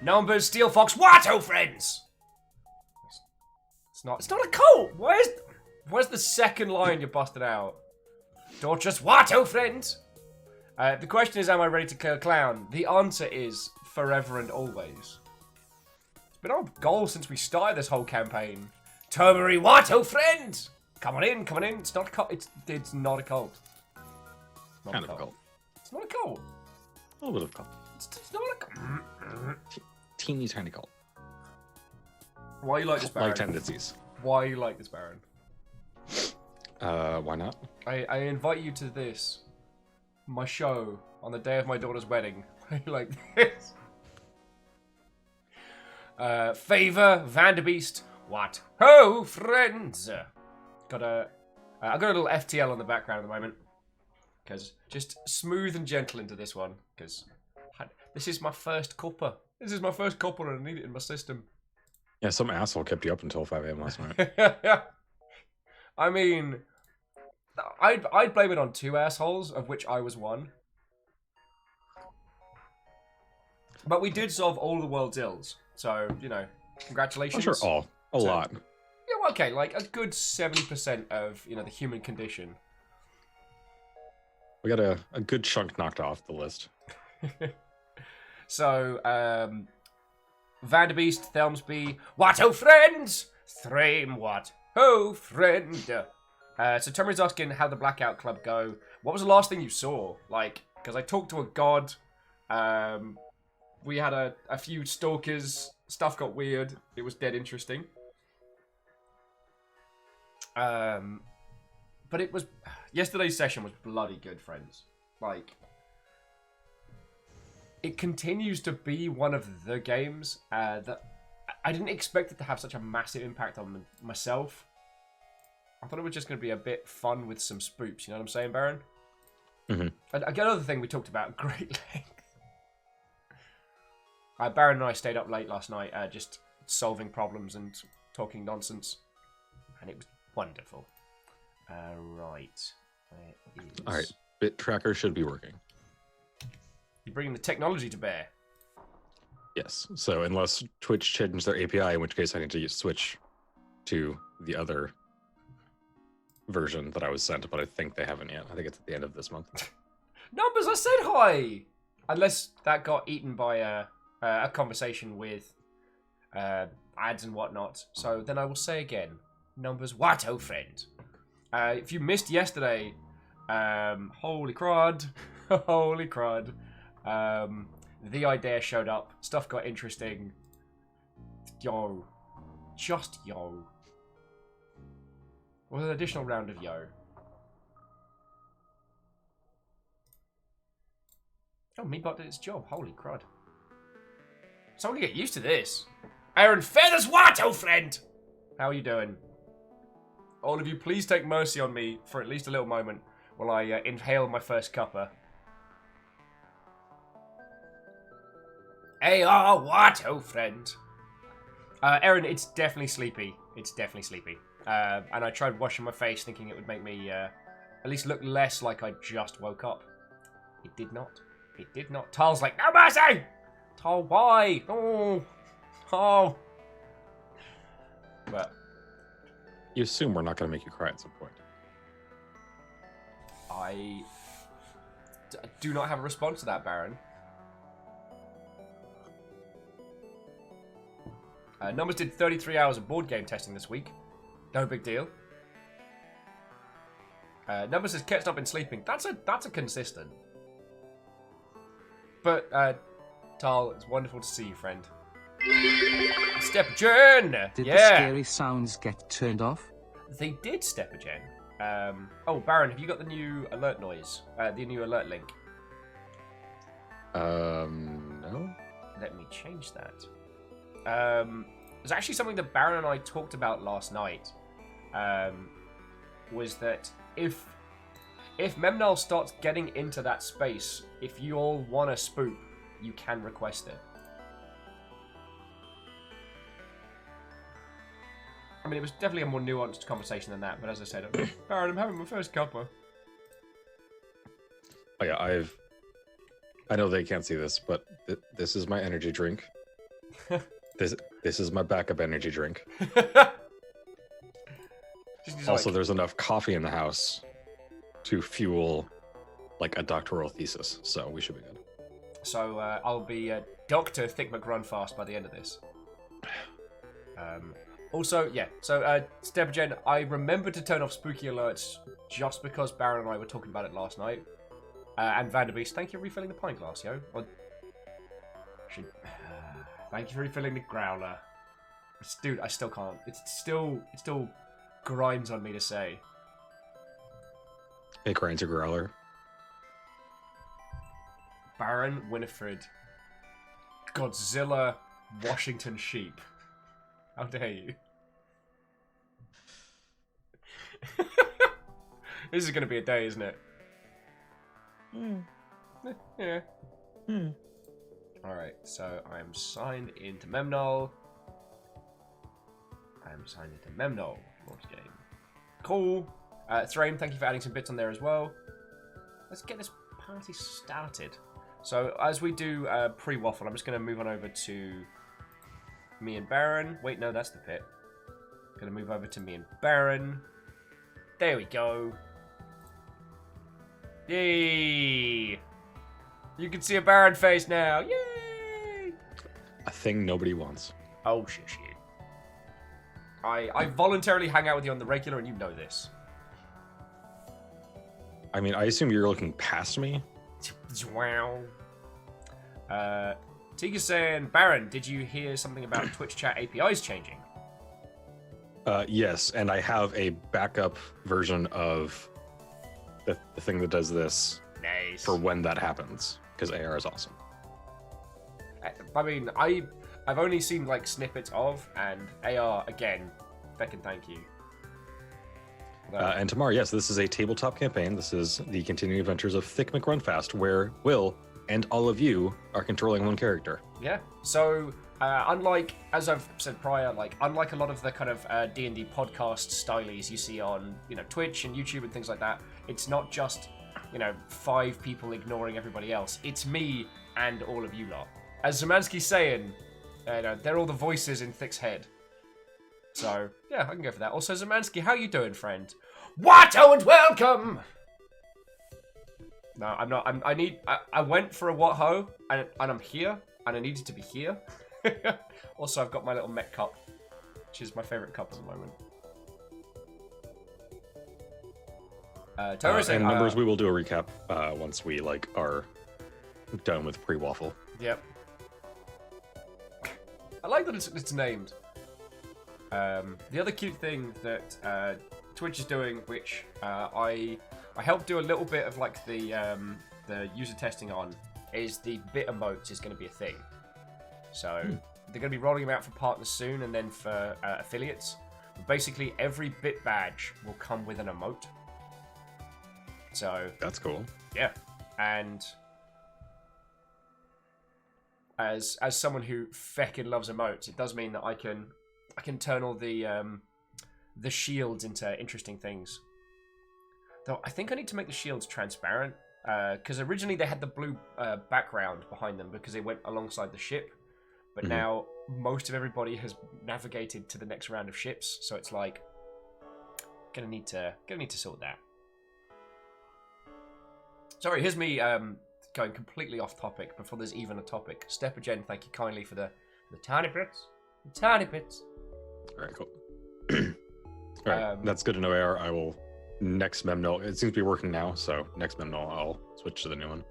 Numbers, Steel Fox, Watto, friends! It's not a cult! Where's the second line you busted out? Torturous Watto, friends! The question is, am I ready to kill a clown? The answer is forever and always. It's been our goal since we started this whole campaign. Turmery Watto, friends! Come on in, come on in. It's not a cult. It's not a cult. Not Kind of a cult. It's not a cult. A little bit of cult. It's not a cult. Teeny tiny cult. Why you like this, Baron? Like tendencies. Why you like this, Baron? Why not? I invite you to this, my show, on the day of my daughter's wedding. Why you like this? Favor, Vanderbeest, what? Ho, friends! I got a little FTL on the background at the moment. Because just smooth and gentle into this one. Because this is my first cuppa. This is my first cuppa and I need it in my system. Yeah, some asshole kept you up until 5 a.m. last night. I mean, I'd blame it on 2 assholes, of which I was one. But we did solve all the world's ills. So, you know, congratulations. I'm sure a lot. Yeah, well, okay, like a good 70% of, you know, the human condition. We got a good chunk knocked off the list. So, Vanderbeest, Thelmsby, what ho friends? Thrame what ho friend? So Tommy's asking how the Blackout Club go. What was the last thing you saw? Like, because I talked to a god. We had a few stalkers. Stuff got weird. It was dead interesting. But it was... Yesterday's session was bloody good, friends. Like... It continues to be one of the games that... I didn't expect it to have such a massive impact on myself. I thought it was just going to be a bit fun with some spooks, you know what I'm saying, Baron? Mm-hmm. And another thing we talked about at great length. Baron and I stayed up late last night just solving problems and talking nonsense. And it was wonderful. Right. Alright, Bit Tracker should be working. You're bringing the technology to bear. Yes, so unless Twitch changed their API, in which case I need to switch to the other version that I was sent, but I think they haven't yet. I think it's at the end of this month. Numbers, I said hi! Unless that got eaten by a conversation with ads and whatnot. So then I will say again, Numbers, what, oh friend? If you missed yesterday, holy crud, holy crud. The idea showed up, stuff got interesting. Yo. Just yo. With an additional round of yo. Oh, Meatbot did its job, holy crud. Someone get used to this. Aaron Feathers, what, oh friend? How are you doing? All of you, please take mercy on me for at least a little moment while I inhale my first cuppa. AR, what, oh friend? Aaron, it's definitely sleepy. It's definitely sleepy. And I tried washing my face thinking it would make me at least look less like I just woke up. It did not. It did not. Tal's like, no mercy! Tal, why? Oh. Oh. But... You assume we're not going to make you cry at some point. I do not have a response to that, Baron. Numbers did 33 hours of board game testing this week. No big deal. Numbers has kept up in sleeping. That's a consistent. But Tal, it's wonderful to see you, friend. Step Jen! Did yeah. the scary sounds get turned off? They did, Step Jen. Oh, Baron, have you got the new alert noise? The new alert link? No. Let me change that. There's actually something that Baron and I talked about last night. Was that if Memnol starts getting into that space, if you all want a spook, you can request it. I mean, it was definitely a more nuanced conversation than that, but as I said, Baron, I'm having my first cuppa. Oh yeah, I know they can't see this, but this is my energy drink. This is my backup energy drink. Just Also, like, there's enough coffee in the house to fuel like a doctoral thesis, so we should be good. so I'll be Dr. Thick McRunfast by the end of this. Also, yeah, so Stepagen, I remembered to turn off spooky alerts just because Baron and I were talking about it last night. And Vanderbeest, thank you for refilling the pint glass, yo. Thank you for refilling the growler. Dude, I still can't. It still grinds on me to say. It grinds a growler. Baron Winifred. Godzilla Washington Sheep. How dare you? This is going to be a day, isn't it? Yeah. Alright, so I'm signed into Memnol. Launch game. Cool. Thrain, thank you for adding some bits on there as well. Let's get this party started. So, as we do pre-waffle, I'm just going to move on over to me and Baron. Wait, no, that's the pit. Going to move over to me and Baron. There we go. Yay! You can see a Baron face now. Yay! A thing nobody wants. Oh, shit. I voluntarily hang out with you on the regular, and you know this. I mean, I assume you're looking past me. Wow. Tiga's saying, Baron, did you hear something about Twitch chat APIs changing? Yes, and I have a backup version of the thing that does this Nice. for when that happens, because AR is awesome. I mean, I've only seen like snippets of, and AR again. Feckin' thank you. And tomorrow, yes, this is a tabletop campaign. This is the continuing adventures of Thick McRunfast, where Will and all of you are controlling one character. Yeah. So, unlike, as I've said prior, like unlike a lot of the kind of D&D podcast stylies you see on, Twitch and YouTube and things like that, it's not just, 5 people ignoring everybody else. It's me and all of you lot. As Zemansky's saying, they're all the voices in Thick's head. So, yeah, I can go for that. Also, Zemansky, how you doing, friend? Watto and welcome! No, I'm not. I went for a what ho, and I'm here, and I needed to be here. Also, I've got my little mech cup, which is my favorite cup at the moment. And members, we will do a recap once we are done with pre-waffle. Yep. I like that it's named. The other cute thing that Twitch is doing, which I helped do a little bit of the user testing on, is the bit emotes is going to be a thing. So they're going to be rolling them out for partners soon, and then for affiliates. But basically, every bit badge will come with an emote. So that's cool. Yeah, and as someone who feckin' loves emotes, it does mean that I can turn all the shields into interesting things. Though I think I need to make the shields transparent, because originally they had the blue background behind them because they went alongside the ship, but now most of everybody has navigated to the next round of ships, so it's like gonna need to sort that. Sorry, here's me going completely off topic before there's even a topic. Stepagen, thank you kindly for the tiny bits. The tiny bits. All right, cool. All right, that's good to know, AR. I will next Memno. It seems to be working now, so next Memno, I'll switch to the new one.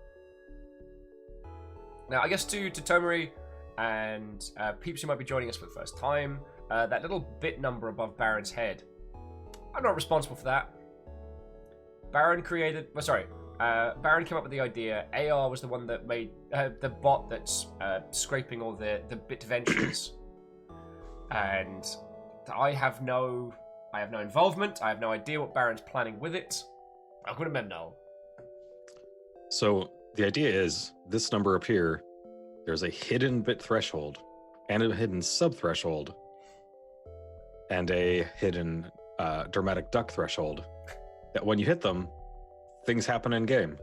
Now, I guess to Tomari and peeps who might be joining us for the first time, that little bit number above Baron's head, I'm not responsible for that. Baron created... Well, sorry. Baron came up with the idea. AR was the one that made the bot that's scraping all the bit ventures. And I have no involvement. I have no idea what Baron's planning with it. I'm going to Memnol. So the idea is this number up here, there's a hidden bit threshold and a hidden sub threshold and a hidden dramatic duck threshold that when you hit them, things happen in game.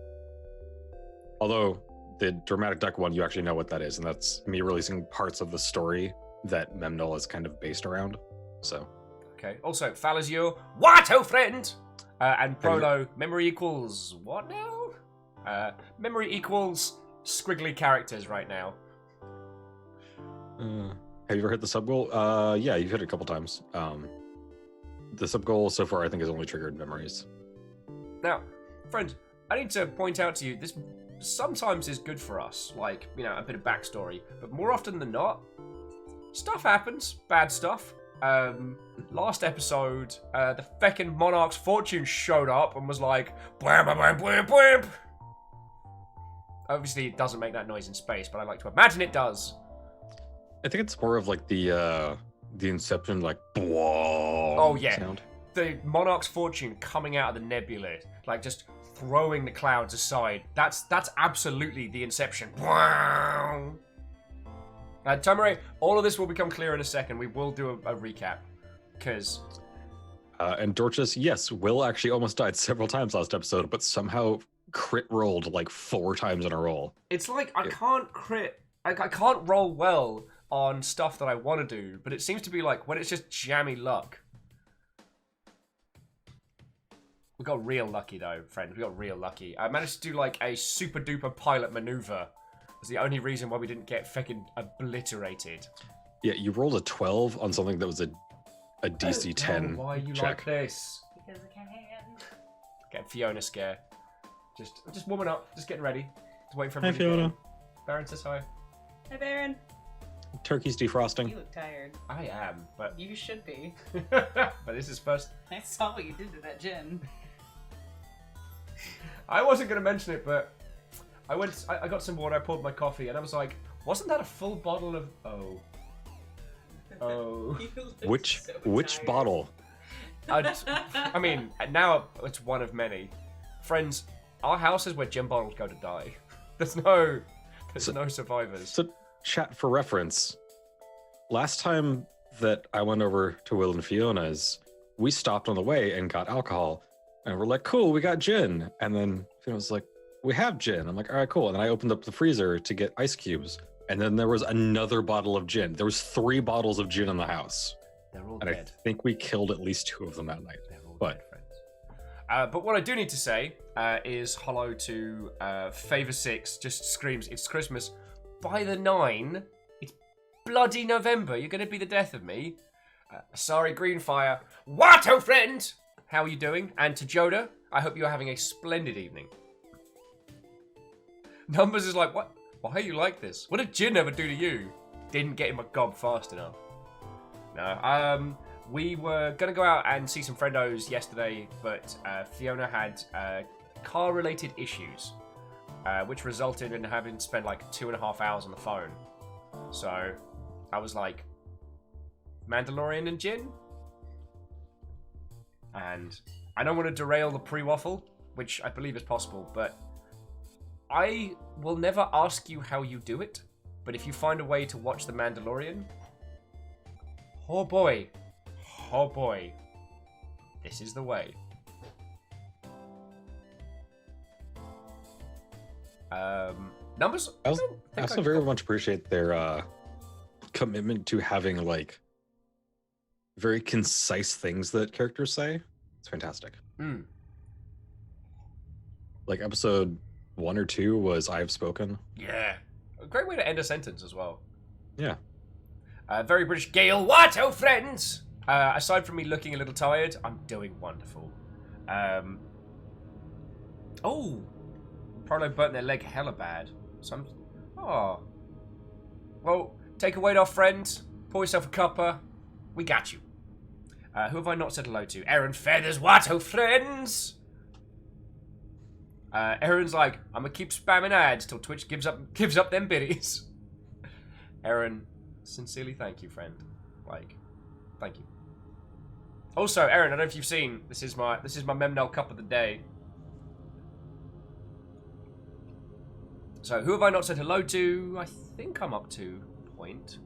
Although the dramatic duck one, you actually know what that is, and that's me releasing parts of the story that Memnull is kind of based around. So. Okay. Also, Falazio, what, oh friend? And Prolo, memory equals what now? Memory equals squiggly characters right now. Have you ever hit the sub goal? Yeah, you've hit it a couple times. The sub goal so far, I think, has only triggered memories. Now, friend, I need to point out to you, this sometimes is good for us, like, you know, a bit of backstory, but more often than not, stuff happens, bad stuff. Last episode, the feckin' Monarch's Fortune showed up and was like, blam, blam, blam, blam, blam. Obviously, it doesn't make that noise in space, but I like to imagine it does. I think it's more of like the Inception, like, whoa. Oh, yeah. Sound. The Monarch's Fortune coming out of the nebula, like just throwing the clouds aside. That's absolutely the Inception. Wow. Tomare, all of this will become clear in a second. We will do a recap, because... and Dorcas, yes, Will actually almost died several times last episode, but somehow crit rolled like 4 times in a roll. It's like, I can't crit... I can't roll well on stuff that I want to do, but it seems to be like, when it's just jammy luck. We got real lucky, though, friend. We got real lucky. I managed to do, like, a super-duper pilot maneuver. It's the only reason why we didn't get fucking obliterated. Yeah, you rolled a 12 on something that was a DC 10 why are you check. like this? Because I can. Get Fiona scare. Just warming up. Just getting ready. Just waiting for everybody. Hi, Fiona. Baron says hi. Hi, Baron. Turkey's defrosting. You look tired. I am, but... You should be. but this is first... I saw what you did to that gin. I wasn't going to mention it, but... I got some water, I poured my coffee, and I was like, wasn't that a full bottle of... Oh. Which tired. bottle? I mean, now it's one of many. Friends, our house is where gin bottles go to die. There's no survivors. So, chat for reference. Last time that I went over to Will and Fiona's, we stopped on the way and got alcohol. And we're like, cool, we got gin. And then Fiona was like, we have gin. I'm like, all right, cool. And then I opened up the freezer to get ice cubes. And then there was another bottle of gin. There was 3 bottles of gin in the house. They're all and dead. I think we killed at least 2 of them that night. They're all But- dead, friends. But what I do need to say is hello to Favor 6. Just screams, it's Christmas. By the 9, it's bloody November. You're going to be the death of me. Sorry, Greenfire. What, oh friend? How are you doing? And to Joda, I hope you're having a splendid evening. Numbers is like, what? Why are you like this? What did gin ever do to you? Didn't get in my gob fast enough. No, we were going to go out and see some friendos yesterday, but Fiona had car-related issues, which resulted in having to spend like 2.5 hours on the phone. So I was like, Mandalorian and gin? And I don't want to derail the pre-waffle, which I believe is possible, but I will never ask you how you do it, but if you find a way to watch The Mandalorian, oh boy, this is the way. Numbers? I also very much appreciate their commitment to having like very concise things that characters say. It's fantastic. Mm. Like episode 1 or 2 was "I've spoken." Yeah, a great way to end a sentence as well. Yeah. Very British Gale. What, oh friends? Aside from me looking a little tired, I'm doing wonderful. Oh, Prolo burnt their leg hella bad. Oh. Well, take a weight off, friend. Pour yourself a cuppa. We got you. Who have I not said hello to? Aaron Feathers. What, oh friends? Aaron's like, I'm gonna keep spamming ads till Twitch gives up them biddies. Aaron, sincerely thank you, friend. Like, thank you. Also, Aaron, I don't know if you've seen, this is my Memnull cup of the day. So, who have I not said hello to? I think I'm up to point.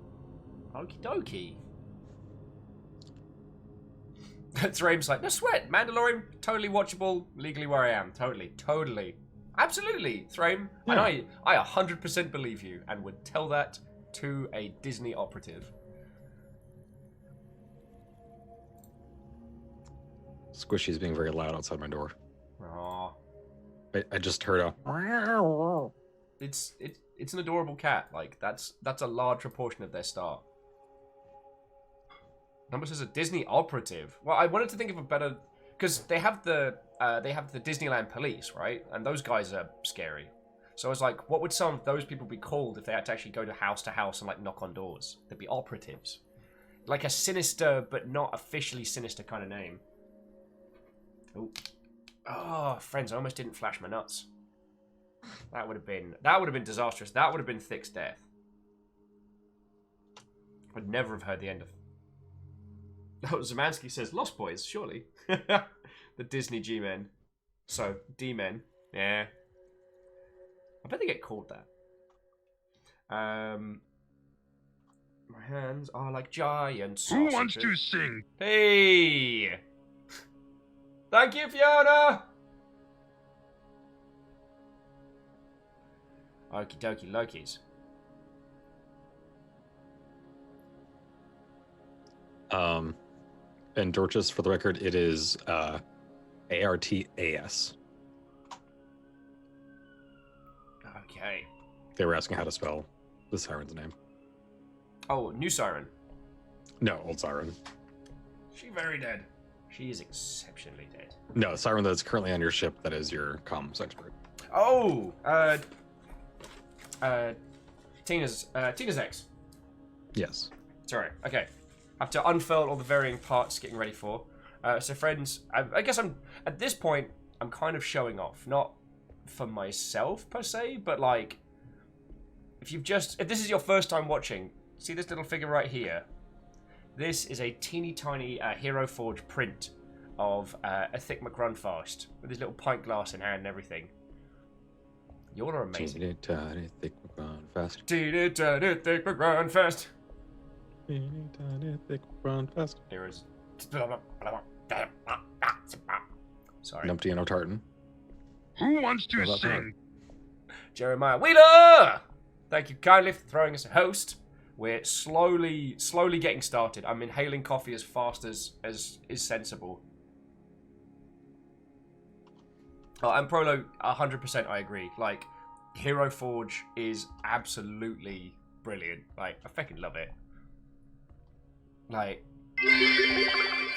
Okie dokie. Dream's like, no sweat, Mandalorian, totally watchable, legally where I am. Totally. Absolutely, Thrame. Yeah. And I 100% believe you and would tell that to a Disney operative. Squishy's being very loud outside my door. Aww. I just heard a. It's an adorable cat. Like that's a large proportion of their star. Number says a Disney operative. Well, I wanted to think of a better, because they have the Disneyland police, right? And those guys are scary. So I was like, what would some of those people be called if they had to actually go to house and like knock on doors? They'd be operatives, like a sinister but not officially sinister kind of name. Oh, friends, I almost didn't flash my nuts. That would have been disastrous. That would have been Thick's death. I'd never have heard the end of. Oh, Zemansky says Lost Boys, surely. The Disney G-men. So, D-men. Yeah. I bet they get called that. My hands are like giant sausages. Who wants to sing? Hey! Thank you, Fiona! Okie dokie Lokis. And Dorcas, for the record, it is ARTAS. Okay. They were asking how to spell the siren's name. Oh, new siren. No, old siren. She very dead. She is exceptionally dead. No, siren that's currently on your ship that is your comms expert. Oh, Tina's ex. Yes. Sorry. Okay. I have to unfurl all the varying parts getting ready for. So friends, I guess at this point, I'm kind of showing off. Not for myself, per se, but like, if this is your first time watching, see this little figure right here? This is a teeny tiny Hero Forge print of a Thick McRunfast with his little pint glass in hand and everything. You all are amazing. Teeny tiny thick McRunfast. Teeny tiny Thick McRunfast. Teeny tiny thick McRunfast. Here is. Sorry. Numpty and O'Tartan. Who wants to How about sing? Jeremiah Wheeler! Thank you kindly for throwing us a host. We're slowly getting started. I'm inhaling coffee as fast as is sensible. And Prolo, 100% I agree. Like, Hero Forge is absolutely brilliant. Like, I fucking love it. Like...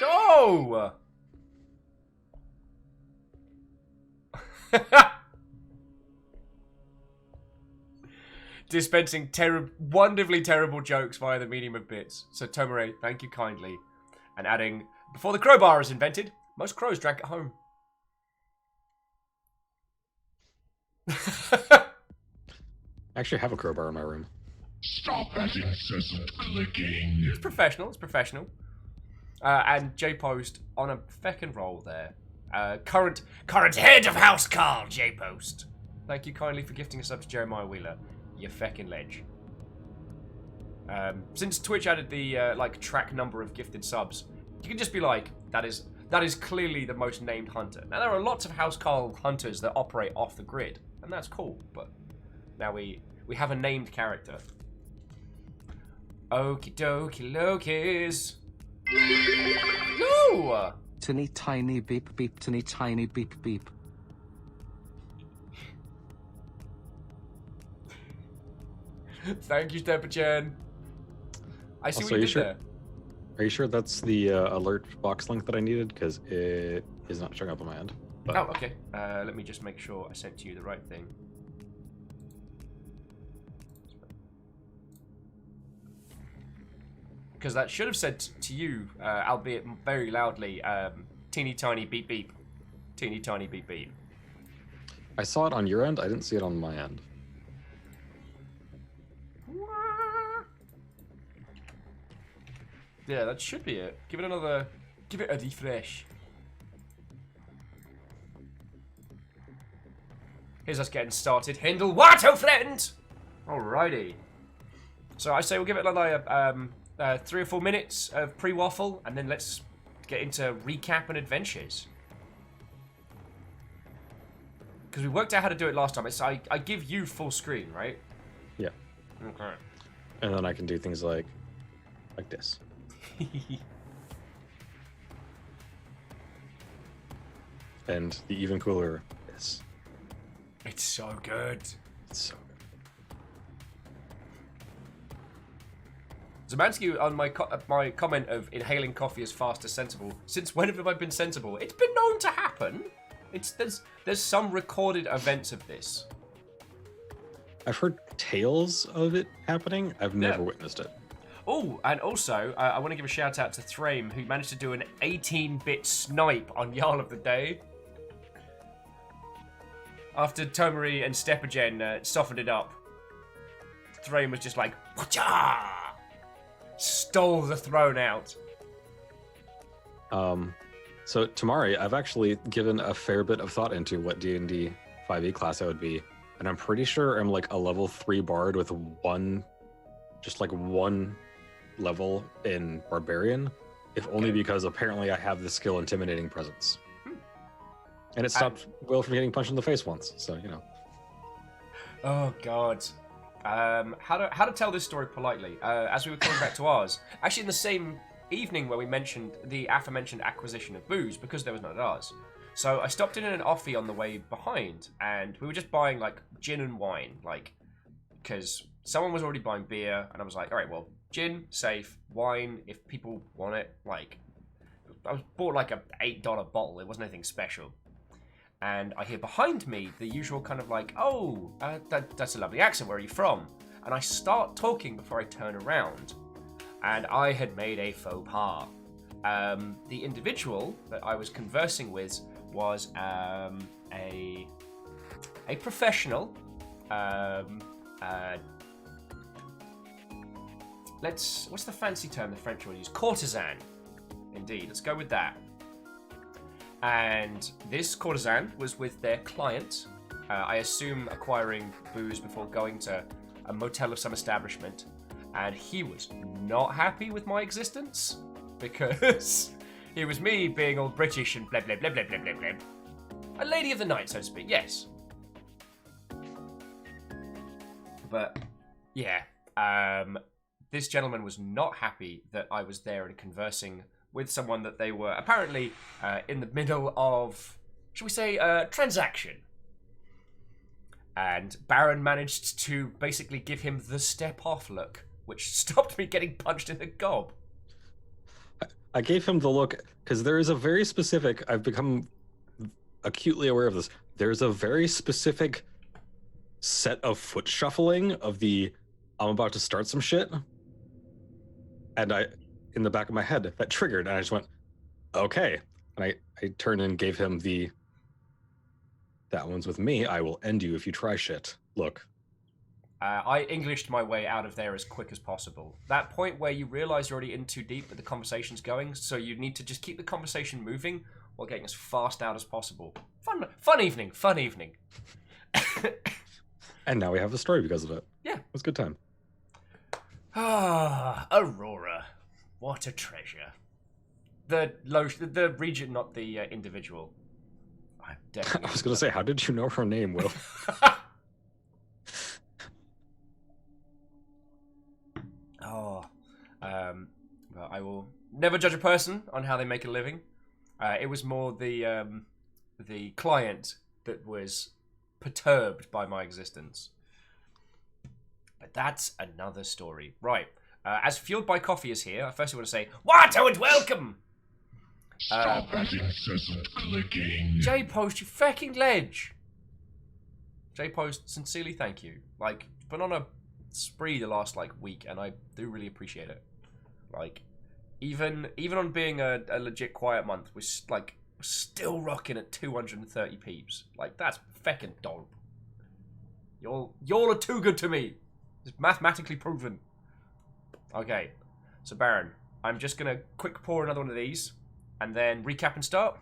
Oh! Dispensing wonderfully terrible jokes via the medium of bits. So Tomare, thank you kindly. And adding, before the crowbar is invented, most crows drank at home. I actually have a crowbar in my room. Stop that incessant clicking. It's professional, it's professional. And J-Post on a feckin' roll there. Current head of House Carl, J-Post. Thank you kindly for gifting us up to Jeremiah Wheeler. You feckin' ledge. Since Twitch added the like track number of gifted subs, you can just be like, that is clearly the most named hunter. Now there are lots of House Carl hunters that operate off the grid, and that's cool, but now we have a named character. Okie dokie Lokis. No! Tinny tiny beep beep, tinny tiny beep beep. Thank you, Stepper-chan. I see Also, what you you did sure? there. Are you sure that's the alert box link that I needed? Because it is not showing up on my end. But... Oh, okay. Let me just make sure I sent to you the right thing. Because that should have said to you, albeit very loudly, teeny tiny beep beep. Teeny tiny beep beep. I saw it on your end. I didn't see it on my end. Yeah, that should be it. Give it a refresh. Here's us getting started. Hindle Watto, friend! Alrighty. So I say we'll give it like 3 or 4 minutes of pre-waffle, and then let's get into recap and adventures. Because we worked out how to do it last time. It's I give you full screen, right? Yeah. Okay. And then I can do things like this. And the even cooler this. It's so good. It's so good. Zamansky on my my comment of inhaling coffee as fast as sensible. Since when have I been sensible? It's been known to happen. There's some recorded events of this. I've heard tales of it happening. I've never witnessed it. Oh, and also, I want to give a shout out to Thrame, who managed to do an 18-bit snipe on Jarl of the Day. After Tomari and Stepagen softened it up, Thrame was just like, "Whatcha!" Stole the throne out. So Tamari, I've actually given a fair bit of thought into what D&D 5e class I would be, and I'm pretty sure I'm like a level 3 bard with one level in barbarian, if only because apparently I have the skill intimidating presence. And it stopped Will from getting punched in the face once, so you know. Oh god. How to tell this story politely? As we were coming back to ours, actually in the same evening where we mentioned the aforementioned acquisition of booze, because there was none at ours. So I stopped in an offie on the way behind, and we were just buying like gin and wine, like, because someone was already buying beer, and I was like, all right, well, gin, safe, wine, if people want it, like, I bought like a $8 bottle, it wasn't anything special. And I hear behind me the usual kind of like, oh, that's a lovely accent, where are you from? And I start talking before I turn around. And I had made a faux pas. The individual that I was conversing with was a professional. What's the fancy term the French will use? Courtesan. Indeed, let's go with that. And this courtesan was with their client, I assume acquiring booze before going to a motel of some establishment, and he was not happy with my existence, because it was me being all British and blah blah blah blah blah blah blah. A lady of the night, so to speak, yes. But, yeah, this gentleman was not happy that I was there and conversing with someone that they were apparently in the middle of, shall we say, transaction. And Baron managed to basically give him the step off look, which stopped me getting punched in the gob. I gave him the look because there is a very specific, I've become acutely aware of this, there's a very specific set of foot shuffling of the I'm about to start some shit. And in the back of my head, that triggered, and I just went, okay. And I turned and gave him that one's with me, I will end you if you try shit. Look. I Englished my way out of there as quick as possible. That point where you realise you're already in too deep, but the conversation's going, so you need to just keep the conversation moving while getting as fast out as possible. Fun evening. And now we have a story because of it. Yeah. It was a good time. Ah, Aurora. What a treasure. The region, not the individual. I'm definitely. I was going to say, how did you know her name, Will? Well, I will never judge a person on how they make a living. It was more the client that was perturbed by my existence. But that's another story. Right. As Fueled by Coffee is here, I first want to say, Watto and welcome! Stop that incessant clicking. J-Post, you fucking ledge! J-Post, sincerely thank you. Like, it's been on a spree the last, week, and I do really appreciate it. Like, even on being a legit quiet month, we're, still rocking at 230 peeps. Like, that's feckin' dope. Y'all are too good to me. It's mathematically proven. Okay, so Baron, I'm just gonna quick pour another one of these, and then recap and start.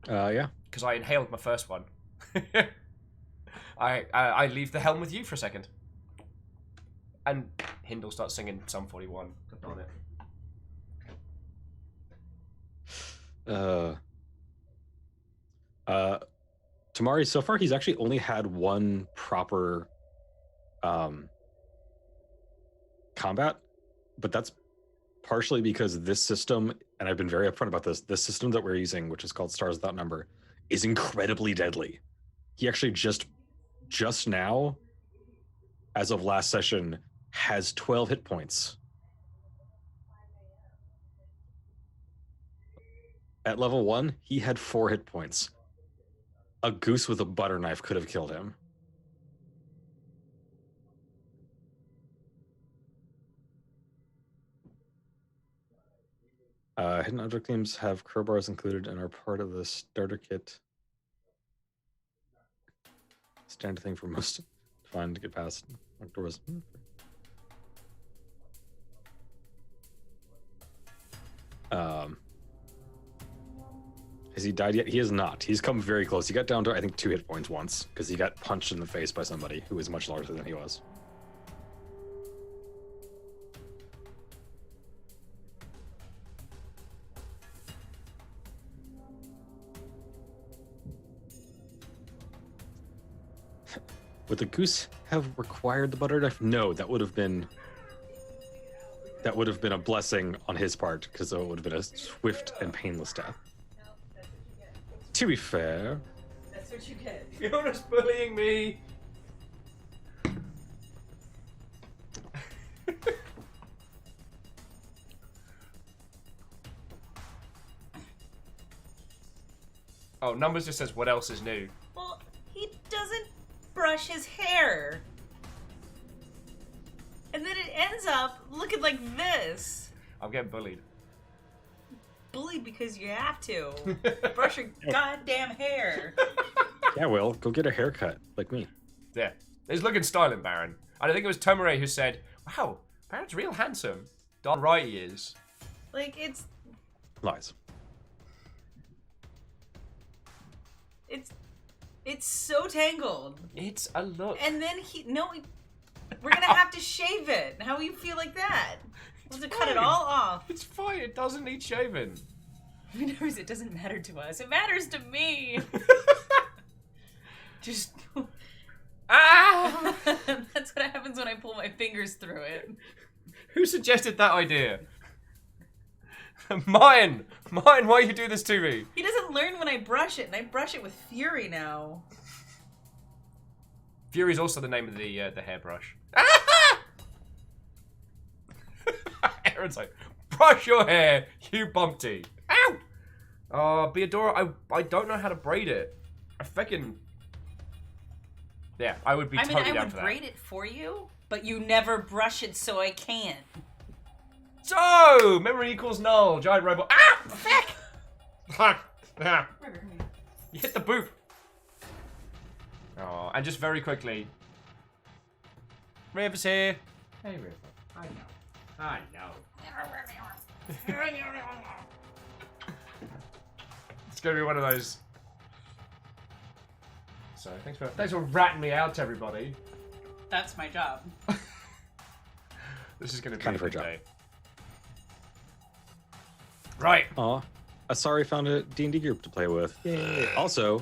Yeah. Because I inhaled my first one. I leave the helm with you for a second. And Hindle starts singing Sum 41 on it. Tamari, so far he's actually only had one proper combat, but that's partially because this system, and I've been very upfront about this system that we're using, which is called Stars Without Number, is incredibly deadly. He actually just now, as of last session, has 12 hit points. At level 1, he had 4 hit points. A goose with a butter knife could have killed him. Hidden object themes have crowbars included and are part of the starter kit. Standard thing for most to find to get past doors. Has he died yet? He has not. He's come very close. He got down to, I think, 2 hit points once because he got punched in the face by somebody who was much larger than he was. Would the goose have required the butter knife? No, that would have been a blessing on his part because it would have been a swift and painless death. To be fair, That's what you get. You're just bullying me. Oh, Numbers just says, what else is new? Well, he doesn't brush his hair. And then it ends up looking like this. I'm getting bullied. Bullied because you have to. Brush your goddamn hair. yeah, Will, go get a haircut like me. Yeah. He's looking styling, Baron. And I think it was Tomare who said, wow, Baron's real handsome. Darn right he is. Like, it's Lies. It's so tangled. It's a look. And then we're gonna have to shave it. How do you feel like that? We'll have to cut it all off. It's fine. It doesn't need shaving. It doesn't matter to us. It matters to me. Just Ah! That's what happens when I pull my fingers through it. Who suggested that idea? Mine! Mine, why you do this to me? He doesn't learn when I brush it, and I brush it with fury now. Fury's also the name of the hairbrush. Aaron's like, brush your hair, you bumpty. Ow! Beadora, I don't know how to braid it. I fucking... Yeah, I would be totally down for that. I would braid it for you, but you never brush it, so I can't. So, memory equals null, giant robot. Ah! Fuck! You hit the boop. Oh, and just very quickly. River's here. Hey, River. I know. It's gonna be one of those. So, thanks for ratting me out, everybody. That's my job. This is gonna be Kind of a her good job. day. Right. Aw, Asari found a D&D group to play with. Yay. Also,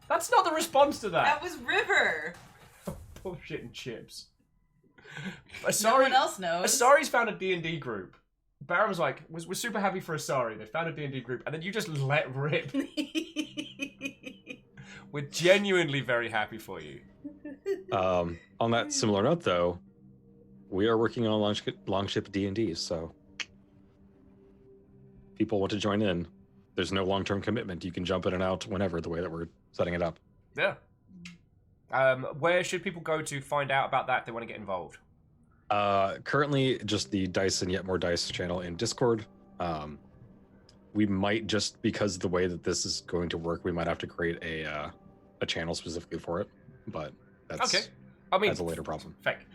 That's not the response to that. That was River. Bullshit and chips. No one else knows. Asari's found a D&D group. Baron was like, we're super happy for Asari. They found a D&D group, and then you just let rip. We're genuinely very happy for you. on that similar note, though, we are working on Longship D&D, so people want to join in. There's no long-term commitment. You can jump in and out whenever, the way that we're setting it up. Yeah. Where should people go to find out about that if they want to get involved? Currently, just the Dice and Yet More Dice channel in Discord. We might, just because the way that this is going to work, we might have to create a channel specifically for it. But that's okay. I mean, that's a later problem. In fact,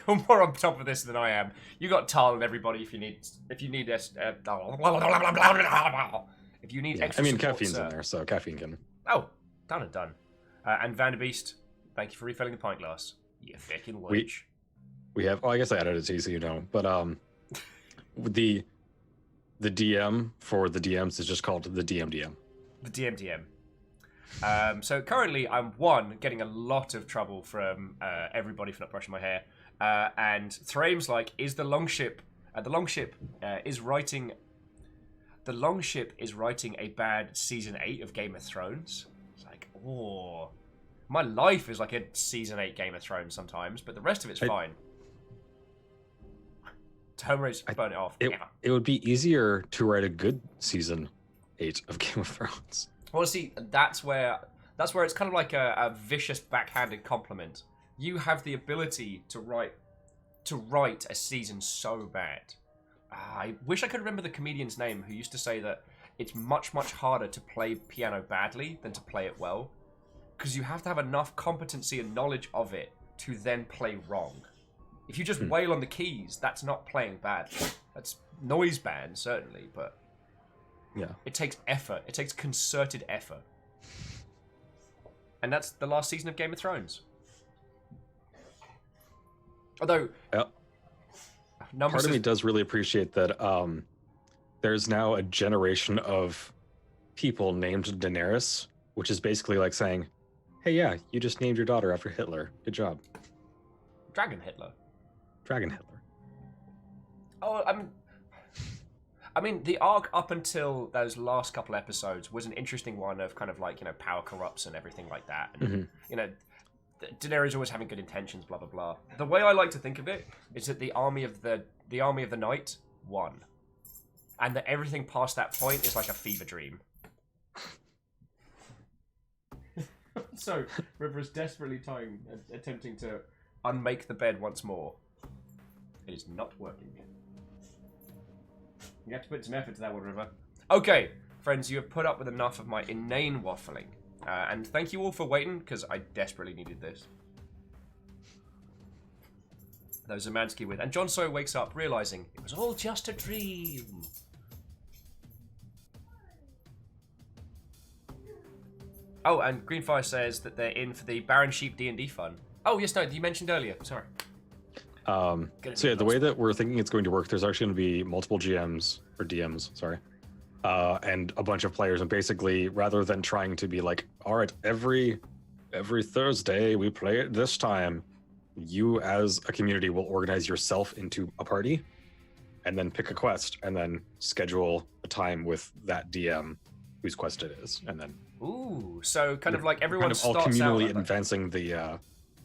you're more on top of this than I am. You got Tal and everybody if you need this. If you need Yeah, extra. I mean, support, caffeine's sir. in there, so caffeine can. Oh, done and done. And Vanderbeest, thank you for refilling the pint glass. You fucking leech. We have. Oh, I guess I added it to you so you know. But the DM for the DMs is just called the DM. The DMDM. So currently I'm getting a lot of trouble from everybody for not brushing my hair, and Thrame's like, is the longship is writing a bad season 8 of Game of Thrones. It's like, oh, my life is like a season 8 Game of Thrones sometimes, but the rest of it's fine. Terminate's burn it off. It would be easier to write a good season 8 of Game of Thrones. Well, see, that's where it's kind of like a vicious backhanded compliment. You have the ability to write a season so bad. I wish I could remember the comedian's name who used to say that it's much, much harder to play piano badly than to play it well, because you have to have enough competency and knowledge of it to then play wrong. If you just wail on the keys, that's not playing badly. That's noise band, certainly, but yeah, it takes effort. It takes concerted effort. And that's the last season of Game of Thrones. Although, part of me does really appreciate that there's now a generation of people named Daenerys, which is basically like saying, hey, yeah, you just named your daughter after Hitler. Good job. Dragon Hitler. Dragon Hitler. Oh, I mean, the arc up until those last couple episodes was an interesting one of kind of like, you know, power corrupts and everything like that. And, you know, Daenerys always having good intentions, blah, blah, blah. The way I like to think of it is that the army of the night won. And that everything past that point is like a fever dream. So, River is desperately attempting to unmake the bed once more. It is not working. You have to put some effort to that one, River. Okay, friends, you have put up with enough of my inane waffling. And thank you all for waiting, because I desperately needed this. That was Zemansky with. And John So wakes up, realizing it was all just a dream. Oh, and Greenfire says that they're in for the Baron Sheep D&D fun. Oh, yes, no, you mentioned earlier. Sorry. So yeah, the way that we're thinking it's going to work, there's actually going to be multiple GMs, or DMs, sorry, and a bunch of players. And basically, rather than trying to be like, all right, every Thursday we play it this time, you as a community will organize yourself into a party, and then pick a quest, and then schedule a time with that DM whose quest it is, and then. Ooh, so kind of like everyone kind of all starts communally out like advancing the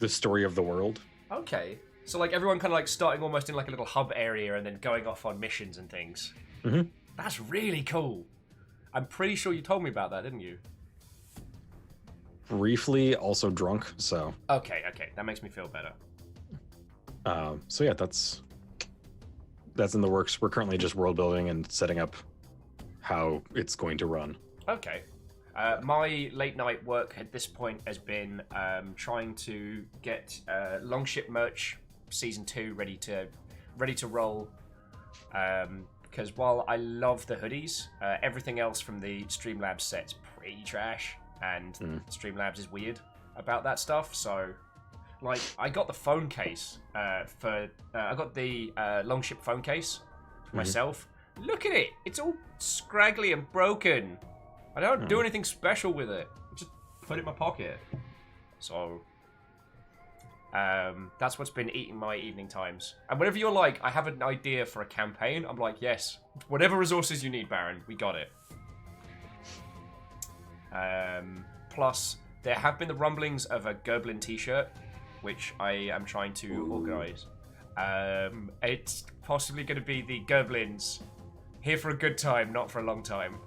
story of the world. Okay. So like everyone kind of like starting almost in like a little hub area and then going off on missions and things. Mm-hmm. That's really cool. I'm pretty sure you told me about that, didn't you? Briefly, also drunk, so. Okay, that makes me feel better. So yeah, that's in the works. We're currently just world building and setting up how it's going to run. Okay. My late night work at this point has been trying to get Longship merch season 2 ready to roll. Because while I love the hoodies, everything else from the Streamlabs set's pretty trash, and Streamlabs is weird about that stuff. So, like, I got the phone case I got the Longship phone case myself. Look at it; it's all scraggly and broken. I don't do anything special with it. I just put it in my pocket. So, that's what's been eating my evening times. And whenever you're like, I have an idea for a campaign, I'm like, yes, whatever resources you need, Baron, we got it. Plus, there have been the rumblings of a Goblin t-shirt, which I am trying to organize. It's possibly going to be the Goblins here for a good time, not for a long time.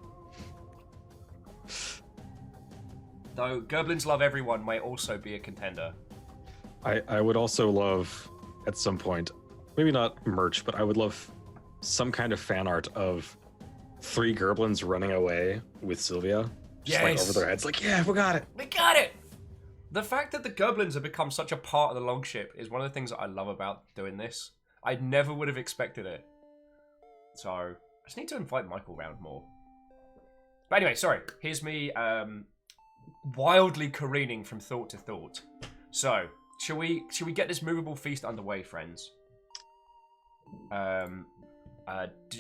Though Goblins Love Everyone may also be a contender. I would also love, at some point, maybe not merch, but I would love some kind of fan art of 3 Goblins running away with Sylvia. Just like over their heads, like, yeah, we got it. We got it! The fact that the Goblins have become such a part of the Longship is one of the things that I love about doing this. I never would have expected it. So, I just need to invite Michael round more. But anyway, sorry. Here's me wildly careening from thought to thought. So, shall we get this movable feast underway, friends?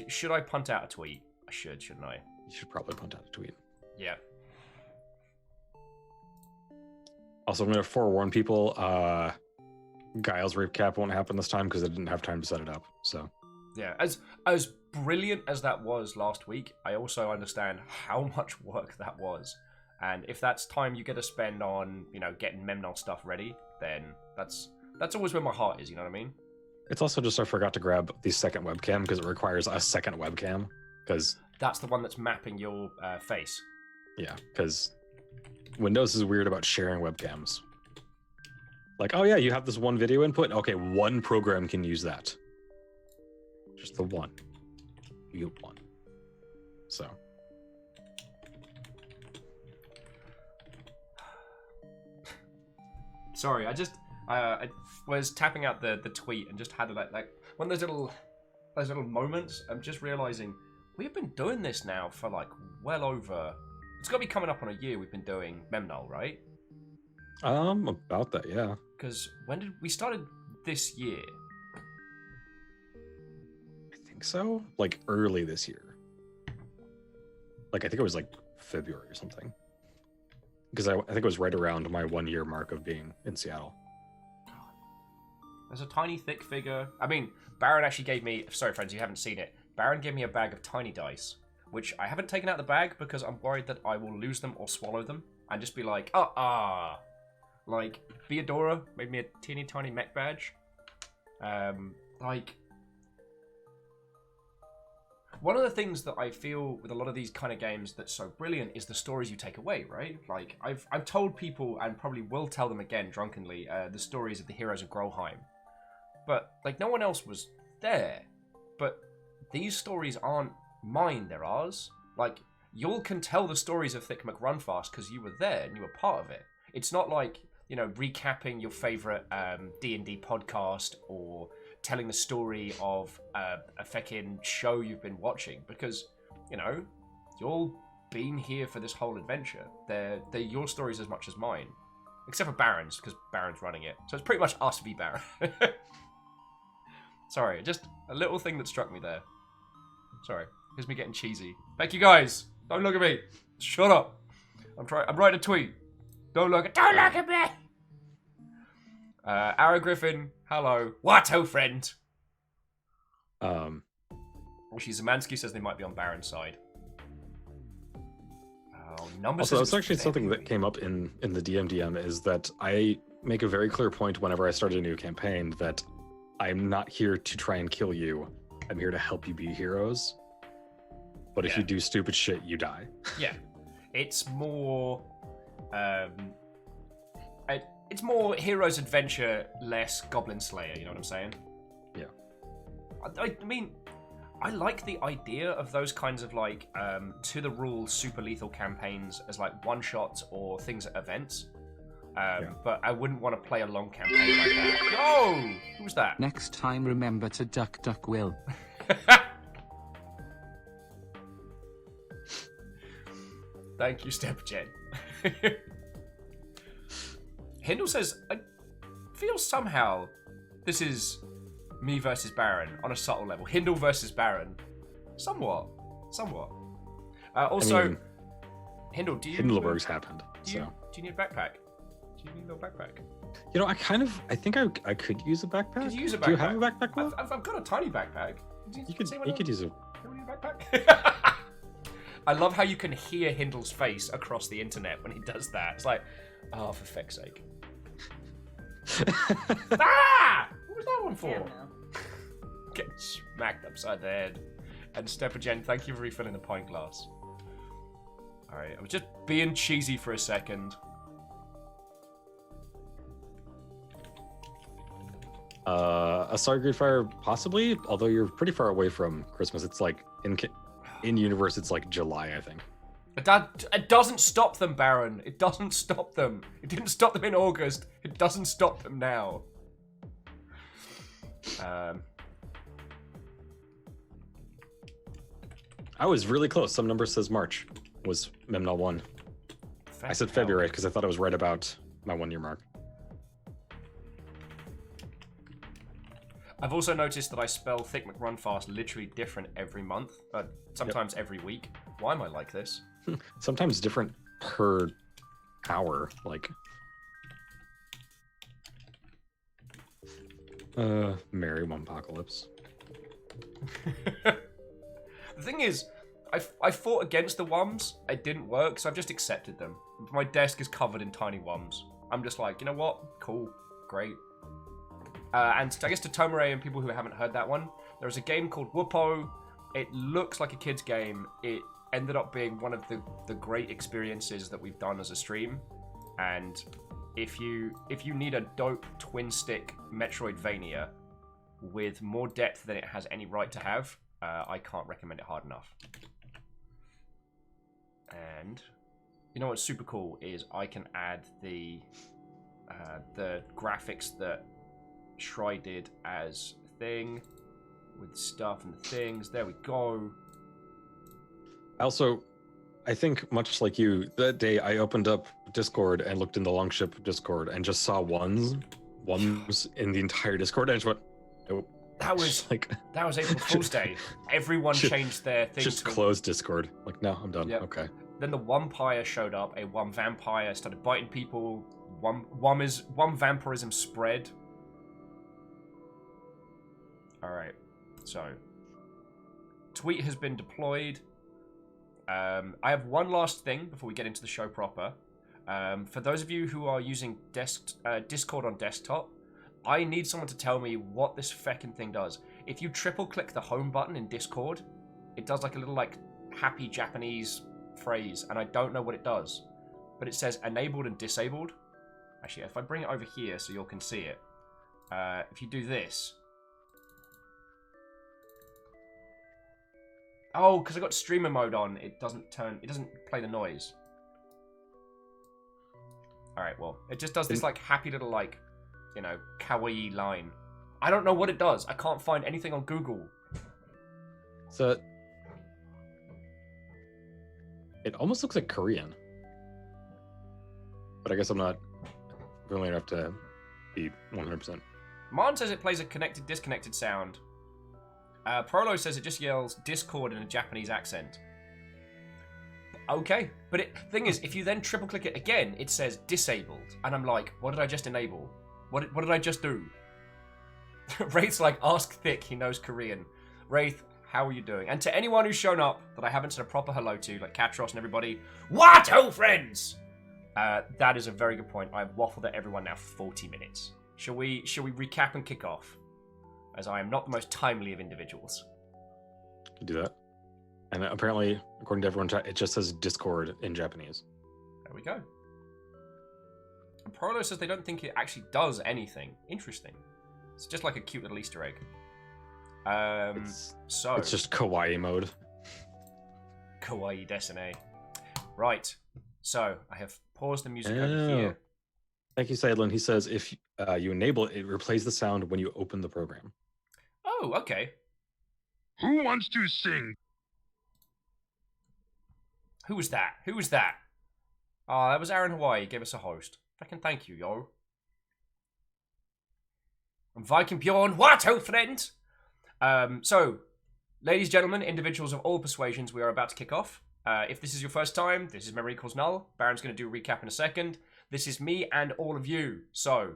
Should I punt out a tweet? I should, shouldn't I? You should probably punt out a tweet. Yeah. Also, I'm going to forewarn people, Guile's rape cap won't happen this time because I didn't have time to set it up, so. Yeah, as brilliant as that was last week, I also understand how much work that was. And if that's time you get to spend on, getting Memnol stuff ready, then that's always where my heart is, you know what I mean? It's also just I forgot to grab the second webcam because it requires a second webcam. Because that's the one that's mapping your face. Yeah, because Windows is weird about sharing webcams. Like, oh yeah, you have this one video input. Okay, one program can use that. Just the one. You get one. So. Sorry, I was tapping out the tweet and just had like one of those little moments. I'm just realizing we've been doing this now for like well over. It's got to be coming up on a year. We've been doing Memnol, right? About that, yeah. Because when did we started this year? I think so. Like early this year. Like I think it was like February or something. Because I think it was right around my 1 year mark of being in Seattle. There's a tiny thick figure. I mean, Baron actually gave me. Sorry, friends, you haven't seen it. Baron gave me a bag of tiny dice, which I haven't taken out the bag because I'm worried that I will lose them or swallow them and just be like, like Beadora made me a teeny tiny mech badge. Like. One of the things that I feel with a lot of these kind of games that's so brilliant is the stories you take away, right? Like, I've told people, and probably will tell them again drunkenly, the stories of the heroes of Grolheim. But, like, no one else was there. But these stories aren't mine, they're ours. Like, you can tell the stories of Thick McRunfast because you were there and you were part of it. It's not like, recapping your favourite D&D podcast or telling the story of a fucking show you've been watching because, you all been here for this whole adventure. They're your stories as much as mine. Except for Baron's, because Baron's running it. So it's pretty much us v Baron. Sorry, just a little thing that struck me there. Sorry, here's me getting cheesy. Thank you guys! Don't look at me! Shut up! I'm writing a tweet. Don't look at me! Arrow Griffin, hello. Watto friend! Zamansky says they might be on Baron's side. Oh, number Also, that's actually something that came up in the DMDM is that I make a very clear point whenever I start a new campaign that I'm not here to try and kill you. I'm here to help you be heroes. But if you do stupid shit, you die. Yeah. It's more... it's more Hero's Adventure, less Goblin Slayer, you know what I'm saying? Yeah. I mean, I like the idea of those kinds of, like, to the rule super lethal campaigns as, like, one-shots or things at events. But I wouldn't want to play a long campaign like that. Yo! Who's that? Next time, remember to duck, Will. Thank you, Stepgen. Hindle says, I feel somehow this is me versus Baron on a subtle level. Hindle versus Baron. Somewhat. Also, I mean, Hindle, do you... Hindleburg's happened, do you need a backpack? Do you need a little backpack? I think I could use a backpack. Could you use a backpack? Do you have a backpack, Will? I've got a tiny backpack. You could use a... You need a backpack? I love how you can hear Hindle's face across the internet when he does that. It's like, oh, for feck's sake. Ah! What was that one for? Yeah, no. Get smacked upside the head. And Steppagen, thank you for refilling the pint glass. Alright, I was just being cheesy for a second. A Stargate Fire, possibly, although you're pretty far away from Christmas. It's like, in universe, it's like July, I think. It doesn't stop them, Baron. It doesn't stop them. It didn't stop them in August. It doesn't stop them now. I was really close. Some number says March was Memnol 1. I said February because I thought it was right about my 1 year mark. I've also noticed that I spell Thick McRunfast literally different every month, but sometimes every week. Why am I like this? Sometimes different per hour. Like, Merry Wumpocalypse. The thing is, I fought against the Wums. It didn't work, so I've just accepted them. My desk is covered in tiny Wums. I'm just like, you know what? Cool. Great. And I guess to Tomare and people who haven't heard that one, there's a game called Whoopo. It looks like a kid's game. It ended up being one of the great experiences that we've done as a stream. And if you need a dope twin-stick Metroidvania with more depth than it has any right to have, I can't recommend it hard enough. And you know what's super cool is I can add the graphics that Shry did as a thing with stuff and the things. There we go. Also, I think much like you, that day I opened up Discord and looked in the Longship Discord and just saw ones in the entire Discord. And I just went, nope. That was like that was April Fool's Day. Everyone changed their thing. Just closed Discord. Like, no, I'm done. Yep. Okay. Then the Wumpire showed up. A Wum vampire started biting people. Wum vampirism spread. All right. So, tweet has been deployed. I have one last thing before we get into the show proper. For those of you who are using Discord on desktop, I need someone to tell me what this feckin' thing does. If you triple click the home button in Discord, it does like a little like happy Japanese phrase, and I don't know what it does. But it says enabled and disabled. Actually, if I bring it over here so you all can see it. If you do this. Oh, because I got streamer mode on, it doesn't play the noise. Alright, well, it just does this like happy little like, you know, kawaii line. I don't know what it does. I can't find anything on Google. So it almost looks like Korean. But I guess I'm not familiar enough to be 100%. Mon says it plays a connected, disconnected sound. Prolo says it just yells Discord in a Japanese accent. Okay, but thing is, if you then triple click it again, it says disabled. And I'm like, what did I just enable? What did I just do? Wraith's like, ask Thick, he knows Korean. Wraith, how are you doing? And to anyone who's shown up that I haven't said a proper hello to, like Katros and everybody, what, oh friends? That is a very good point. I've waffled at everyone now for 40 minutes. Shall we recap and kick off? As I am not the most timely of individuals. Do that. And apparently, according to everyone, it just says Discord in Japanese. There we go. And Prolo says they don't think it actually does anything. Interesting. It's just like a cute little Easter egg. It's just kawaii mode. Kawaii Desine. Right. So, I have paused the music over here. Thank you, Sadlin. He says if you enable it, it replays the sound when you open the program. Oh, okay. Who wants to sing? Who was that? Who was that? That was Aaron Hawaii. He gave us a host. Fucking thank you, yo. I'm Viking Bjorn. What, oh friend? So, ladies, gentlemen, individuals of all persuasions, we are about to kick off. If this is your first time, this is Memory Equals Null. Baron's going to do a recap in a second. This is me and all of you. So,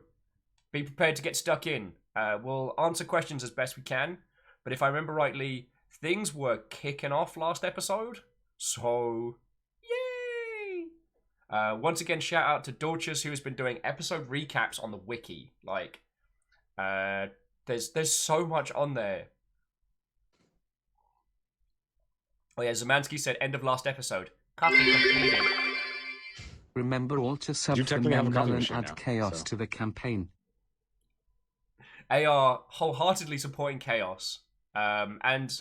be prepared to get stuck in. We'll answer questions as best we can. But if I remember rightly, things were kicking off last episode. So, yay! Once again, shout out to Dorchus, who has been doing episode recaps on the wiki. Like, there's so much on there. Oh yeah, Zamansky said end of last episode. Coffee completed. Remember all to sub You for technically have a coffee Null and machine add now, chaos so. to the campaign. AR wholeheartedly supporting chaos. And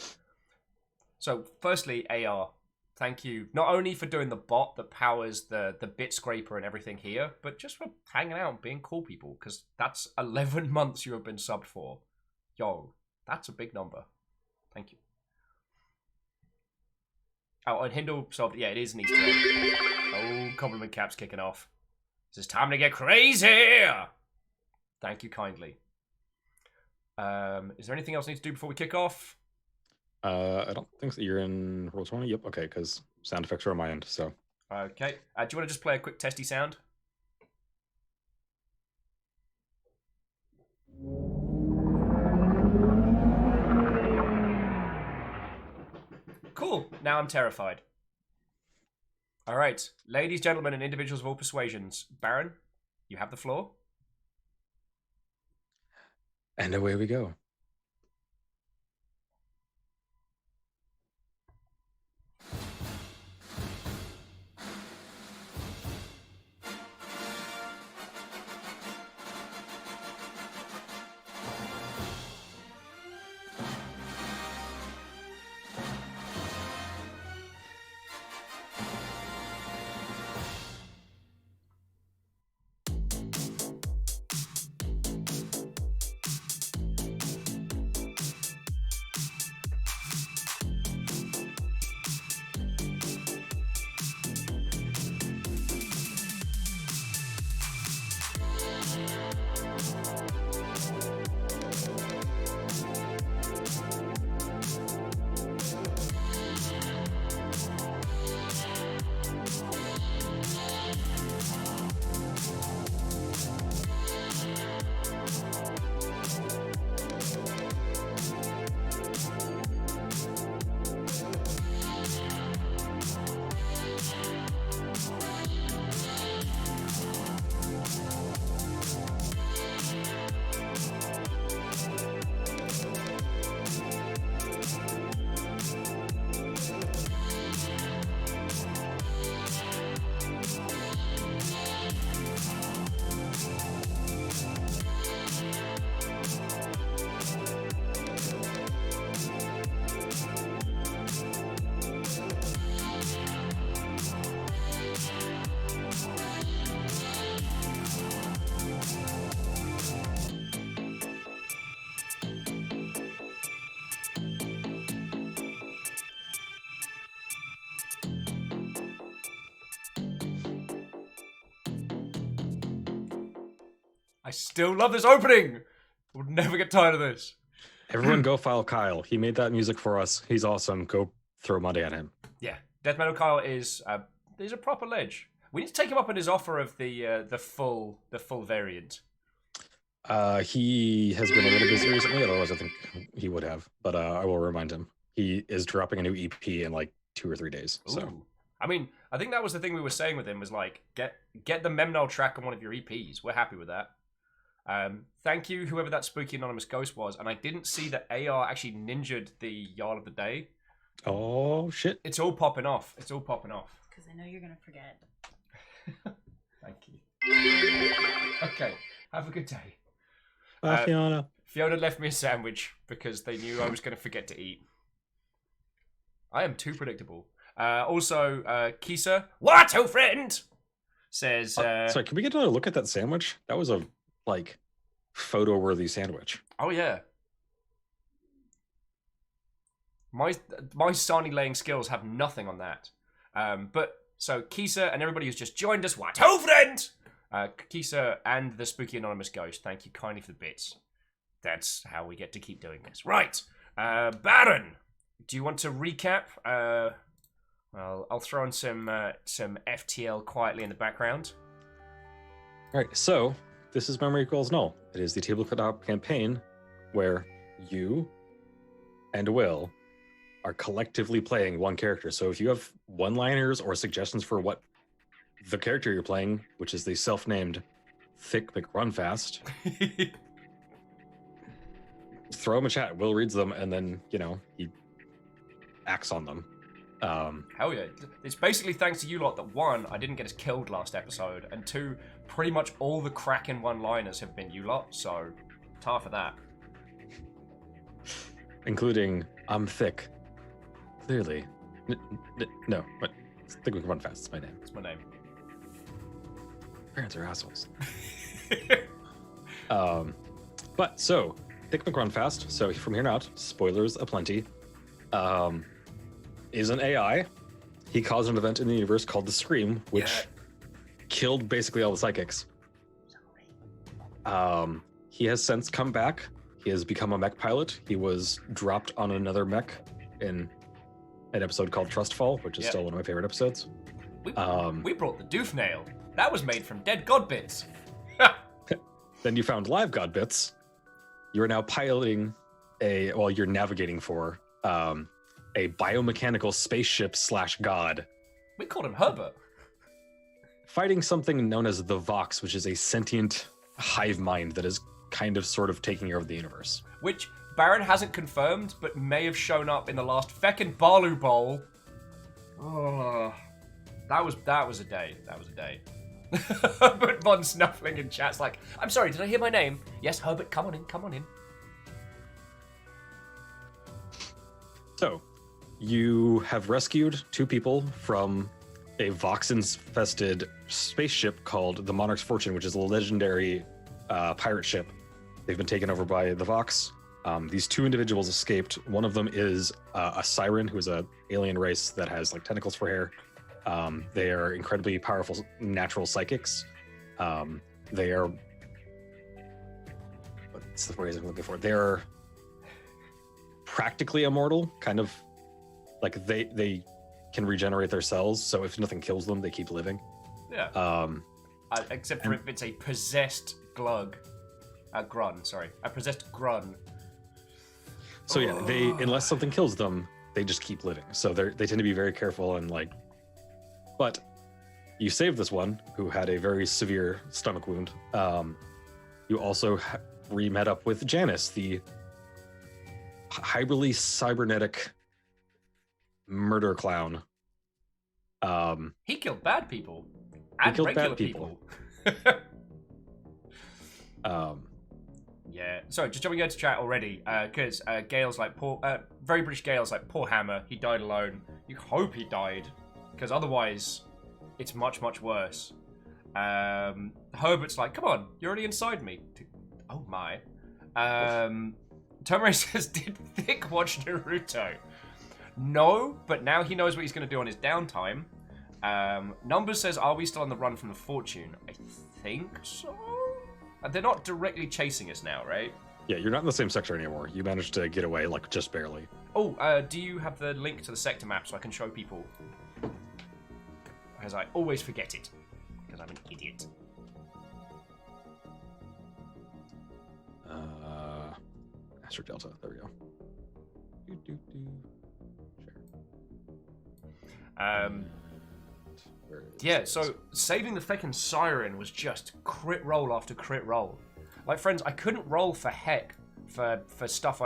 so, firstly, AR, thank you not only for doing the bot that powers the bit scraper and everything here, but just for hanging out and being cool people, because that's 11 months you have been subbed for. Yo, that's a big number. Thank you. Oh, and Hindle solved. Yeah, it is an Easter egg. Oh, compliment cap's kicking off. This is time to get crazy. Thank you kindly. Is there anything else I need to do before we kick off? I don't think so. You're in Roll20? Yep, okay, because sound effects are on my end, so. Okay. Do you want to just play a quick testy sound? Cool. Now I'm terrified. All right, ladies, gentlemen, and individuals of all persuasions. Baron, you have the floor. And away we go. I still love this opening. I would never get tired of this. Everyone go follow Kyle. He made that music for us. He's awesome. Go throw money at him. Yeah, Death Metal Kyle is he's a proper ledge. We need to take him up on his offer of the full variant. He has been a little busy recently, otherwise I think he would have. But I will remind him. He is dropping a new EP in like 2 or 3 days. So Ooh. I mean, I think that was the thing we were saying with him was like, get the Memnol track on one of your EPs. We're happy with that. Thank you, whoever that spooky anonymous ghost was. And I didn't see that AR actually ninja'd the Jarl of the Day. oh shit. It's all popping off. It's all popping off. Because I know you're gonna forget. Thank you. Okay, have a good day. Bye, Fiona. Fiona left me a sandwich because they knew I was going to forget to eat. I am too predictable. Also, Kisa, what, oh friend, says... Sorry, can we get another look at that sandwich? That was a, like, photo-worthy sandwich. Oh, yeah. My Sarnie laying skills have nothing on that. But, so, Kisa and everybody who's just joined us, what, oh friend! Kisa and the spooky anonymous ghost, thank you kindly for the bits. That's how we get to keep doing this. Right, Baron, do you want to recap? Well, I'll throw in some FTL quietly in the background. All right, so this is Memory Equals Null. It is the tabletop campaign where you and Will are collectively playing one character. So if you have one-liners or suggestions for what the character you're playing, which is the self-named Thick McRunfast, throw them a chat. Will reads them, and then, you know, he acts on them. Hell yeah. It's basically thanks to you lot that, one, I didn't get us killed last episode, and two, pretty much all the Kraken one-liners have been you lot, so tar for that. Including, I'm thick. Clearly. No, but Thick McRunfast is my name. That's my name. Parents are assholes. But so Thick McRunfast. So from here on out, spoilers aplenty. Is an AI. He caused an event in the universe called the Scream, which killed basically all the psychics. He has since come back. He has become a mech pilot. He was dropped on another mech in an episode called Trustfall, which is still one of my favorite episodes. We brought the doof nail. That was made from dead god bits. Then you found live god bits. You are now piloting you're navigating for a biomechanical spaceship / god, We called him Herbert. fighting something known as the Vox, which is a sentient hive mind that is kind of sort of taking over the universe. Which Baron hasn't confirmed, but may have shown up in the last feckin' Balu Bowl. Oh, that was a day. That was a day. Herbert Von Snuffling in chat's like, I'm sorry, did I hear my name? Yes, Herbert, come on in, come on in. So, you have rescued 2 people from a Vox-infested spaceship called the Monarch's Fortune, which is a legendary pirate ship. They've been taken over by the Vox. These 2 individuals escaped. One of them is a siren, who is an alien race that has like tentacles for hair. They are incredibly powerful natural psychics. They are, what's the phrase I'm looking for? They're practically immortal, kind of like they can regenerate their cells. So if nothing kills them, they keep living. Yeah. Except for if it's a possessed glug. Grun, sorry. A possessed grun. So yeah, they, unless something kills them, they just keep living. So they tend to be very careful and like, but you saved this one who had a very severe stomach wound. You also re-met up with Janice, the hybridly cybernetic murder clown. He killed bad people. And killed regular bad people. Yeah. Sorry, just jumping into chat already, because Gale's like, poor, very British Gale's like, poor Hammer, he died alone. You hope he died, because otherwise, it's much, much worse. Herbert's like, come on, you're already inside me. Oh my. Tomray says, did Thick watch Naruto? No, but now he knows what he's going to do on his downtime. Numbers says, are we still on the run from the Fortune? I think so. They're not directly chasing us now, right? Yeah, you're not in the same sector anymore. You managed to get away, like, just barely. Oh, do you have the link to the sector map so I can show people? As I always forget it, because I'm an idiot. Astro Delta, there we go. Share. Yeah, so saving the feckin' siren was just crit roll after crit roll. Like, friends, I couldn't roll for heck for stuff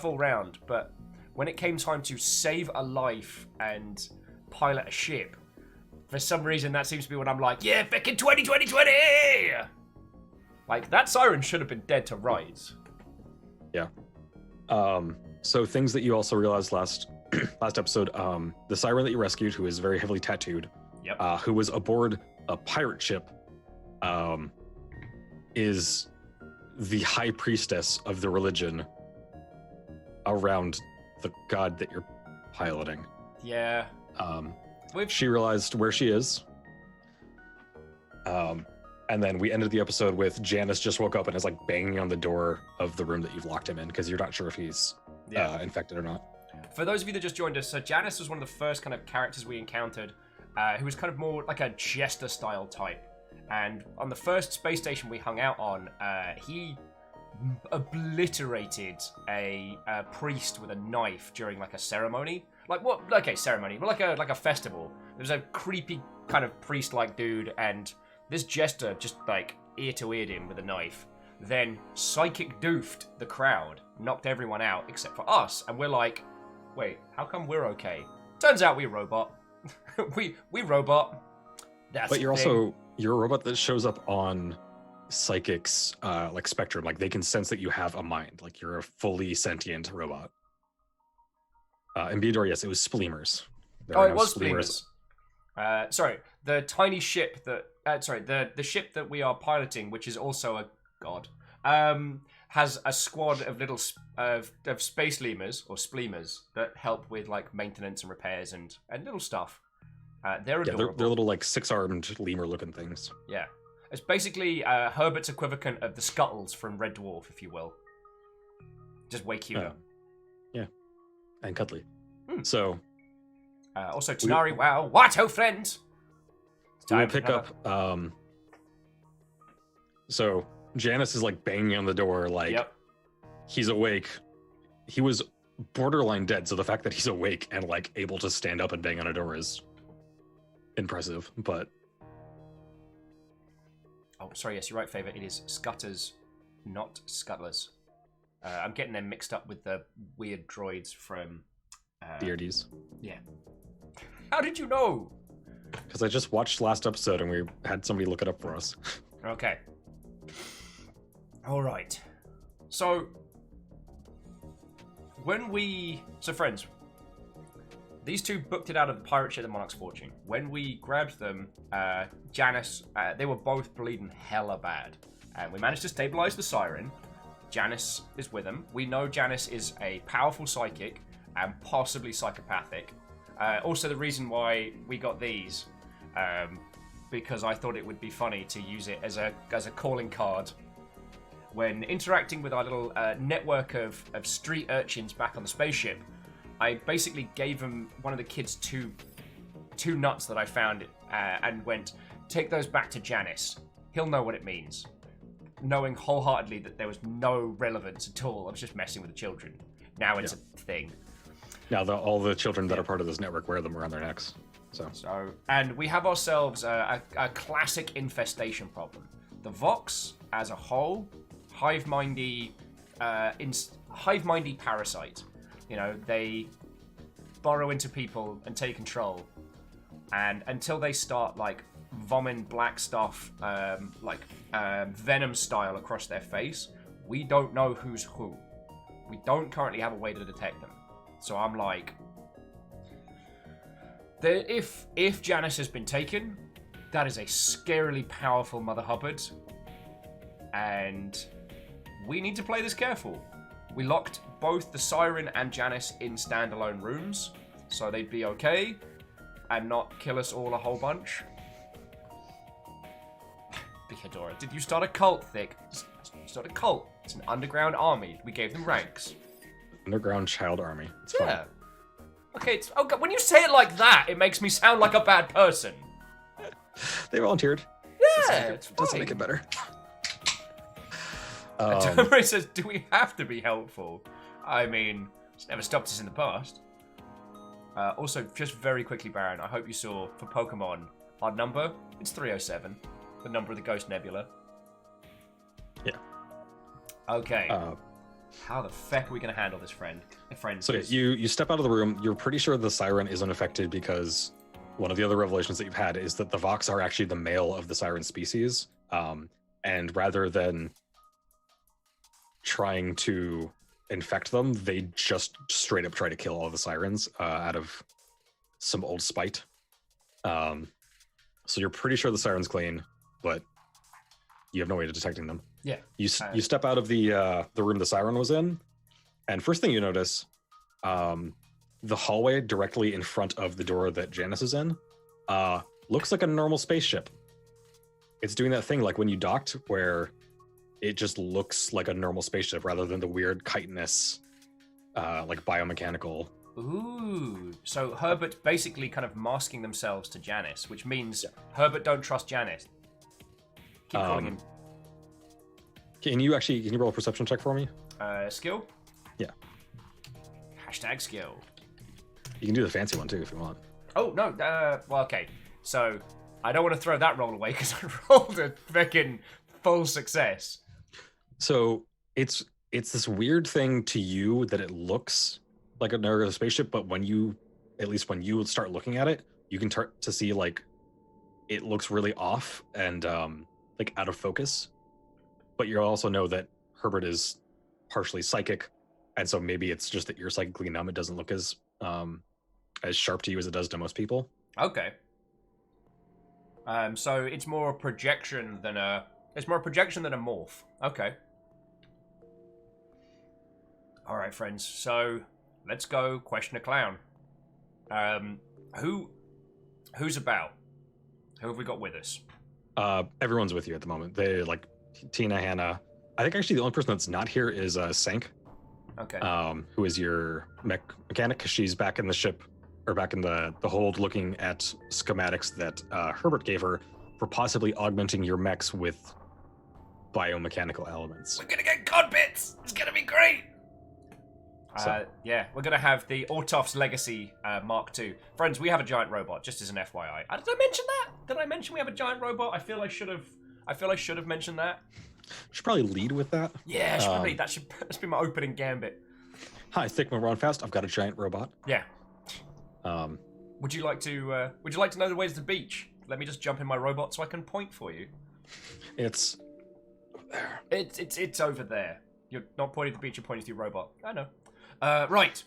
all round, but when it came time to save a life and pilot a ship, for some reason that seems to be when I'm like, yeah, feckin' 20! Like, that siren should have been dead to rights. Yeah. So things that you also realized last episode, the siren that you rescued, who is very heavily tattooed, Yep. Who was aboard a pirate ship, is the high priestess of the religion around the god that you're piloting. Yeah. She realized where she is. And then we ended the episode with Janice just woke up and is like banging on the door of the room that you've locked him in because you're not sure if he's infected or not. For those of you that just joined us, so Janice was one of the first kind of characters we encountered, who was kind of more like a jester-style type. And on the first space station we hung out on, he obliterated a priest with a knife during like a ceremony. Like what? Okay, ceremony, but like a festival. There was a creepy kind of priest-like dude, and this jester just like ear-to-eared him with a knife. Then psychic doofed the crowd, knocked everyone out except for us, and we're like, wait, how come we're okay? Turns out we robot. we robot. That's but you're the thing. also you're a robot that shows up on psychics like spectrum. Like they can sense that you have a mind. Like you're a fully sentient robot. In Beador, yes, it was Spleemers. It was Spleemers. Sorry, the tiny ship that the ship that we are piloting, which is also a god, has a squad of little of space lemurs or spleemers that help with like maintenance and repairs and little stuff. They're adorable. Yeah, they're little like 6-armed lemur-looking things. Yeah, it's basically Herbert's equivalent of the scuttles from Red Dwarf, if you will. Just way cuter. Yeah, and cuddly. So. Also, Tanari, wow, what, oh friend? We'll pick up. So Janice is like banging on the door, like he's awake. He was borderline dead, so the fact that he's awake and like able to stand up and bang on a door is impressive. But oh, sorry, yes, you're right, Favor. It is Scutters, not Scuttlers. I'm getting them mixed up with the weird droids from DRDs. Yeah. How did you know? Because I just watched last episode and we had somebody look it up for us. Okay. All right. So friends, these two booked it out of the pirate ship, the Monarch's Fortune. When we grabbed them, Janice, they were both bleeding hella bad. And we managed to stabilize the Siren. Janice is with them. We know Janice is a powerful psychic and possibly psychopathic. Also, the reason why we got these, because I thought it would be funny to use it as a calling card when interacting with our little network of street urchins back on the spaceship. I basically gave one of the kids two nuts that I found and went, take those back to Janice. He'll know what it means. Knowing wholeheartedly that there was no relevance at all. I was just messing with the children. Now it's a thing. Now all the children that are part of this network wear them around their necks. So and we have ourselves a classic infestation problem. The Vox, as a whole, hive-mindy parasite. You know, they burrow into people and take control. And until they start, like, vomiting black stuff, venom style across their face, we don't know who's who. We don't currently have a way to detect them. So I'm like, if Janice has been taken, that is a scarily powerful Mother Hubbard, and we need to play this careful. We locked both the Siren and Janice in standalone rooms, so they'd be okay and not kill us all a whole bunch. Bihadora, did you start a cult, Thick? Start a cult. It's an underground army. We gave them ranks. Underground child army. It's Yeah. fine. Okay, when you say it like that, it makes me sound like a bad person. They volunteered. Yeah, it's fine. Doesn't make it better. Tomori says, do we have to be helpful? I mean, it's never stopped us in the past. Also, just very quickly, Baron, I hope you saw, for Pokemon, our number, it's 307. The number of the Ghost Nebula. Yeah. Okay. How the feck are we going to handle this, friend? So you step out of the room. You're pretty sure the Siren is unaffected because one of the other revelations that you've had is that the Vox are actually the male of the Siren species. And rather than trying to infect them, they just straight up try to kill all the Sirens out of some old spite. So you're pretty sure the Siren's clean, but you have no way of detecting them. Yeah. You step out of the room the Siren was in, and first thing you notice, the hallway directly in front of the door that Janice is in looks like a normal spaceship. It's doing that thing like when you docked where it just looks like a normal spaceship rather than the weird chitinous, like biomechanical. Ooh, so Herbert basically kind of masking themselves to Janice, which means Herbert don't trust Janice. Keep calling him. Can you roll a perception check for me? Skill? Yeah. Hashtag skill. You can do the fancy one too if you want. Oh, no, well, okay. So, I don't want to throw that roll away because I rolled a freaking full success. So, it's this weird thing to you that it looks like a regular spaceship, but when you start looking at it, you can start to see like it looks really off and like out of focus. But you also know that Herbert is partially psychic, and so maybe it's just that you're psychically numb. It doesn't look as sharp to you as it does to most people. Okay. So it's more a projection than a morph. Okay. All right, friends. So let's go question a clown. Who's about? Who have we got with us? Everyone's with you at the moment. They like Tina, Hannah. I think actually the only person that's not here is Sank. Okay. Who is your mechanic? Because she's back in the ship, or back in the hold, looking at schematics that Herbert gave her for possibly augmenting your mechs with biomechanical elements. We're gonna get god bits. It's gonna be great. Yeah, we're gonna have the Ortoff's Legacy Mark II. Friends, we have a giant robot. Just as an FYI. Did I mention that? Did I mention we have a giant robot? I feel I should have mentioned that. Should probably lead with that. Yeah, that should be my opening gambit. Hi, Thickman, run fast. I've got a giant robot. Yeah. Would you like to know the way to the beach? Let me just jump in my robot so I can point for you. It's there. It's over there. You're not pointing to the beach. You're pointing to your robot. I know. Right.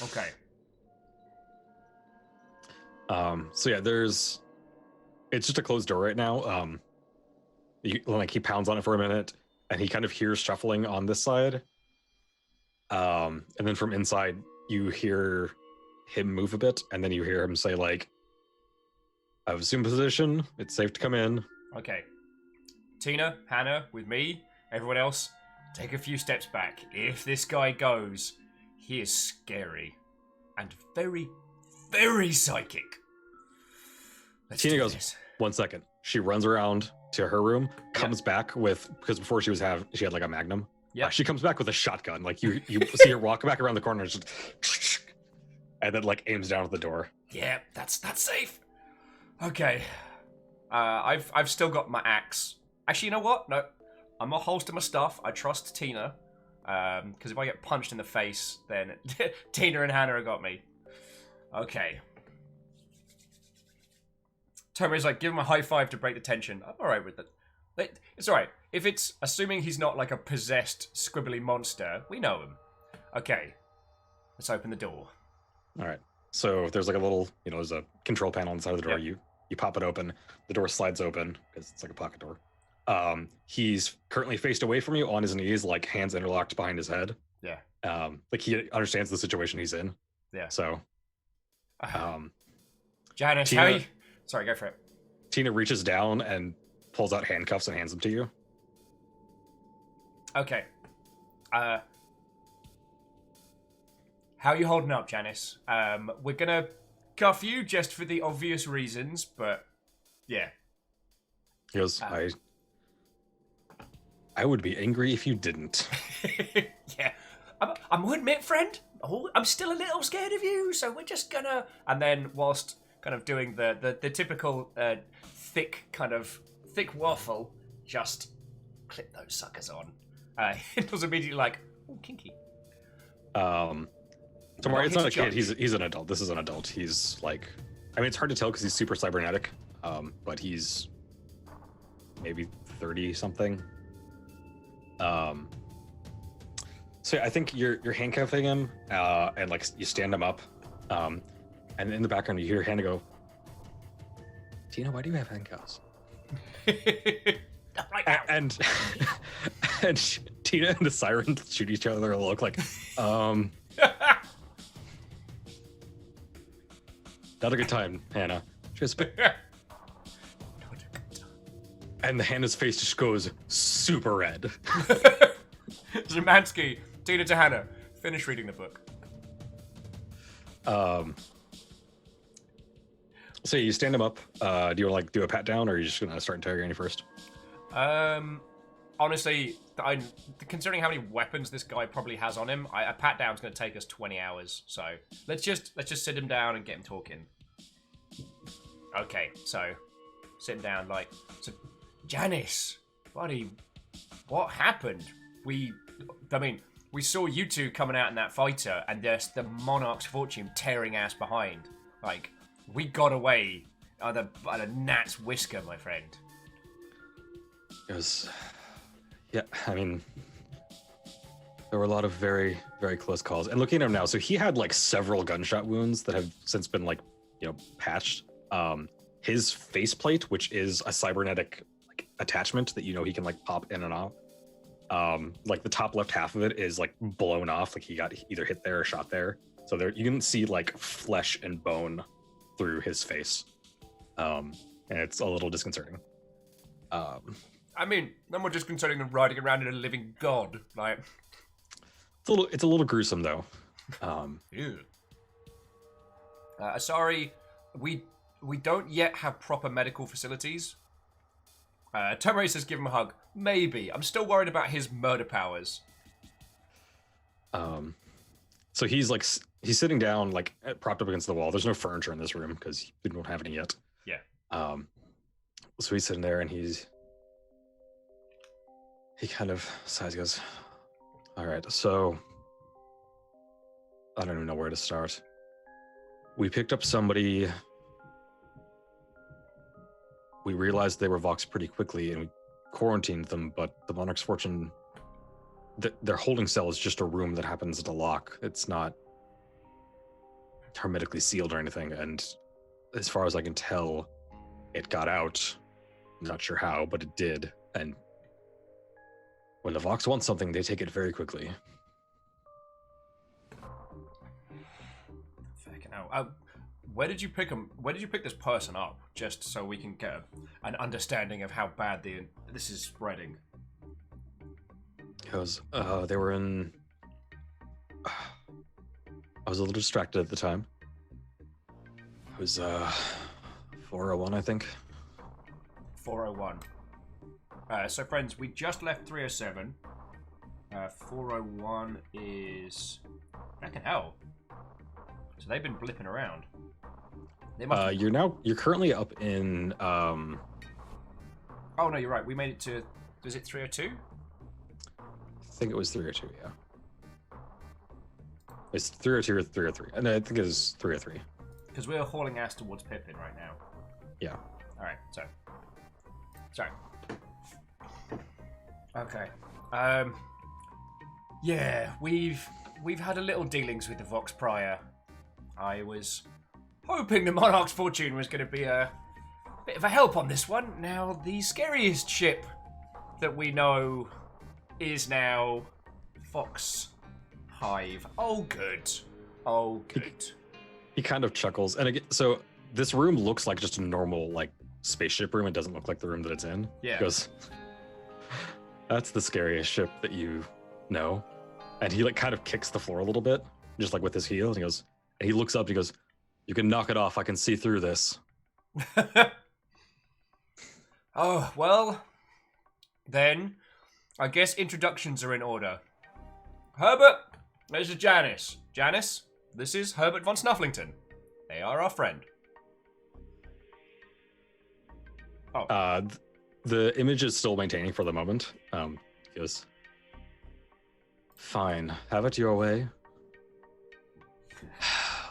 Okay. So yeah, it's just a closed door right now. He pounds on it for a minute, and he kind of hears shuffling on this side. And then from inside, you hear him move a bit, and then you hear him say, like, I've assumed position. It's safe to come in. Okay. Tina, Hannah, with me, everyone else, take a few steps back. If this guy goes, he is scary. And very, very psychic. Tina goes, 1 second. She runs around to her room, comes back with, because before she had like a Magnum. Yeah. She comes back with a shotgun. Like you see her walk back around the corner, just, and then like aims down at the door. Yeah, that's safe. Okay. I've still got my axe. Actually, you know what? No, I'm not holster my stuff. I trust Tina. Because if I get punched in the face, then Tina and Hannah have got me. Okay. Tomo's like, give him a high five to break the tension. I'm alright with it. It's alright. If it's assuming he's not like a possessed, scribbly monster, we know him. Okay. Let's open the door. Alright. So there's like a little, there's a control panel on the side of the door. Yep. You pop it open. The door slides open because it's like a pocket door. He's currently faced away from you on his knees, like hands interlocked behind his head. Yeah. Like he understands the situation he's in. Yeah. So, Janice, Tina, how you... Sorry, go for it. Tina reaches down and pulls out handcuffs and hands them to you. Okay. How are you holding up, Janice? We're gonna cuff you just for the obvious reasons, but yeah. He goes, I would be angry if you didn't. Yeah. I must admit, friend, I'm still a little scared of you, so we're just gonna... And then, whilst kind of doing the typical thick waffle, just clip those suckers on. It was immediately like, oh, kinky. Tomorrow, it's not a kid, he's an adult. This is an adult. He's like, I mean, it's hard to tell because he's super cybernetic, but he's maybe 30 something. So I think you're handcuffing him, and like you stand him up, and in the background you hear Hannah go, Tina, why do you have handcuffs? and Tina and the siren shoot each other a look like, not a good time, Hannah. Just and Hannah's face just goes super red. Zemansky, Tina to Hannah, finish reading the book. So you stand him up. Do you want to do a pat down, or are you just gonna start interrogating first? Honestly, considering how many weapons this guy probably has on him, a pat down's gonna take us 20 hours. So let's just sit him down and get him talking. Okay, so sit him down. So Janice, buddy, what happened? We saw you two coming out in that fighter, and there's the Monarch's Fortune tearing ass behind. Like, we got away at a gnat's whisker, my friend. It was, yeah, I mean, there were a lot of very, very close calls. And looking at him now, so he had like several gunshot wounds that have since been patched. His faceplate, which is a cybernetic attachment that he can pop in and off. The top left half of it is blown off, he got either hit there or shot there. So there you can see flesh and bone through his face, and it's a little disconcerting. I mean, no more disconcerting than riding around in a living god. It's a little gruesome though. Ew. Sorry, we don't yet have proper medical facilities. Tomori says give him a hug. Maybe. I'm still worried about his murder powers. So he's like he's sitting down, like propped up against the wall. There's no furniture in this room because we don't have any yet. Yeah. So he's sitting there and he kind of sighs, goes, "All right, so I don't even know where to start. We picked up somebody. We realized they were Vox pretty quickly, and we quarantined them. But the Monarch's Fortune, their holding cell is just a room that happens to lock. It's not hermetically sealed or anything. And as far as I can tell, it got out. I'm not sure how, but it did. And when the Vox wants something, they take it very quickly." Fucking hell. Where did you pick them? Where did you pick this person up? Just so we can get an understanding of how bad this is spreading. Because they were in. I was a little distracted at the time. It was 401, I think. 401. So friends, we just left 307. 401 is fucking hell. So they've been blipping around. They must You're currently up in Oh no, you're right. We made it to. Was it 302? I think it was 302, yeah. It's 302 or 303. And I think it was 303. Because we're hauling ass towards Pippin right now. Yeah. Alright, so. Sorry. Okay. Yeah, we've had a little dealings with the Vox prior. I was hoping the Monarch's Fortune was going to be a bit of a help on this one. Now, the scariest ship that we know is now Fox Hive. Oh, good. Oh, good. He kind of chuckles. And again, so this room looks like just a normal, like, spaceship room. It doesn't look like the room that it's in. Yeah. He goes, "That's the scariest ship that you know." And he, like, kind of kicks the floor a little bit, just like with his heel. And he goes, and he looks up and he goes, "You can knock it off. I can see through this." Oh, well, then I guess introductions are in order. Herbert, this is Janice. Janice, this is Herbert von Snufflington. They are our friend. Oh. The image is still maintaining for the moment. He goes, "Fine, have it your way."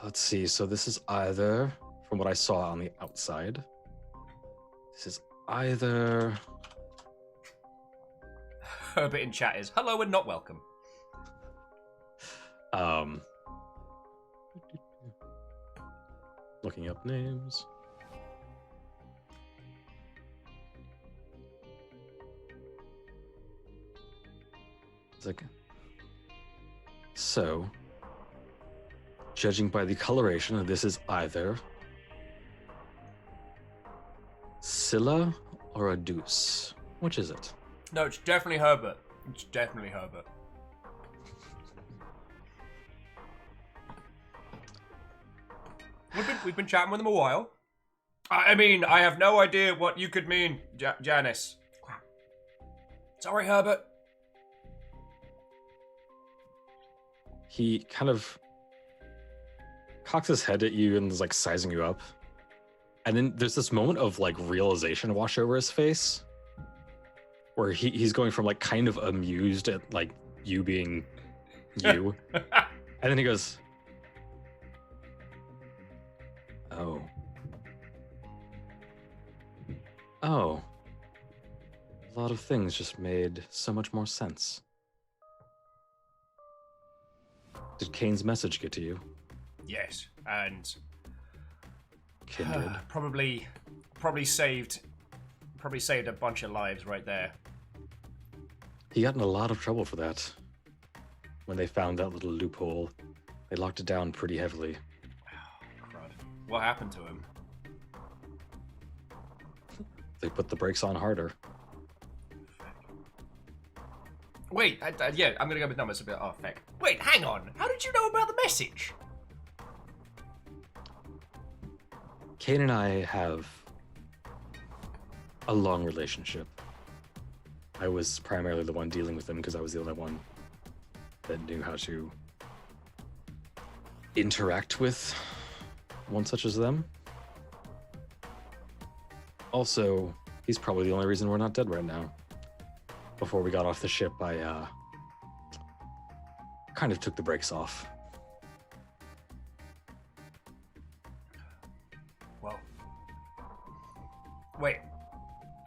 Let's see. So this is either, from what I saw on the outside, this is either. Herbert in chat is hello and not welcome. Looking up names. It's like, so, judging by the coloration, this is either Scylla or a deuce. Which is it? No, it's definitely Herbert. It's definitely Herbert. We've been chatting with him a while. I mean, I have no idea what you could mean, Janice. Sorry, Herbert. He kind of cocks his head at you and is like sizing you up. And then there's this moment of like realization wash over his face where he's going from like kind of amused at like you being you. And then he goes, "Oh. Oh. A lot of things just made so much more sense. Did Kane's message get to you?" Yes, and Kindred. probably saved a bunch of lives right there. He got in a lot of trouble for that. When they found that little loophole, they locked it down pretty heavily. Crud. What happened to him? They put the brakes on harder. Wait, yeah, I'm gonna go with numbers a bit. Oh, feck. Wait, hang on. How did you know about the message? Kane and I have a long relationship. I was primarily the one dealing with him because I was the only one that knew how to interact with one such as them. Also, he's probably the only reason we're not dead right now. Before we got off the ship, I kind of took the brakes off. Well, wait.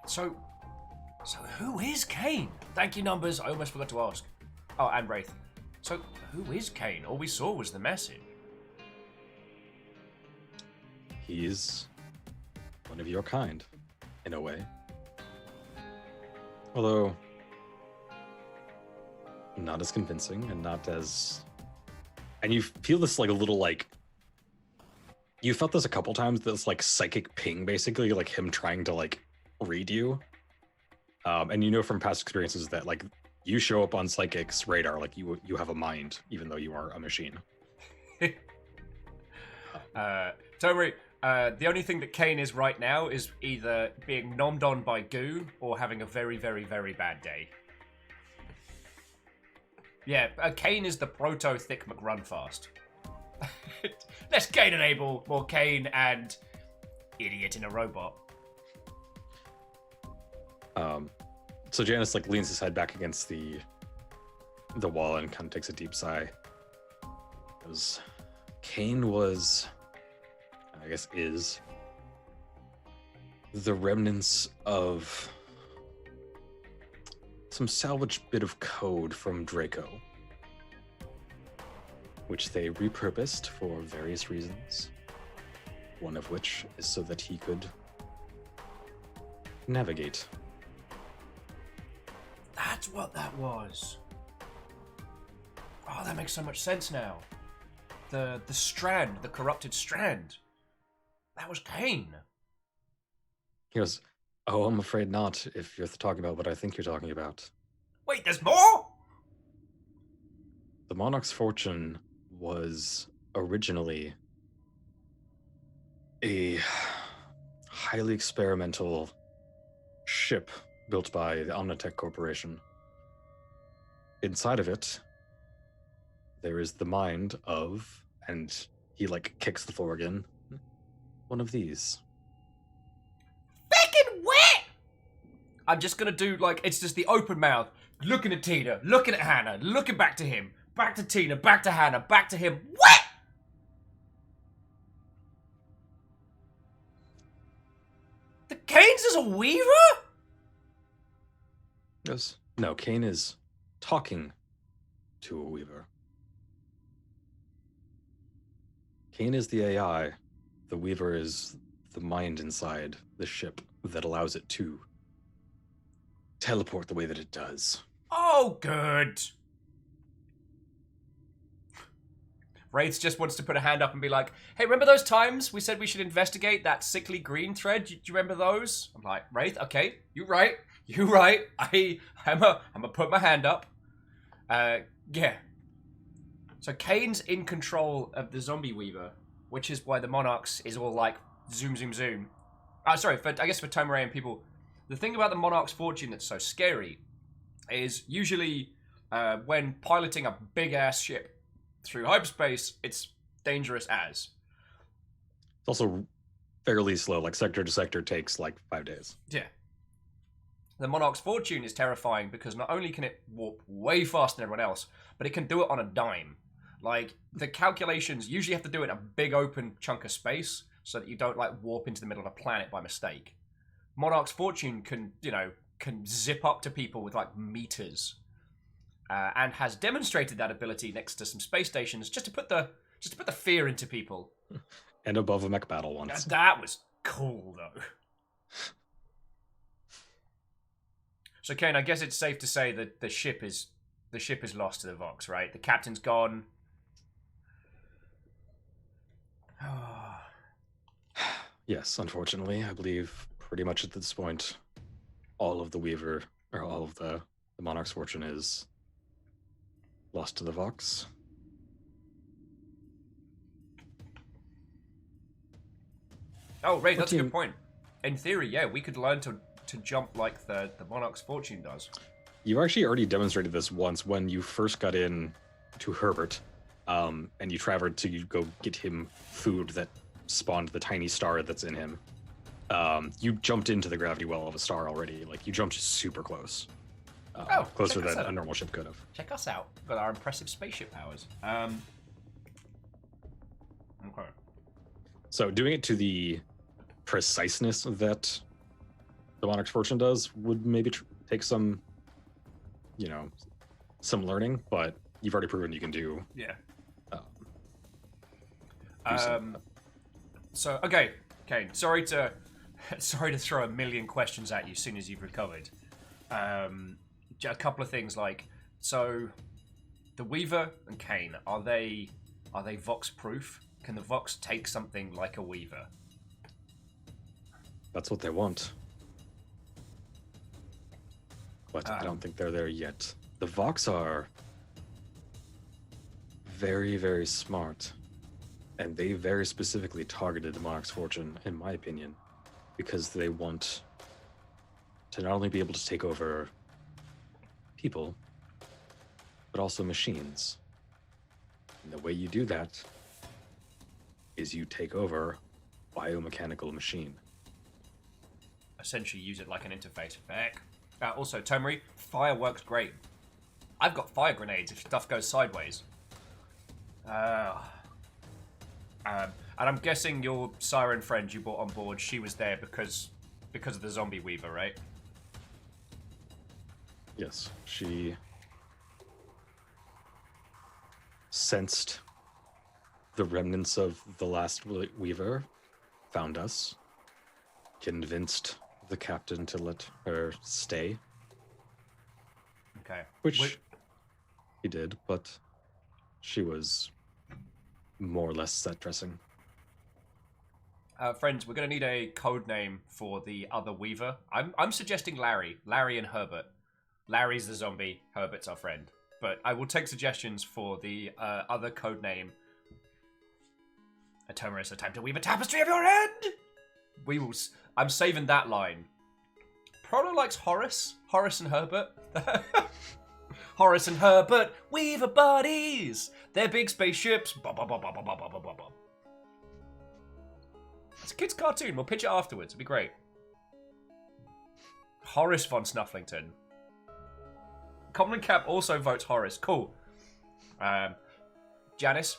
So who is Kane? Thank you, Numbers. I almost forgot to ask. Oh, and Wraith. So who is Kane? All we saw was the message. He's one of your kind, in a way. Although, not as convincing and not as... And you feel this like a little like... You felt this a couple times, this like psychic ping, basically, like him trying to like read you. And you know from past experiences that like you show up on Psychic's radar, like you have a mind, even though you are a machine. Tomori, the only thing that Kane is right now is either being nommed on by goo or having a very, very, very bad day. Yeah, Kane is the proto-thick McRunfast. Less Kane and Abel, more Kane and idiot in a robot. So Janice like leans his head back against the wall and kind of takes a deep sigh. Because Kane was, I guess is, the remnants of some salvaged bit of code from Draco, which they repurposed for various reasons. One of which is so that he could navigate. That's what that was. Oh, that makes so much sense now. The strand, the corrupted strand. That was Kane. He goes, "Oh, I'm afraid not, if you're talking about what I think you're talking about." Wait, there's more? The Monarch's Fortune was originally a highly experimental ship built by the Omnitech Corporation. Inside of it, there is the mind of, and he like kicks the floor again, one of these. Fucking what? I'm just gonna do like, it's just the open mouth, looking at Tina, looking at Hannah, looking back to him, back to Tina, back to Hannah, back to him. What? The Kane's is a weaver? Yes. No, Kane is talking to a weaver. Kane is the AI. The weaver is the mind inside the ship that allows it to teleport the way that it does. Oh, good. Wraith just wants to put a hand up and be like, hey, remember those times we said we should investigate that sickly green thread? Do you remember those? I'm like, Wraith, okay, you're right. You're right. I'm a put my hand up. Yeah. So Kane's in control of the zombie weaver, which is why the Monarchs is all like zoom, zoom, zoom. Sorry, I guess for Tomare and people, the thing about the Monarch's Fortune that's so scary is usually when piloting a big-ass ship through hyperspace, it's dangerous as. It's also fairly slow, like sector to sector takes like 5 days. Yeah. The Monarch's Fortune is terrifying because not only can it warp way faster than everyone else, but it can do it on a dime. Like, the calculations usually have to do it in a big open chunk of space so that you don't, like, warp into the middle of a planet by mistake. Monarch's Fortune can zip up to people with, like, meters. And has demonstrated that ability next to some space stations just to put the fear into people. And above a mech battle once. That was cool, though. So, Kane, I guess it's safe to say that the ship is lost to the Vox, right? The captain's gone. Yes, unfortunately, I believe pretty much at this point, all of the Weaver, or all of the Monarch's Fortune is lost to the Vox. Oh, Ray, that's a good point. In theory, yeah, we could learn to jump like the Monarch's Fortune does. You actually already demonstrated this once when you first got in to Herbert. and you traveled to go get him food that spawned the tiny star that's in him. You jumped into the gravity well of a star already. Like, you jumped super close. Closer than a normal ship could have. Check us out. We've got our impressive spaceship powers. Okay. So doing it to the preciseness that the Monarch's Fortune does would maybe take some, some learning, but you've already proven you can do. Yeah. Some. Okay, Kane. Sorry to throw a million questions at you as soon as you've recovered. A couple of things so the Weaver and Kane, are they Vox proof? Can the Vox take something like a Weaver? That's what they want. But I don't think they're there yet. The Vox are very, very smart. And they very specifically targeted the Monarch's Fortune, in my opinion, because they want to not only be able to take over people, but also machines. And the way you do that is you take over a biomechanical machine. Essentially use it like an interface. Heck. Also, Tomari, fire works great. I've got fire grenades if stuff goes sideways. And I'm guessing your Siren friend you brought on board, she was there because of the zombie Weaver, right? Yes, she sensed the remnants of the last Weaver, found us, convinced the captain to let her stay. Okay. Which he did, but she was more or less set dressing. Friends, we're going to need a code name for the other Weaver. I'm suggesting Larry. Larry and Herbert. Larry's the zombie, Herbert's our friend. But I will take suggestions for the other code name. Atomer, a time to weave a tapestry of your end! We will... I'm saving that line. Prolo likes Horace. Horace and Herbert. Horace and Herbert, Weaver buddies! They're big spaceships. It's a kid's cartoon. We'll pitch it afterwards. It'll be great. Horace von Snufflington. Common Cap also votes Horace. Cool. Janice?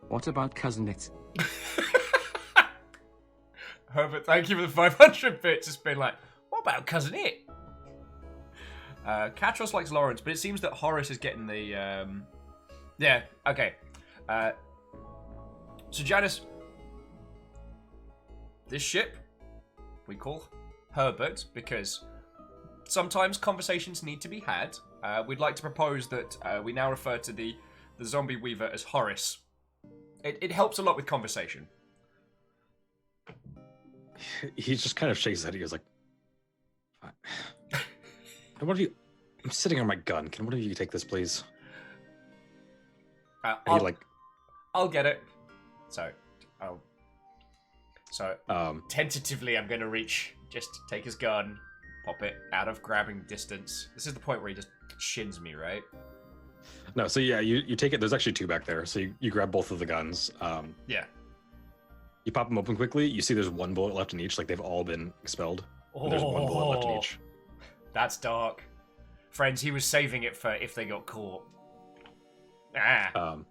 What about Cousin It? Herbert, thank you for the 500 bits. It's been like, what about Cousin It? Katros likes Lawrence, but it seems that Horace is getting the... Yeah, okay. So Janice... This ship, we call Herbert, because sometimes conversations need to be had. We'd like to propose that we now refer to the zombie Weaver as Horace. It helps a lot with conversation. He just kind of shakes his head. He goes like, "Can one of you? I'm sitting on my gun. Can one of you take this, please?" I'll get it. Tentatively, I'm going to reach, just take his gun, pop it out of grabbing distance. This is the point where he just shins me, right? No, so yeah, you take it. There's actually two back there. So you grab both of the guns. Yeah. You pop them open quickly. You see there's one bullet left in each. Like, they've all been expelled. There's one bullet left in each. That's dark. Friends, he was saving it for if they got caught. And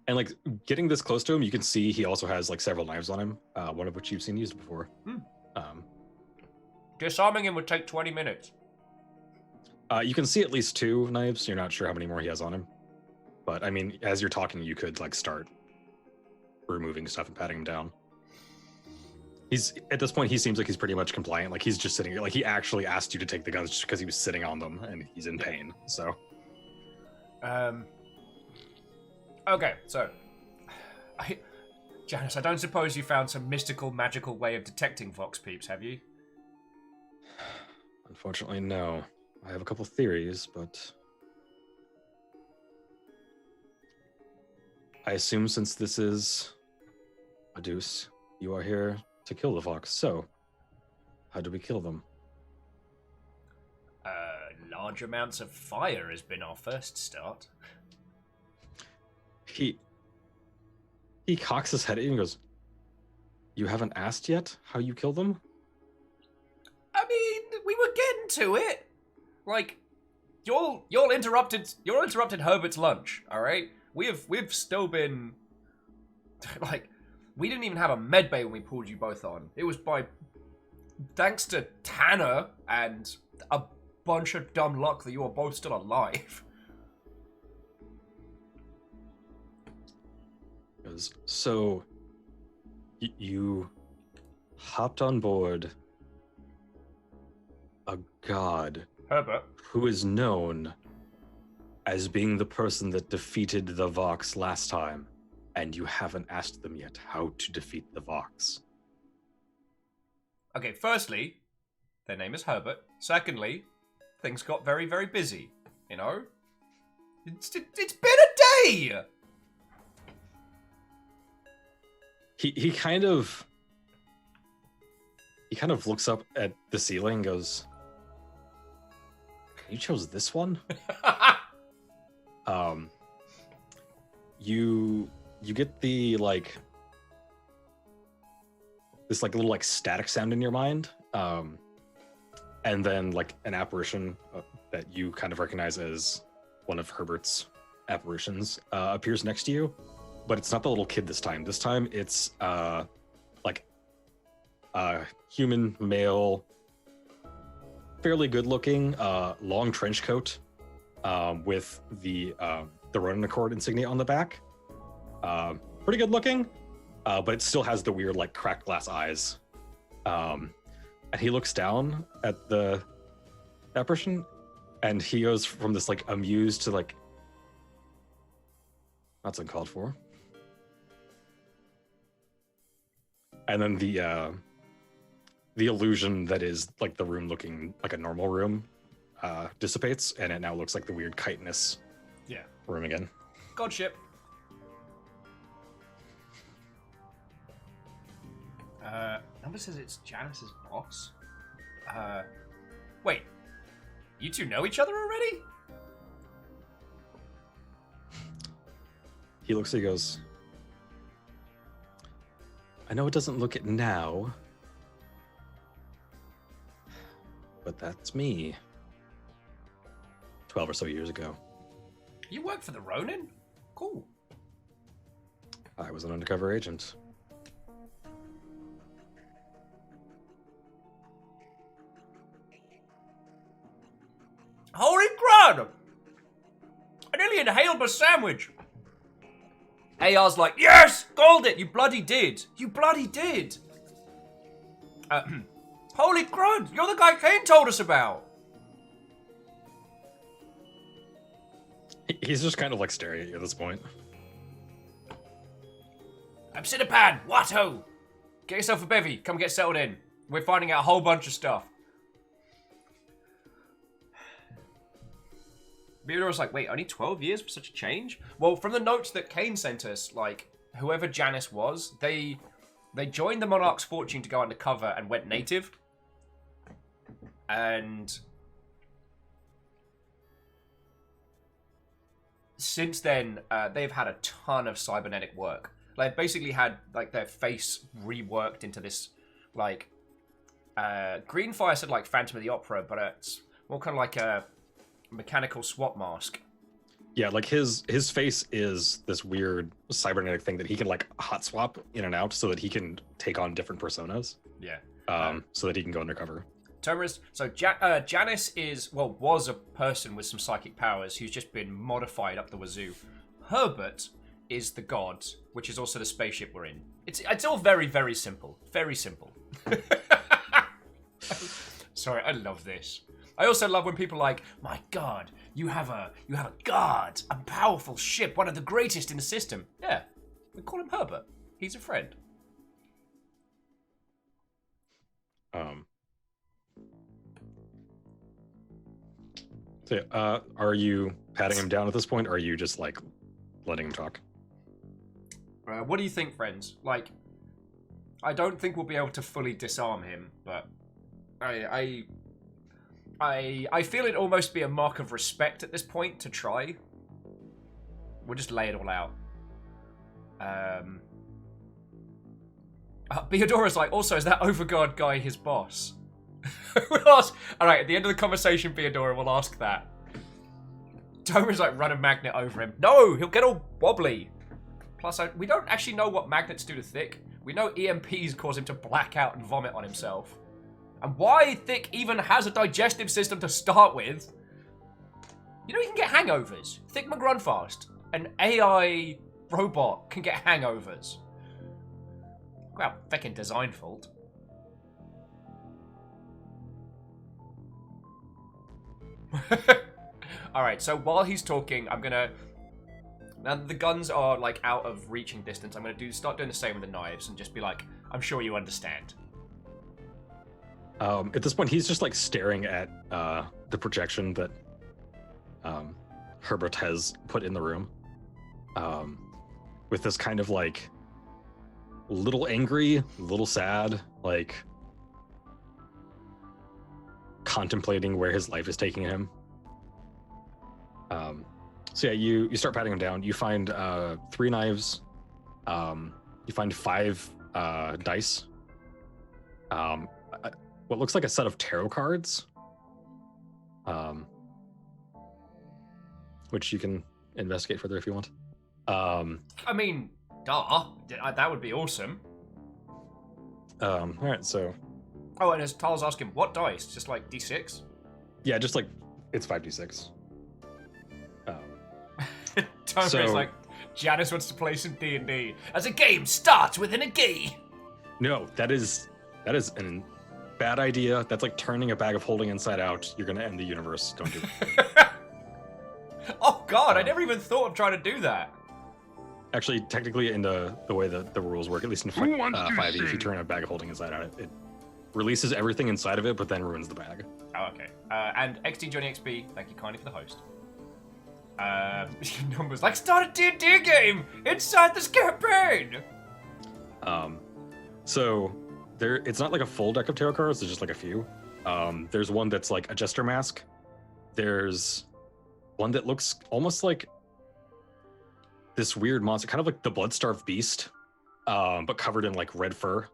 like, getting this close to him, you can see he also has like several knives on him, one of which you've seen used before. Disarming him would take 20 minutes. You can see at least two knives. You're not sure how many more he has on him. But I mean, as you're talking, you could like start removing stuff and patting him down. He's at this point, he seems like he's pretty much compliant. Like, he's just sitting here. Like, he actually asked you to take the guns just because he was sitting on them and he's in pain. So, okay, so Janice, I don't suppose you found some mystical, magical way of detecting Vox peeps, have you? Unfortunately, no. I have a couple theories, but I assume since this is a deuce, you are here to kill the Vox. So, how do we kill them? Large amounts of fire has been our first start. He cocks his head at you and goes, "You haven't asked yet how you kill them?" I mean, we were getting to it. Like, y'all interrupted Herbert's lunch. All right, we've still been like, we didn't even have a med bay when we pulled you both on. It was thanks to Tanner and a bunch of dumb luck that you were both still alive. So, you hopped on board a god Herbert. who is known as being the person that defeated the Vox last time, and you haven't asked them yet how to defeat the Vox. Okay, firstly, their name is Herbert. Secondly, things got very, very busy. You know? It's been a day! He kind of looks up at the ceiling and goes, "You chose this one?" You get the this little static sound in your mind, and then an apparition that you kind of recognize as one of Herbert's apparitions appears next to you, but it's not the little kid this time. This time it's a human male, fairly good looking, long trench coat with the Ronin Accord insignia on the back. Pretty good looking, but it still has the weird cracked glass eyes. And he looks down at the apparition, and he goes from this amused to that's uncalled for. And then the illusion that is the room looking like a normal room dissipates, and it now looks like the weird chitinous room again. Godship. Number says it's Janice's boss. Wait. You two know each other already? He looks at you and goes, "I know it doesn't look it now, but that's me 12 or so years ago. You work for the Ronin? Cool. I was an undercover agent." Holy crud! I nearly inhaled my sandwich. AR's like, yes! Called it! You bloody did! You bloody did! Holy crud! You're the guy Kane told us about! He's just kind of staring at you at this point. Obsidipan! Watto! Get yourself a bevy. Come get settled in. We're finding out a whole bunch of stuff. Beaver was like, wait, only 12 years for such a change? Well, from the notes that Kane sent us, whoever Janice was, they joined the Monarch's Fortune to go undercover and went native. And since then, they've had a ton of cybernetic work. Basically had, their face reworked into this, Greenfire said, Phantom of the Opera, but it's more kind of like a mechanical swap mask. Yeah, his face is this weird cybernetic thing that he can hot swap in and out so that he can take on different personas. Yeah. So that he can go undercover. Terminus. So Janice was a person with some psychic powers who's just been modified up the wazoo. Herbert is the god, which is also the spaceship we're in. It's all very, very simple. Very simple. Sorry, I love this. I also love when people are like, my god, you have a god, a powerful ship, one of the greatest in the system. Yeah, we call him Herbert. He's a friend. So yeah, are you patting him down at this point, or are you just letting him talk? What do you think, friends? I don't think we'll be able to fully disarm him, but I feel it'd almost be a mark of respect at this point to try. We'll just lay it all out. Beodora's like, also, is that Overguard guy his boss? We'll ask. Alright, at the end of the conversation, Beodora will ask that. Tomer's like, run a magnet over him. No, he'll get all wobbly. Plus, we don't actually know what magnets do to Thick. We know EMPs cause him to black out and vomit on himself. And why Thick even has a digestive system to start with. You know he can get hangovers. Thick McGrunfast, an AI robot, can get hangovers. Well, fucking design fault. Alright, so while he's talking, I'm gonna... Now that the guns are, like, out of reaching distance, I'm gonna start doing the same with the knives and just be like, I'm sure you understand. At this point, he's just, like, staring at the projection that Herbert has put in the room. With this kind of, like, little angry, little sad, like, contemplating where his life is taking him. So yeah, you start patting him down. You find 3 knives. You find 5 dice. What looks like a set of tarot cards. Which you can investigate further if you want. I mean, duh. That would be awesome. All right, so. Oh, and as Tal's asking, what dice? Just like D6? Yeah, just like it's 5d6. Tomer's So- like, Janice wants to play some D&D. As a game starts within a gay. No, that is a bad idea. That's like turning a bag of holding inside out. You're gonna end the universe. Don't do it. Oh god, I never even thought of trying to do that. Actually, technically, in the way that the rules work, at least in Who wants to 5e, if you sing? turn a bag of holding inside out, it releases everything inside of it, but then ruins the bag. Oh, okay. And XD Johnny XP, thank you kindly for the host. Numbers like, start a D&D game inside this campaign! So it's not like a full deck of tarot cards, there's just like a few. There's one that's like a jester mask. There's one that looks almost like this weird monster, kind of like the blood-starved beast, but covered in like red fur.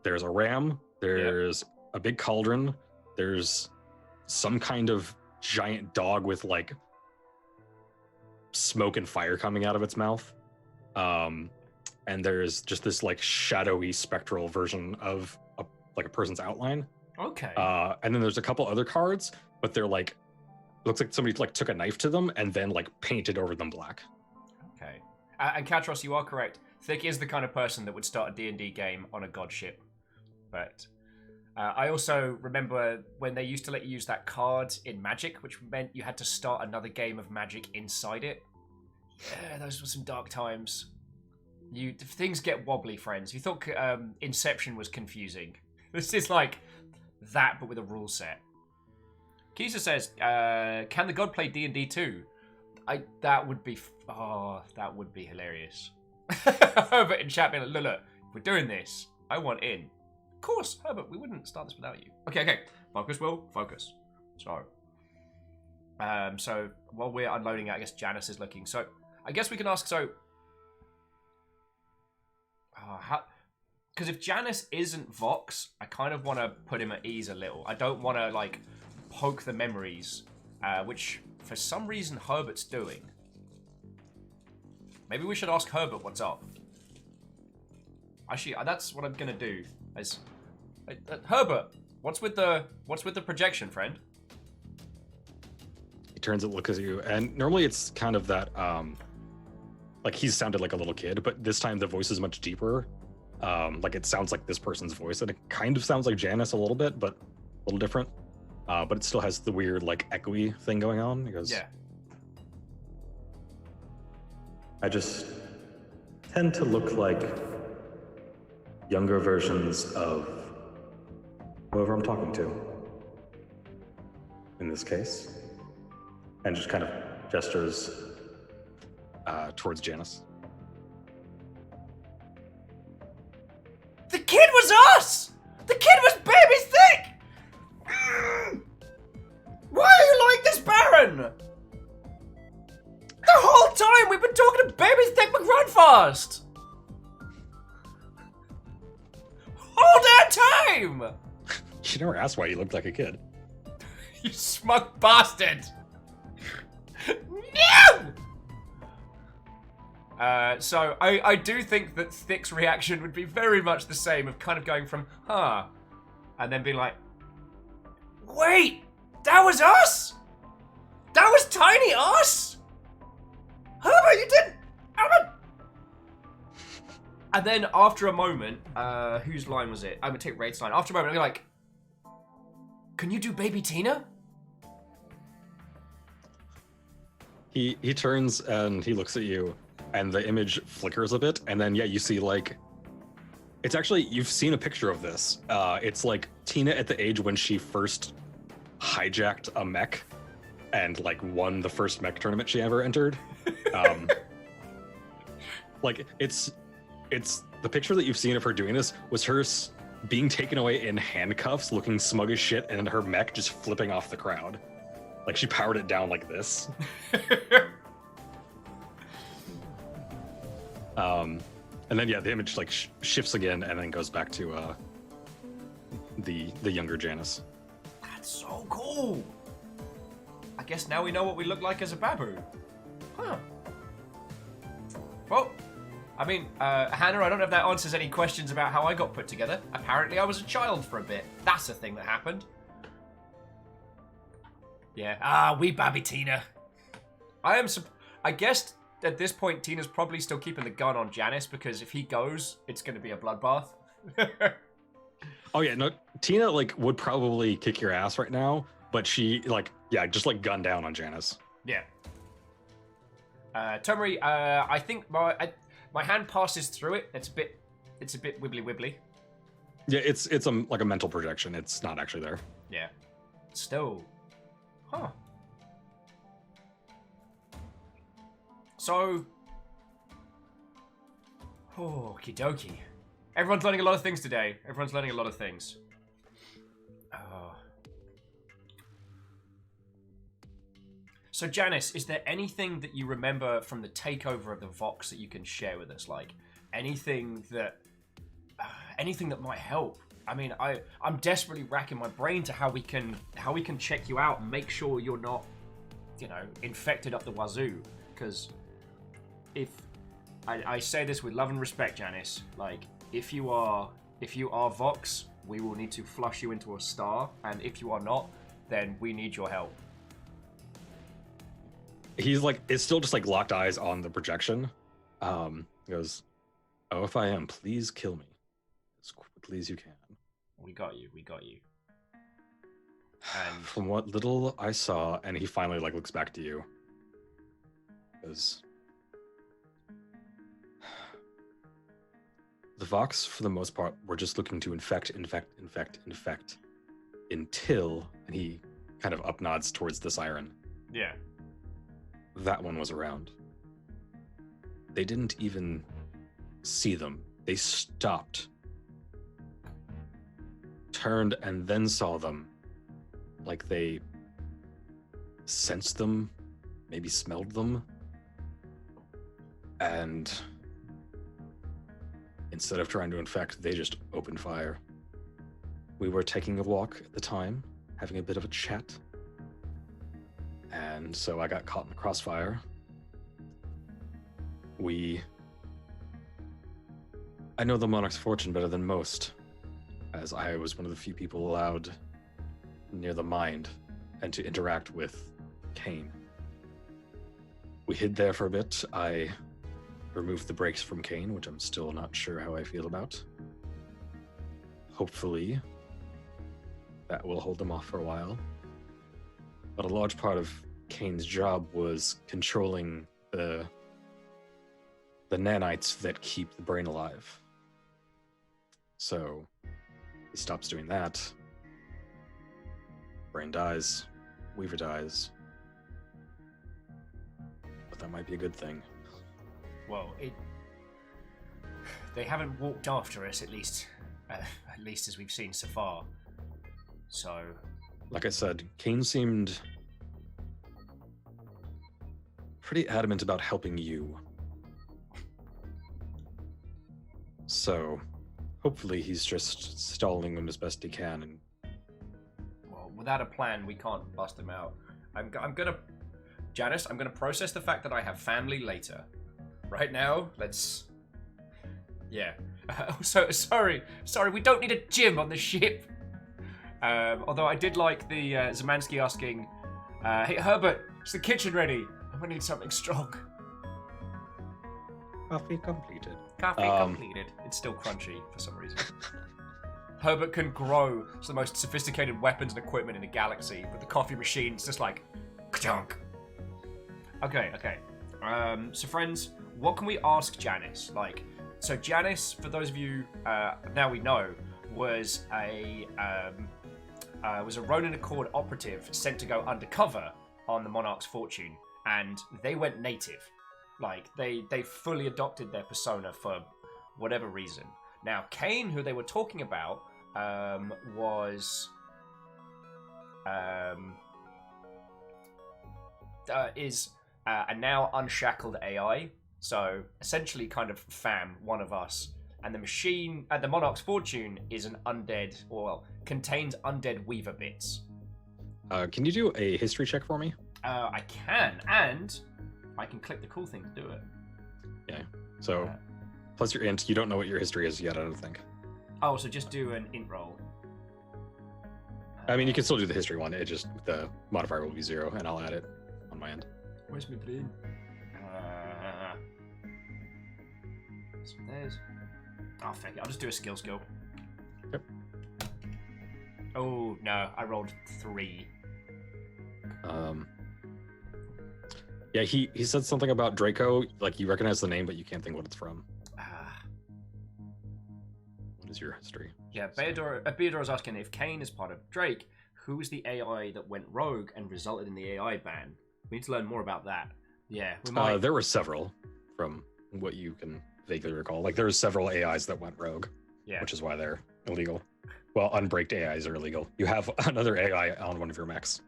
There's a ram, there's a big cauldron, there's some kind of giant dog with like smoke and fire coming out of its mouth. And there's just this like shadowy spectral version of a person's outline. Okay. And then there's a couple other cards, but they're like, looks like somebody like took a knife to them and then like painted over them black. Okay. And Katros, you are correct. Thick is the kind of person that would start a D&D game on a god ship. But I also remember when they used to let you use that card in Magic, which meant you had to start another game of Magic inside it. Yeah, those were some dark times. Things get wobbly, friends. You thought Inception was confusing. This is like that, but with a rule set. Kisa says, can the god play D&D too? That would be hilarious. Herbert in chat being like, look, if we're doing this, I want in. Of course, Herbert, we wouldn't start this without you. Okay. Focus, Will. Focus. So while we're unloading it, I guess Janice is looking. So, I guess we can ask, because if Janice isn't Vox, I kind of want to put him at ease a little. I don't want to, like, poke the memories, which, for some reason, Herbert's doing. Maybe we should ask Herbert what's up. Actually, that's what I'm gonna do. Herbert, what's with the projection, friend? He turns and looks at you, and normally it's kind of that, like he's sounded like a little kid, but this time the voice is much deeper. Like it sounds like this person's voice, and it kind of sounds like Janice a little bit, but a little different. But it still has the weird, like, echoey thing going on. He goes, Yeah. I just tend to look like younger versions of whoever I'm talking to. In this case. And just kind of gestures towards Janice. The kid was us! The kid was baby Thick! Why are you like this, Baron? The whole time time we've been talking to babies think we run fast. Whole damn time. You never asked why you looked like a kid. You smug bastard. No. So I do think that Thick's reaction would be very much the same of kind of going from, huh, and then being like, wait, that was us? That was tiny us? Herbert, you didn't, Herbert! And then after a moment, whose line was it? I'm gonna take Raid's line. After a moment, I'm like, can you do Baby Tina? He turns and he looks at you, and the image flickers a bit, and then yeah, you see like, it's actually, you've seen a picture of this. It's like Tina at the age when she first hijacked a mech and like won the first mech tournament she ever entered. Like it's the picture that you've seen of her doing this was her being taken away in handcuffs, looking smug as shit, and her mech just flipping off the crowd. Like she powered it down like this. And then yeah, the image like shifts again and then goes back to the younger Janice. That's so cool. I guess now we know what we look like as a babu. Huh. Well, I mean, Hannah, I don't know if that answers any questions about how I got put together. Apparently I was a child for a bit. That's a thing that happened. Yeah. Wee babby Tina. I guess at this point, Tina's probably still keeping the gun on Janice, because if he goes, it's going to be a bloodbath. Oh yeah, no, Tina like would probably kick your ass right now, but she like, yeah, just like gun down on Janice. Yeah. Tomri, I think my hand passes through it. It's a bit wibbly wibbly. Yeah, it's like a mental projection. It's not actually there. Yeah. Still. Huh. So. Okie dokie. Everyone's learning a lot of things today. Everyone's learning a lot of things. So Janice, is there anything that you remember from the takeover of the Vox that you can share with us? Like anything that might help? I mean, I'm desperately racking my brain to how we can check you out and make sure you're not, infected up the wazoo. Because if I say this with love and respect, Janice, like if you are Vox, we will need to flush you into a star, and if you are not, then we need your help. He's like, it's still just like locked eyes on the projection. He goes, "Oh, if I am, please kill me as quickly as you can." We got you. And from what little I saw, and he finally like looks back to you. Goes, the Vox, for the most part, were just looking to infect until, and he kind of up nods towards the siren. Yeah. That one was around. They didn't even see them. They stopped, turned, and then saw them. Like they sensed them, maybe smelled them. And instead of trying to infect, they just opened fire. We were taking a walk at the time, having a bit of a chat. And so I got caught in the crossfire. I know the Monarch's fortune better than most, as I was one of the few people allowed near the Mind and to interact with Cain. We hid there for a bit. I removed the brakes from Cain, which I'm still not sure how I feel about. Hopefully, that will hold them off for a while. But a large part of Cain's job was controlling the nanites that keep the brain alive. So he stops doing that. Brain dies. Weaver dies. But that might be a good thing. Well, they haven't walked after us, at least as we've seen so far. So, like I said, Cain seemed pretty adamant about helping you. So, hopefully he's just stalling them as best he can. And Well, without a plan, we can't bust him out. I'm gonna, Janice, I'm gonna process the fact that I have family later. Right now, let's. Yeah. Sorry, we don't need a gym on the ship. Although I did like the Zemansky asking, "Hey Herbert, is the kitchen ready? I'm gonna need something strong." coffee completed. Coffee completed. It's still crunchy for some reason. Herbert can grow some of the most sophisticated weapons and equipment in the galaxy, but the coffee machine's just like, ka-chunk. Okay. So friends, what can we ask Janice? So Janice, for those of you now we know, was a Ronin Accord operative sent to go undercover on the Monarch's Fortune, and they went native. They fully adopted their persona for whatever reason. Now, Kane, who they were talking about, is a now unshackled AI. So essentially, kind of fam, one of us, and the machine, the Monarch's Fortune is an undead, or contains undead Weaver bits. Can you do a history check for me? I can, and I can click the cool thing to do it. Yeah. So, plus your int, you don't know what your history is yet, I don't think. Oh, so just do an int roll. I mean, you can still do the history one. It just, the modifier will be 0, and I'll add it on my end. Where's my brain? So there's. Oh, fuck it. I'll just do a skill. Yep. Oh, no. I rolled 3. Yeah, he said something about Draco, like you recognize the name, but you can't think what it's from. What is your history? Yeah, Beador was asking if Kane is part of Drake, who is the AI that went rogue and resulted in the AI ban? We need to learn more about that. Yeah, we might. There were several, from what you can vaguely recall. Like, there were several AIs that went rogue, which is why they're illegal. Well, unbraked AIs are illegal. You have another AI on one of your mechs.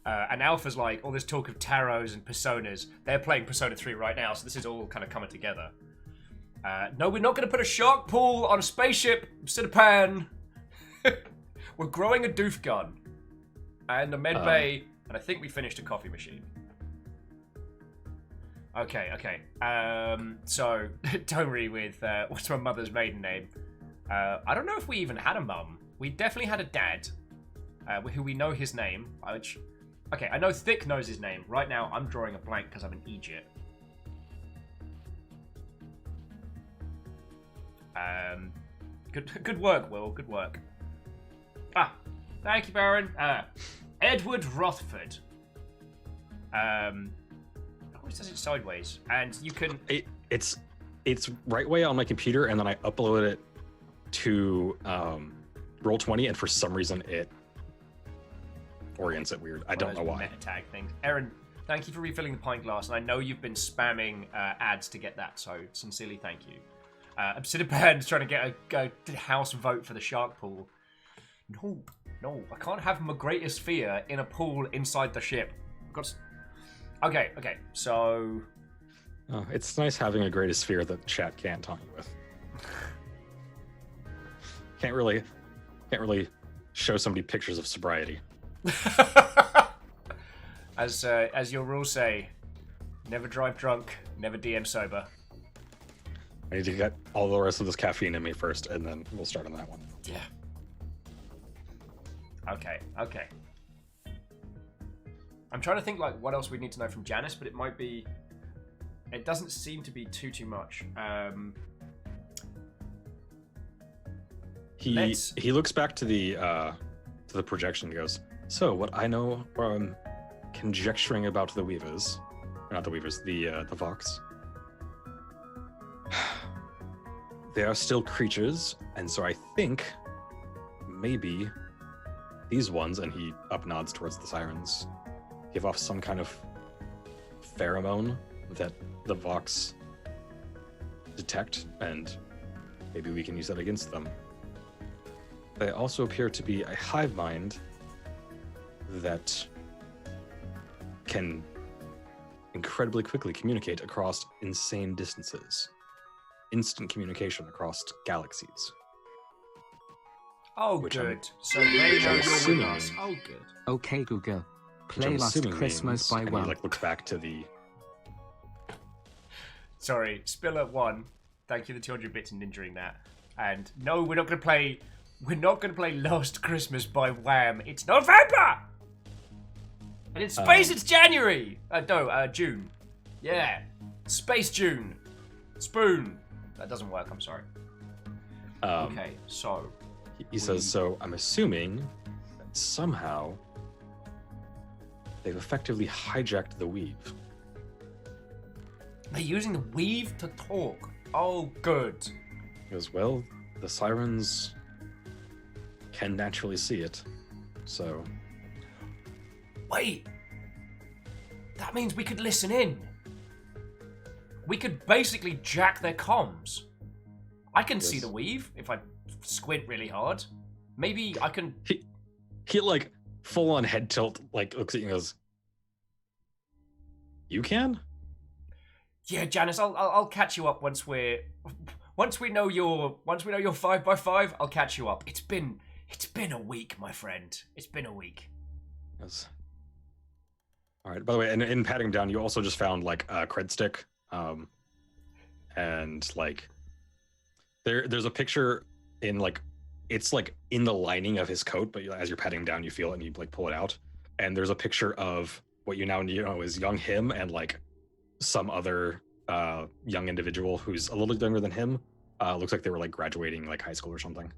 And Alpha's like, all this talk of tarots and personas, they're playing Persona 3 right now, so this is all kind of coming together. No, we're not going to put a shark pool on a spaceship, Cinepan. We're growing a doof gun. And a med bay, and I think we finished a coffee machine. Okay. So, Tomri with, what's my mother's maiden name? I don't know if we even had a mum. We definitely had a dad, who we know his name, which... Okay, I know Thick knows his name. Right now, I'm drawing a blank because I'm an Egypt. Good work, Will. Good work. Thank you, Baron. Edward Rothford. Always does it sideways, and you can. It's right way on my computer, and then I upload it to Roll20, and for some reason it orients it weird. I don't know why. Meta tag things. Aaron, thank you for refilling the pint glass, and I know you've been spamming ads to get that, so sincerely thank you. Obsidian's trying to get a house vote for the shark pool. No, I can't have my greatest fear in a pool inside the ship. Okay, so... Oh, it's nice having a greatest fear that chat can't taunt you with. Can't really show somebody pictures of sobriety. As your rules say, never drive drunk, never DM sober. I need to get all the rest of this caffeine in me first, and then we'll start on that one. Yeah. Okay. I'm trying to think what else we need to know from Janice, but it might be. It doesn't seem to be too much. He looks back to the projection and goes, so what I know from conjecturing about the Weavers, or not the Weavers, the Vox, they are still creatures, and so I think maybe these ones, and he up nods towards the sirens, give off some kind of pheromone that the Vox detect, and maybe we can use that against them. They also appear to be a hive mind that can incredibly quickly communicate across insane distances. Instant communication across galaxies. Oh, Which good. I'm- So they know I'm you're with assuming us. means- Oh, good. Okay, Google. Which Play I'm Last assuming Christmas means, by and he Wham. like looks back to the Sorry, Spiller 1. Thank you for the 200 bits and ninjaing that. And no, we're not going to play... We're not going to play Last Christmas by Wham. It's November! And in space, it's January! June. Yeah. Space June. Spoon. That doesn't work, I'm sorry. Okay, so... He says, so I'm assuming that somehow they've effectively hijacked the weave. They're using the weave to talk. Oh, good. He goes, well, the sirens can naturally see it, so... Wait. That means we could listen in. We could basically jack their comms. I can see Yes. the weave if I squint really hard. Maybe I can... He like, full-on head tilt, like, looks at you and goes, you can? Yeah, Janice, I'll catch you up once we know your 5x5. I'll catch you up. It's been a week, my friend. It's been a week. Yes. All right. By the way, and in patting him down, you also just found like a cred stick, and like there's a picture in like it's like in the lining of his coat, but as you're patting him down, you feel it and you like pull it out, and there's a picture of what you now know is young him and like some other young individual who's a little younger than him. Looks like they were like graduating like high school or something.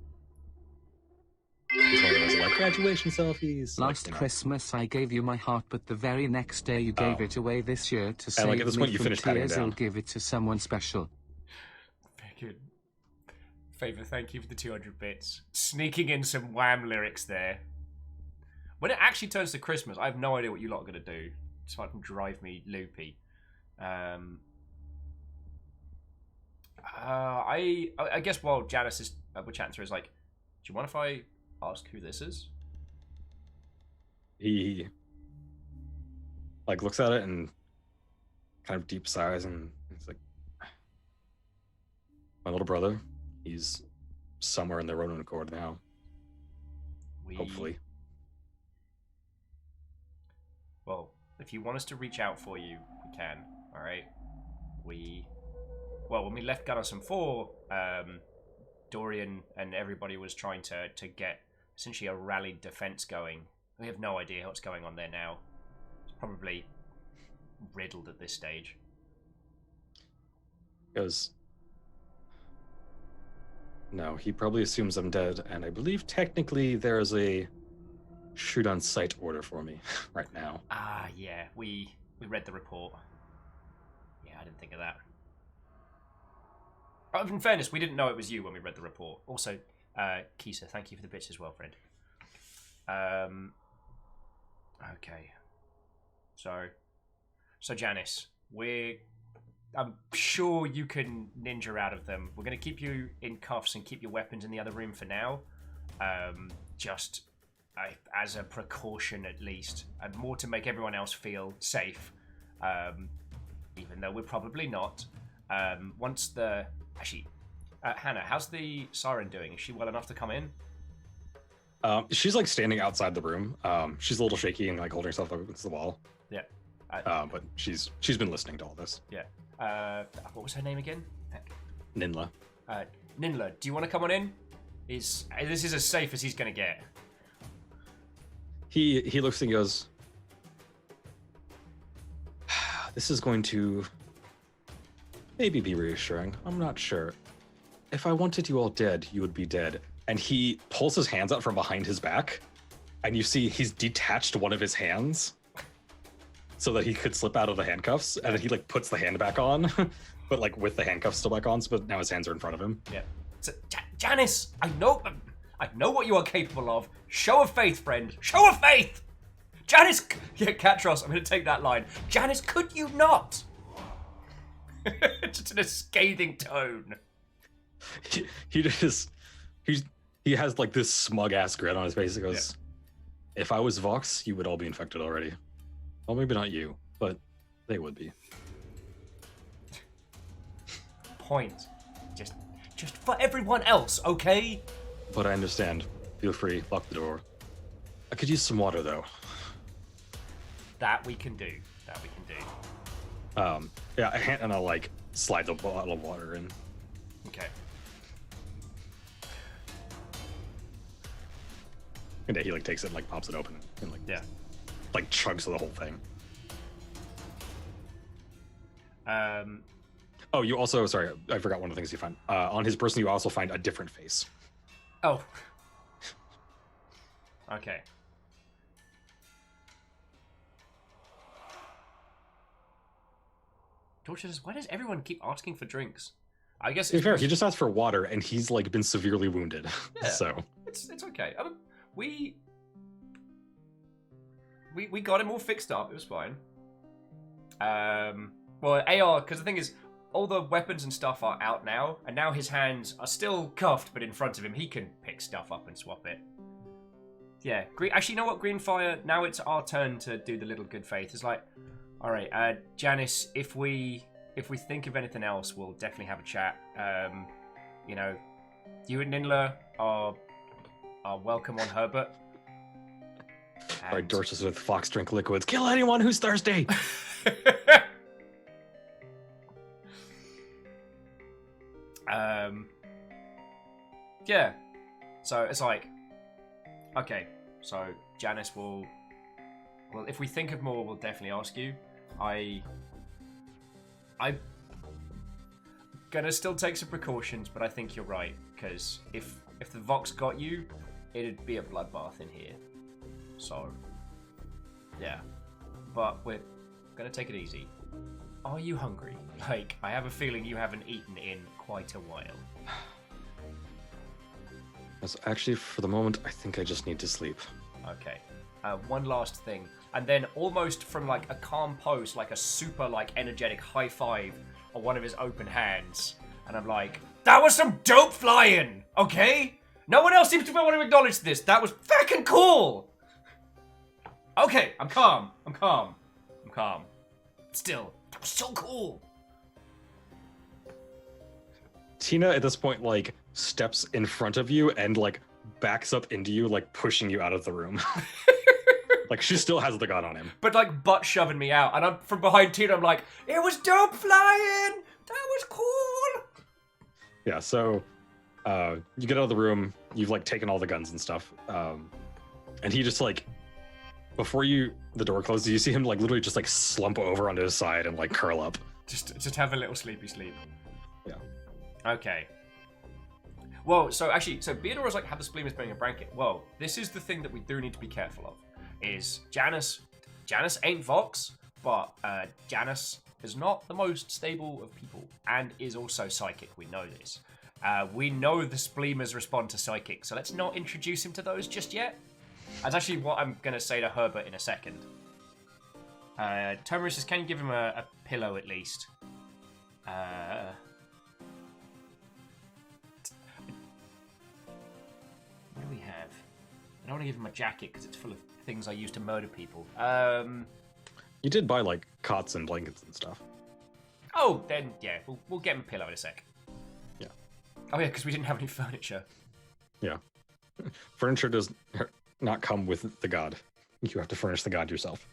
It's one of those, like graduation selfies. Last like, you know. Christmas I gave you my heart, but the very next day you gave it away. This year to save like, at this me point, you from finish patting tears, down. I'll give it to someone special. Good. Favor, thank you for the 200 bits. Sneaking in some Wham lyrics there. When it actually turns to Christmas, I have no idea what you lot are going to do. So it can drive me loopy. I guess while Janice is we're chatting through, is like, do you mind if I ask who this is? He like looks at it and kind of deep sighs, and he's like, my little brother, he's somewhere in the Ronin Accord now, hopefully. Well, if you want us to reach out for you, we can. All right. When we left Gunnison 4, Dorian and everybody was trying to get essentially a rallied defense going. We have no idea what's going on there now. It's probably riddled at this stage. Goes, no, he probably assumes I'm dead, and I believe technically there's a shoot on sight order for me right now. Ah, yeah, we read the report. Yeah, I didn't think of that. But in fairness, we didn't know it was you when we read the report. Also, Kisa, thank you for the bits as well, friend. Okay. So Janice, I'm sure you can ninja out of them. We're going to keep you in cuffs and keep your weapons in the other room for now. Just as a precaution, at least. And more to make everyone else feel safe. Even though we're probably not. Actually, Hannah, how's the siren doing? Is she well enough to come in? She's like standing outside the room. She's a little shaky and like holding herself up against the wall. Yeah. But she's been listening to all this. Yeah. What was her name again? Ninla. Ninla, do you want to come on in? This is as safe as he's going to get. He looks and goes, this is going to maybe be reassuring. I'm not sure. If I wanted you all dead, you would be dead. And he pulls his hands out from behind his back, and you see he's detached one of his hands so that he could slip out of the handcuffs, and then he like puts the hand back on, but like with the handcuffs still back on, but now his hands are in front of him. Yeah. So, Janice, I know what you are capable of. Show of faith, friend. Show of faith! Janice, yeah, Katros, I'm going to take that line. Janice, could you not? Just in a scathing tone. He has like this smug ass grin on his face. He goes, if I was Vox, you would all be infected already. Well, maybe not you, but They would be. Point. Just for everyone else, okay? But I understand. Feel free. Lock the door. I could use some water, though. That we can do. That we can do. Yeah, and I'll, like, slide the bottle of water in. Okay. And he, like, takes it and, like, pops it open and, like, Yeah. like, chugs the whole thing. Oh, you also, sorry, I forgot one of the things you find. On his person, you also find a different face. Oh. Okay. Torture says, why does everyone keep asking for drinks? I guess To be it's fair, he just asked for water, and he's, like, been severely wounded. Yeah. So. It's okay. We got him all fixed up. It was fine. Well, AR, because the thing is, all the weapons and stuff are out now, and now his hands are still cuffed, but in front of him, he can pick stuff up and swap it. Yeah, actually, you know what, Greenfire? Now it's our turn to do the little good faith. It's like, all right, Janice, if we think of anything else, we'll definitely have a chat. You know, you and Ninla are welcome on Herbert. All right, Dorches with Fox drink liquids. Kill anyone who's thirsty! Yeah. So it's like, okay. So Janice will. Well, if we think of more, we'll definitely ask you. I'm gonna still take some precautions, but I think you're right because if the Vox got you, it'd be a bloodbath in here. So, yeah. But we're gonna take it easy. Are you hungry? Like, I have a feeling you haven't eaten in quite a while. So actually, for the moment, I think I just need to sleep. Okay. One last thing. And then almost from, like, a calm pose, like a super, like, energetic high five on one of his open hands. And I'm like, that was some dope flying, okay? No one else seems to want to acknowledge this. That was fucking cool! Okay, I'm calm. Still, that was so cool. Tina, at this point, like, steps in front of you and, like, backs up into you, like, pushing you out of the room. Like, she still has the gun on him. But, like, butt shoving me out. And I'm from behind Tina, I'm like, it was dope flying! That was cool! Yeah, so, you get out of the room, you've, like, taken all the guns and stuff, and he just, like, before the door closes, you see him, like, literally just, like, slump over onto his side and, like, curl up. Just have a little sleepy sleep. Yeah. Okay. Well, so Beadora's like had the spleemers being a blanket. Well, this is the thing that we do need to be careful of. Is Janice ain't Vox, but Janice is not the most stable of people and is also psychic. We know this. We know the spleemers respond to psychic, so let's not introduce him to those just yet. That's actually what I'm going to say to Herbert in a second. Tomarus says, can you give him a pillow at least? What do we have? I don't want to give him a jacket because it's full of things I use to murder people. You did buy, like, cots and blankets and stuff. Oh, then, yeah, we'll get him a pillow in a sec. Yeah. Oh, yeah, because we didn't have any furniture. Yeah. Furniture does not come with the god. You have to furnish the god yourself.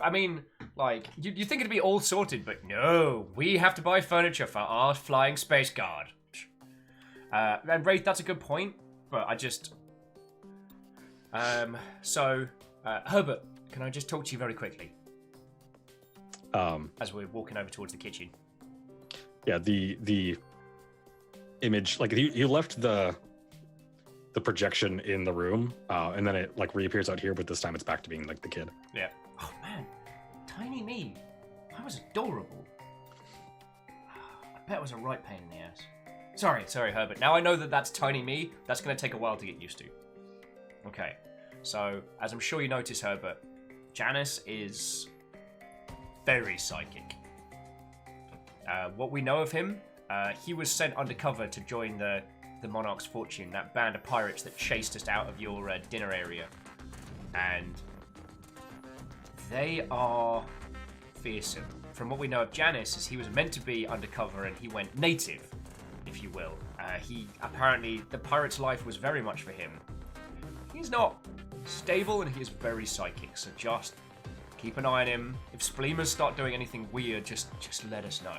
I mean, like, you think it'd be all sorted, but no, we have to buy furniture for our flying space guard. And Wraith, that's a good point, but I just... Herbert, can I just talk to you very quickly? As we're walking over towards the kitchen. Yeah, the image, like, he left the projection in the room, and then it, like, reappears out here, but this time it's back to being, like, the kid. Yeah. Oh, man. Tiny me. That was adorable. I bet it was a right pain in the ass. Sorry, Herbert. Now I know that that's tiny me. That's going to take a while to get used to. Okay. So, as I'm sure you notice, Herbert, Janice is very psychic. What we know of him, he was sent undercover to join the Monarch's Fortune, that band of pirates that chased us out of your dinner area. And they are fearsome. From what we know of Janice, is he was meant to be undercover and he went native, if you will. He apparently, the pirate's life was very much for him. He's not stable and he is very psychic, so just keep an eye on him. If Spleemers start doing anything weird, just let us know.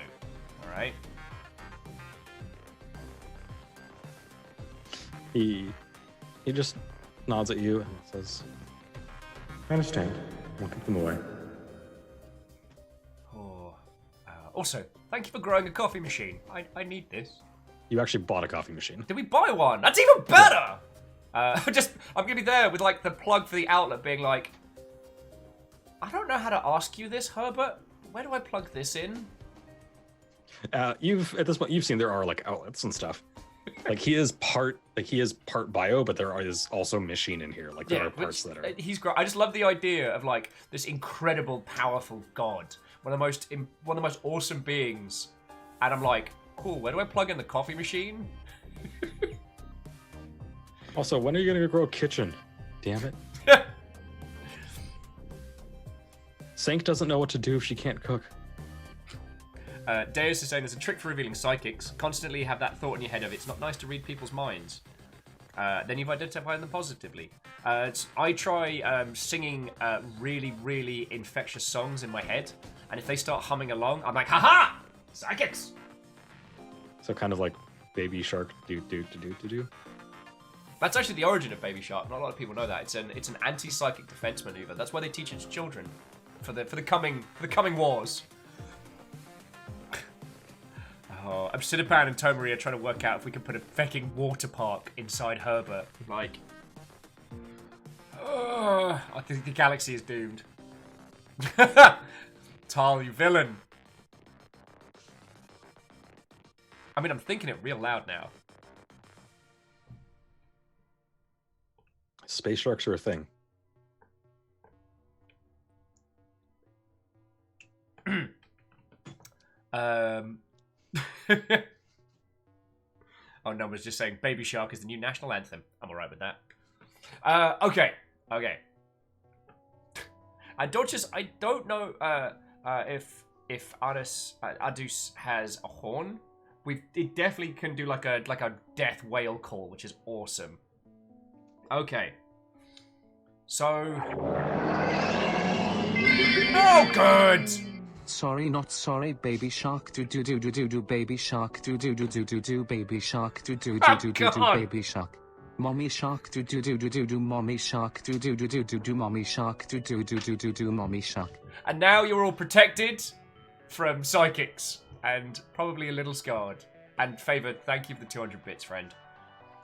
Alright? He just nods at you and says, I understand. I'll keep them away. Oh. Also, thank you for growing a coffee machine. I need this. you actually bought a coffee machine. Did we buy one? That's even better! I'm gonna be there with like the plug for the outlet being like, I don't know how to ask you this, Herbert. Where do I plug this in? At this point you've seen there are like outlets and stuff. Like he is part bio, but there is also machine in here. Like there are parts that are. He's great. I just love the idea of like this incredible, powerful god, one of the most awesome beings, and I'm like, cool. Where do I plug in the coffee machine? Also, when are you gonna grow a kitchen? Damn it. Sank doesn't know what to do if she can't cook. Deus is saying there's a trick for revealing psychics. Constantly have that thought in your head of it's not nice to read people's minds. Then you've identified them positively. I try singing really, really infectious songs in my head, and if they start humming along, I'm like, haha! Psychics! So kind of like Baby Shark do. That's actually the origin of Baby Shark. Not a lot of people know that. It's an anti-psychic defense maneuver. That's why they teach it to children for the coming wars. Oh, Obsidipan and Tomari are trying to work out if we can put a fucking water park inside Herbert. Like, I think the galaxy is doomed. Tal, you villain. I mean, I'm thinking it real loud now. Space sharks are a thing. Oh no, I was just saying Baby Shark is the new national anthem. I'm alright with that. Okay. I don't know if Adus has a horn. It definitely can do like a death whale call, which is awesome. Okay. So oh good! Sorry, not sorry, baby shark do do do do do do baby shark do do do do do do baby shark do do do do do do baby shark. Mommy shark do do do do do do mommy shark do do do do do do mommy shark do do do do do do mommy shark. And now you're all protected from psychics and probably a little scarred. And Favored, thank you for the 200 bits, friend.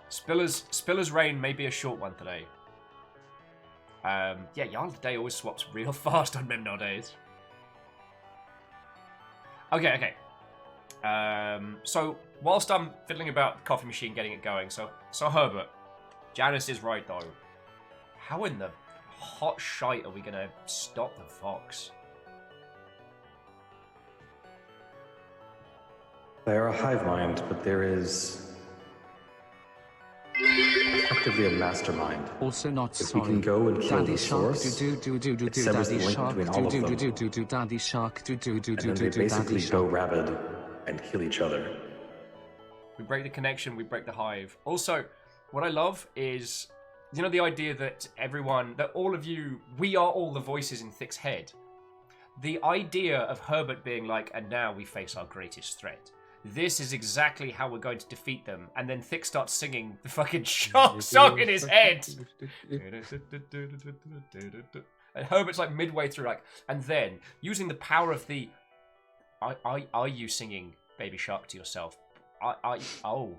Spiller's reign may be a short one today. Yeah, Yarn Day always swaps real fast on Memnar days. Okay. So whilst I'm fiddling about the coffee machine, getting it going, so Herbert, Janice is right though. How in the hot shite are we gonna stop the fox? They are a hive mind, but there is effectively a mastermind. Also not If sorry. we can go and kill Daddy the shark source, do do do do it do severs the daddy link shark between do all of do them. do do do daddy shark do do do and do then do they do daddy basically go shark. rabid and kill each other. We break the connection, we break the hive. Also, what I love is, you know, the idea that all of you, we are all the voices in Thick's head. The idea of Herbert being like, and now we face our greatest threat. This is exactly how we're going to defeat them. And then Thick starts singing the fucking shark song in his head. And Herbert's like midway through, like, and then using the power of the, are you singing Baby Shark to yourself? Oh.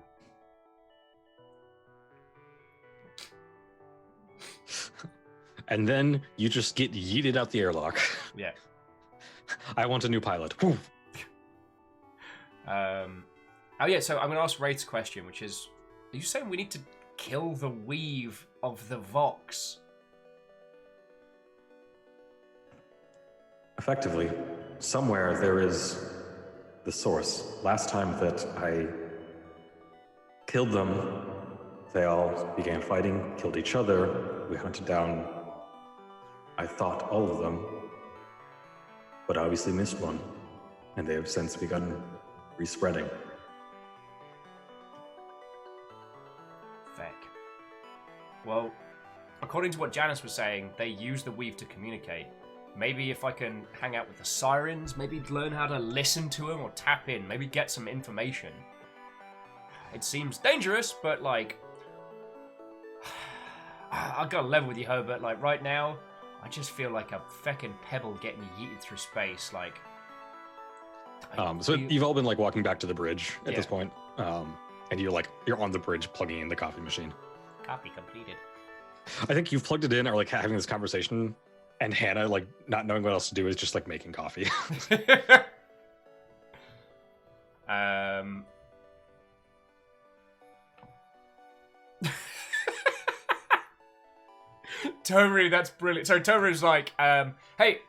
And then you just get yeeted out the airlock. Yeah. I want a new pilot. Woo. Oh yeah, so I'm going to ask Wraith's question, which is, are you saying we need to kill the weave of the Vox? Effectively, somewhere there is the source. Last time that I killed them, they all began fighting, killed each other. We hunted down, I thought, all of them. but obviously missed one, and they have since begun respreading. Feck. Well, according to what Janice was saying, they use the weave to communicate. Maybe if I can hang out with the sirens, maybe learn how to listen to them or tap in, maybe get some information. It seems dangerous, but like, I gotta level with you, Herbert. Like right now, I just feel like a feckin' pebble getting yeeted through space. Like, So you've all been like walking back to the bridge at this point, and you're on the bridge plugging in the coffee machine. Copy completed. I think you've plugged it in or like having this conversation, and Hannah, like not knowing what else to do, is just like making coffee. Tomry, that's brilliant. So Tomry's like, hey,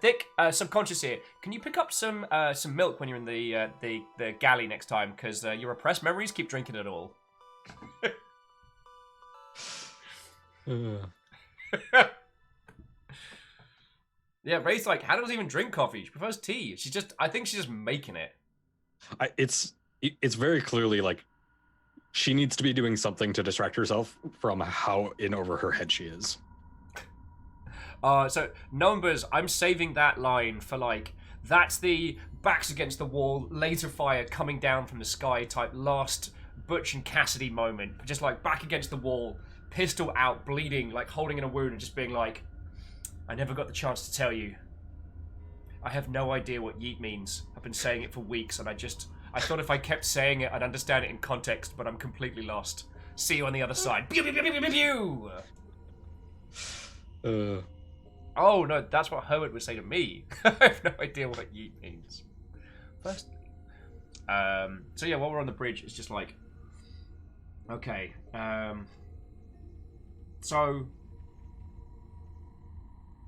Thick, subconscious here. Can you pick up some milk when you're in the galley next time? Because your repressed memories keep drinking it all. Yeah, Ray's like, Hannah doesn't even drink coffee. She prefers tea. I think she's just making it. It's very clearly like she needs to be doing something to distract herself from how in over her head she is. So numbers, I'm saving that line for like, that's the backs against the wall, laser fire coming down from the sky type last Butch and Cassidy moment. Just like back against the wall, pistol out, bleeding, like holding in a wound and just being like, I never got the chance to tell you. I have no idea what yeet means. I've been saying it for weeks and I thought if I kept saying it, I'd understand it in context, but I'm completely lost. See you on the other side. Pew, pew, pew, pew, pew, pew. Oh, no, that's what Herbert would say to me. I have no idea what yeet means. Firstly. So yeah, while we're on the bridge, it's just like, okay. So,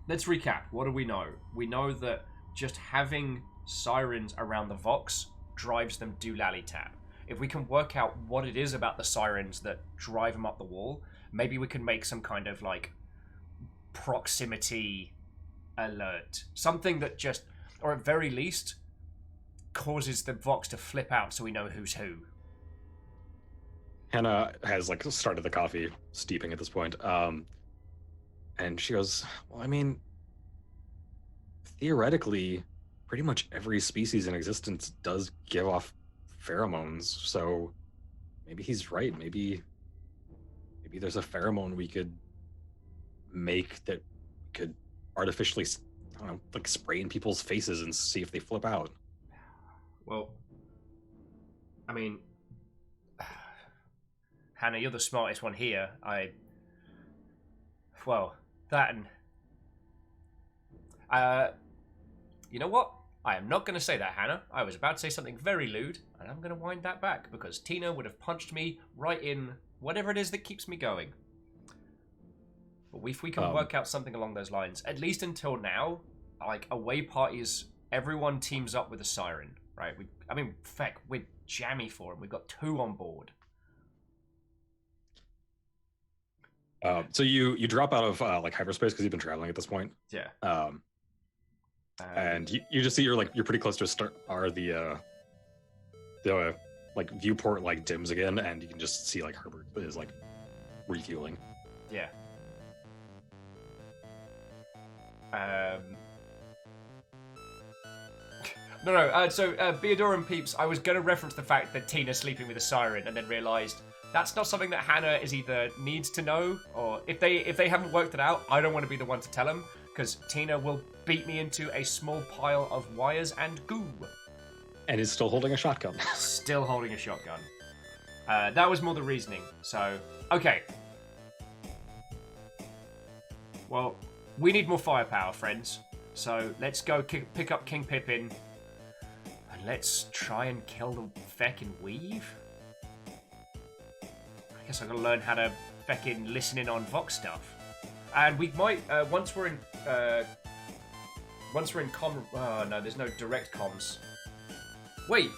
let's recap. What do we know? We know that just having sirens around the Vox drives them doolally tap. If we can work out what it is about the sirens that drive them up the wall, maybe we can make some kind of like proximity alert. Something that just, or at very least, causes the Vox to flip out so we know who's who. Hannah has like started the coffee steeping at this point. And she goes, well, I mean, theoretically, pretty much every species in existence does give off pheromones, so maybe he's right. Maybe there's a pheromone we could make that could artificially, I don't know, like spray in people's faces and see if they flip out. Well, I mean, Hannah, you're the smartest one here. Well, that and... you know what? I am not going to say that, Hannah. I was about to say something very lewd, and I'm going to wind that back, because Tina would have punched me right in whatever it is that keeps me going. But if we can work out something along those lines, at least until now, like, away parties, everyone teams up with a siren, right? Feck, we're jammy for them. We've got 2 on board. So you drop out of like hyperspace because you've been traveling at this point. Yeah. And you just see you're pretty close to the like viewport like dims again, and you can just see like Herbert is like refueling. Yeah. No. So Beador and Peeps, I was gonna reference the fact that Tina's sleeping with a siren, and then realised that's not something that Hannah is either needs to know, or if they haven't worked it out, I don't want to be the one to tell them, because Tina will beat me into a small pile of wires and goo. And is still holding a shotgun. Still holding a shotgun. That was more the reasoning. So, okay. Well, we need more firepower, friends. So let's go pick up King Pippin, and let's try and kill the feckin' weave. I guess I gotta learn how to feckin' listen in on Vox stuff. And we might, once we're in comm... Oh, no, there's no direct comms. Wait.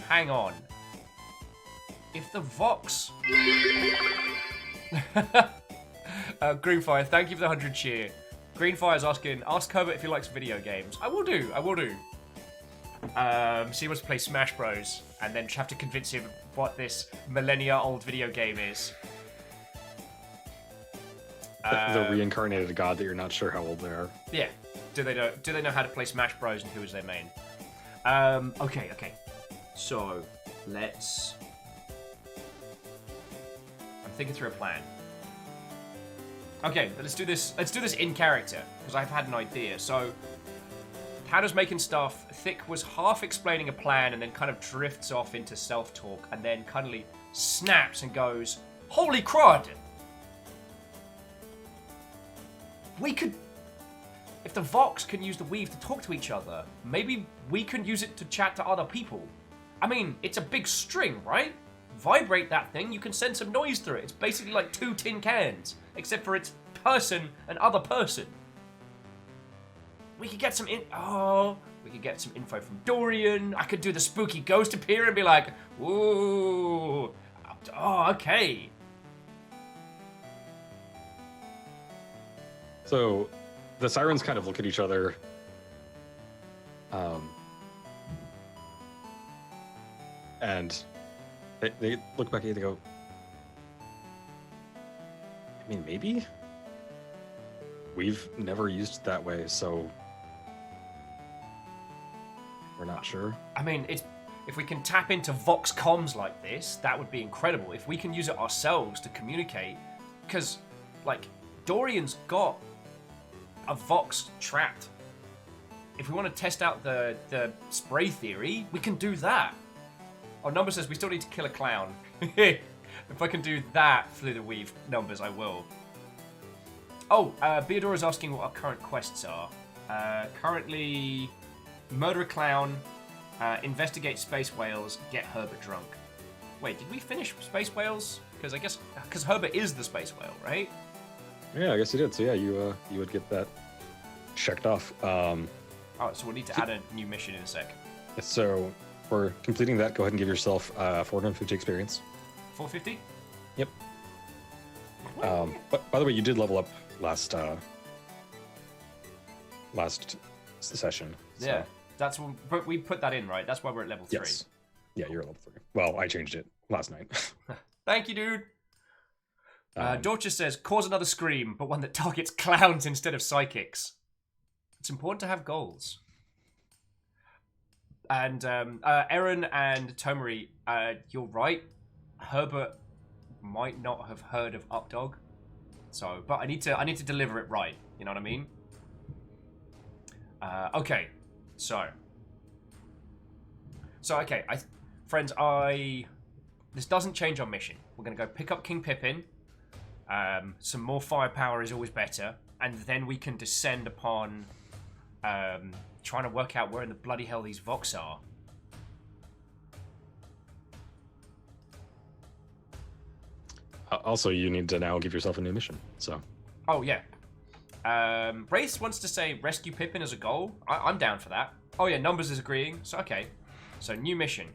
Hang on. If the Vox... Greenfire, thank you for the 100 cheer. Greenfire's asking, ask Herbert if he likes video games. I will do. So he wants to play Smash Bros. And then have to convince him what this millennia-old video game is. The reincarnated god that you're not sure how old they are. Yeah. Do they know how to play Smash Bros. And who is their main? Okay. So, let's... I'm thinking through a plan. Okay, let's do this in character, because I've had an idea. So, Hannah's making stuff. Thick was half explaining a plan and then kind of drifts off into self-talk and then cunningly snaps and goes, "Holy crud! We could... If the Vox can use the Weave to talk to each other, maybe we can use it to chat to other people. I mean, it's a big string, right? Vibrate that thing, you can send some noise through it. It's basically like 2 tin cans, except for it's person and other person. We could get some we could get some info from Dorian. I could do the spooky ghost appear and be like, ooh, oh, okay." So the sirens kind of look at each other. And they look back at you and they go, I mean, maybe? We've never used it that way, so we're not sure. I mean, if we can tap into Vox comms like this, that would be incredible. If we can use it ourselves to communicate, because, like, Dorian's got a Vox trapped. If we want to test out the spray theory, we can do that. Oh, Number says we still need to kill a clown. If I can do that through the Weave numbers, I will. Oh, Beadora's asking what our current quests are. Currently, murder a clown, investigate space whales, get Herbert drunk. Wait, did we finish space whales? Because Herbert is the space whale, right? Yeah, I guess you did. So yeah, you would get that checked off. Oh, so we'll need to add a new mission in a sec. So for completing that, go ahead and give yourself 450 experience. 450? Yep. But by the way, you did level up last session. So. Yeah, but we put that in, right? That's why we're at level 3. Yes. Yeah, you're at level 3. Well, I changed it last night. Thank you, dude. Dorcas says, cause another scream, but one that targets clowns instead of psychics. It's important to have goals. And Erin and Tomari, you're right. Herbert might not have heard of Updog. So, but I need to deliver it right. You know what I mean? Okay. So okay, friends, this doesn't change our mission. We're gonna go pick up King Pippin. Some more firepower is always better, and then we can descend upon trying to work out where in the bloody hell these Vox are. Also, you need to now give yourself a new mission. So. Oh yeah. Brace wants to say rescue Pippin as a goal. I'm down for that. Oh yeah, Numbers is agreeing. So okay. So new mission.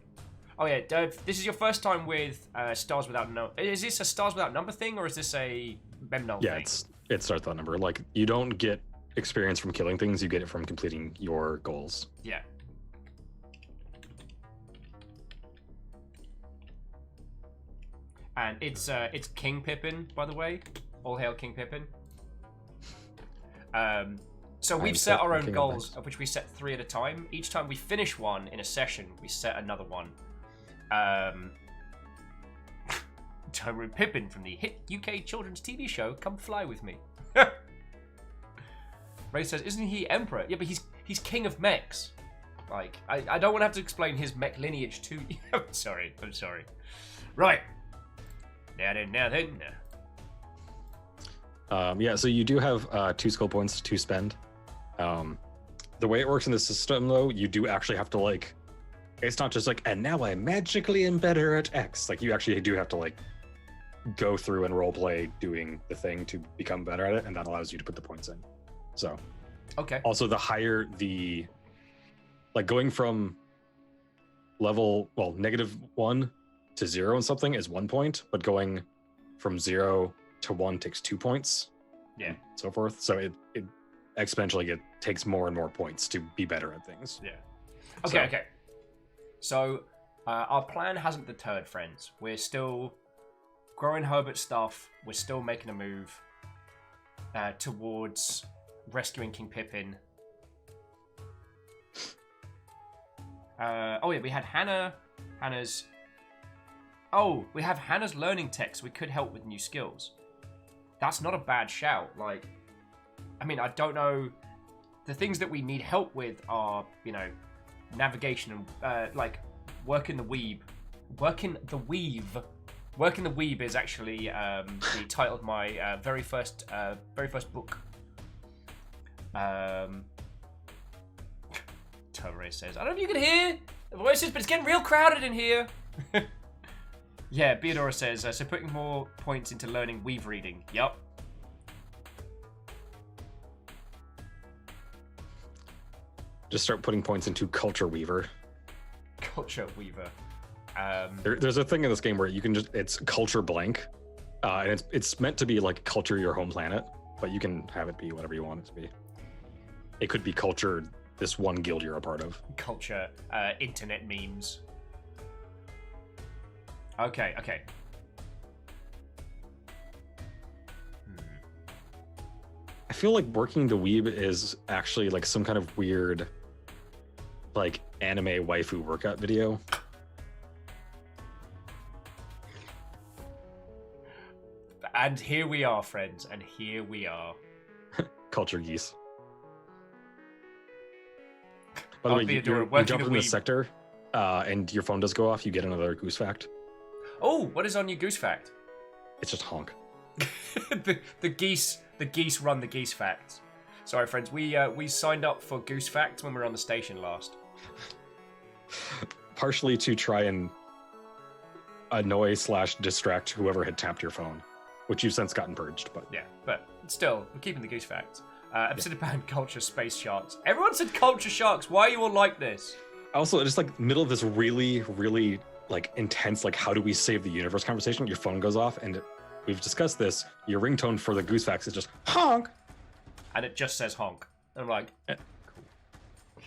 Oh yeah, this is your first time with Stars Without Number. Is this a Stars Without Number thing, or is this a Memnull thing? Yeah, it starts that number. Like, you don't get experience from killing things, you get it from completing your goals. Yeah. And it's King Pippin, by the way. All hail King Pippin. So we've set our own goals, of which we set 3 at a time. Each time we finish one in a session, we set another one. Tomari Pippin from the hit UK children's TV show Come Fly With Me. Ray says, isn't he Emperor? Yeah, but he's King of Mechs. Like, I don't want to have to explain his mech lineage to you. I'm sorry. Right. Now then. Yeah, so you do have 2 skill points to spend. The way it works in the system, though, you do actually have to, like, it's not just like, and now I magically am better at X. Like, you actually do have to, like, go through and roleplay doing the thing to become better at it, and that allows you to put the points in. So, okay. Also, the higher the, like, going from level, well, -1 to 0 and something is 1 point, but going from 0 to 1 takes 2 points. Yeah. And so forth. So it exponentially takes more and more points to be better at things. Yeah. Okay. So our plan hasn't deterred, friends. We're still growing Herbert's stuff. We're still making a move towards rescuing King Pippin. We had Hannah's. Oh, we have Hannah's learning text. We could help with new skills. That's not a bad shout. Like, I mean, I don't know. The things that we need help with are, navigation and like working the weeb. Working the weeb is actually the title of my very first book. Tore says, I don't know if you can hear the voices, but it's getting real crowded in here. Yeah, Beadora says, so putting more points into learning weave reading. Yup. Just start putting points into Culture Weaver. Culture Weaver. There's a thing in this game where you can it's culture blank. And it's meant to be like culture your home planet, but you can have it be whatever you want it to be. It could be culture this one guild you're a part of. Culture, internet memes. Okay. I feel like working the weeb is actually like some kind of weird, like anime waifu workout video. And here we are, friends, and here we are. Culture geese. By the way, you jump in the sector, and your phone does go off, you get another goose fact. Oh, what is on your goose fact? It's just honk. the geese run the geese facts. Sorry, friends, we signed up for goose facts when we were on the station last. Partially to try and annoy/distract whoever had tapped your phone, which you've since gotten purged. But yeah, but still, we're keeping the goose facts. Episode band culture space sharks. Everyone said culture sharks. Why are you all like this? Also, just like middle of this really, really like intense, like how do we save the universe conversation, your phone goes off, and we've discussed this. Your ringtone for the goose facts is just honk, and it just says honk. And I'm like, cool.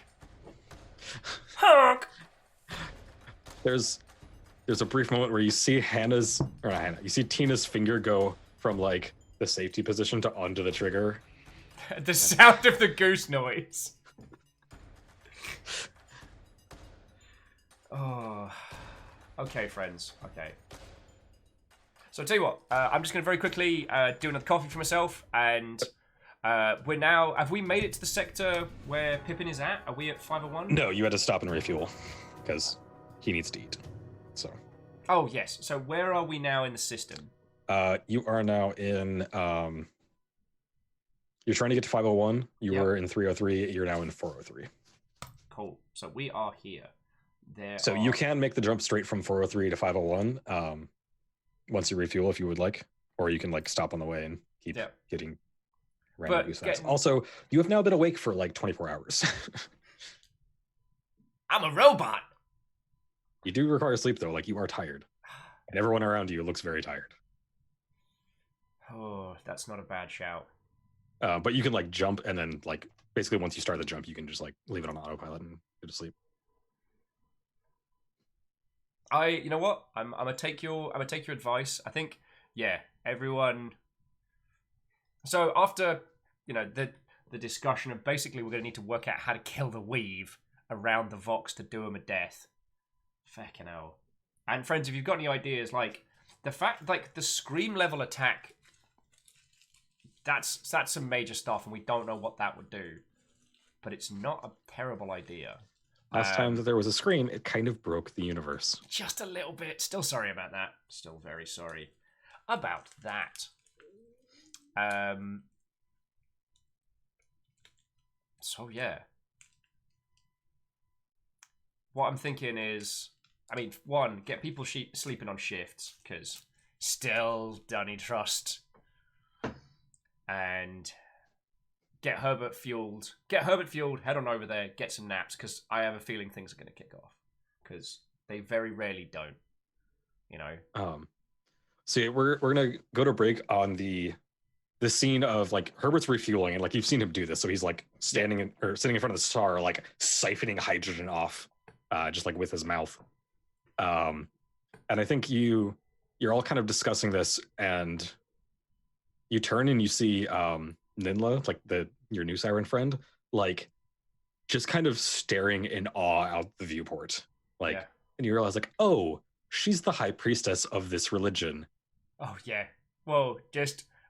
Honk. There's a brief moment where you see you see Tina's finger go from like the safety position to onto the trigger. The sound of the goose noise. Oh, okay, friends. Okay. So I'll tell you what. I'm just going to very quickly do another coffee for myself, and we're now. Have we made it to the sector where Pippin is at? Are we at 501? No, you had to stop and refuel because he needs to eat. So. Oh yes. So where are we now in the system? You are now in. You're trying to get to 501. You were in 303. You're now in 403. Cool. So we are here. You can make the jump straight from 403 to 501 once you refuel if you would like, or you can like stop on the way and keep getting random goose facts. Also, you have now been awake for like 24 hours. I'm a robot. You do require sleep though, like you are tired. And everyone around you looks very tired. Oh, that's not a bad shout. But you can like jump and then like basically once you start the jump, you can just like leave it on autopilot and go to sleep. You know what? I'm gonna take your advice. I think, everyone. So after the discussion of basically we're gonna need to work out how to kill the weave around the Vox to do him a death. Fucking hell. And friends, if you've got any ideas, like the fact, like the scream level attack, that's some major stuff, and we don't know what that would do. But it's not a terrible idea. Last time that there was a scream, it kind of broke the universe. Just a little bit. Still sorry about that. Still very sorry about that. So yeah. What I'm thinking is, one, get people sleeping on shifts, because still Dunny Trust. And get Herbert fueled, head on over there, get some naps, because I have a feeling things are going to kick off. Because they very rarely don't, So yeah, we're going to go to break on the the scene of like Herbert's refueling, and like you've seen him do this, so he's like sitting in front of the star, like siphoning hydrogen off, just like with his mouth. And I think you're all kind of discussing this, and you turn and you see Ninla, like your new siren friend, like just kind of staring in awe out the viewport, like, and you realize like, oh, she's the high priestess of this religion. Oh yeah. Well, I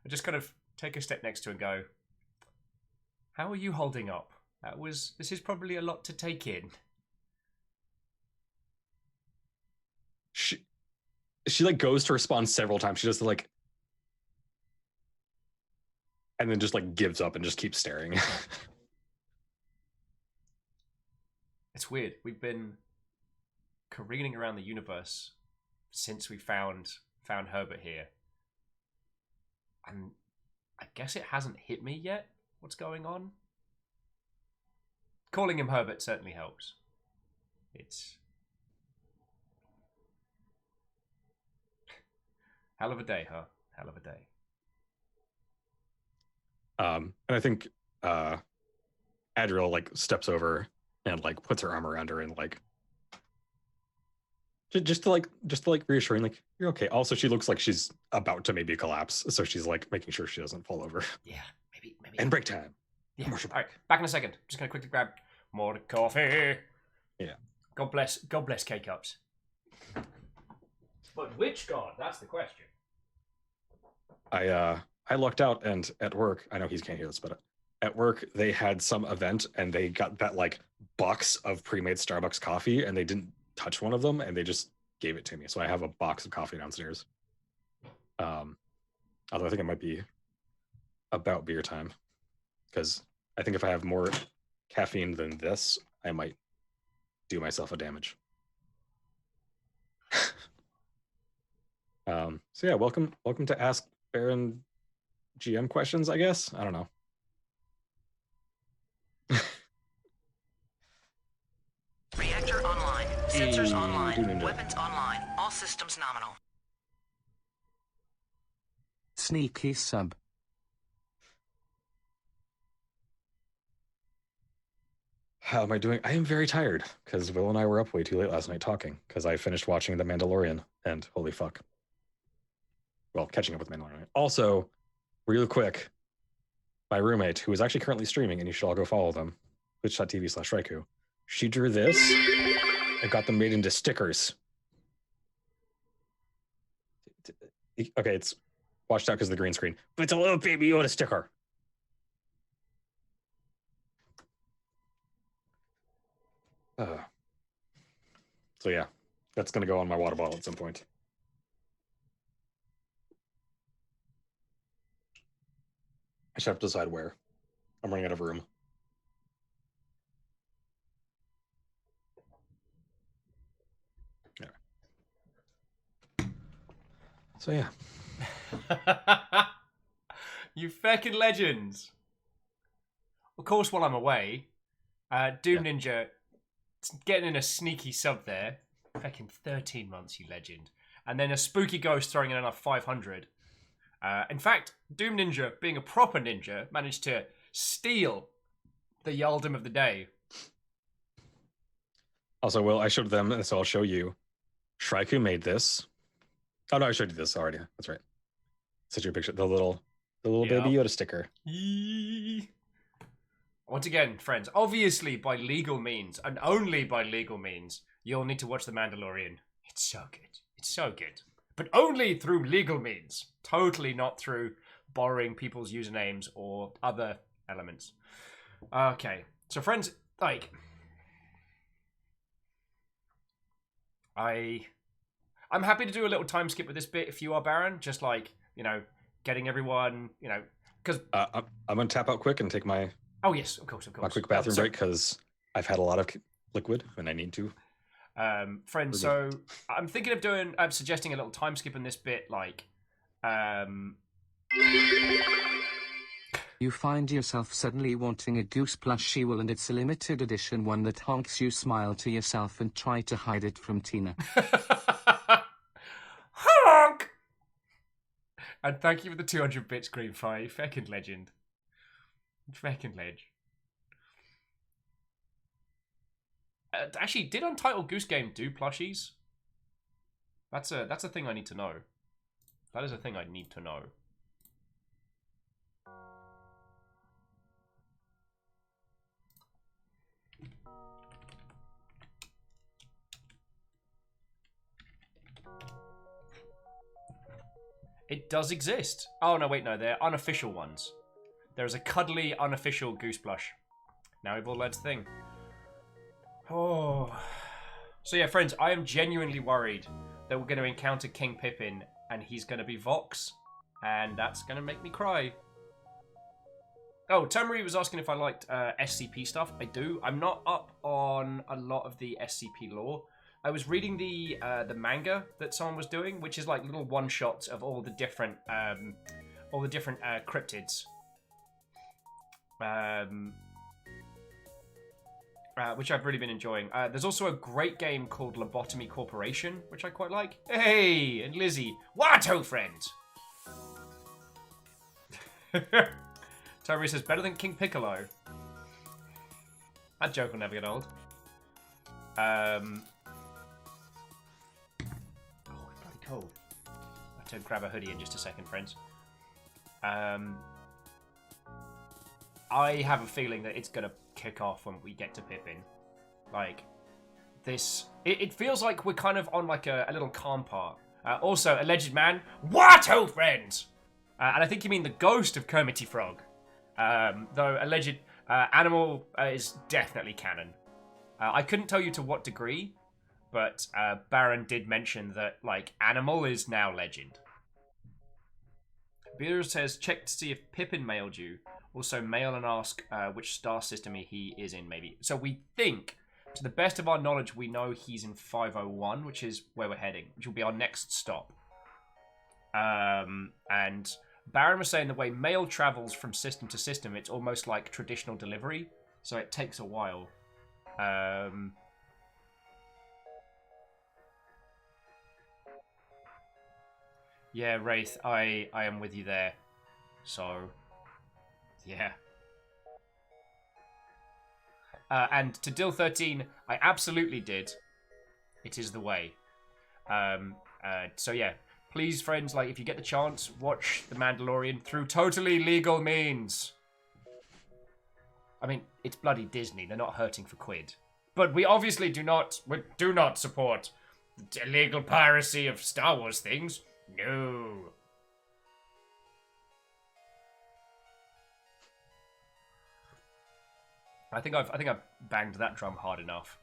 just kind of take a step next to her and go, how are you holding up? This is probably a lot to take in. She like goes to respond several times. She just like, and then just like gives up and just keeps staring. It's weird. We've been careening around the universe since we found Herbert here. And I guess it hasn't hit me yet what's going on. Calling him Herbert certainly helps. It's hell of a day, huh? Hell of a day. And I think Adriel like steps over and like puts her arm around her and like just to reassuring, like, you're okay. Also, she looks like she's about to maybe collapse, so she's like making sure she doesn't fall over. Yeah, maybe. And break time. Yeah. All right, back in a second. Just gonna quickly grab more coffee. Yeah. God bless K-Cups. But which god? That's the question. I lucked out, and at work, I know he can't hear this, but at work they had some event and they got that like box of pre-made Starbucks coffee, and they didn't touch one of them, and they just gave it to me. So I have a box of coffee downstairs. Although I think it might be about beer time, because I think if I have more caffeine than this, I might do myself a damage. So yeah, welcome to Ask Baron GM questions, I guess. I don't know. Reactor online. Sensors online. Weapons online. All systems nominal. Sneaky sub. How am I doing? I am very tired because Will and I were up way too late last night talking because I finished watching The Mandalorian, and holy fuck. Well, catching up with Mandalorian. Also, real quick, my roommate, who is actually currently streaming, and you should all go follow them, twitch.tv/Raikou, she drew this and got them made into stickers. Okay, it's washed out because of the green screen, but it's a little baby Yoda sticker. So yeah, that's going to go on my water bottle at some point. I should have to decide where. I'm running out of room. Yeah. So yeah. You feckin' legends. Of course, while I'm away, Doom Ninja getting in a sneaky sub there. Feckin' 13 months, you legend. And then a spooky ghost throwing in another 500. In fact, Doom Ninja, being a proper ninja, managed to steal the Yaldom of the day. Also, Will, I showed them, so I'll show you. Shraiku made this. Oh no, I showed you this already. That's right. Sent you a picture. The little baby Yoda sticker. Once again, friends, obviously by legal means, and only by legal means, you'll need to watch The Mandalorian. It's so good. It's so good. But only through legal means. Totally not through borrowing people's usernames or other elements. Okay. So, friends, like... I'm happy to do a little time skip with this bit if you are, Baron. Just like, getting everyone, because... I'm going to tap out quick and take my... Oh, yes, of course. My quick bathroom break, because I've had a lot of liquid and I need to. Friends, so I'm thinking of suggesting a little time skip in this bit, like... You find yourself suddenly wanting a goose plushie, Will, and it's a limited edition one that honks. You smile to yourself and try to hide it from Tina. Honk! And thank you for the 200 bits, Greenfire. Feckin' legend. Feckin' ledge. Actually, did Untitled Goose Game do plushies? That's a thing I need to know. That is a thing I need to know. It does exist. Oh, no, wait, no. They're unofficial ones. There is a cuddly, unofficial goose blush. Now we've all learned a thing. Oh. So yeah, friends, I am genuinely worried that we're going to encounter King Pippin and he's going to be Vox. And that's going to make me cry. Oh, Tamari was asking if I liked SCP stuff. I do. I'm not up on a lot of the SCP lore. I was reading the manga that someone was doing, which is like little one-shots of all the different cryptids. Which I've really been enjoying. There's also a great game called Lobotomy Corporation, which I quite like. Hey, and Lizzie, Watto friends. Tyree says better than King Piccolo. That joke will never get old. Oh, it's bloody cold. I have to grab a hoodie in just a second, friends. I have a feeling that it's gonna kick off when we get to Pippin. Like, this... It feels like we're kind of on, like, a little calm part. Also, Alleged Man, Watto friends! And I think you mean the ghost of Kermity Frog. Though Alleged Animal is definitely canon. I couldn't tell you to what degree, but Baron did mention that, like, Animal is now legend. Beer says, check to see if Pippin mailed you. Also, mail and ask which star system he is in, maybe. So we think, to the best of our knowledge, we know he's in 501, which is where we're heading, which will be our next stop. And Baron was saying the way mail travels from system to system, it's almost like traditional delivery, so it takes a while. Yeah, Wraith, I am with you there. So... yeah. And to Dill 13, I absolutely did. It is the way. So yeah, please, friends, like if you get the chance, watch The Mandalorian through totally legal means. I mean, it's bloody Disney. They're not hurting for quid. But we obviously do not support illegal piracy of Star Wars things. No. I think I've banged that drum hard enough.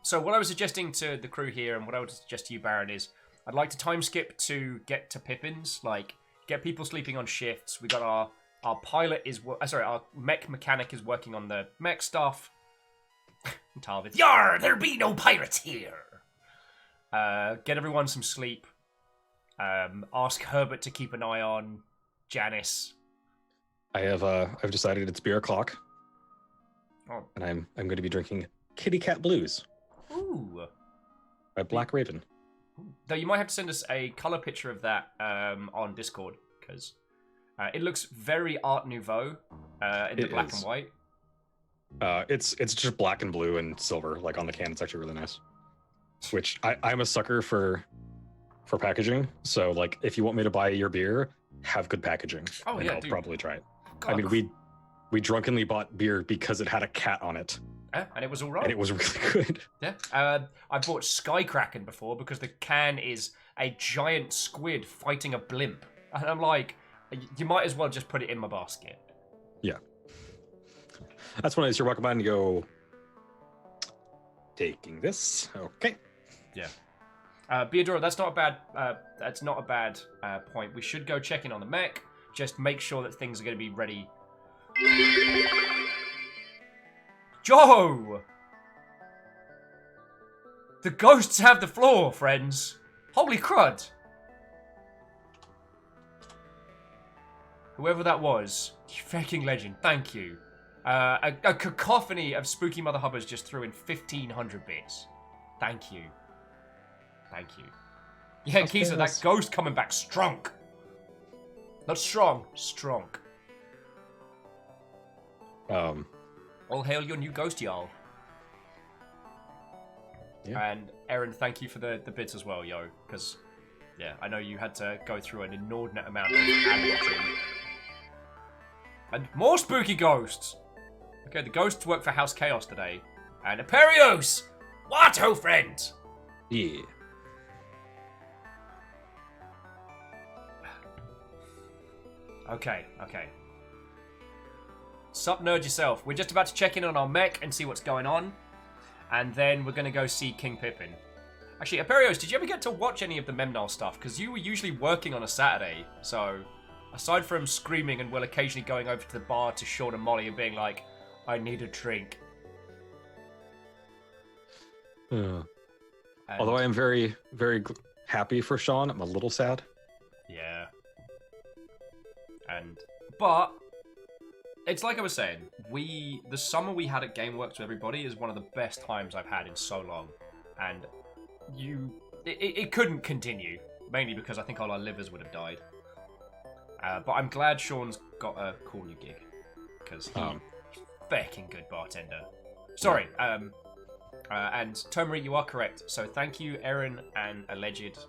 So what I was suggesting to the crew here, and what I would suggest to you, Baron, is I'd like to time skip to get to Pippin's. Like, get people sleeping on shifts. We got our pilot is our mech mechanic is working on the mech stuff. Tarvitz, yar! There be no pirates here. Get everyone some sleep. Ask Herbert to keep an eye on Janice. I've decided it's beer o'clock. Oh. And I'm going to be drinking Kitty Cat Blues. Ooh. By Black Raven. Though you might have to send us a color picture of that on Discord, because it looks very Art Nouveau in the black and white. It's just black and blue and silver, like on the can. It's actually really nice. Which I'm a sucker for packaging. So like, if you want me to buy your beer, have good packaging. Oh and yeah, I'll probably try it. God. I mean, we drunkenly bought beer because it had a cat on it. Yeah, and it was all right. And it was really good. Yeah. I bought Skykraken before because the can is a giant squid fighting a blimp. And I'm like, you might as well just put it in my basket. Yeah. That's when you're walking by and you go, taking this. Okay. Yeah. Beadora, that's not a bad point. We should go check in on the mech. Just make sure that things are going to be ready. Joe! The ghosts have the floor, friends. Holy crud. Whoever that was, you fucking legend, thank you. A cacophony of spooky Mother Hubbards just threw in 1,500 bits. Thank you. Thank you. Yeah, Kisa, that ghost coming back strong. That's strong. Strong. All hail your new ghost, Jarl. Yeah. And Aaron, thank you for the bits as well, yo. Because, yeah, I know you had to go through an inordinate amount of ad watching. And more spooky ghosts! Okay, the ghosts work for House Chaos today. And Aperios! What, oh friend? Yeah. Okay. Sup, nerd yourself. We're just about to check in on our mech and see what's going on. And then we're going to go see King Pippin. Actually, Aperios, did you ever get to watch any of the Memnol stuff? Because you were usually working on a Saturday. So, aside from screaming and will occasionally going over to the bar to Sean and Molly and being like, I need a drink. Although I am very, very happy for Sean, I'm a little sad. Yeah. But it's like I was saying, the summer we had at GameWorks with everybody is one of the best times I've had in so long. And it couldn't continue, mainly because I think all our livers would have died. But I'm glad Sean's got a cool new gig, because he's fucking good bartender. Sorry, and Tomari, you are correct. So thank you, Erin and Alleged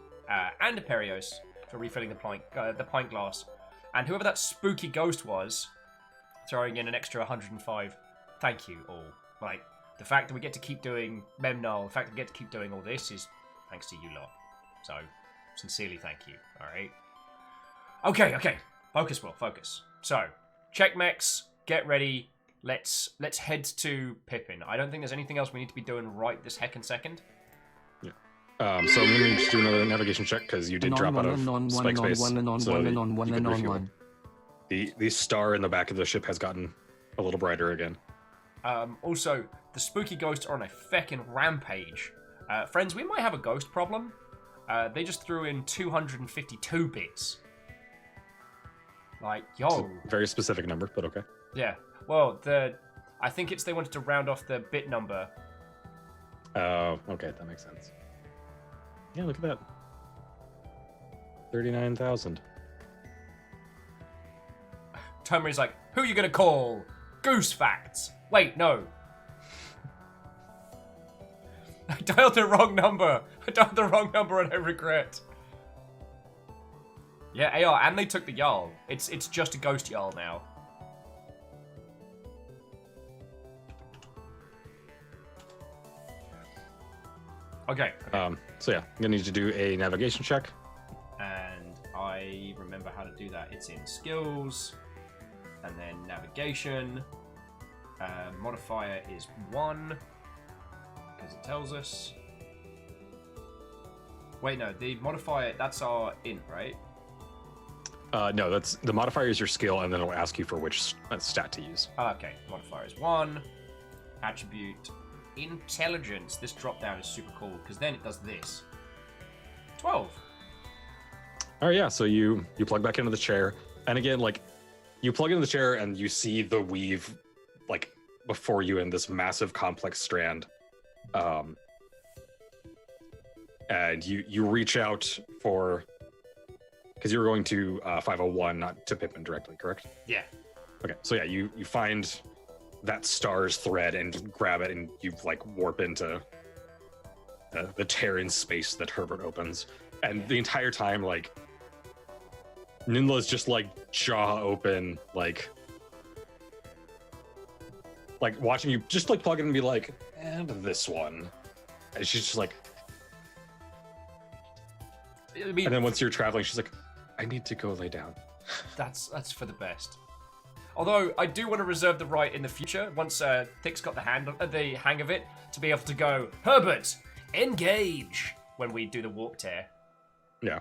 and Aperios for refilling the pint glass. And whoever that spooky ghost was, throwing in an extra 105. Thank you all. Like, the fact that we get to keep doing Memnol, the fact that we get to keep doing all this is thanks to you lot. So, sincerely thank you, alright? Okay. Focus, Will, focus. So, check mechs, get ready, let's head to Pippin. I don't think there's anything else we need to be doing right this heckin' second. So I'm going to just do another navigation check, because you did drop out of spike space. So you can refuel. The star in the back of the ship has gotten a little brighter again. Also, the spooky ghosts are on a feckin' rampage. Friends, we might have a ghost problem. They just threw in 252 bits. Like, yo. It's a very specific number, but okay. Yeah. Well, I think they wanted to round off the bit number. Okay, that makes sense. Yeah, look at that. 39,000. Tomari's like, who are you gonna call? Goose Facts. Wait, no. I dialed the wrong number and I regret. Yeah, AR, and they took the Jarl. It's just a ghost Jarl now. Okay. So yeah, I'm gonna need to do a navigation check. And I remember how to do that. It's in skills, and then navigation. Modifier is 1, because it tells us. Wait, no, the modifier, that's our int, right? No, that's the modifier is your skill, and then it'll ask you for which stat to use. Okay, modifier is 1. Attribute intelligence. This drop down is super cool, because then it does this. 12. All right, yeah. So you plug back into the chair, and again, like, you plug into the chair, and you see the weave, like, before you in this massive complex strand. And you reach out for, because you were going to 501, not to Pippin directly, correct? Yeah. Okay, so yeah, you find that star's thread and grab it, and you like warp into the tear in space that Herbert opens. And the entire time, like, Ninla's just like jaw open, like watching you just like plug in and be like, and this one. And she's just like, I mean, and then once you're traveling, she's like, I need to go lay down. That's for the best. Although I do want to reserve the right in the future, once Thick's got the hang of it, to be able to go, Herbert, engage, when we do the warp tear. Yeah.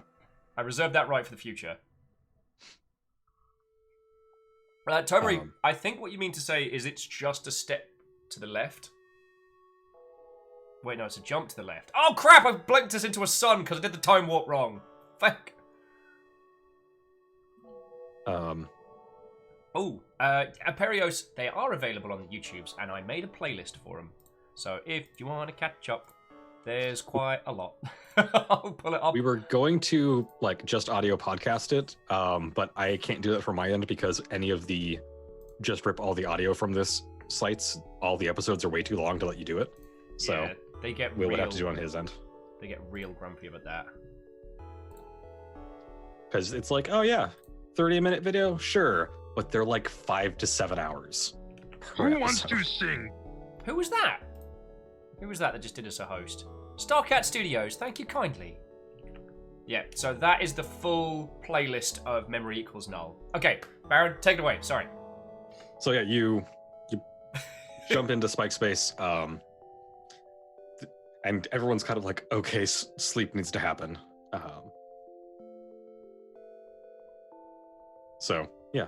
I reserve that right for the future. Tomari, I think what you mean to say is it's just a step to the left. Wait, no, it's a jump to the left. Oh, crap! I blinked us into a sun because I did the time warp wrong. Fuck. Aperios, they are available on the YouTubes, and I made a playlist for them. So if you want to catch up, There's quite a lot. I'll pull it up. We were going to like just audio podcast it, but I can't do that from my end because any of the just rip all the audio from this sites, all the episodes are way too long to let you do it. So Yeah, they get we real, would have to do it on his end. They get real grumpy about that. Because it's like, oh yeah, 30-minute video, sure, but they're like 5 to 7 hours. per Who wants episode. to sing? Who was that? Who was that just did us a host? Starcat Studios, thank you kindly. Yeah, so that is the full playlist of Memory Equals Null. Okay, Baron, take it away. Sorry. So yeah, you jump into Spike Space, and everyone's kind of like, okay, sleep needs to happen. So yeah,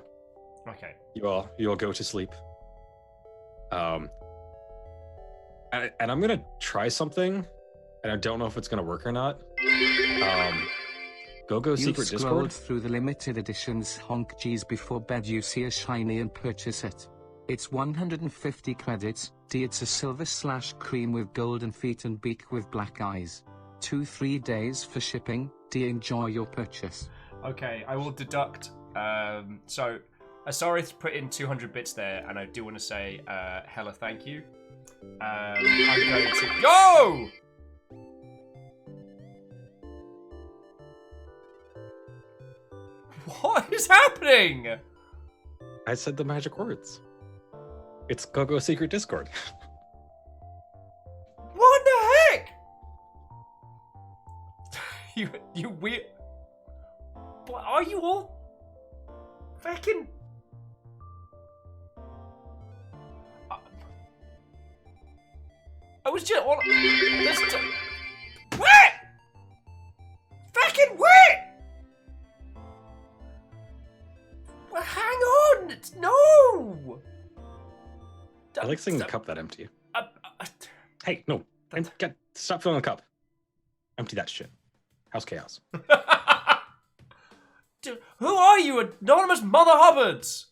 Okay. you all go to sleep. And I'm gonna try something, and I don't know if it's gonna work or not. Go You've secret scrolled Discord. through the limited editions honk G's before bed. You see a shiny and purchase it. It's 150 credits. D, it's a silver/cream with golden feet and beak with black eyes. 2-3 days for shipping. D, enjoy your purchase. Okay, I will deduct. So, Asarith put in 200 bits there, and I do want to say, hella thank you. I'm going to. Yo! What is happening? I said the magic words. It's go secret Discord. What the heck? You weird. But are you all fucking? I was just all. What? Fucking what? Well, hang on. No. I like seeing the cup that empty. Uh, Hey, no, stop filling the cup. Empty that shit. House chaos. Dude, who are you, anonymous Mother Hubbards?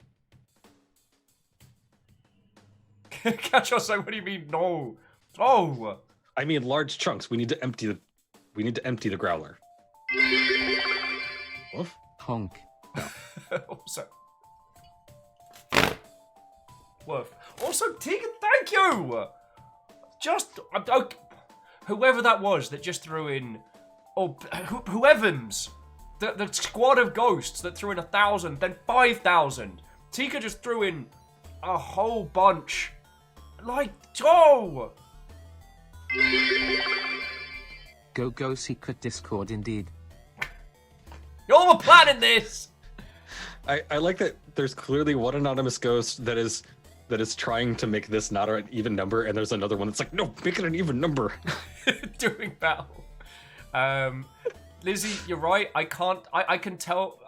Catch us like, what do you mean? No. Oh. I mean, large chunks. We need to empty the growler. Woof. Honk. Also. Worth. Also, Tegan, thank you. Just whoever that was that just threw in, or whoever's the squad of ghosts that threw in 1,000, then 5,000. Tika just threw in a whole bunch. Like, oh! Go secret Discord indeed. Y'all were planning this! I like that there's clearly one anonymous ghost that is trying to make this not an even number, and there's another one that's like, no, make it an even number. Doing battle. Lizzie, you're right. I can tell.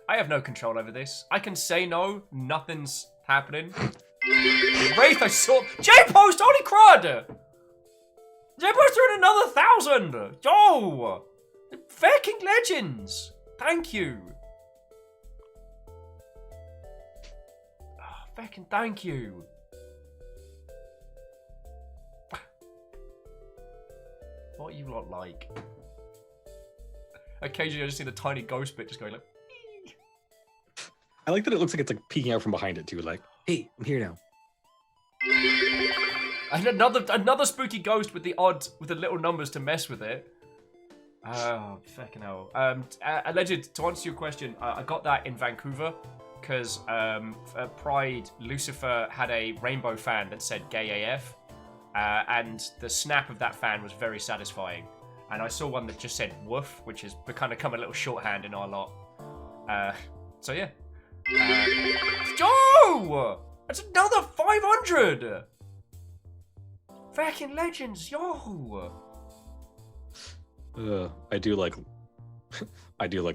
I have no control over this. I can say no. Nothing's happening. Wraith, I saw. J-Post, holy crud! J-Post threw in another 1,000! Yo! Fucking legends! Thank you. Oh, fucking thank you. What you lot like? Occasionally I just see the tiny ghost bit just going like... I like that it looks like it's like peeking out from behind it too, like, hey, I'm here now. And another spooky ghost with the little numbers to mess with it. Oh, fucking hell. Alleged, to answer your question, I got that in Vancouver because Pride Lucifer had a rainbow fan that said gay AF, and the snap of that fan was very satisfying. And I saw one that just said woof, which has kind of come a little shorthand in our lot. So yeah. Joe! That's another 500! Fucking legends, yo! I do like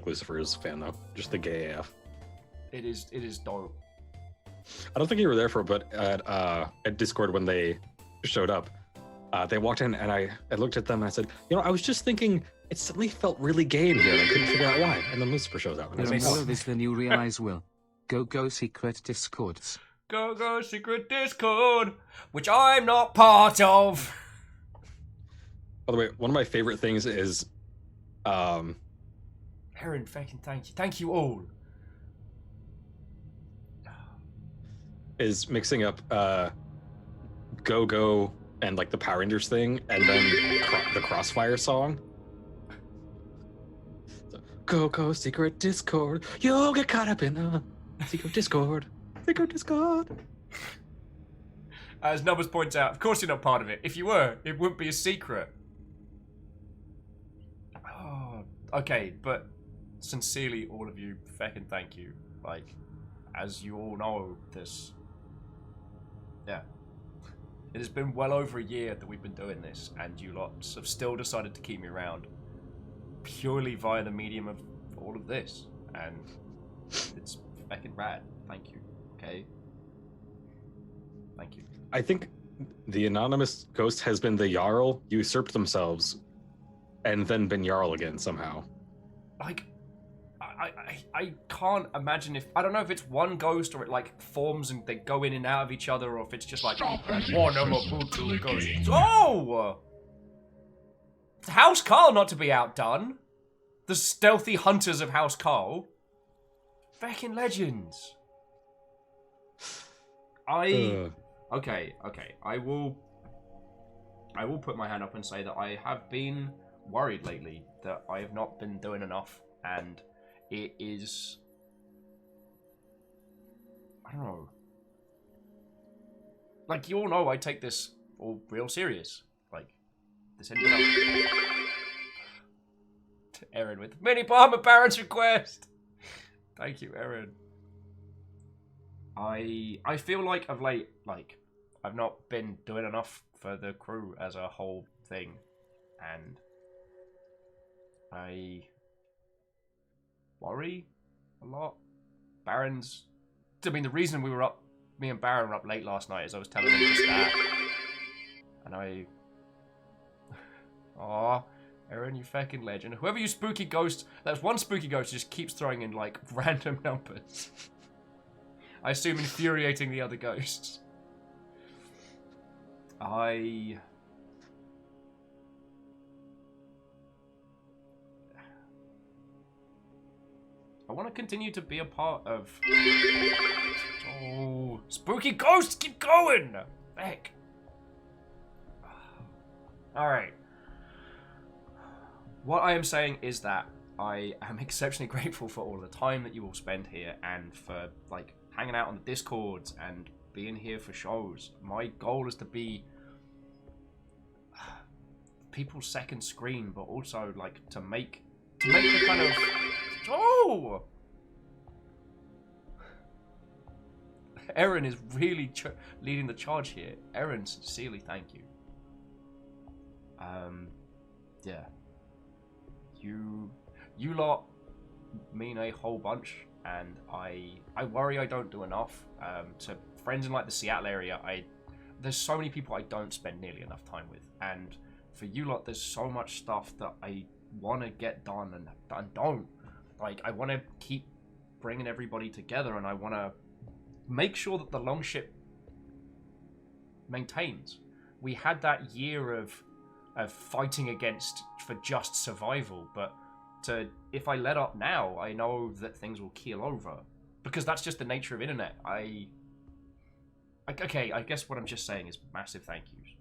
Lucifer's fan though, just the gay AF. It is dope. I don't think you were there for it, but at Discord when they showed up, they walked in and I looked at them and I said, you know, I was just thinking it suddenly felt really gay in here and I couldn't figure out why. And then Lucifer shows up and I The was more like, of this than you realize will. Go secret Discords. Go secret Discord, which I'm not part of. By the way, one of my favorite things is, Aaron, fucking thank you. Thank you all. is mixing up Go Go and like the Power Rangers thing, and then the Crossfire song. Go Go secret Discord, you'll get caught up in a secret Discord. Secret Discord. As Numbers points out, of course you're not part of it. If you were, it wouldn't be a secret. Oh, okay, but sincerely, all of you, feckin' thank you. Like, as you all know, yeah. It has been well over a year that we've been doing this, and you lots have still decided to keep me around purely via the medium of all of this, and it's feckin' rad. Thank you, okay? Thank you. I think the anonymous ghost has been the Jarl, usurped themselves, and then been Jarl again somehow. Like, I can't imagine if... I don't know if it's one ghost or it, like, forms and they go in and out of each other, or if it's just like... One of two ghosts. Oh! House Carl not to be outdone. The stealthy hunters of House Carl. Feckin' legends. Okay. I will put my hand up and say that I have been worried lately that I have not been doing enough, and it is... I don't know. Like, you all know I take this all real serious. Like, this ended up... Aaron with Mini Palmer Baron's request! Thank you, Aaron. I feel like of late, like, I've not been doing enough for the crew as a whole thing, and I worry a lot. Baron's... I mean, the reason me and Baron were up late last night is I was telling him just that. And I... Aw, Aaron, you fucking legend. Whoever you spooky ghost... There's one spooky ghost who just keeps throwing in, like, random numbers. I assume infuriating the other ghosts. I want to continue to be a part of... Oh, spooky ghosts, keep going! Heck. Alright. What I am saying is that I am exceptionally grateful for all the time that you all spend here, and for, like, hanging out on the Discords and being here for shows. My goal is to be people's second screen, but also, like, to make the kind of... Oh! Aaron is really leading the charge here. Aaron, sincerely, thank you. Yeah. You lot mean a whole bunch, and I worry I don't do enough. To friends in, like, the Seattle area, there's so many people I don't spend nearly enough time with, and for you lot, there's so much stuff that I want to get done and don't. Like, I want to keep bringing everybody together, and I want to make sure that the Longship maintains. We had that year of fighting for just survival, but if I let up now, I know that things will keel over, because that's just the nature of internet. Okay, I guess what I'm just saying is massive thank yous,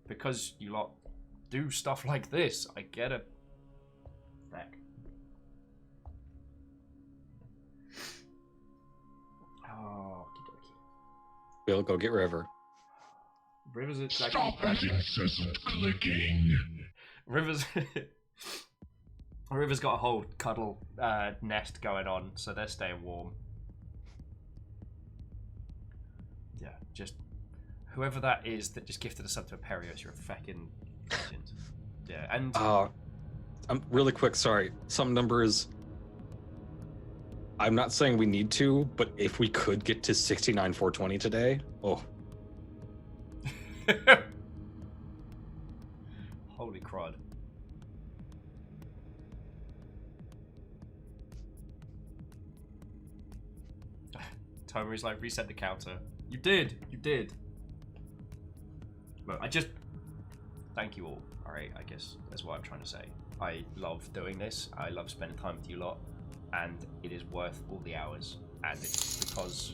because you lot do stuff like this. I get it. Heck. Oh, We'll go get River. River's like... Stop that incessant clicking. River's got a whole cuddle nest going on, so they're staying warm. Yeah, just whoever that is that just gifted us up to Imperios, you're a fucking legend. Yeah, and I'm really quick. Sorry, some numbers. I'm not saying we need to, but if we could get to 69,420 today, oh. Holy crud. Tomo's like, reset the counter. You did. Look, thank you all. Alright, I guess that's what I'm trying to say. I love doing this. I love spending time with you lot. And it is worth all the hours. And it's because...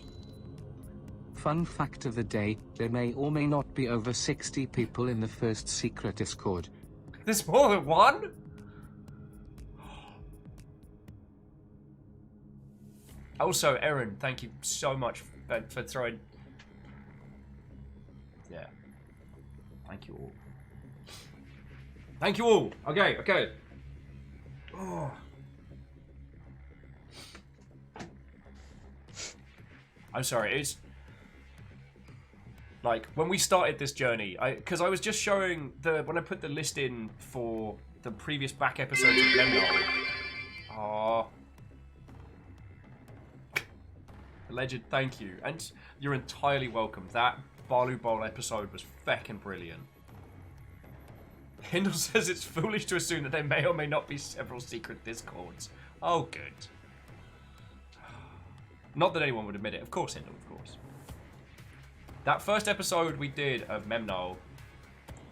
Fun fact of the day, there may or may not be over 60 people in the first secret Discord. There's more than one? Also, Erin, thank you so much for throwing... Yeah. Thank you all. Thank you all! Okay, okay. Oh. I'm sorry, it's... Like, when we started this journey, because I was just showing when I put the list in for the previous back episodes of Lemnol. Aww. Alleged, thank you. And you're entirely welcome. That Balu Bowl episode was feckin' brilliant. Hindle says it's foolish to assume that there may or may not be several secret Discords. Oh, good. Not that anyone would admit it. Of course, Hindle, of course. That first episode we did of Memnol,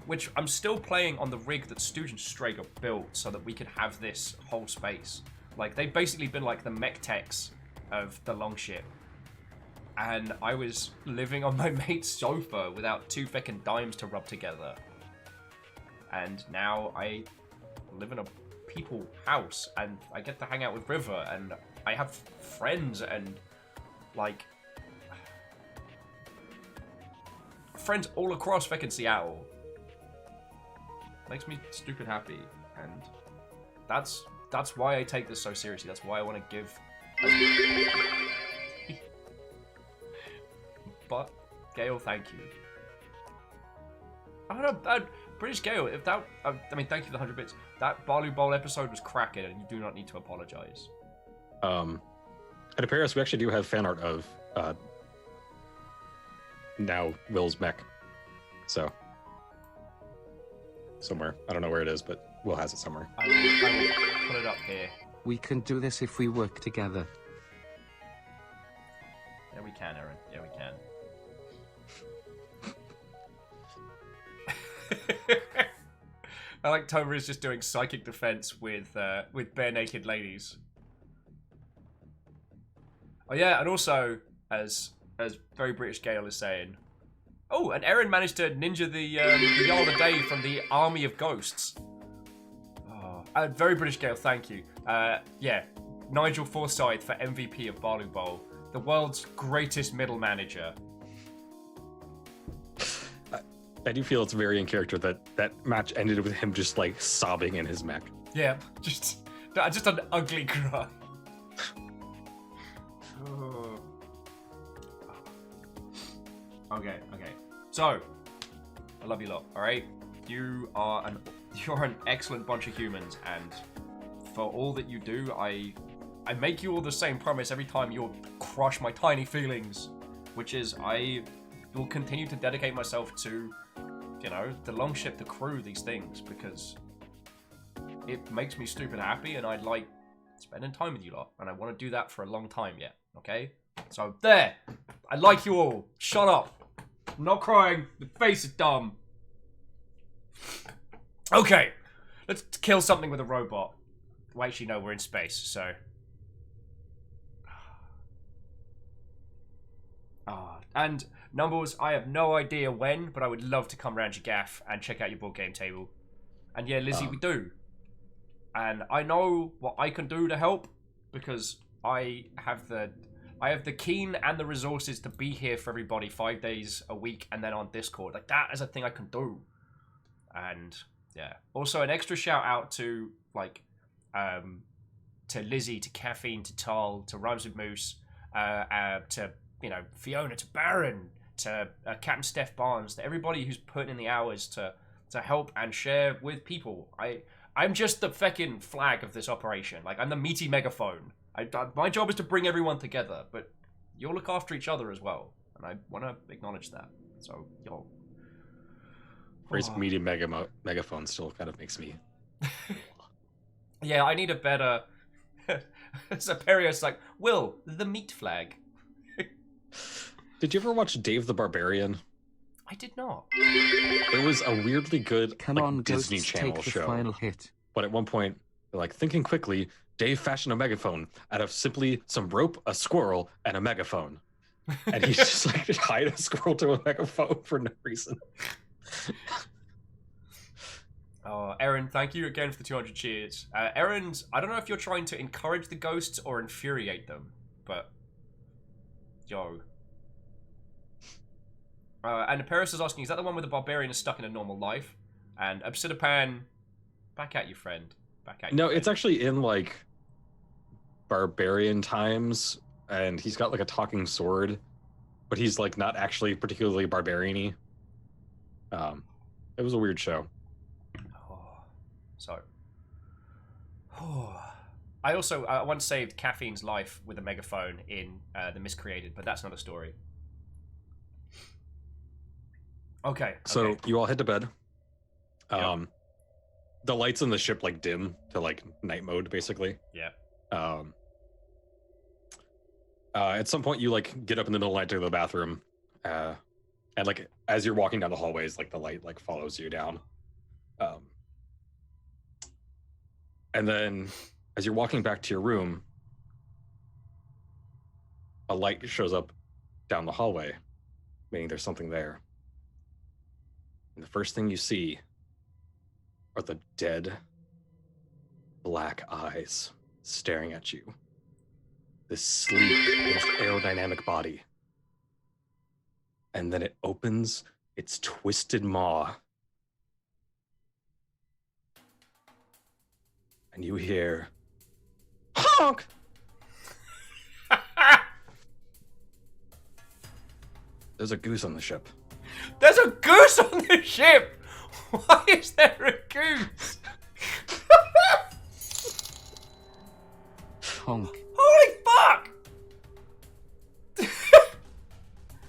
which I'm still playing on the rig that Stooge and Strager built so that we could have this whole space. Like, they've basically been like the mech techs of the Longship. And I was living on my mate's sofa without 2 feckin' dimes to rub together. And now I live in a people house and I get to hang out with River and I have friends and, like, friends all across feckin' Seattle. Makes me stupid happy, and that's why I take this so seriously. That's why I want to give. But Gale, thank you. I don't know, British Gale. If that, I mean, thank you for the 100 bits. That Balu Bowl episode was cracking, and you do not need to apologize. At Aparius, we actually do have fan art of now Will's mech. So somewhere. I don't know where it is, but Will has it somewhere. I will put it up here. We can do this if we work together. Yeah, we can, Aaron. Yeah, we can. I like Tomer is just doing psychic defense with bare naked ladies. Oh yeah, and also as very British Gale is saying, oh, and Erin managed to ninja the Jarl of the Day from the Army of Ghosts. Oh, very British Gale, thank you. Yeah, Nigel Forsyth for MVP of Balu Bowl, the world's greatest middle manager. I do feel it's very in character that match ended with him just like sobbing in his mech. Yeah, just an ugly cry. Okay. So, I love you lot. All right, you're an excellent bunch of humans, and for all that you do, I make you all the same promise every time you crush my tiny feelings, which is I will continue to dedicate myself to, you know, the Longship, the crew, these things, because it makes me stupid happy, and I like spending time with you lot, and I want to do that for a long time yet. Okay, so there. I like you all. Shut up. I'm not crying. The face is dumb. Okay, let's kill something with a robot. Well, actually, no, we're in space, so. And Numbles, I have no idea when, but I would love to come round your gaff and check out your board game table. And yeah, Lizzie, we do. And I know what I can do to help, because I have the keen and the resources to be here for everybody 5 days a week and then on Discord. Like, that is a thing I can do. And yeah. Also, an extra shout out to, like, to Lizzie, to Caffeine, to Tal, to Rhymes with Moose, to, you know, Fiona, to Baron, to Captain Steph Barnes, to everybody who's putting in the hours to help and share with people. I'm just the feckin' flag of this operation. Like, I'm the meaty megaphone. My job is to bring everyone together, but you'll look after each other as well, and I want to acknowledge that. So, y'all. Phrase meaty megaphone still kind of makes me. Yeah, I need a better. Superior's like, Will, the meat flag. Did you ever watch Dave the Barbarian? I did not. It was a weirdly good Come like, on, Disney ghosts, Channel take the show. final hit. But at one point, they're like thinking quickly, Dave fashioned a megaphone out of simply some rope, a squirrel, and a megaphone. And he's just like tied a squirrel to a megaphone for no reason. Oh, Aaron, thank you again for the 200 cheers. Aaron, I don't know if you're trying to encourage the ghosts or infuriate them, but yo. And Paris is asking, is that the one where the barbarian is stuck in a normal life? And Obsidipan, back at you, friend. Back at you. No, friend. it's actually in like barbarian times, and he's got like a talking sword, but he's like not actually particularly barbarian-y. It was a weird show. So, I also once saved Caffeine's life with a megaphone in The Miscreated, but that's not a story. Okay. So okay. you all head to bed. Yeah. The lights in the ship like dim to like night mode, basically. Yeah. At some point, you like get up in the middle of the night to go to the bathroom, and like as you're walking down the hallways, like the light like follows you down. And then, as you're walking back to your room, a light shows up down the hallway, meaning there's something there. And the first thing you see are the dead, black eyes staring at you. This sleek, almost aerodynamic body. And then it opens its twisted maw. And you hear, honk! There's a goose on the ship. There's a goose on the ship! Why is there a goose? Honk. Holy fuck!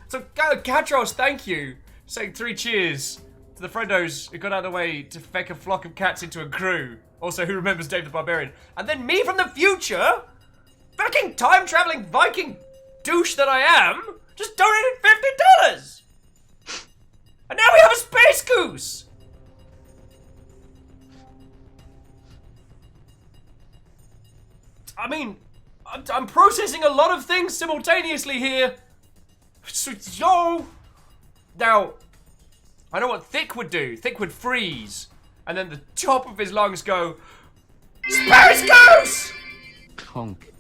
So, Katros, thank you. Saying 3 cheers to the friendos who got out of the way to fake a flock of cats into a crew. Also, who remembers Dave the Barbarian? And then me from the future, fucking time-traveling Viking douche that I am, just donated $50! And now we have a space goose! I mean, I'm processing a lot of things simultaneously here. So, yo! Now, I know what Thick would do. Thick would freeze. And then the top of his lungs go, Space Goose! Honk.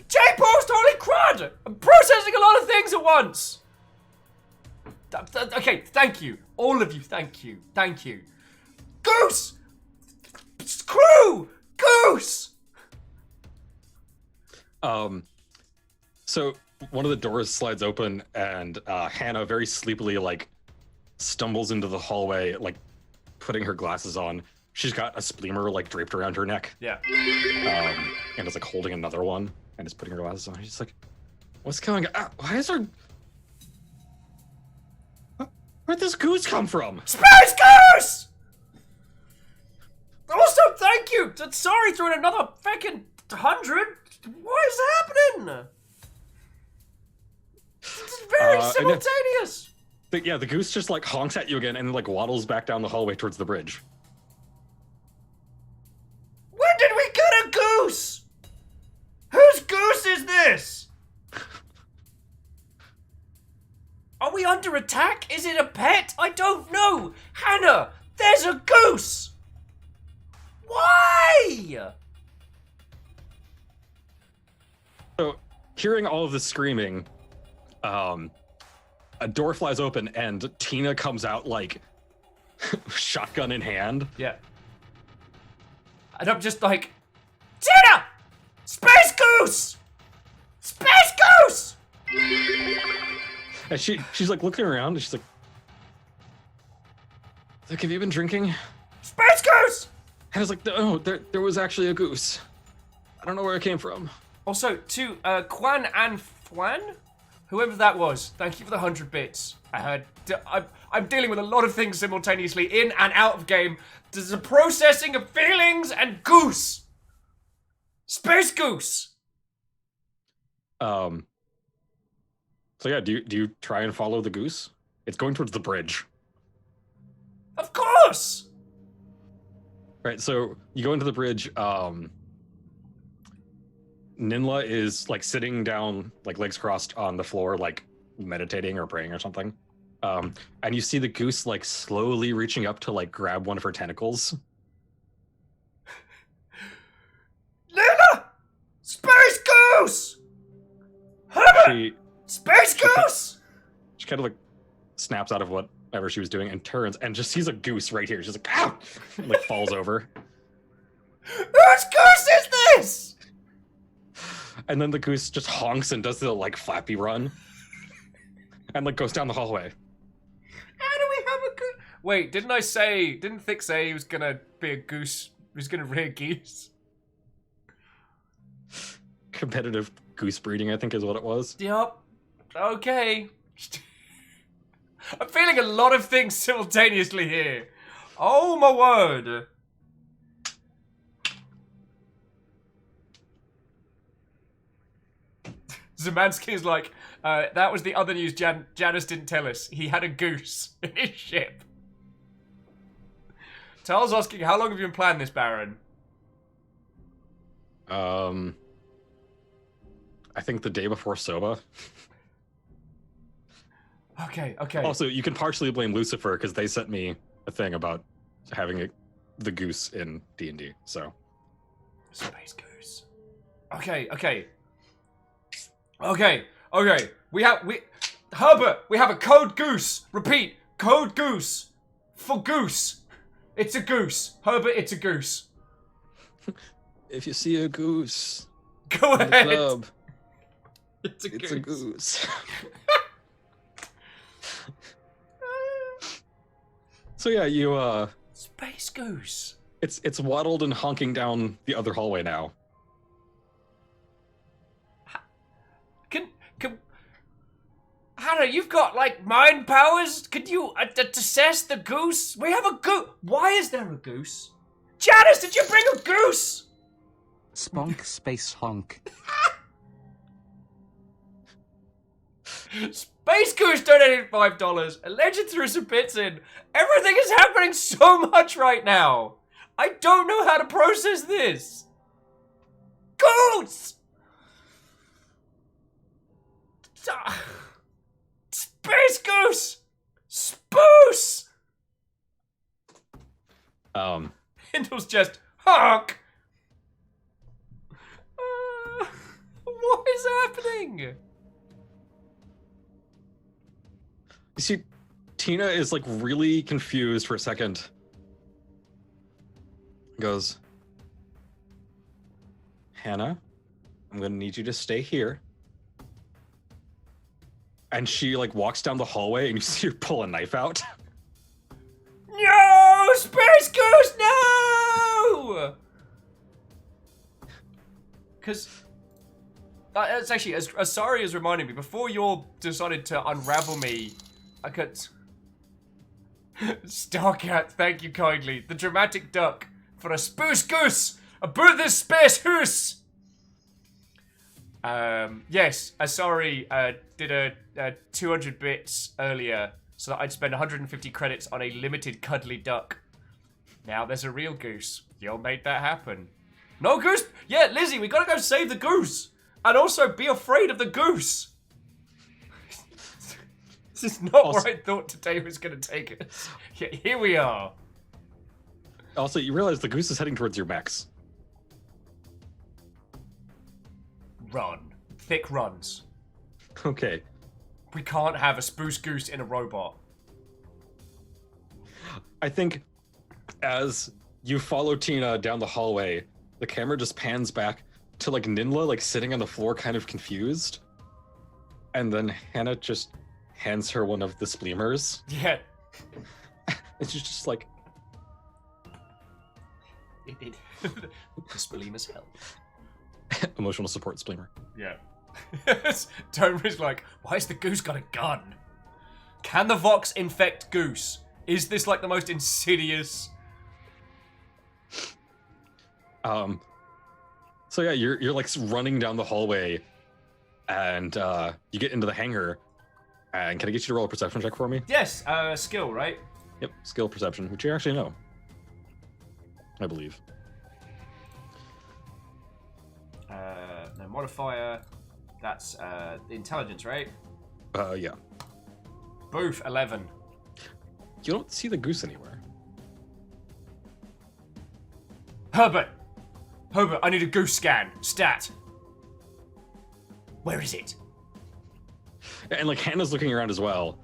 J-Post, holy crud! I'm processing a lot of things at once! Okay, thank you. All of you, thank you. Thank you. Goose! Crew! Goose! So one of the doors slides open and Hannah very sleepily like stumbles into the hallway, like putting her glasses on. She's got a spleamer like draped around her neck. Yeah. And is like holding another one and is putting her glasses on. She's like, what's going on? Why is there... Where'd this goose come from? Space Goose! Also, thank you! Sorry, threw in another fucking 100. What is happening? This is very simultaneous. Yeah, the goose just like honks at you again and like waddles back down the hallway towards the bridge. When did we get a goose? Whose goose is this? Are we under attack? Is it a pet? I don't know. Hannah, there's a goose. Why? So, hearing all of this screaming, a door flies open and Tina comes out like shotgun in hand. Yeah. And I'm just like, Tina! Space Goose! Space Goose! And she's like looking around and she's like, have you been drinking? Space Goose! And I was like, no, there was actually a goose. I don't know where it came from. Also, to Quan and Fwan, whoever that was, thank you for the 100 bits. I'm dealing with a lot of things simultaneously, in and out of game. There's a processing of feelings and goose. Space Goose. So yeah, do you try and follow the goose It's going towards the bridge. Of course! Right, so you go into the bridge. Ninla is like sitting down, like legs crossed on the floor, like meditating or praying or something. And you see the goose like slowly reaching up to like grab one of her tentacles. Luna! Space Goose! She Space Goose! she kind of like snaps out of whatever she was doing and turns and just sees a goose right here. She's like, "Ow!" And, like falls over. Whose goose is this? And then the goose just honks and does the like flappy run. And like goes down the hallway. How do we have a goose? Wait, didn't Thick say he was gonna be a goose? He was gonna rear geese? Competitive goose breeding, I think is what it was. Yup. Okay. I'm feeling a lot of things simultaneously here. Oh my word. Zemansky's like, that was the other news Janice didn't tell us. He had a goose in his ship. Charles asking, how long have you been planning this, Baron? I think the day before Soba. Okay. Also, you can partially blame Lucifer because they sent me a thing about having the goose in D&D. So, Space Goose. Okay. Herbert, we have a code goose. Repeat, code goose for goose. It's a goose, Herbert. It's a goose. if you see a goose Go in the ahead. club, It's a it's goose. a goose. So yeah, you Space Goose. it's waddled and honking down the other hallway now. Can Hannah, you've got like mind powers. Could you assess the goose? We have a goose. Why is there a goose? Janice, did you bring a goose? Spunk space honk. Space Goose donated $5. A legend threw some bits in. Everything is happening so much right now. I don't know how to process this. Goose! Space Goose! Spoose! Hindle's just honk. What is happening? You see, Tina is like really confused for a second. Goes, Hannah, I'm gonna need you to stay here. And she like walks down the hallway and you see her pull a knife out. No! Space Goose, no! Because it's actually, as Asari is reminding me, before you all decided to unravel me, I could... Starcat, thank you kindly. The dramatic duck for a Space Goose! About this Space Goose! Yes, Asari did a 200 bits earlier so that I'd spend 150 credits on a limited cuddly duck. Now there's a real goose. Y'all made that happen. No goose? Yeah, Lizzie, we gotta go save the goose! And also be afraid of the goose! This is not where I thought today was gonna take us. Yeah, here we are. Also, you realize the goose is heading towards your mechs. Run. Thick runs. Okay. We can't have a Spruce Goose in a robot. I think as you follow Tina down the hallway, the camera just pans back to like Ninla like sitting on the floor kind of confused. And then Hannah just hands her one of the spleemers. Yeah. And she's just like... The spleemer's help. Emotional support spleemer. Yeah. Tomer's like, why has the goose got a gun? Can the Vox infect goose? Is this like the most insidious? So yeah, you're like running down the hallway, and you get into the hangar, And can I get you to roll a perception check for me? Yes, skill, right? Yep, skill perception, which you actually know. I believe. No modifier. That's intelligence, right? Yeah. Boof, 11. You don't see the goose anywhere. Herbert, I need a goose scan. Stat. Where is it? And like Hannah's looking around as well.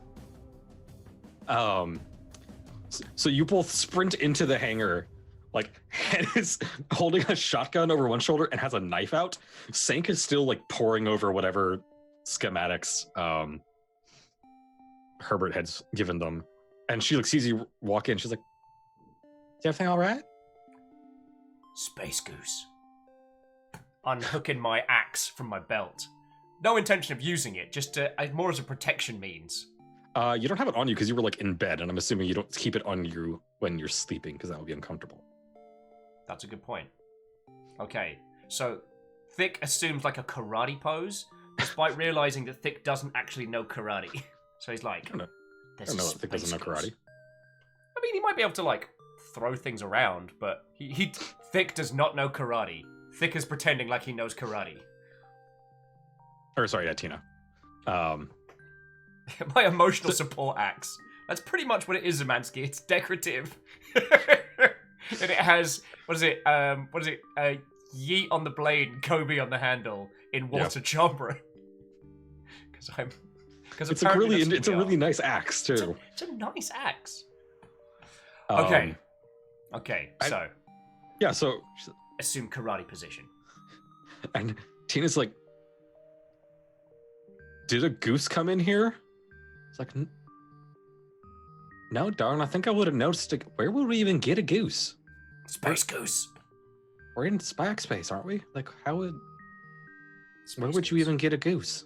So you both sprint into the hangar. Like Hannah's holding a shotgun over one shoulder and has a knife out. Sank is still like poring over whatever schematics Herbert had given them. And she like sees you walk in. She's like, "Is everything all right?" Space goose. Unhooking my axe from my belt. No intention of using it, just more as a protection means. You don't have it on you because you were like in bed, and I'm assuming you don't keep it on you when you're sleeping because that would be uncomfortable. That's a good point. Okay, so Thick assumes like a karate pose, despite realizing that Thick doesn't actually know karate. So he's like, I don't know if Thick doesn't know karate. I mean, he might be able to like throw things around, but Thick does not know karate. Thick is pretending like he knows karate. Or sorry, yeah, Tina. My emotional support axe. That's pretty much what it is, Zemansky. It's decorative. And it has, what is it? Yeet on the blade and Kobe on the handle in water chomra. Because it's a really nice axe too. It's a nice axe. Okay. So assume karate position. And Tina's like, "Did a goose come in here?" It's like, "No, darn, I think I would have noticed it. Where would we even get a goose? Space goose. We're in space, aren't we? Like, where would you goose. even get a goose?"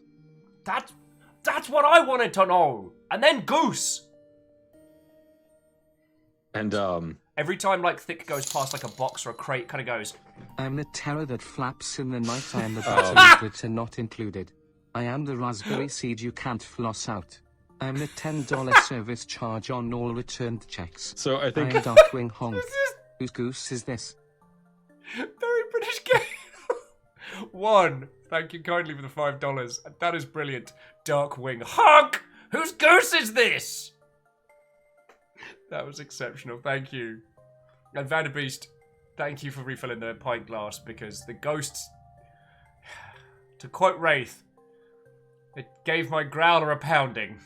That's what I wanted to know. And then goose. And every time like Thick goes past like a box or a crate, kind of goes, I'm the terror that flaps in the night. I am the batteries that are not included. I am the raspberry seed you can't floss out. I'm the $10 service charge on all returned checks. So I think I am Darkwing Honk. Whose goose is this? very British game. 1. Thank you kindly for the $5. That is brilliant. Darkwing Honk! Whose goose is this? That was exceptional. Thank you. And Vanderbeest, thank you for refilling the pint glass because the ghosts, to quote Wraith, it gave my growler a pounding.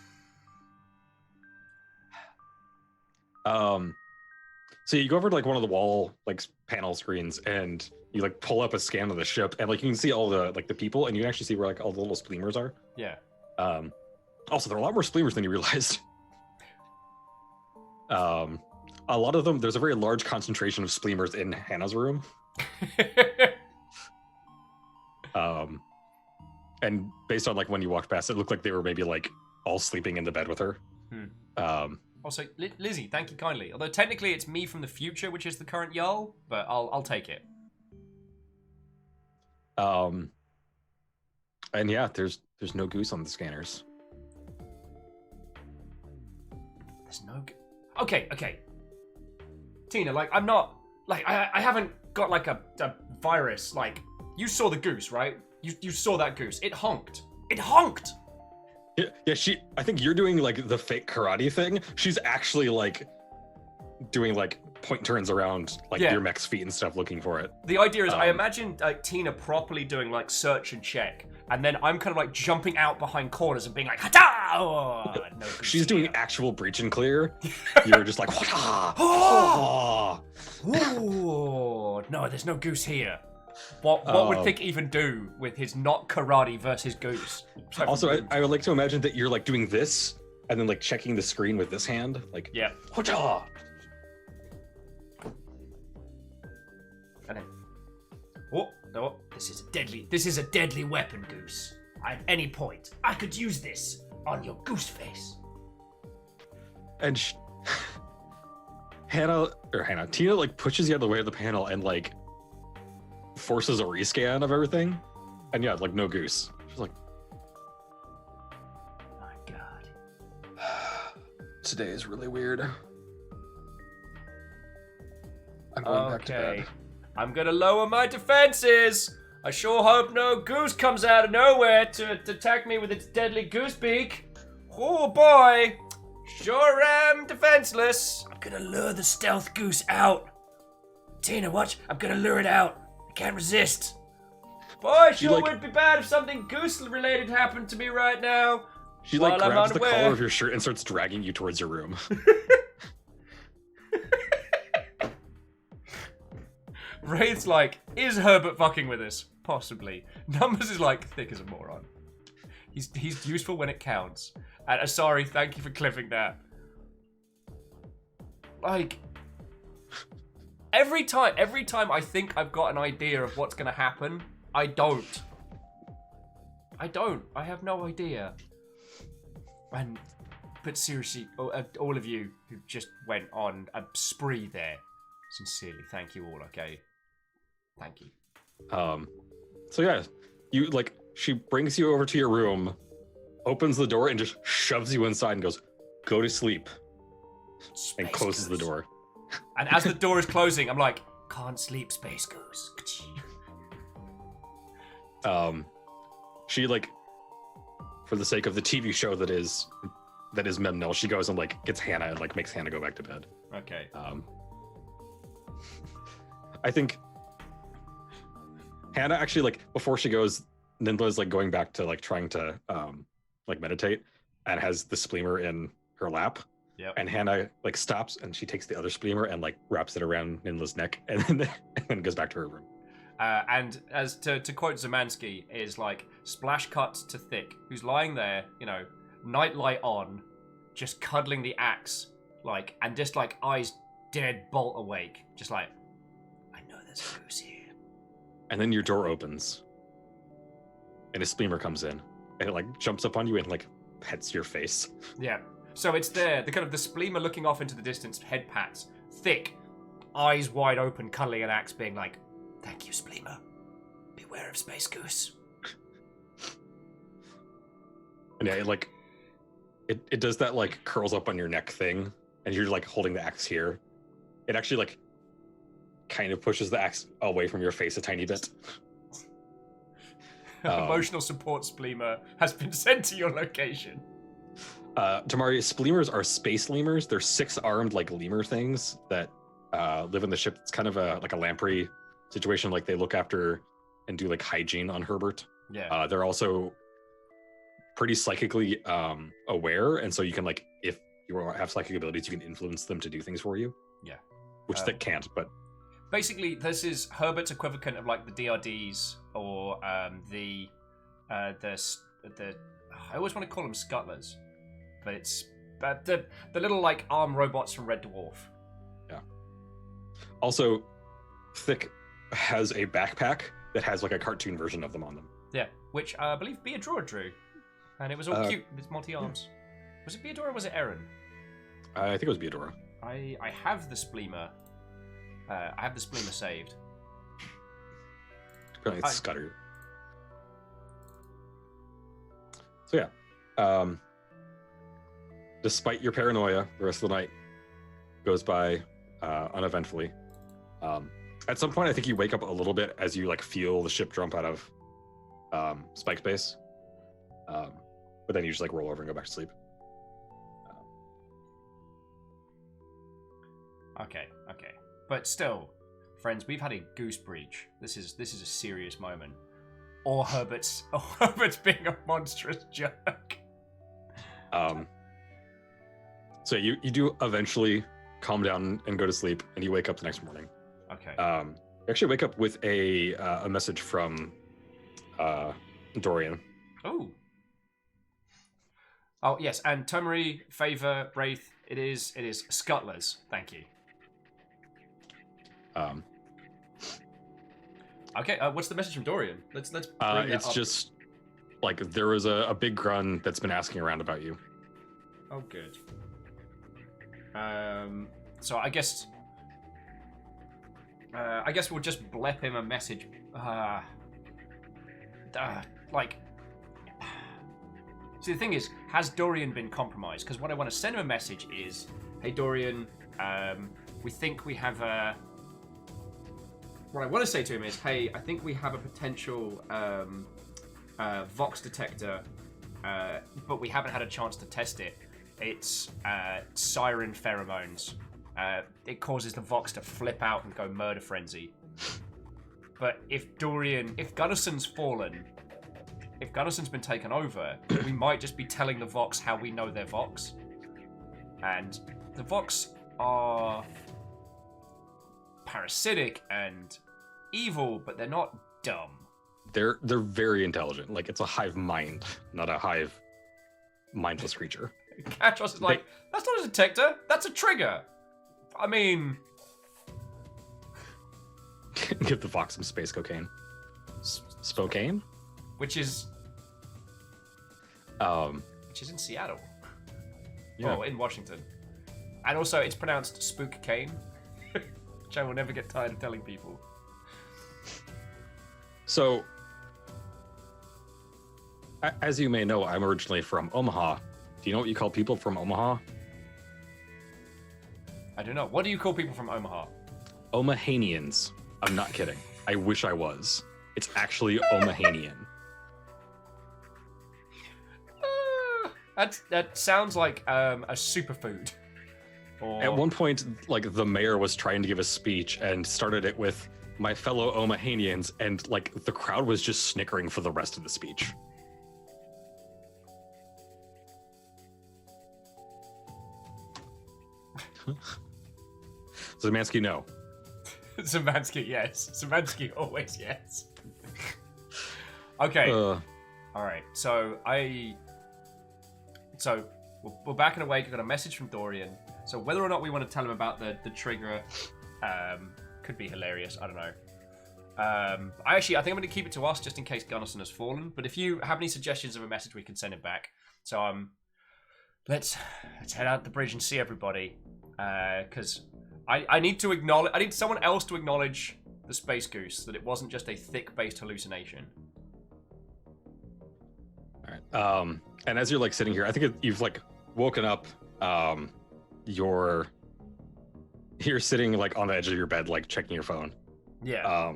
So you go over to like one of the wall like panel screens and you like pull up a scan of the ship and like you can see all the like the people and you can actually see where like all the little spleamers are. Yeah. Also, there are a lot more spleamers than you realized. A lot of them, there's a very large concentration of spleamers in Hannah's room. And based on like when you walked past, it looked like they were maybe like all sleeping in the bed with her. Also, Lizzie, thank you kindly. Although technically it's me from the future, which is the current Jarl, but I'll take it. And yeah, there's no goose on the scanners. There's no. Okay. Tina, like I'm not like I haven't got like a virus. Like you saw the goose, right? You saw that goose. It honked. It honked. Yeah. I think you're doing like the fake karate thing. She's actually like doing like point turns around like your mech's feet and stuff looking for it. The idea is I imagine like Tina properly doing like search and check, and then I'm kind of like jumping out behind corners and being like, "Hata!" Oh, no goose She's doing here. actual breach and clear. You're just like, "Hata!" Ooh, no, there's no goose here. What would Thick even do with his not karate versus goose? Also, I would like to imagine that you're like doing this and then like checking the screen with this hand, like Hata! And then, no, this is a deadly weapon, Goose. At any point, I could use this on your goose face. And Tina like pushes you out of the way of the panel and like forces a rescan of everything. And yeah, like no goose. She's like, My God. Today is really weird. I'm going back to bed. I'm gonna lower my defenses. I sure hope no goose comes out of nowhere to attack me with its deadly goose beak. Oh boy, sure am defenseless. I'm gonna lure the stealth goose out. Tina, watch. I'm gonna lure it out. I can't resist. Boy, sure would be bad if something goose-related happened to me right now. She like grabs the collar of your shirt and starts dragging you towards your room. Wraith's like, is Herbert fucking with us? Possibly. Numbers is like, thick as a moron. He's useful when it counts. And Asari, thank you for clipping that. Like, every time I think I've got an idea of what's gonna happen, I don't. I have no idea. But seriously, all of you who just went on a spree there, sincerely, thank you all, okay? Thank you. So yeah, you like, she brings you over to your room, opens the door and just shoves you inside and goes, go to sleep. And closes the door. And as the door is closing, I'm like, can't sleep, Space Goose. She like, for the sake of the TV show that is Memnil, she goes and like gets Hannah and like makes Hannah go back to bed. Okay. I think Hannah actually, like, before she goes, Nindla's like going back to like trying to like meditate and has the spleemer in her lap. Yep. And Hannah like stops and she takes the other spleemer and like wraps it around Nindla's neck and then goes back to her room. And as to quote Zemansky, is like splash cut to Thick, who's lying there, you know, nightlight on, just cuddling the axe, like, and just like eyes dead bolt awake, just like, I know there's a goose here. And then your door opens, and a spleemer comes in, and it like jumps up on you and like pets your face. Yeah. So it's there, the kind of the spleemer looking off into the distance, head pats, Thick, eyes wide open, cuddling an axe, being like, thank you, spleemer. Beware of Space Goose. And yeah, it does that like curls up on your neck thing, and you're like holding the axe here. It actually like kind of pushes the axe away from your face a tiny bit. Emotional support spleemer has been sent to your location. Tamari, spleemers are space lemurs. They're 6-armed like lemur things that live in the ship. It's kind of a lamprey situation. Like they look after and do like hygiene on Herbert. Yeah. They're also pretty psychically aware, and so you can like, if you have psychic abilities, you can influence them to do things for you. Yeah. Which Thick can't, but basically this is Herbert's equivalent of like the DRDs or the I always want to call them scuttlers, but it's the little like arm robots from Red Dwarf. Yeah. Also, Thick has a backpack that has like a cartoon version of them on them. Yeah, which I believe Beadora drew, and it was all cute. It's multi-arms. Yeah. Was it Beadora or was it Aaron? I think it was Beadora. I have the spleemer. I have the spleemer saved. Apparently it's Scudder. So yeah, despite your paranoia, the rest of the night goes by uneventfully. At some point, I think you wake up a little bit as you like feel the ship jump out of Spike's base, but then you just like roll over and go back to sleep. Okay. But still, friends, we've had a goose breach. This is a serious moment. Or Herbert's being a monstrous jerk. So you do eventually calm down and go to sleep, and you wake up the next morning. Okay. You actually wake up with a message from Dorian. Oh yes, and Tomari, Favor, Wraith, it is Scuttlers. Thank you. Okay, what's the message from Dorian? Let's bring that it's up. just like there was a big grun that's been asking around about you. Oh, good. So I guess we'll just blep him a message. See, the thing is, has Dorian been compromised? Because what I want to send him a message is, hey Dorian, we think we have a... What I want to say to him is, hey, I think we have a potential Vox detector, but we haven't had a chance to test it. It's siren pheromones. It causes the Vox to flip out and go murder frenzy. But if Gunnarson's fallen, if Gunnarson's been taken over, we might just be telling the Vox how we know they're Vox. And the Vox are parasitic and evil, but they're not dumb. They're very intelligent. Like, it's a hive mind, not a hive mindless creature. Katros is like, that's not a detector, that's a trigger. I mean... Give the Vox some space cocaine. Spokane? Which is in Seattle. Yeah. Oh, in Washington. And also, it's pronounced spook cane, which I will never get tired of telling people. So, as you may know, I'm originally from Omaha. Do you know what you call people from Omaha? I don't know. What do you call people from Omaha? Omahanians. I'm not kidding. I wish I was. It's actually Omahanian. That sounds like a superfood. Or... At one point, like, the mayor was trying to give a speech and started it with my fellow Omahanians, and like the crowd was just snickering for the rest of the speech. Zemansky, no. Zemansky, yes. Zemansky, always yes. Okay. All right. So we're back and awake. I got a message from Dorian. So whether or not we want to tell him about the trigger, could be hilarious. I don't know. I think I'm going to keep it to us just in case Gunnarson has fallen. But if you have any suggestions of a message, we can send it back. So let's head out the bridge and see everybody. Because I need someone else to acknowledge the Space Goose, that it wasn't just a thick-based hallucination. All right. And as you're like sitting here, I think you've like woken up. You're sitting like on the edge of your bed, like checking your phone. Yeah.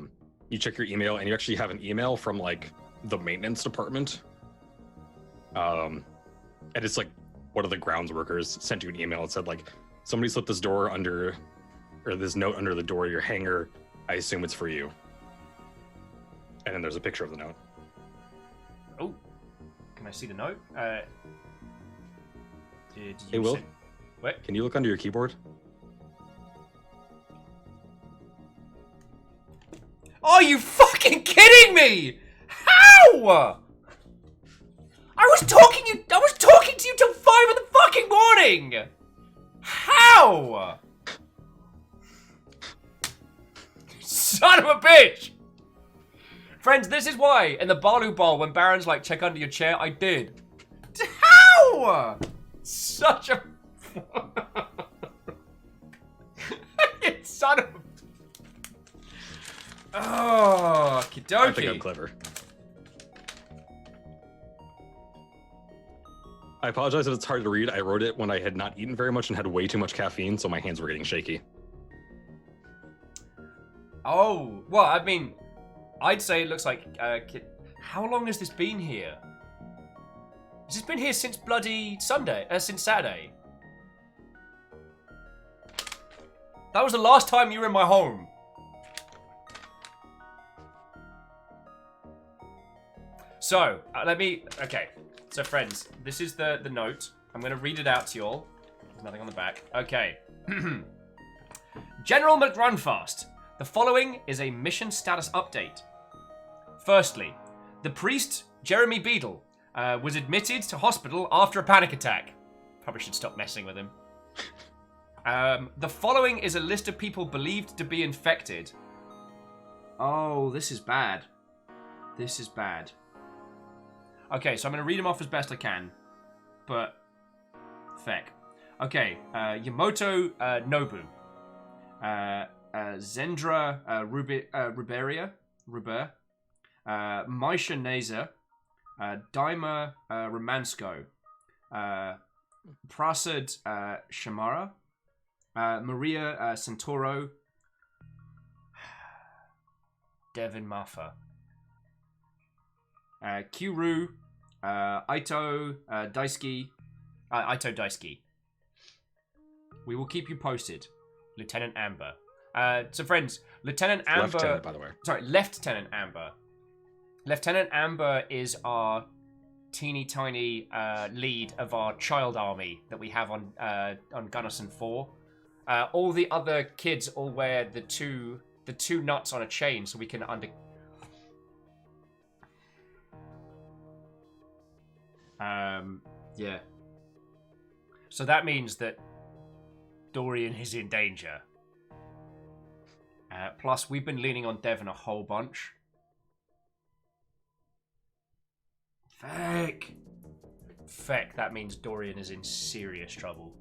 You check your email, and you actually have an email from like the maintenance department. And it's like one of the grounds workers sent you an email and said like, somebody slipped this door under, or this note under the door of your hangar. I assume it's for you. And then there's a picture of the note. Oh, can I see the note? Hey, Will? What? Can you look under your keyboard? Are you fucking kidding me? How? I was talking to you till 5 in the fucking morning. How? Son of a bitch. Friends, this is why in the Balu Bowl, when Baron's like, check under your chair, I did. How? Such a... You son of a... Oh, kidoki. I think I'm clever. I apologize if it's hard to read. I wrote it when I had not eaten very much and had way too much caffeine, so my hands were getting shaky. Oh, well, I mean, I'd say it looks like... how long has this been here? Has this been here since bloody Sunday? Since Saturday? That was the last time you were in my home. So, okay. So, friends, this is the note. I'm going to read it out to you all. There's nothing on the back. Okay. General McRunfast. The following is a mission status update. Firstly, the priest, Jeremy Beadle, was admitted to hospital after a panic attack. Probably should stop messing with him. The following is a list of people believed to be infected. Oh, this is bad. This is bad. Okay, so I'm going to read them off as best I can. But, feck. Okay, Yamoto Nobu. Zendra Ruber. Maisha Nazer. Daima Romansko, Prasad Shamara, Maria Santoro, Devin Maffa, Kuru, Aito Daisuke. We will keep you posted. Lieutenant Amber. So friends, Lieutenant Amber... Lieutenant, by the way. Sorry, Lieutenant Amber. Lieutenant Amber is our teeny tiny lead of our child army that we have on Gunnison 4. All the other kids all wear the two nuts on a chain so we can yeah. So that means that Dorian is in danger. Plus, we've been leaning on Devon a whole bunch. Feck, that means Dorian is in serious trouble.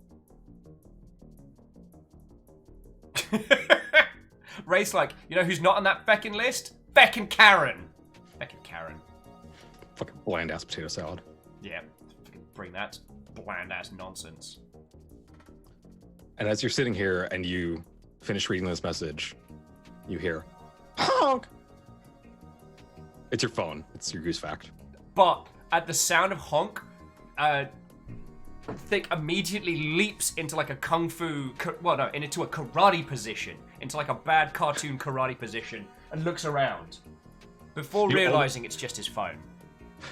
Ray's like, you know who's not on that feckin' list? Feckin' Karen. Feckin' Karen. Fucking bland ass potato salad. Yeah, bring that bland ass nonsense. And as you're sitting here and you finish reading this message, you hear honk. It's your phone. It's your goose fact. But at the sound of honk, Thick immediately leaps into like a into a karate position, into like a bad cartoon karate position, and looks around before realizing it's just his phone.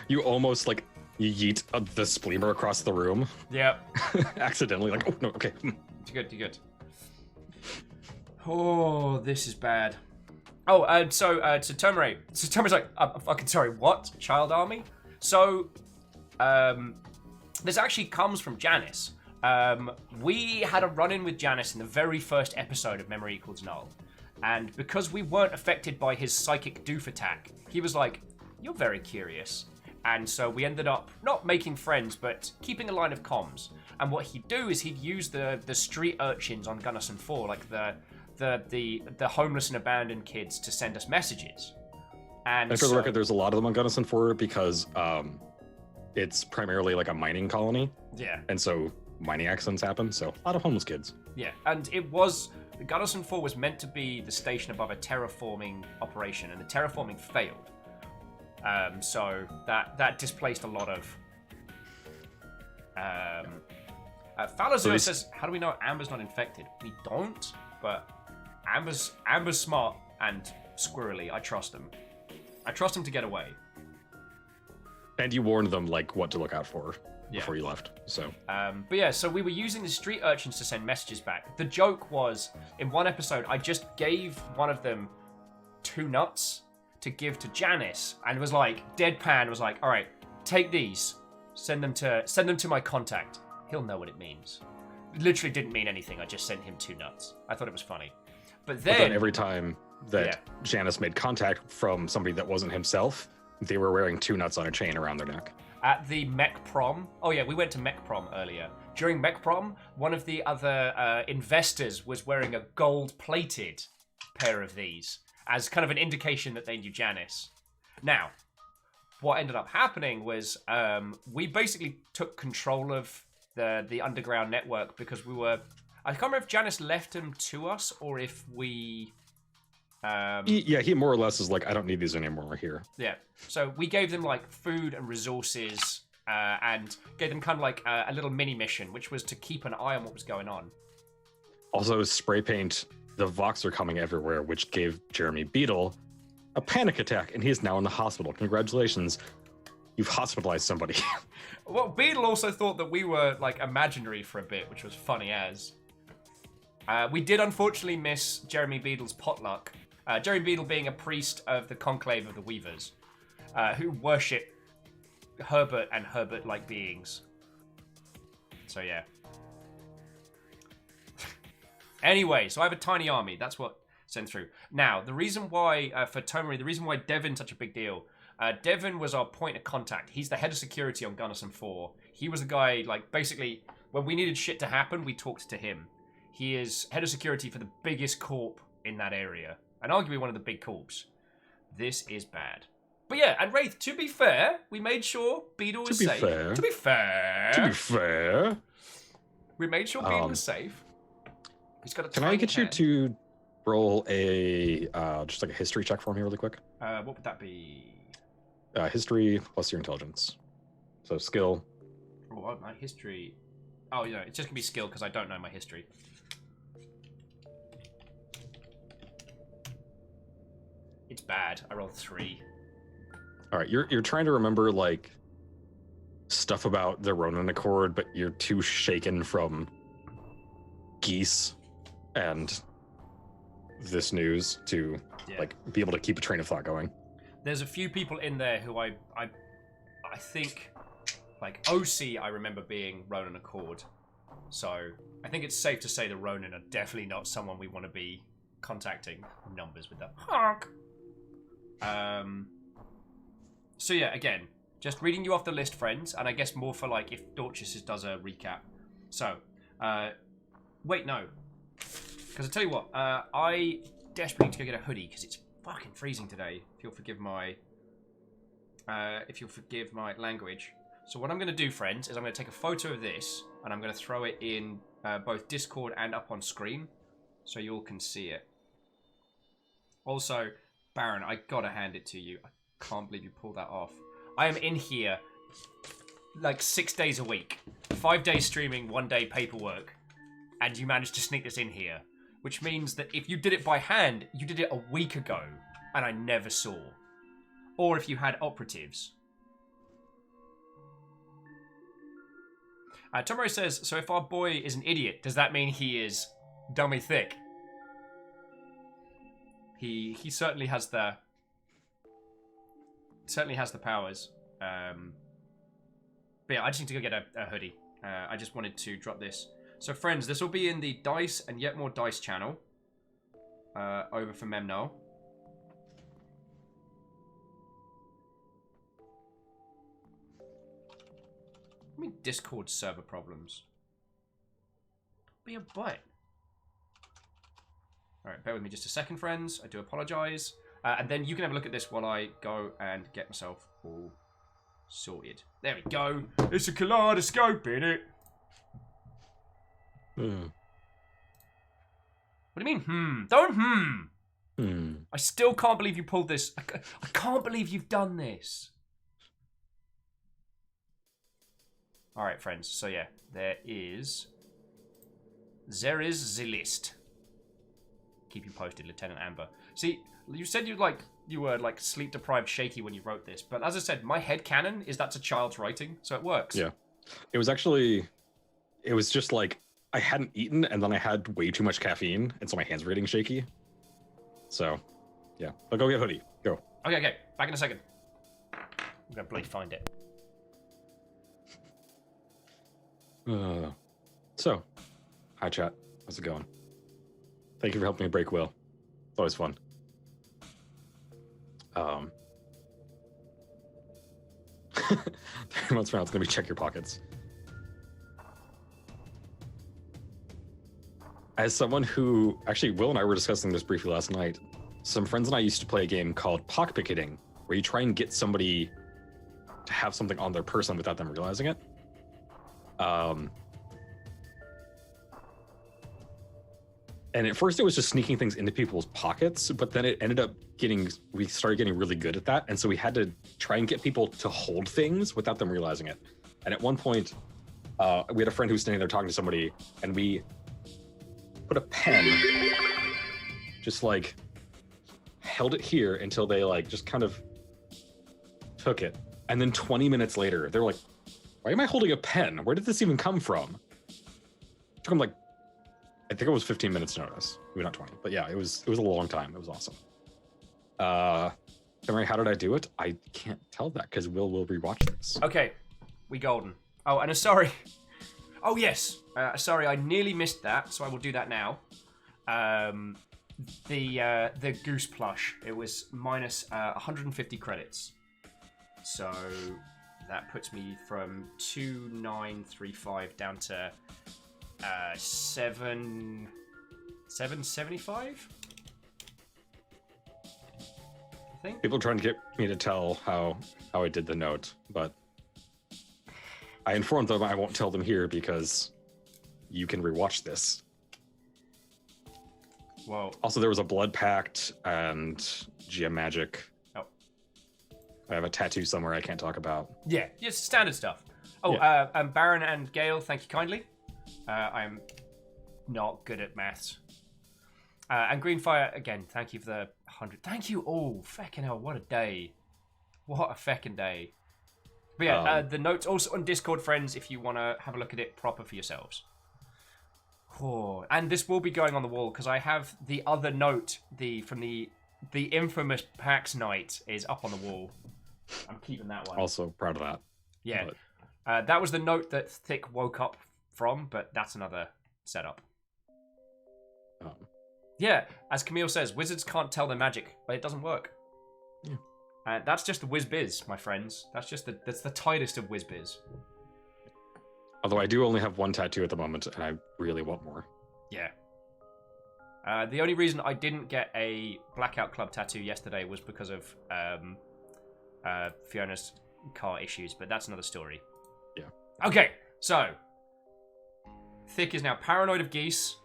You almost like you yeet the spleemer across the room. Yep. Accidentally, like, oh no, okay. You're good. Oh, this is bad. Oh, so Tomore's like, I'm fucking sorry, what? Child army? So, this actually comes from Janice. We had a run-in with Janice in the very first episode of Memory Equals Null. And because we weren't affected by his psychic doof attack, he was like, you're very curious. And so we ended up not making friends, but keeping a line of comms. And what he'd do is he'd use the street urchins on Gunnison 4, like the homeless and abandoned kids, to send us messages. And for the record, there's a lot of them on Gunnison 4 because it's primarily like a mining colony. Yeah. And so mining accidents happen, so a lot of homeless kids. Yeah, and the Gunnison 4 was meant to be the station above a terraforming operation, and the terraforming failed. So that displaced a lot of... Falazur says, how do we know Amber's not infected? We don't, but Amber's smart and squirrely. I trust him. I trust him to get away. And you warned them like what to look out for before you left. So but yeah, so we were using the street urchins to send messages back. The joke was, in one episode, I just gave one of them 2 nuts to give to Janice, and was like, deadpan was like, all right, take these, send them to my contact. He'll know what it means. It literally didn't mean anything. I just sent him 2 nuts. I thought it was funny. But then every time that Janice made contact from somebody that wasn't himself, they were wearing 2 nuts on a chain around their neck. At the Mech Prom, we went to Mech Prom earlier. During Mech Prom, one of the other investors was wearing a gold-plated pair of these as kind of an indication that they knew Janice. Now, what ended up happening was we basically took control of the underground network because we were... I can't remember if Janice left them to us or if we... he more or less is like, I don't need these anymore here. Yeah. So we gave them like food and resources and gave them kind of like a little mini mission, which was to keep an eye on what was going on. Also, spray paint, the Vox are coming everywhere, which gave Jeremy Beadle a panic attack, and he is now in the hospital. Congratulations. You've hospitalized somebody. Well, Beadle also thought that we were like imaginary for a bit, which was funny as. We did unfortunately miss Jeremy Beadle's potluck. Jeremy Beadle being a priest of the Conclave of the Weavers, who worship Herbert and Herbert-like beings. So yeah. Anyway, so I have a tiny army. That's what sent through. Now, the reason why, for Tomori, the reason why Devon's such a big deal, Devon was our point of contact. He's the head of security on Gunnison 4. He was a guy, like, basically, when we needed shit to happen, we talked to him. He is head of security for the biggest corp in that area. And arguably one of the big corps. This is bad. But But yeah, and Wraith, to be fair, we made sure Beetle was safe. To be fair. We made sure Beetle was safe. He's got a Can I get you hand. to roll a just like a history check for me really quick? What would that be? History plus your intelligence. So skill. Oh, my history. Oh, yeah, it's just gonna be skill because I don't know my history. It's bad. I rolled 3. All right, you're trying to remember like stuff about the Ronin Accord, but you're too shaken from geese and this news to like be able to keep a train of thought going. There's a few people in there who I think, like OC, I remember being Ronin Accord. So I think it's safe to say the Ronin are definitely not someone we want to be contacting. Numbers with that honk. So yeah, again, just reading you off the list, friends, and I guess more for like if Dorcas does a recap. So, wait, no, because I tell you what, I desperately need to go get a hoodie because it's fucking freezing today. If you'll forgive my language. So what I'm going to do, friends, is I'm going to take a photo of this and I'm going to throw it in both Discord and up on screen, so you all can see it. Also, Baron, I gotta hand it to you. I can't believe you pulled that off. I am in here like 6 days a week, 5 days streaming, 1 day paperwork, and you managed to sneak this in here, which means that if you did it by hand, you did it a week ago, and I never saw. Or if you had operatives. Tomori says, so if our boy is an idiot, does that mean he is dummy thick? He certainly has the powers. But yeah, I just need to go get a hoodie. I just wanted to drop this. So friends, this will be in the Dice and Yet More Dice channel. Over for Memno. I mean Discord server problems. Be a butt. Alright, bear with me just a second, friends. I do apologise. And then you can have a look at this while I go and get myself all sorted. There we go. It's a kaleidoscope, innit? What do you mean, Don't I still can't believe you pulled this. I can't believe you've done this. Alright, friends. So, yeah. There is the list. Keep you posted, Lieutenant Amber. See, you said you were like sleep deprived, shaky when you wrote this, but as I said, my headcanon is that's a child's writing, so it works. Yeah, it was just like I hadn't eaten and then I had way too much caffeine, and so my hands were getting shaky. So, yeah, but go get a hoodie. Go. Okay, back in a second. I'm gonna bloody find it. So, hi chat. How's it going? Thank you for helping me break Will. It's always fun. 3 months from now, it's gonna be check your pockets. As someone who, actually, Will and I were discussing this briefly last night. Some friends and I used to play a game called pockpicketing, where you try and get somebody to have something on their person without them realizing it. And at first it was just sneaking things into people's pockets, but then it ended up we started getting really good at that. And so we had to try and get people to hold things without them realizing it. And at one point, we had a friend who was standing there talking to somebody, and we put a pen, just like held it here until they like just kind of took it. And then 20 minutes later, they're like, why am I holding a pen? Where did this even come from? It took them like, I think it was 15 minutes notice. Maybe not 20, but yeah, it was a long time. It was awesome. Mary, how did I do it? I can't tell that because will rewatch this. Okay, we golden. Oh, and sorry. Oh yes, sorry, I nearly missed that, so I will do that now. The goose plush. It was minus 150 credits, so that puts me from 2935 down to 775. I think. People are trying to get me to tell how I did the note, but I informed them I won't tell them here because you can rewatch this. Whoa. Also, there was a blood pact and GM magic. Oh. I have a tattoo somewhere I can't talk about. Yeah, just standard stuff. Oh, Yeah. Baron and Gale, thank you kindly. I'm not good at maths. And Greenfire, again, thank you for the 100. Thank you all. Feckin' hell, what a day. What a feckin' day. But yeah, the note's also on Discord, friends, if you want to have a look at it proper for yourselves. Oh, and this will be going on the wall, because I have the other note, from the infamous PAX night, is up on the wall. I'm keeping that one. Also proud of that. Yeah. That was the note that Thick woke up from, but that's another setup. Yeah, as Camille says, wizards can't tell their magic, but it doesn't work. Yeah. That's just the whiz-biz, my friends. That's the tightest of whiz-biz. Although I do only have one tattoo at the moment, and I really want more. Yeah. The only reason I didn't get a Blackout Club tattoo yesterday was because of Fiona's car issues, but that's another story. Yeah. Okay, so Thick is now paranoid of geese.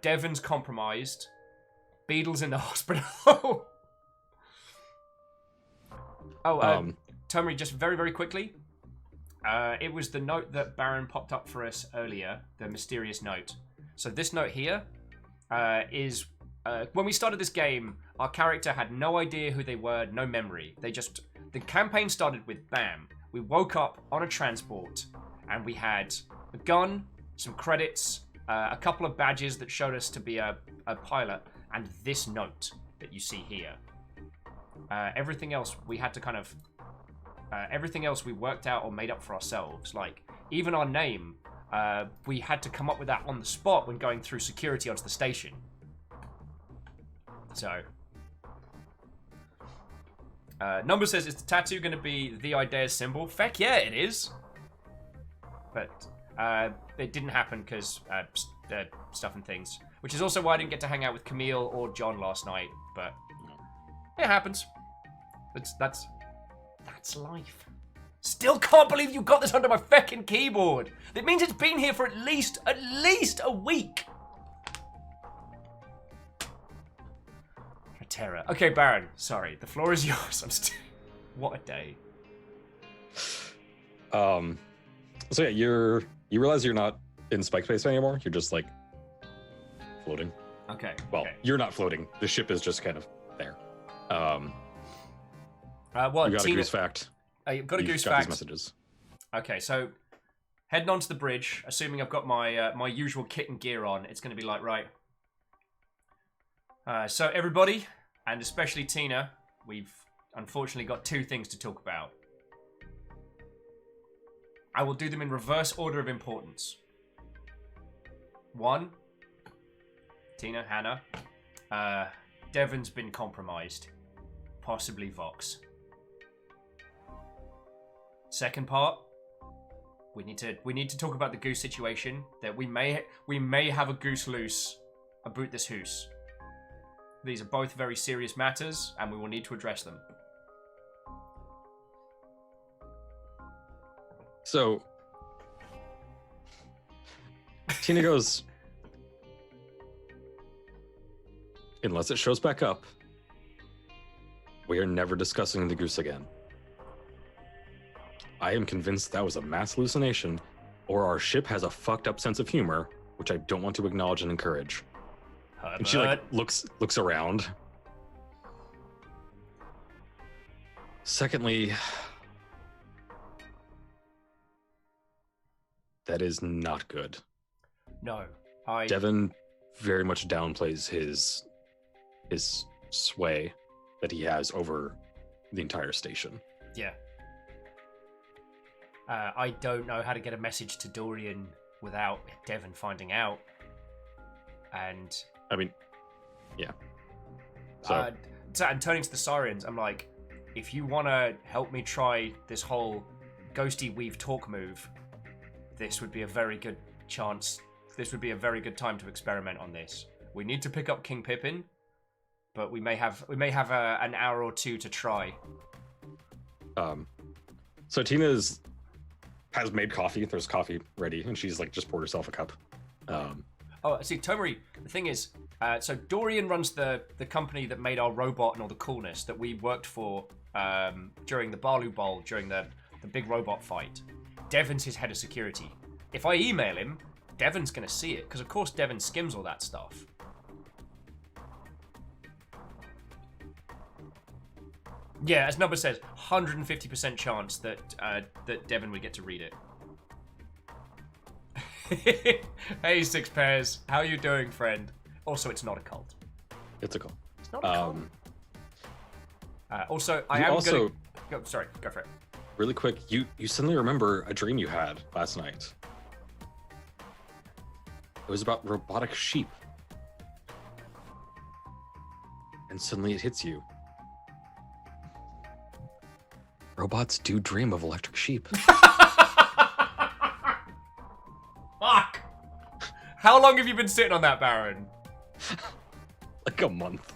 Devon's compromised. Beadle's in the hospital. Tommy, just very, very quickly. It was the note that Baron popped up for us earlier, the mysterious note. So this note here is... when we started this game, our character had no idea who they were, no memory. The campaign started with bam. We woke up on a transport, and we had a gun, some credits, a couple of badges that showed us to be a pilot, and this note that you see here. Everything else we had to kind of... everything else we worked out or made up for ourselves. Like, even our name, we had to come up with that on the spot when going through security onto the station. So... Number says, is the tattoo going to be the Idea's symbol? Feck yeah, it is. But it didn't happen because stuff and things. Which is also why I didn't get to hang out with Camille or John last night. But it happens. That's life. Still can't believe you got this under my feckin' keyboard. It means it's been here for at least a week. A terror. Okay, Baron. Sorry, the floor is yours. What a day. So yeah, you realize you're not in spike space anymore. You're just like floating. Okay. Well, okay. you're not floating. The ship is just kind of there. Well, you got Tina, a goose fact. You've got a goose got fact. these messages. Okay, so heading onto the bridge, assuming I've got my my usual kit and gear on, it's going to be like, right. So everybody, and especially Tina, we've unfortunately got two things to talk about. I will do them in reverse order of importance. 1, Tina, Hannah, Devon's been compromised, possibly Vox. Second part, we need to talk about the goose situation. That we may have a goose loose about this hoose. These are both very serious matters, and we will need to address them. So Tina goes, unless it shows back up, we are never discussing the goose again. I am convinced that was a mass hallucination, or our ship has a fucked up sense of humor, which I don't want to acknowledge and encourage. And she like looks around. Secondly, that is not good. No, Devon very much downplays his sway that he has over the entire station. Yeah. I don't know how to get a message to Dorian without Devon finding out. And I mean, yeah. So and turning to the Sirens, I'm like, if you want to help me try this whole ghosty weave talk move, this would be a very good chance. This would be a very good time to experiment on this. We need to pick up King Pippin, but we may have an hour or two to try. So Tina's has made coffee. There's coffee ready, and she's like just poured herself a cup. Oh, see, Tomari, the thing is, so Dorian runs the company that made our robot and all the coolness that we worked for during the Balu Bowl, during the big robot fight. Devon's his head of security. If I email him, Devon's going to see it, because of course Devon skims all that stuff. Yeah, as Number says, 150% chance that that Devon would get to read it. Hey, Six Pairs. How you doing, friend? Also, it's not a cult. It's a cult. It's not a cult. Also, I am also, gonna... Sorry, go for it. Really quick, you suddenly remember a dream you had last night. It was about robotic sheep. And suddenly it hits you. Robots do dream of electric sheep. Fuck! How long have you been sitting on that, Baron? Like a month.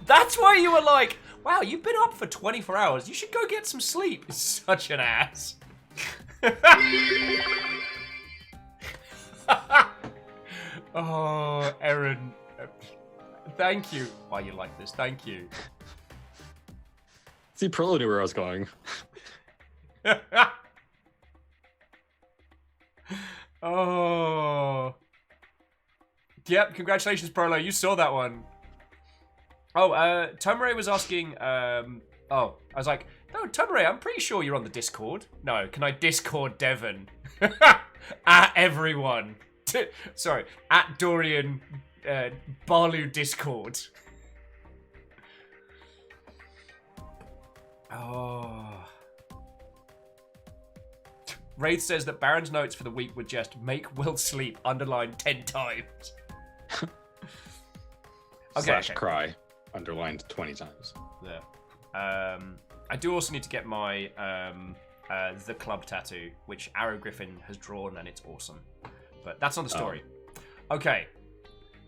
That's why you were like, wow, you've been up for 24 hours. You should go get some sleep. Such an ass. Oh, Aaron. Thank you. Why you like this? Thank you. See, Prolo knew where I was going. Oh. Yep, congratulations, Prolo. You saw that one. Oh, Tomare was asking, I was like, no, Tomare, I'm pretty sure you're on the Discord. No, can I Discord Devon? At everyone. Sorry, at Dorian Balu Discord. Oh. Wraith says that Baron's notes for the week were just make Will sleep, underlined 10 times. Okay. / cry, underlined 20 times. Yeah. I do also need to get my the club tattoo, which Arrow Griffin has drawn, and it's awesome. But that's not the story. Oh. Okay.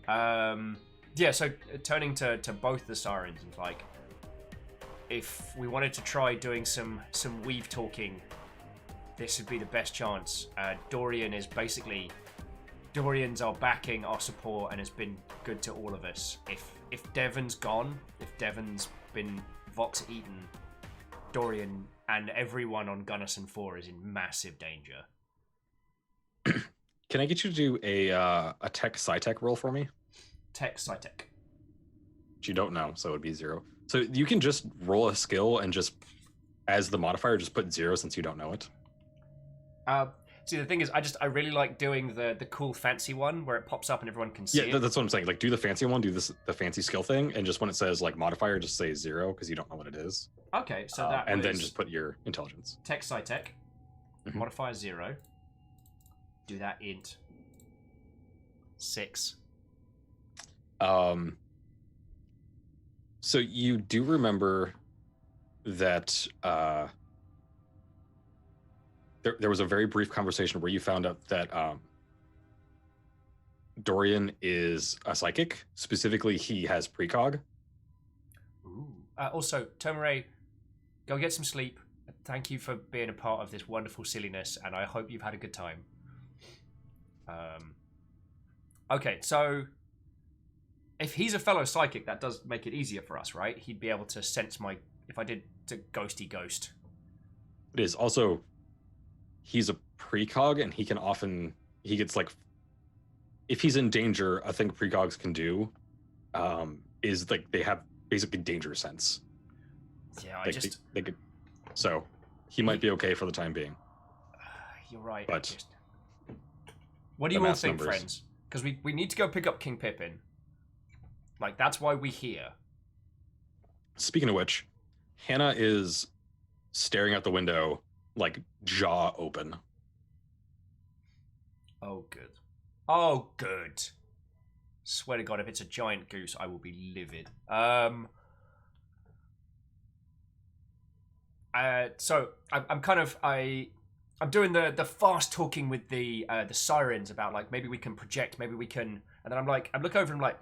Yeah, so turning to both the sirens, and like, if we wanted to try doing some weave talking, this would be the best chance. Dorian is basically... Dorian's our backing, our support, and has been good to all of us. If Devon's gone, if Devon's been Vox eaten, Dorian and everyone on Gunnison 4 is in massive danger. Can I get you to do a tech sci-tech roll for me? Tech, sci-tech. Which you don't know, so it would be 0. So you can just roll a skill and just, as the modifier, just put 0 since you don't know it. See, the thing is, I really like doing the cool fancy one where it pops up and everyone can see it. Yeah, that's what I'm saying. Like, do the fancy one, do the fancy skill thing, and just when it says like modifier, just say 0 because you don't know what it is. Okay, so that and then just put your intelligence. Tech, sci-tech, modifier 0. Do that int 6. So you do remember that there was a very brief conversation where you found out that Dorian is a psychic. Specifically, he has precog. Ooh. Also, Tomare, go get some sleep. Thank you for being a part of this wonderful silliness, and I hope you've had a good time. Okay, so if he's a fellow psychic, that does make it easier for us, right? He'd be able to sense my... If I did to ghosty ghost. It is. Also, he's a precog, and he can often... He gets, like... If he's in danger, a thing precogs can do is, like, they have basically danger sense. Yeah, They could... So, he might be okay for the time being. You're right. But... What do you all think, friends? Because we need to go pick up King Pippin. Like, that's why we're here. Speaking of which, Hannah is staring out the window, like, jaw open. Oh, good. Oh, good. Swear to God, if it's a giant goose, I will be livid. So, I'm kind of... I'm doing the fast talking with the sirens about, like, maybe we can project, maybe we can... And then I'm like, I look over and I'm like,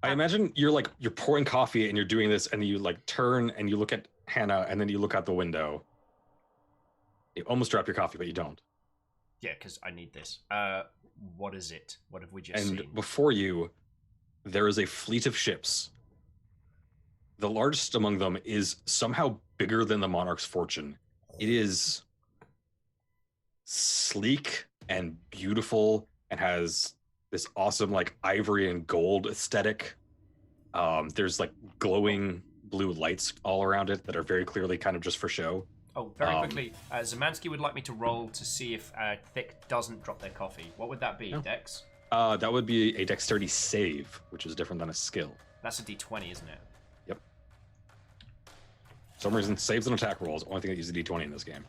I imagine you're pouring coffee and you're doing this, and you like turn and you look at Hannah, and then you look out the window. You almost drop your coffee, but you don't. Yeah, because I need this. What is it? What have we just And seen? before you, there is a fleet of ships. The largest among them is somehow bigger than the Monarch's fortune. It is sleek and beautiful and has this awesome like ivory and gold aesthetic. There's like glowing blue lights all around it that are very clearly kind of just for show. Oh, very quickly, Zemansky would like me to roll to see if Thick doesn't drop their coffee. What would that be, Dex? That would be a dexterity save, which is different than a skill. That's a d20, isn't it? Yep. For some reason, saves and attack rolls. Only thing that uses a d20 in this game.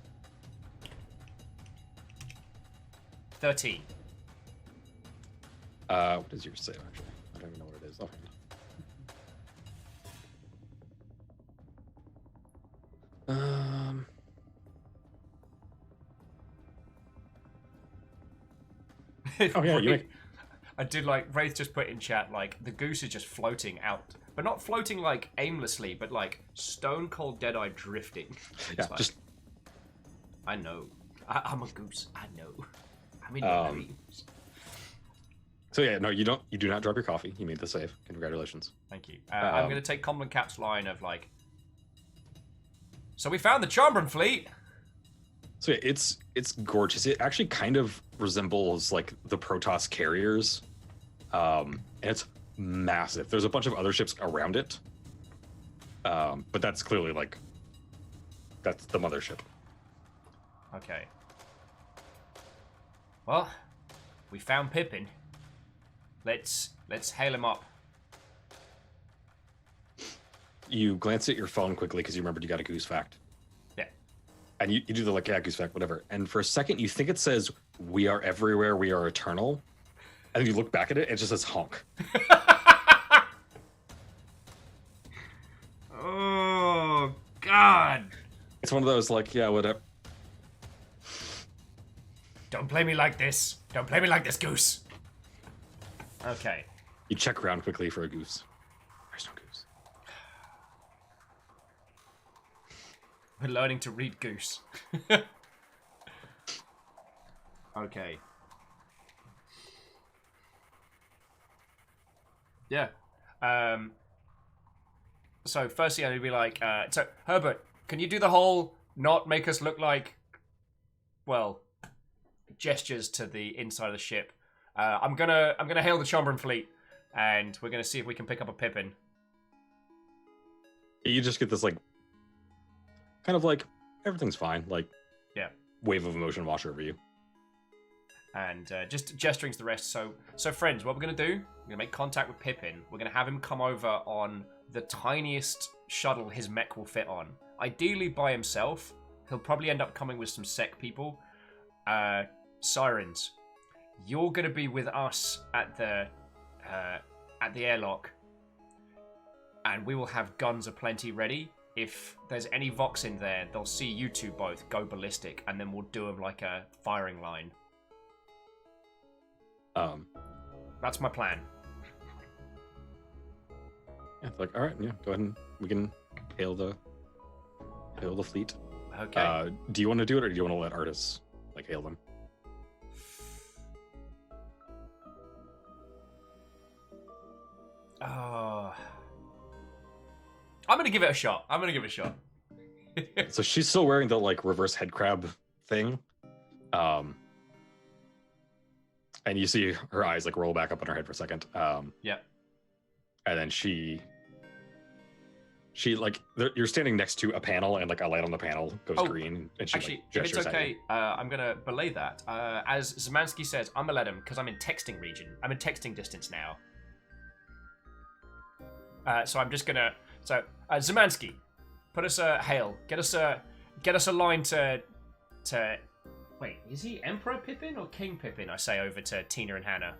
13. What is your save, actually? I don't even know what it is. Oh. Oh yeah, you make... I did like Wraith just put in chat like the goose is just floating out, but not floating like aimlessly, but like stone cold Deadeye drifting. Yeah, like, just I know. I'm a goose. I know. I'm in your dreams. So yeah, no, you do not drop your coffee. You made the save. Congratulations. Thank you. I'm gonna take Common Cap's line of like. So we found the Chambron fleet. So yeah, it's gorgeous. It actually kind of resembles like the Protoss carriers, and it's massive. There's a bunch of other ships around it, but that's clearly like that's the mothership. Okay. Well, we found Pippin. Let's hail him up. You glance at your phone quickly because you remembered you got a goose fact. Yeah. And you do the like, yeah, goose fact, whatever. And for a second, you think it says, "We are everywhere, we are eternal." And then you look back at it, it just says honk. Oh, God. It's one of those like, yeah, whatever. Don't play me like this. Don't play me like this, goose. Okay. You check around quickly for a goose. There's no goose. We're learning to read goose. Okay. Yeah. So firstly, I'd be like, so Herbert, can you do the whole not make us look like, well, gestures to the inside of the ship? I'm gonna hail the Chambron fleet, and we're gonna see if we can pick up a Pippin. You just get this like, kind of like everything's fine, like, yeah, wave of emotion wash over you. And just gesturing to the rest. So friends, what we're gonna do? We're gonna make contact with Pippin. We're gonna have him come over on the tiniest shuttle his mech will fit on. Ideally by himself. He'll probably end up coming with some sec people. Sirens, you're gonna be with us at the airlock, and we will have guns aplenty ready. If there's any Vox in there, they'll see you two both go ballistic, and then we'll do them like a firing line. That's my plan. Yeah, it's like, all right, yeah, go ahead and we can hail the fleet. Okay. Do you want to do it, or do you want to let artists like hail them? Oh. I'm gonna give it a shot. So she's still wearing the like reverse head crab thing. And you see her eyes like roll back up on her head for a second. Yeah. And then she like you're standing next to a panel, and like a light on the panel goes green, and she Actually, like, if it's gestures at okay, you. I'm gonna belay that. As Zemansky says, I'm gonna let him because I'm in texting region. I'm in texting distance now. So I'm just gonna. So Zemansky, put us a hail. Get us a line to. Wait, is he Emperor Pippin or King Pippin? I say over to Tina and Hannah.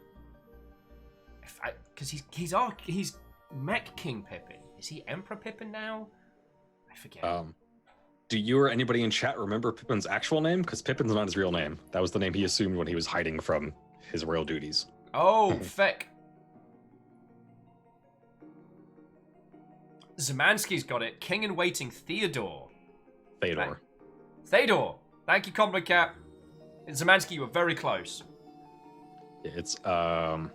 Because he's Mech King Pippin. Is he Emperor Pippin now? I forget. Do you or anybody in chat remember Pippin's actual name? Because Pippin's not his real name. That was the name he assumed when he was hiding from his royal duties. Oh, feck. Zemansky's got it. King in waiting, Theodore. Theodore. Theodore. Thank you, Compliment Cap. Zemansky, you were very close. Yeah, it's do I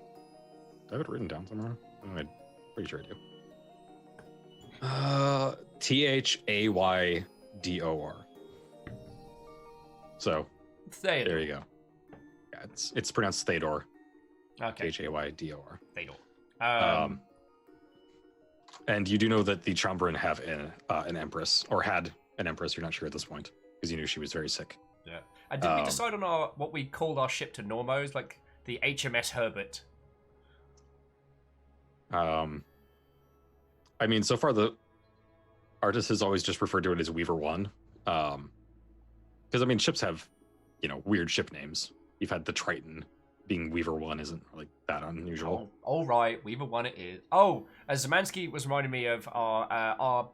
have it written down somewhere? I'm pretty sure I do. Thaydor. So Theodore. there you go. Yeah, it's pronounced Theodore. Okay. Thaydor. Theodore. And you do know that the Chombrun have an empress, or had an empress. You're not sure at this point because you knew she was very sick. Yeah. And did we decide on what we called our ship to Normos, like the HMS Herbert? I mean, so far the artist has always just referred to it as Weaver 1. Because, I mean, ships have, weird ship names. You've had the Triton. Being Weaver 1 isn't really that unusual. Oh, all right, Weaver 1 it is. Oh, Zemansky was reminding me of our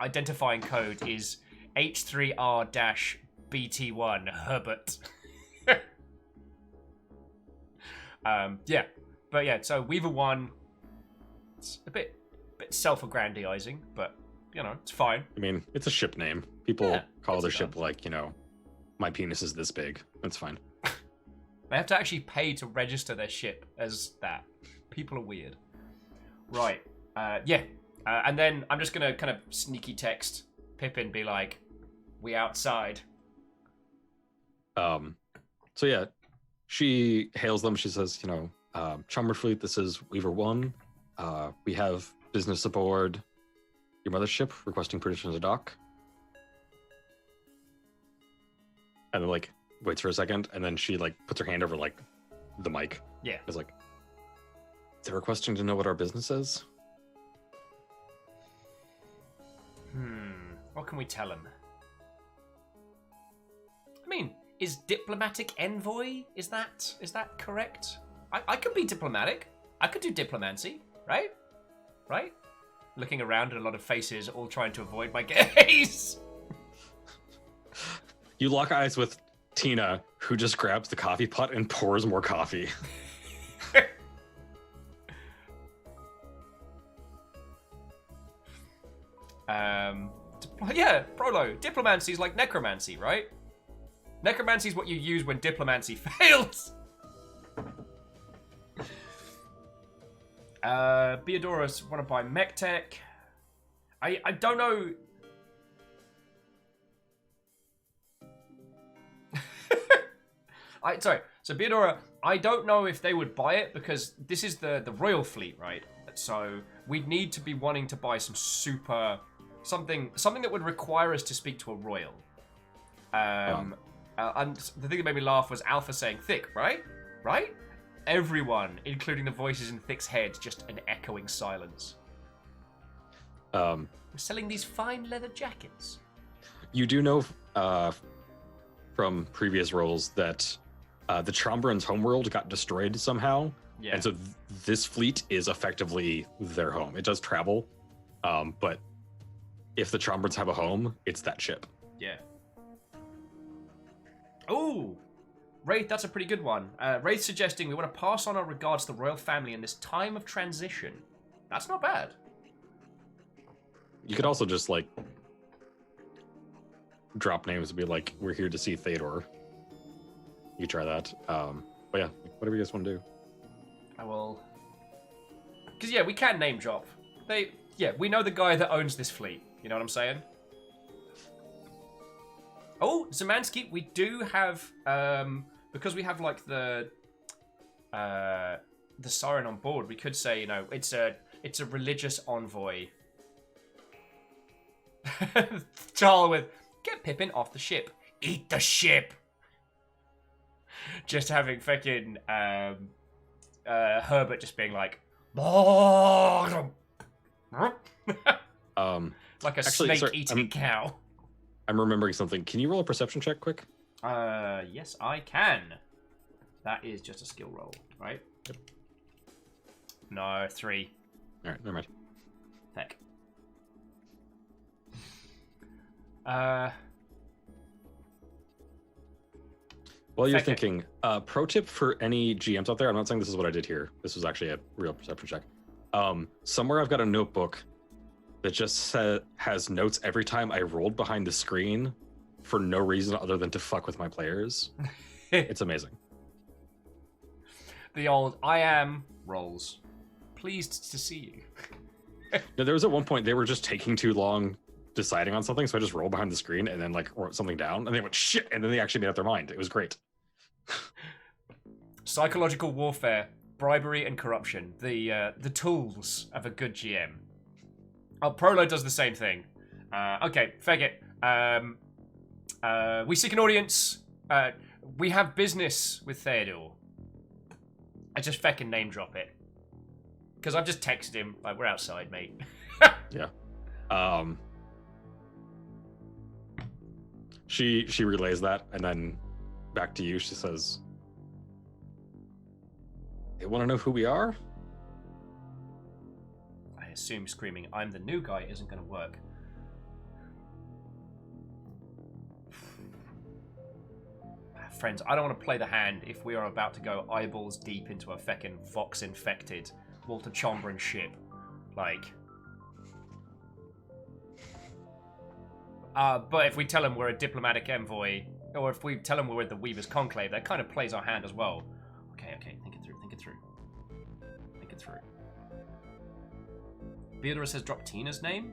identifying code is H3R-BT1 Herbert. Yeah. But yeah, so Weaver 1, it's a bit self-aggrandizing, but, it's fine. I mean, it's a ship name. People call their ship done. like, my penis is this big. That's fine. They have to actually pay to register their ship as that. People are weird. Right. Yeah. And then I'm just going to kind of sneaky text Pippin, be like, we outside. So yeah, she hails them. She says, Chumber Fleet, this is Weaver 1. We have business aboard your mothership requesting permission to dock. And then, waits for a second, and then she, puts her hand over, the mic. Yeah. It's like, they're requesting to know what our business is? What can we tell them? I mean, is diplomatic envoy? Is that correct? I could be diplomatic. I could do diplomancy, right? Right? Looking around at a lot of faces, all trying to avoid my gaze. You lock eyes with Tina, who just grabs the coffee pot and pours more coffee. Yeah, Prolo. Diplomancy is like necromancy, right? Necromancy is what you use when diplomancy fails. Beodorus want to buy mech tech. I don't know. Sorry. So Beodora, I don't know if they would buy it because this is the royal fleet, right? So we'd need to be wanting to buy some super something that would require us to speak to a royal. And the thing that made me laugh was Alpha saying thick, right? Right? Everyone, including the voices in Thick's head, just an echoing silence. We're selling these fine leather jackets. You do know from previous roles that the Chombrun's homeworld got destroyed somehow. Yeah. And so this fleet is effectively their home. It does travel, but if the Chombruns have a home, it's that ship. Yeah. Ooh! Wraith, that's a pretty good one. Wraith suggesting we want to pass on our regards to the royal family in this time of transition. That's not bad. You could also just, drop names and be like, we're here to see Theodore. You could try that. But yeah, whatever you guys want to do. I will... Because, yeah, we can name drop. We know the guy that owns this fleet. You know what I'm saying? Oh, Zemansky, we do have... because we have, the siren on board, we could say, it's a religious envoy. Charles with, get Pippin off the ship. Eat the ship! Just having fucking Herbert just being like... like a snake eating a cow. I'm remembering something. Can you roll a perception check quick? Yes, I can. That is just a skill roll, right? Yep. No, 3. Alright, never mind. Heck. While you're thinking, pro tip for any GMs out there, I'm not saying this is what I did here. This was actually a real perception check. Somewhere I've got a notebook that just has notes every time I rolled behind the screen for no reason other than to fuck with my players. It's amazing. The old I am rolls. Pleased to see you. No, there was at one point they were just taking too long deciding on something, so I just rolled behind the screen and then like wrote something down, and they went shit, and then they actually made up their mind. It was great. Psychological warfare, bribery, and corruption. The tools of a good GM. Oh, Prolo does the same thing. Okay, faggot. We seek an audience. We have business with Theodore. I just fucking name drop it. Because I've just texted him, like, we're outside, mate. Yeah. She relays that, and then back to you, she says, they want to know who we are? I assume screaming, I'm the new guy, isn't going to work. Friends, I don't want to play the hand if we are about to go eyeballs deep into a feckin' Vox-infected Walter Chambron ship. Like... but if we tell him we're a diplomatic envoy, or if we tell him we're the Weaver's Conclave, that kind of plays our hand as well. Okay, think it through. Theodore says drop Tina's name?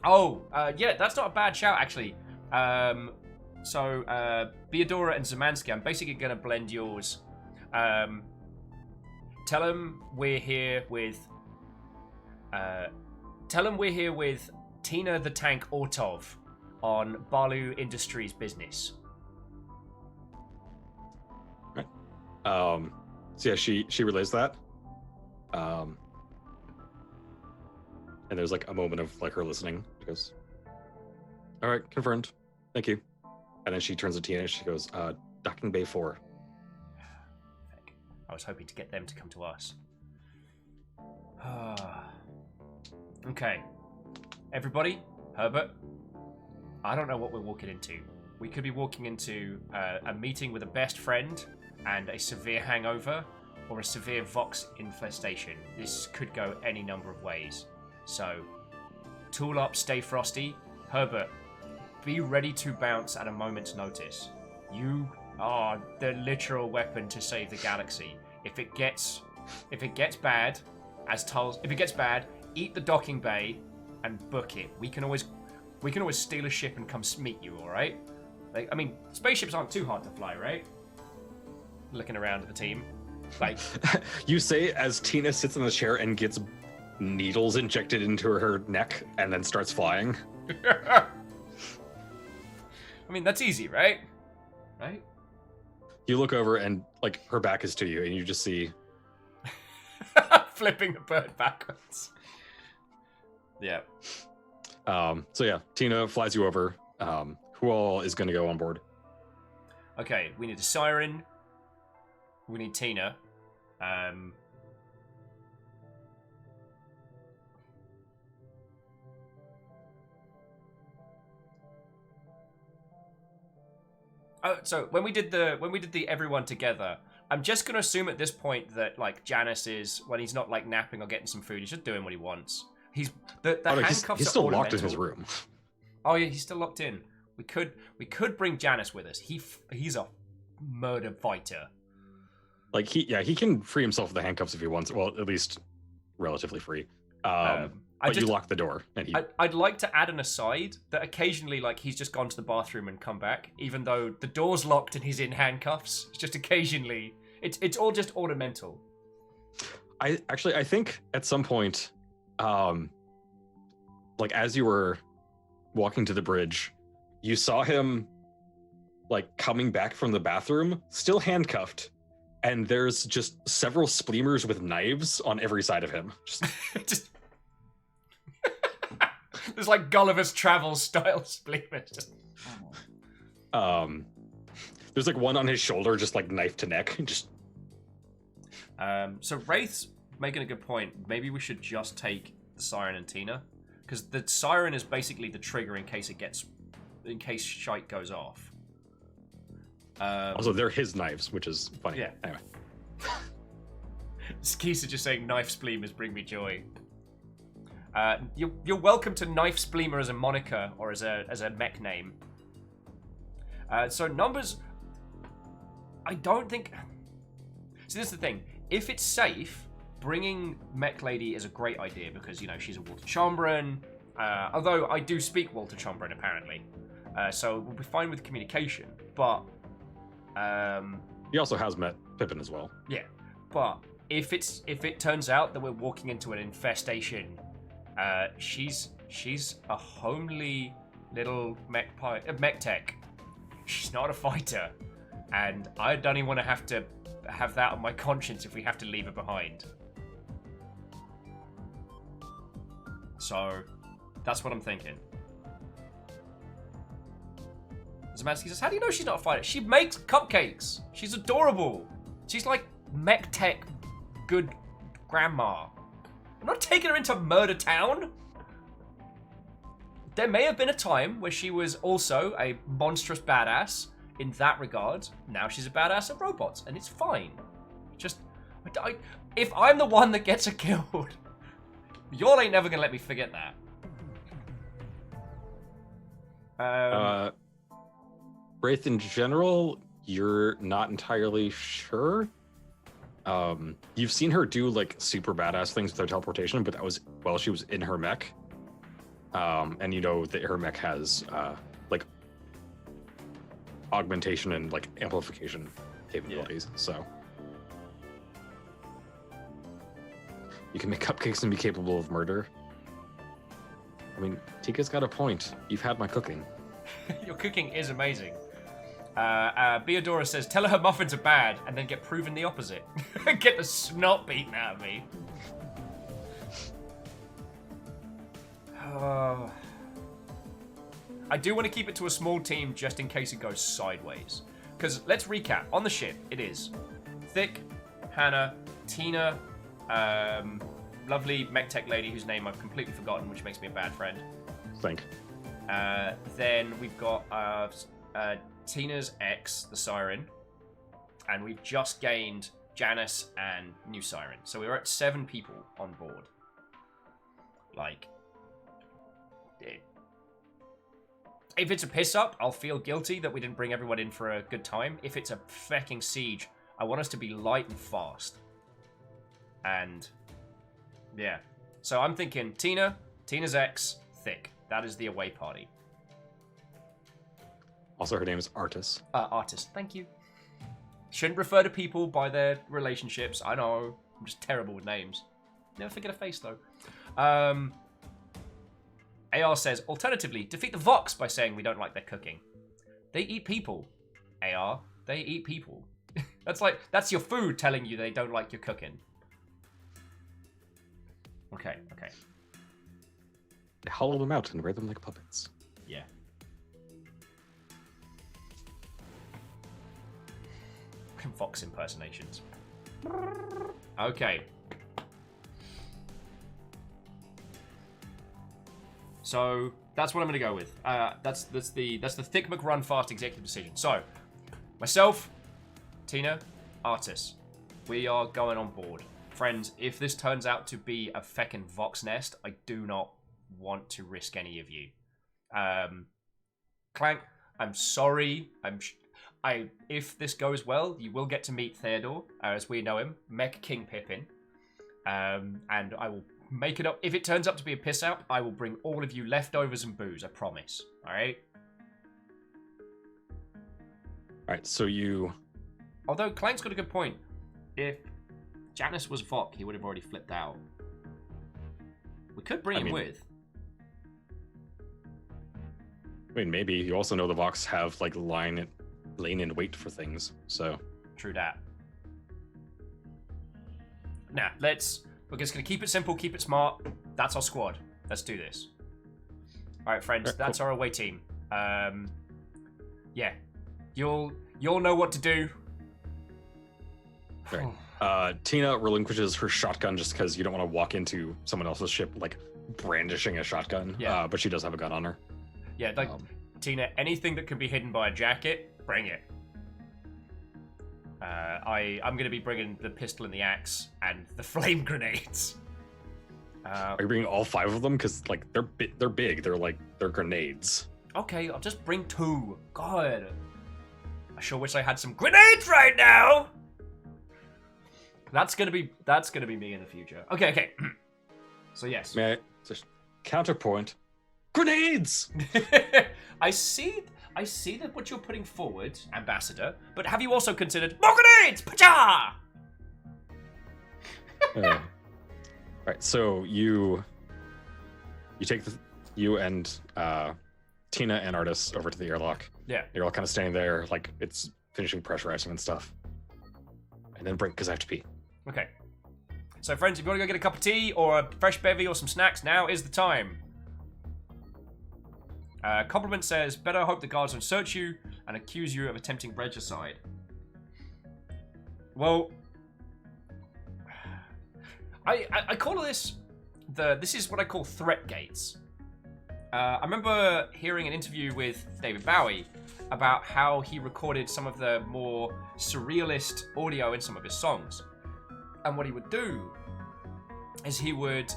Oh, yeah, that's not a bad shout, actually. So, Beodora and Zemansky, I'm basically going to blend yours. Tell him we're here with... Tina the Tank Ortov on Balu Industries business. Right. So yeah, she relays that. And there's like a moment of like her listening. She goes, all right, confirmed. Thank you. And then she turns to Tina and she goes, Docking Bay 4. I was hoping to get them to come to us. Okay. Everybody, Herbert, I don't know what we're walking into. We could be walking into a meeting with a best friend and a severe hangover, or a severe Vox infestation. This could go any number of ways. So, tool up, stay frosty. Herbert, be ready to bounce at a moment's notice. You are the literal weapon to save the galaxy. If it gets bad, eat the docking bay and book it. We can always steal a ship and come meet you, all right? Like, I mean, spaceships aren't too hard to fly, right? Looking around at the team, like you say as Tina sits in the chair and gets needles injected into her neck and then starts flying. I mean, that's easy, right? Right? You look over and like her back is to you, and you just see flipping the bird backwards. Yeah. So yeah, Tina flies you over. Who all is going to go on board? Okay, we need a siren. We need Tina. Oh, so when we did the everyone together, I'm just gonna assume at this point that like Janice is, when he's not like napping or getting some food, he's just doing what he wants. He's the handcuffs he's are still locked in ornamental. his room. Oh yeah, he's still locked in. We could bring Janice with us. He's a murder fighter. Like he can free himself of the handcuffs if he wants. Well, at least relatively free. But you lock the door, and I'd like to add an aside that occasionally, like, he's just gone to the bathroom and come back, even though the door's locked and he's in handcuffs. It's just occasionally, it's all just ornamental. I think at some point, like as you were walking to the bridge, you saw him like coming back from the bathroom, still handcuffed, and there's just several spleemers with knives on every side of him. Just there's like Gulliver's Travels style spleemers. Just... There's like one on his shoulder, just like knife to neck. Just. So Wraith's making a good point. Maybe we should just take the Siren and Tina, because the Siren is basically the trigger in case shite goes off. Also, they're his knives, which is funny. Yeah. Anyway. Skeezer just saying knife spleemers bring me joy. You're welcome to knife spleemer as a moniker or as a mech name. So numbers, I don't think. See, this is the thing. If it's safe, bringing Mech Lady is a great idea because she's a Walter Chambran. Although I do speak Walter Chambran apparently, so we'll be fine with communication. But he also has met Pippin as well. Yeah, but if it turns out that we're walking into an infestation, she's a homely little mech tech. She's not a fighter, and I don't even want to have that on my conscience if we have to leave her behind. So that's what I'm thinking. Zamansky says, how do you know she's not a fighter? She makes cupcakes. She's adorable. She's like mech tech good grandma. I'm not taking her into Murder Town. There may have been a time where she was also a monstrous badass in that regard. Now she's a badass at robots, and it's fine. Just, if I'm the one that gets her killed, y'all ain't never gonna let me forget that. Wraith in general, you're not entirely sure. You've seen her do like super badass things with her teleportation, but that was while she was in her mech. And you know that her mech has like augmentation and like amplification capabilities. Yeah. So you can make cupcakes and be capable of murder. I mean, Tika's got a point. You've had my cooking. Your cooking is amazing. Beodora says, tell her muffins are bad and then get proven the opposite. Get the snot beaten out of me. I do want to keep it to a small team just in case it goes sideways. Because let's recap. On the ship, it is Thick, Hannah, Tina, lovely mech tech lady whose name I've completely forgotten, which makes me a bad friend. Think. Then we've got Tina's ex, the Siren, and we've just gained Janice and New Siren. So we're at 7 people on board. Like, if it's a piss up, I'll feel guilty that we didn't bring everyone in for a good time. If it's a fecking siege, I want us to be light and fast. And yeah, so I'm thinking Tina's ex, Thick. That is the away party. Also, her name is Artis. Artis, thank you. Shouldn't refer to people by their relationships. I know. I'm just terrible with names. Never forget a face, though. AR says, alternatively, defeat the Vox by saying we don't like their cooking. They eat people. AR, they eat people. That's your food telling you they don't like your cooking. Okay. They hollow them out and wear them like puppets. Yeah. Fox impersonations. Okay. So that's what I'm gonna go with. That's the Thick McRun Fast executive decision. So myself, Tina, Artis, we are going on board. Friends, if this turns out to be a feckin' Vox nest, I do not want to risk any of you. Clank, I'm sorry. If this goes well, you will get to meet Theodore, as we know him, Mech King Pippin. And I will make it up. If it turns up to be a piss out, I will bring all of you leftovers and booze, I promise. Alright? Alright, so you... Although, Clank's got a good point. If Janice was Vok, he would have already flipped out. We could bring him with. I mean, maybe. You also know the Vox have, like, lane and wait for things, so... True that. Now, we're just going to keep it simple, keep it smart. That's our squad. Let's do this. Alright, friends, that's our away team. Yeah. You'll know what to do. Right. Tina relinquishes her shotgun just because you don't want to walk into someone else's ship, like, brandishing a shotgun. Yeah. But she does have a gun on her. Yeah, Tina, anything that can be hidden by a jacket, bring it. I'm going to be bringing the pistol and the axe and the flame grenades. Are you bringing all 5 of them? Because like they're big. They're grenades. Okay, I'll just bring 2. God, I sure wish I had some grenades right now. That's gonna be me in the future. Okay. So yes. May I just counterpoint? Grenades. I see that what you're putting forward, Ambassador. But have you also considered more grenades? Pacha! Right, so you take you and Tina and Artis over to the airlock. Yeah. You're all kind of standing there, like it's finishing pressurizing and stuff. And then break because I have to pee. Okay. So friends, if you want to go get a cup of tea or a fresh bevy or some snacks, now is the time. Compliment says, better hope the guards don't search you and accuse you of attempting regicide. Well, I call this this is what I call threat gates. I remember hearing an interview with David Bowie about how he recorded some of the more surrealist audio in some of his songs. And what he would do is he would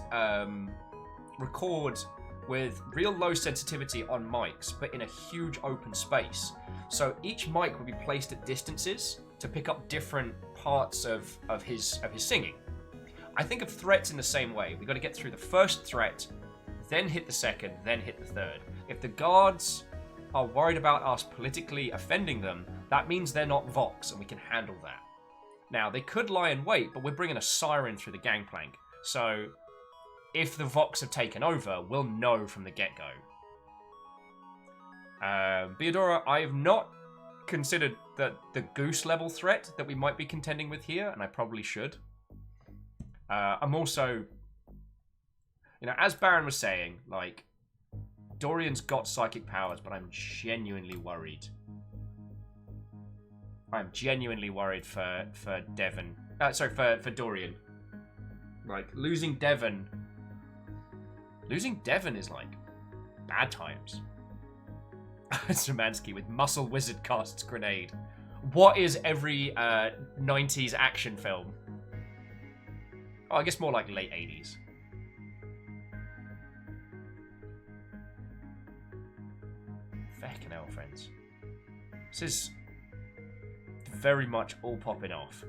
record with real low sensitivity on mics, but in a huge open space. So each mic would be placed at distances to pick up different parts of his singing. I think of threats in the same way. We've got to get through the first threat, then hit the second, then hit the third. If the guards are worried about us politically offending them, that means they're not Vox, and we can handle that. Now, they could lie in wait, but we're bringing a siren through the gangplank. So, if the Vox have taken over, we'll know from the get-go. Beodora, I have not considered the goose level threat that we might be contending with here, and I probably should. I'm also, as Baron was saying, like, Dorian's got psychic powers, but I'm genuinely worried. I'm genuinely worried for Devon. For Dorian. Like, losing Devon is like bad times. Szymanski with Muscle Wizard casts grenade. What is every 90s action film? Oh, I guess more like late 80s. Fucking hell, friends. This is very much all popping off.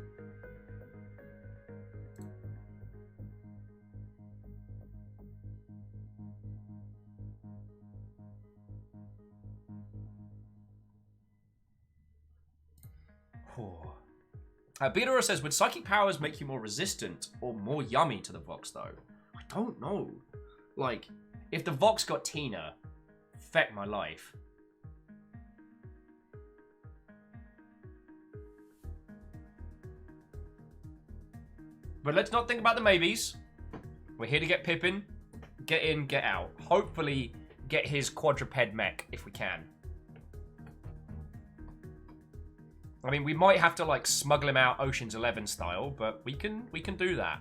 Beadora says, would psychic powers make you more resistant or more yummy to the Vox, though? I don't know. Like, if the Vox got Tina, feck my life. But let's not think about the maybes. We're here to get Pippin. Get in, get out. Hopefully, get his quadruped mech, if we can. I mean, we might have to, like, smuggle him out Ocean's 11 style, but we can do that.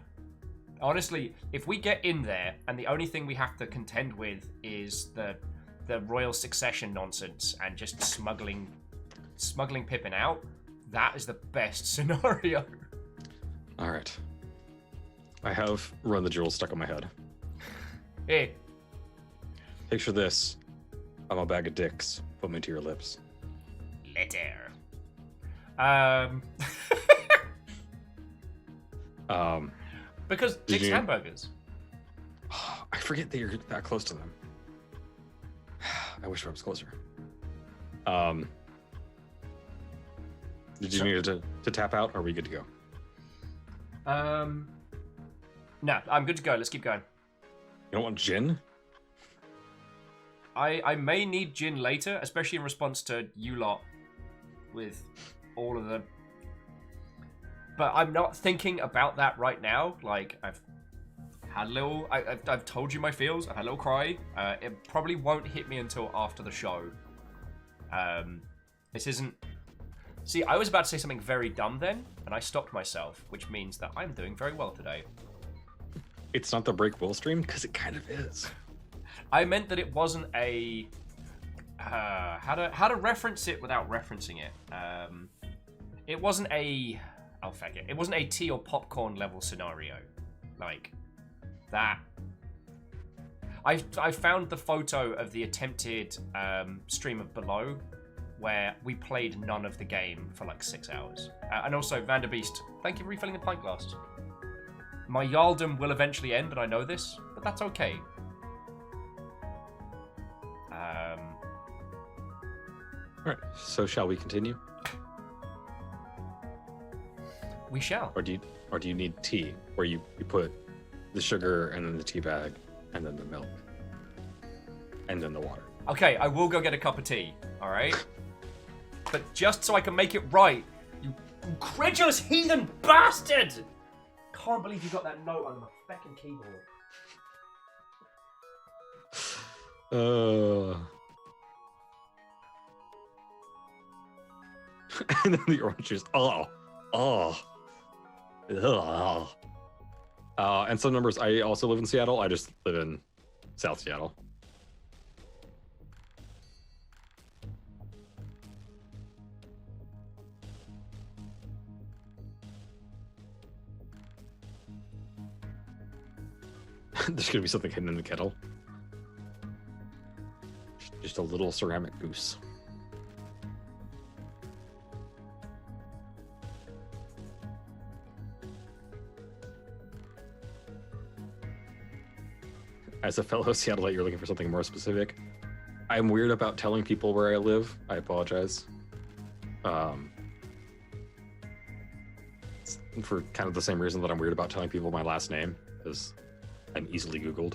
Honestly, if we get in there, and the only thing we have to contend with is the royal succession nonsense and just smuggling Pippin out, that is the best scenario. All right. I have Run the Jewel stuck on my head. Hey. Picture this. I'm a bag of dicks. Put me to your lips. Letter. Because Dick's hamburgers. I forget that you're that close to them. I wish I was closer. Did you need to tap out, or are we good to go? No, I'm good to go. Let's keep going. You don't want gin? I may need gin later, especially in response to you lot with all of the... But I'm not thinking about that right now. Like, I've had a little... I've told you my feels. I've had a little cry. It probably won't hit me until after the show. This isn't... See, I was about to say something very dumb then, and I stopped myself, which means that I'm doing very well today. It's not the Break Will stream? Because it kind of is. I meant that it wasn't a... how to reference it without referencing it. It wasn't a... Oh, fuck it. It wasn't a tea or popcorn level scenario. Like, that... I found the photo of the attempted stream of Below, where we played none of the game for like 6 hours. And also, Vanderbeest, thank you for refilling the pint glass. My Jarldom will eventually end, and I know this, but that's okay. Alright, so shall we continue? We shall. Or do you need tea, where you put the sugar and then the tea bag and then the milk and then the water? Okay, I will go get a cup of tea, alright? But just so I can make it right, you incredulous heathen bastard! Can't believe you got that note on my fucking keyboard. And then the orange juice. And some numbers. I also live in Seattle. I just live in South Seattle. There's gonna be something hidden in the kettle. Just a little ceramic goose. As a fellow Seattleite, you're looking for something more specific. I'm weird about telling people where I live. I apologize. For kind of the same reason that I'm weird about telling people my last name, because I'm easily Googled.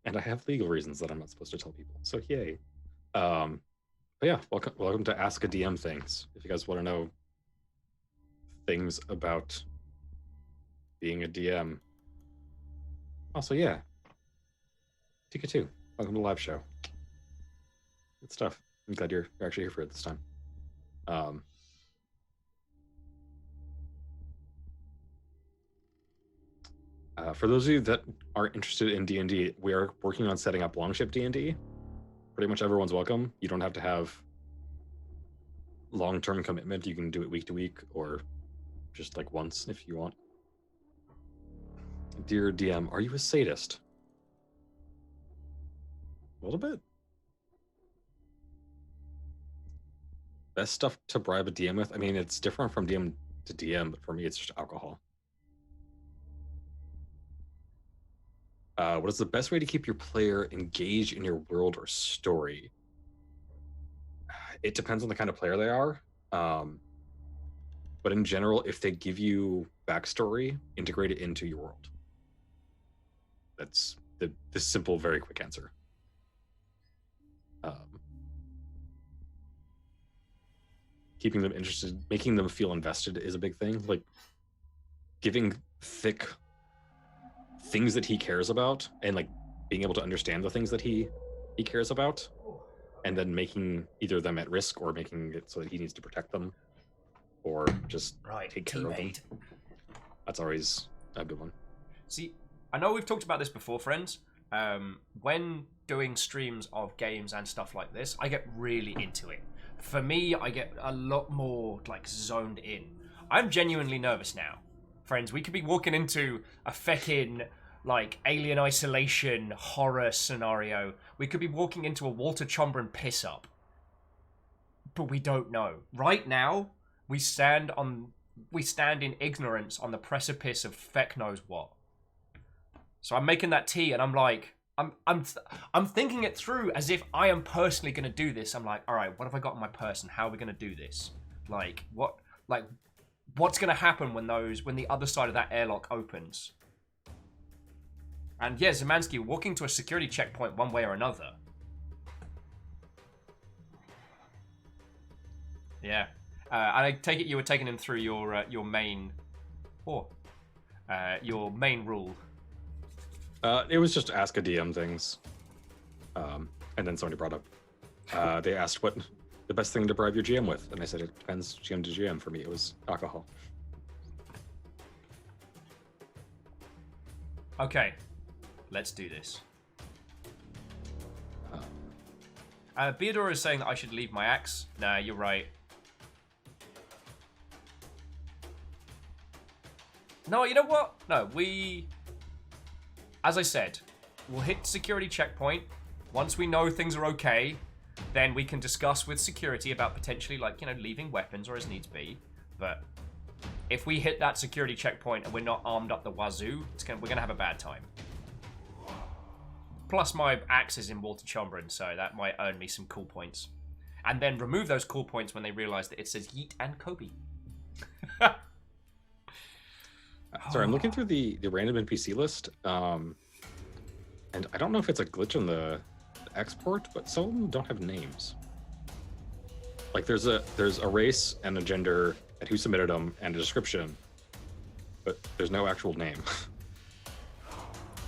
And I have legal reasons that I'm not supposed to tell people. So yay. But yeah, welcome to Ask a DM Things. If you guys want to know things about being a DM. Also, yeah. Tika 2. Welcome to the live show. Good stuff. I'm glad you're actually here for it this time. For those of you that are interested in D&D, we are working on setting up Longship D&D. Pretty much everyone's welcome. You don't have to have long-term commitment. You can do it week to week or just like once if you want. Dear DM, are you a sadist? A little bit. Best stuff to bribe a DM with? I mean, it's different from DM to DM, but for me, it's just alcohol. What is the best way to keep your player engaged in your world or story? It depends on the kind of player they are. But in general, if they give you backstory, integrate it into your world. That's the simple, very quick answer. Keeping them interested, making them feel invested is a big thing. Like giving thick things that he cares about and like being able to understand the things that he cares about, and then making either them at risk or making it so that he needs to protect them or just take care of them. That's always a good one. See, I know we've talked about this before, friends. When doing streams of games and stuff like this, I get really into it. For me, I get a lot more like zoned in. I'm genuinely nervous now. Friends, we could be walking into a feckin' like Alien Isolation horror scenario. We could be walking into a Walter Chombrun piss up. But we don't know. Right now, we stand in ignorance on the precipice of feck knows what. So I'm making that tea and I'm like, I'm thinking it through as if I am personally gonna do this. I'm like, all right, what have I got in my purse and how are we gonna do this? What's gonna happen when the other side of that airlock opens? And yeah, Zemansky, walking to a security checkpoint one way or another. Yeah. And I take it you were taking him through your main rule. It was just ask a DM things. And then somebody brought up, they asked what the best thing to bribe your GM with. And I said, it depends GM to GM. For me, it was alcohol. Okay, let's do this. Beodora is saying that I should leave my axe. Nah, you're right. No, you know what? No, as I said, we'll hit security checkpoint. Once we know things are okay, then we can discuss with security about potentially, like, you know, leaving weapons or as needs be. But if we hit that security checkpoint and we're not armed up the wazoo, we're gonna have a bad time. Plus, my axe is in Walter Chombrin, so that might earn me some cool points. And then remove those cool points when they realize that it says Yeet and Kobe. Sorry, I'm looking through the random NPC list, and I don't know if it's a glitch in the export, but some of them don't have names. Like there's a race and a gender and who submitted them and a description, but there's no actual name.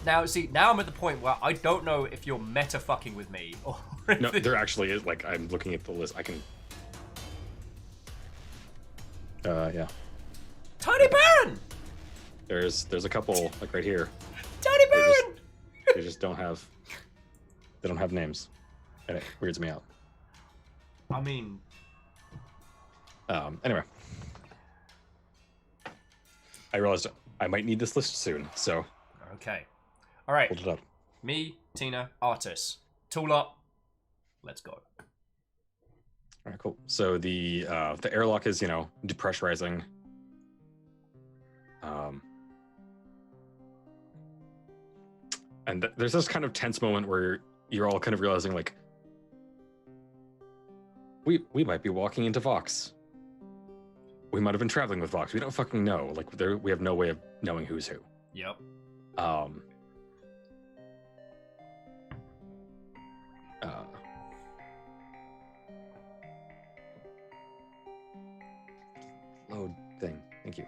Now, see, now I'm at the point where I don't know if you're meta fucking with me or if No, there actually is. Like, I'm looking at the list. I can. Yeah. Tiny Baron! There's a couple like right here. Tiny Baron! They just don't have. They don't have names, and it weirds me out. I mean. Anyway, I realized I might need this list soon, so. Okay. All right. Hold it up. Me, Tina, Artis. Tool up. Let's go. All right, cool. So the airlock is, depressurizing. And there's this kind of tense moment where you're all kind of realizing, like, we might be walking into Vox. We might have been traveling with Vox. We don't fucking know. Like, we have no way of knowing who's who. Yep. Load thing. Thank you.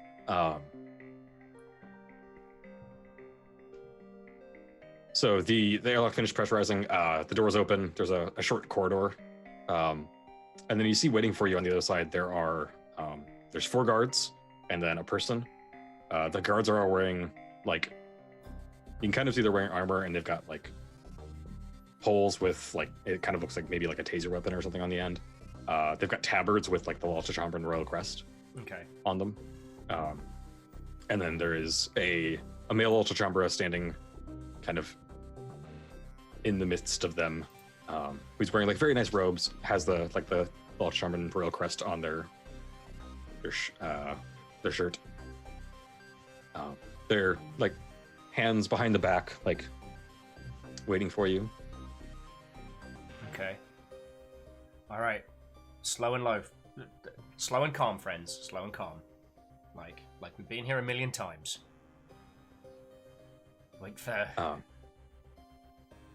So the airlock finished pressurizing. The door's open. There's a short corridor, and then you see waiting for you on the other side. There's 4 guards and then a person. The guards are all wearing, like, you can kind of see they're wearing armor, and they've got like poles with, like, it kind of looks like maybe like a taser weapon or something on the end. They've got tabards with like the Walter Chombrin Royal Crest on them. And then there is a male Walter Chombra standing kind of in the midst of them. He's wearing like very nice robes, has the Walter Chombrin Royal Crest on their shirt. They're like hands behind the back, like waiting for you. Okay. All right. Slow and low. Slow and calm, friends. Slow and calm. Like we've been here a million times. Wait for.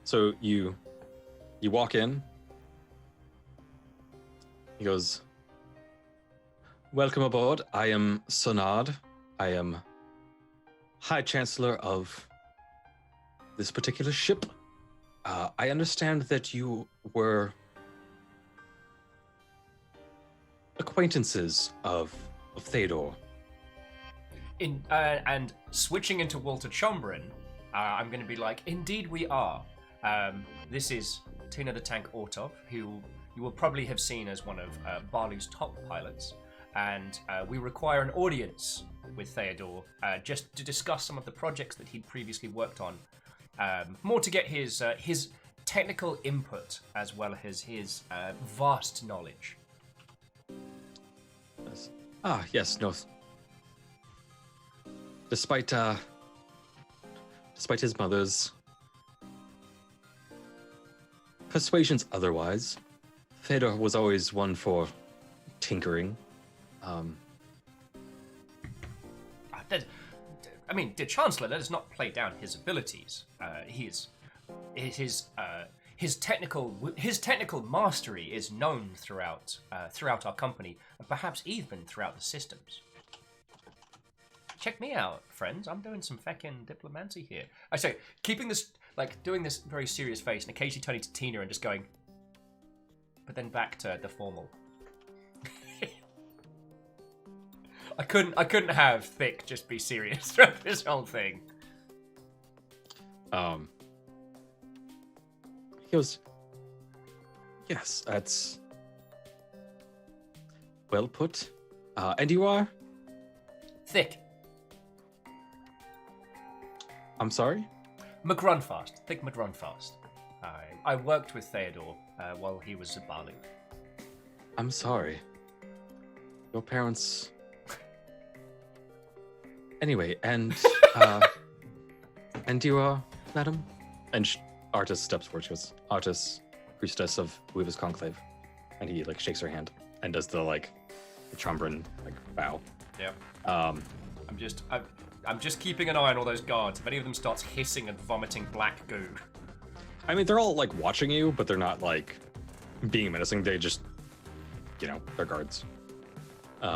So you walk in. He goes, "Welcome aboard. I am Sonard. I am High Chancellor of this particular ship. I understand that you were acquaintances of Theodore." And switching into Walter Chombrin, I'm going to be like, indeed we are. This is Tina the Tank Ortov, who you will probably have seen as one of Barley's top pilots. And we require an audience with Theodore just to discuss some of the projects that he'd previously worked on. More to get his technical input as well as his vast knowledge. Yes. Yes, no. Despite his mother's persuasions otherwise, Theodore was always one for tinkering. The Chancellor, that does not play down his abilities. His technical mastery is known throughout our company, and perhaps even throughout the systems. Check me out, friends. I'm doing some feckin' diplomancy here. I say, keeping this, like, doing this very serious face, and occasionally turning to Tina and just going, but then back to the formal. I couldn't have Thick just be serious throughout this whole thing. He goes, yes, that's well put. And you are? Thick. I'm sorry? McRunfast. Thick McRunfast. I worked with Theodore while he was at Bali. I'm sorry. Your parents... Anyway, and you are, madam? And Artis steps forward. She goes, Artis, priestess of Weaver's Conclave. And he, like, shakes her hand and does the Trombran, bow. Yep. Um, I'm just keeping an eye on all those guards. If any of them starts hissing and vomiting black goo. I mean, they're all, watching you, but they're not, being menacing. They just, they're guards. He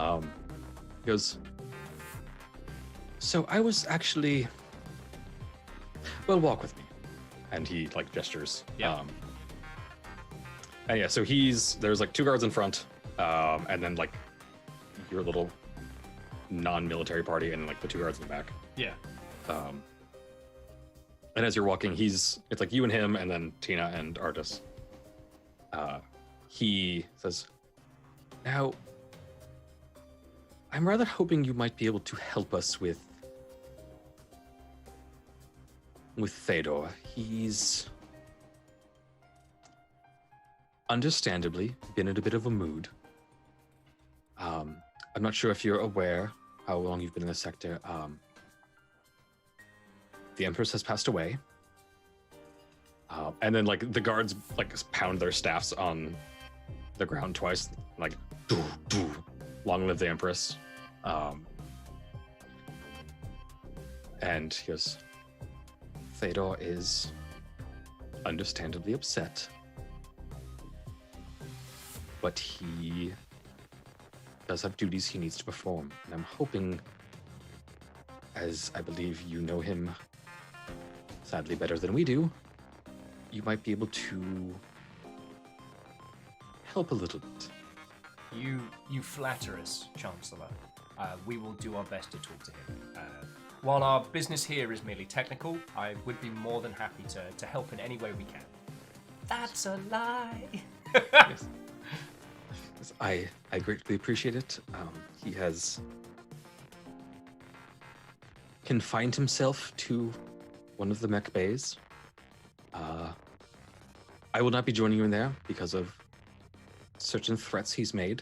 goes, so I was actually... Well, walk with me. And he, gestures. Yeah. And yeah, so there's, 2 guards in front, and then, your little non-military party, and, the 2 guards in the back. Yeah. And as you're walking, it's you and him, and then Tina and Artis. He says, now, I'm rather hoping you might be able to help us with Theodore. He's understandably been in a bit of a mood. I'm not sure if you're aware how long you've been in the sector. The Empress has passed away. And then, the guards, pound their staffs on the ground twice, doo, doo, long live the Empress. And he goes, Theodore is understandably upset. But he does have duties he needs to perform. And I'm hoping, as I believe you know him sadly better than we do, you might be able to help a little bit. You flatter us, Chancellor. We will do our best to talk to him. While our business here is merely technical, I would be more than happy to help in any way we can. That's a lie. Yes. I greatly appreciate it. He has confined himself to one of the mech bays. I will not be joining you in there because of certain threats he's made,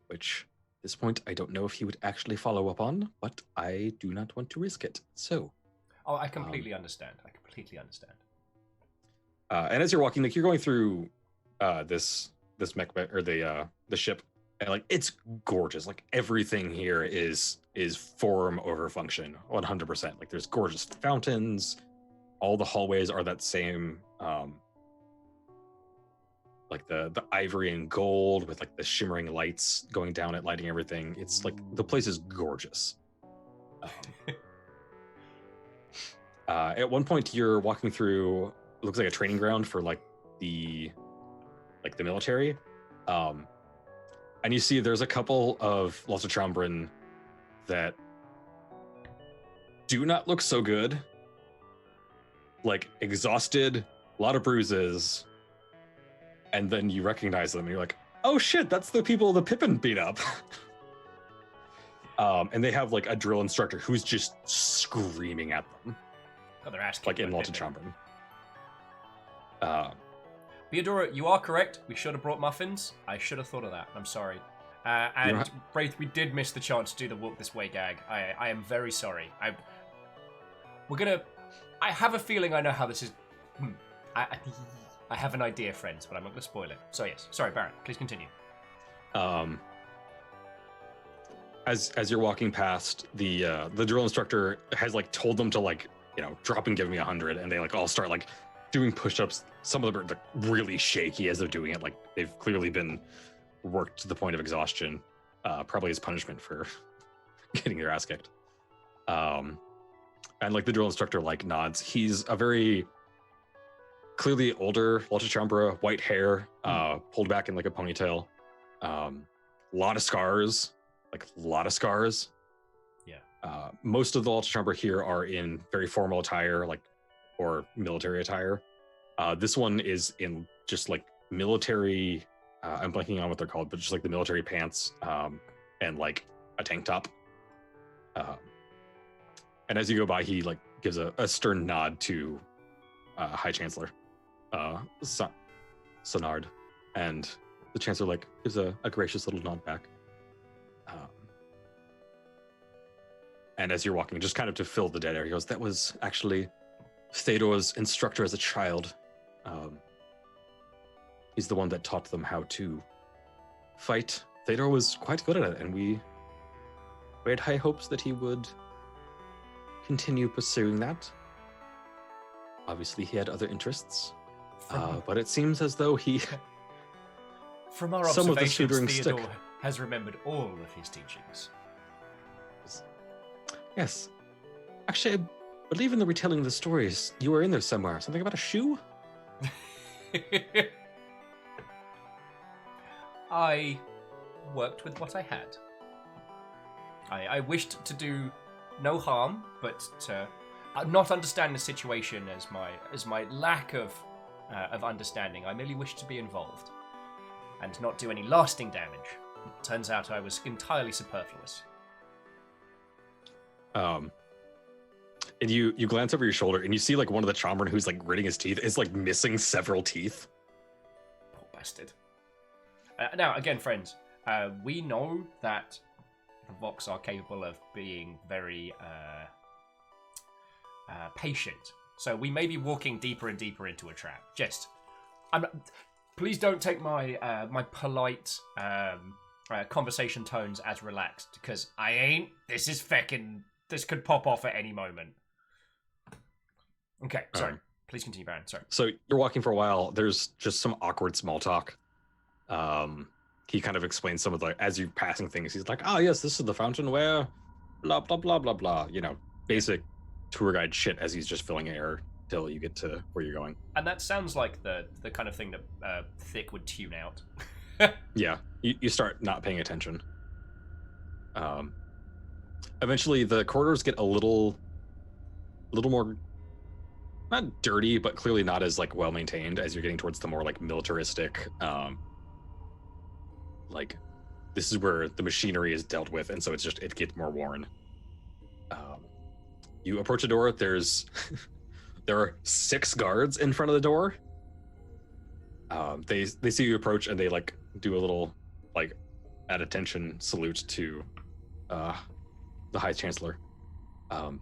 which at this point I don't know if he would actually follow up on, but I do not want to risk it. So. Oh, I completely understand. I completely understand. And as you're walking, you're going through this mech or the ship, and it's gorgeous. Everything here is form over function, 100%. There's gorgeous fountains. All the hallways are that same the ivory and gold with the shimmering lights going down it, lighting everything. It's the place is gorgeous. At one point you're walking through, it looks like a training ground for the military, and you see there's a couple of Lotochambran that do not look so good, exhausted, a lot of bruises, and then you recognize them and you're like, oh shit, that's the people the Pippin beat up. And they have a drill instructor who's just screaming at them. Oh, they're asking in Lotochambran. Theodora, you are correct. We should have brought muffins. I should have thought of that. I'm sorry. And Braith, we did miss the chance to do the walk this way gag. I am very sorry. I have a feeling I know how this is. I have an idea, friends, but I'm not going to spoil it. So yes, sorry, Baron. Please continue. As you're walking past, the drill instructor has told them to drop and give me 100, and they all start doing push-ups. Some of them are really shaky as they're doing it. They've clearly been worked to the point of exhaustion, probably as punishment for getting their ass kicked. And the drill instructor nods. He's a very clearly older Lotochambra, white hair, pulled back in a ponytail. Lot of scars, Yeah. Most of the Lotochambra here are in very formal attire, or military attire. This one is in just like military. I'm blanking on what they're called, but just like the military pants and like a tank top. And as you go by, he like gives a stern nod to High Chancellor Sonard, and the Chancellor like gives a gracious little nod back. And as you're walking, just kind of to fill the dead air, he goes, "That was actually Theodor's instructor as a child. He's the one that taught them how to fight. Theodor was quite good at it, and we had high hopes that he would continue pursuing that. Obviously, he had other interests, but it seems as though he..." From our Some of the observations, tutoring Theodore stick. has remembered all of his teachings. Yes. Actually, I believe in the retelling of the stories, you were in there somewhere. Something about a shoe? I worked with what I had. I wished to do no harm, but to not understand the situation as my lack of understanding. I merely wished to be involved and not do any lasting damage. Turns out I was entirely superfluous. And you glance over your shoulder and you see like one of the Chomran who's like gritting his teeth is like missing several teeth. Poor bastard. Now, again, friends, we know that the Vox are capable of being very patient. So we may be walking deeper and deeper into a trap. Please don't take my my polite conversation tones as relaxed, because I ain't. This could pop off at any moment. Okay, sorry. Please continue, Baron. Sorry. So you're walking for a while. There's just some awkward small talk. He kind of explains some of the, as you're passing things, he's like, "Ah, yes, this is the fountain where blah, blah, blah, blah, blah." You know, basic tour guide shit as he's just filling air till you get to where you're going. And that sounds like the kind of thing that Thick would tune out. Yeah, you start not paying attention. Eventually, the corridors get a little more, not dirty, but clearly not as like well maintained as you're getting towards the more like militaristic. Like, this is where the machinery is dealt with, and so it gets more worn. You approach a door. There are 6 guards in front of the door. They see you approach and they like do a little like at attention salute to the High Chancellor. And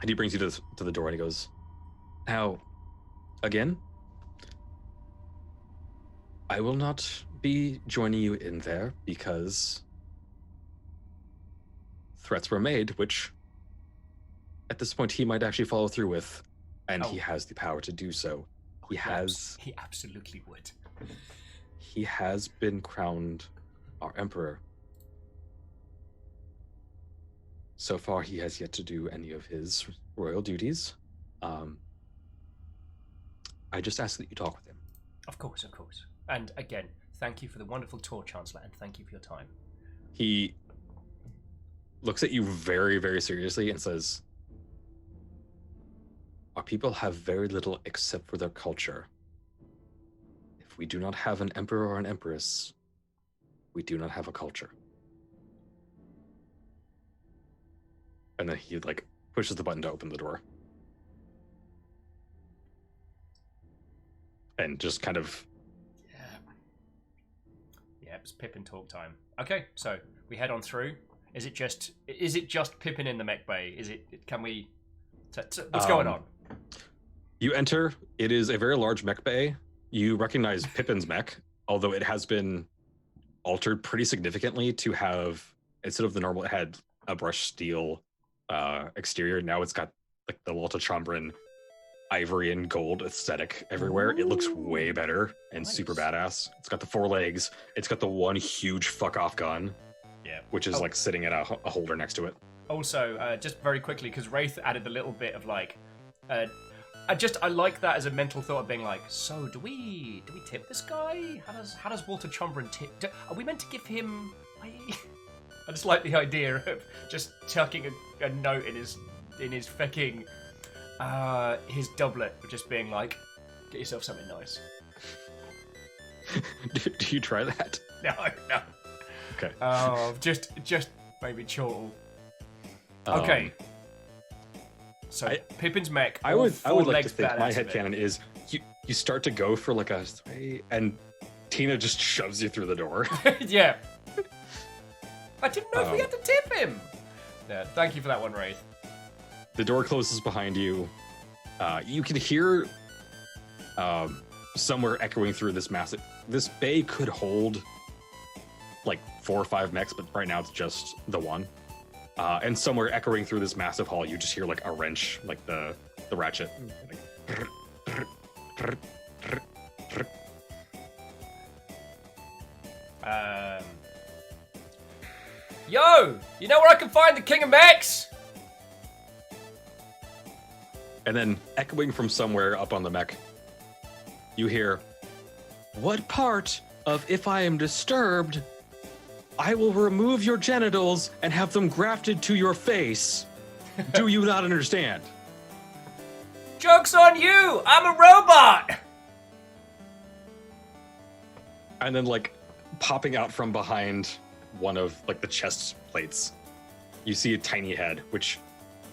he brings you to the door and he goes, "Now, again, I will not be joining you in there because threats were made, which at this point he might actually follow through with, and he has the power to do so. He absolutely would. He has been crowned our emperor. So far, he has yet to do any of his royal duties. I just ask that you talk with him." Of course. And again, thank you for the wonderful tour, Chancellor, and thank you for your time. He looks at you very, very seriously and says, "Our people have very little except for their culture. If we do not have an emperor or an empress, we do not have a culture." And then he like pushes the button to open the door. And just kind of... Yeah, it's Pippin talk time. Okay, so we head on through. Is it just Pippin in the mech bay? What's going on? You enter. It is a very large mech bay. You recognize Pippin's mech, although it has been altered pretty significantly to have, instead of the normal, it had a brushed steel exterior. Now it's got like the Walta Chambran ivory and gold aesthetic everywhere. It looks way better and super badass. It's got the 4 legs. It's got the one huge fuck off gun, which is like sitting at a holder next to it. Also, just very quickly, because Wraith added a little bit of like, I like that as a mental thought of being like, so do we tip this guy? How does Walter Chambran tip? Are we meant to give him? I just like the idea of just chucking a note in his fucking his doublet, just being like, get yourself something nice. Do you try that? No. Okay. Just maybe chortle. Okay. So Pippin's mech. I would like to legs think badass my of it. headcanon is you start to go for like a sway, and Tina just shoves you through the door. Yeah. I didn't know if we had to tip him. Yeah, thank you for that one, Wraith. The door closes behind you. You can hear somewhere echoing through this massive. This bay could hold like 4 or 5 mechs, but right now it's just the one. And somewhere echoing through this massive hall, you just hear like a wrench, like the ratchet. Yo, you know where I can find the King of Mechs? And then echoing from somewhere up on the mech, you hear, "What part of if I am disturbed, I will remove your genitals and have them grafted to your face. Do you not understand?" Joke's on you! I'm a robot! And then, like, popping out from behind one of, like, the chest plates, you see a tiny head, which,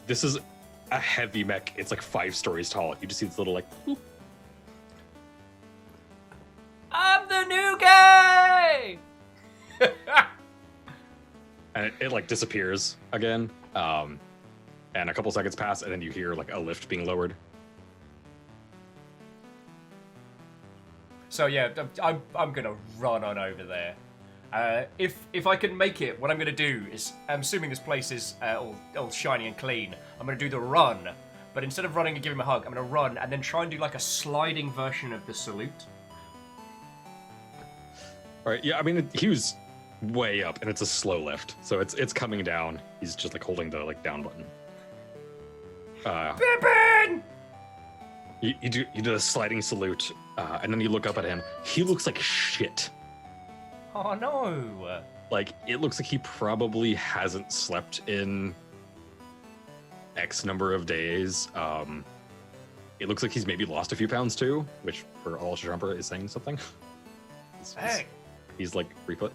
this is a heavy mech. It's, like, 5 stories tall. You just see this little, like, whoop. I'm the new guy! And it, like, disappears again. And a couple seconds pass, and then you hear, like, a lift being lowered. So yeah, I'm gonna run on over there. If I can make it, what I'm gonna do is, I'm assuming this place is all shiny and clean. I'm gonna do the run, but instead of running and giving him a hug, I'm gonna run and then try and do like a sliding version of the salute. All right, yeah, I mean, he was way up, and it's a slow lift, so it's coming down. He's just, like, holding the, like, down button. Pippin! You do the sliding salute, and then you look up at him. He looks like shit. Oh no! Like, it looks like he probably hasn't slept in X number of days. It looks like he's maybe lost a few pounds too, which for all jumper is saying something. Hey! He's like 3 foot.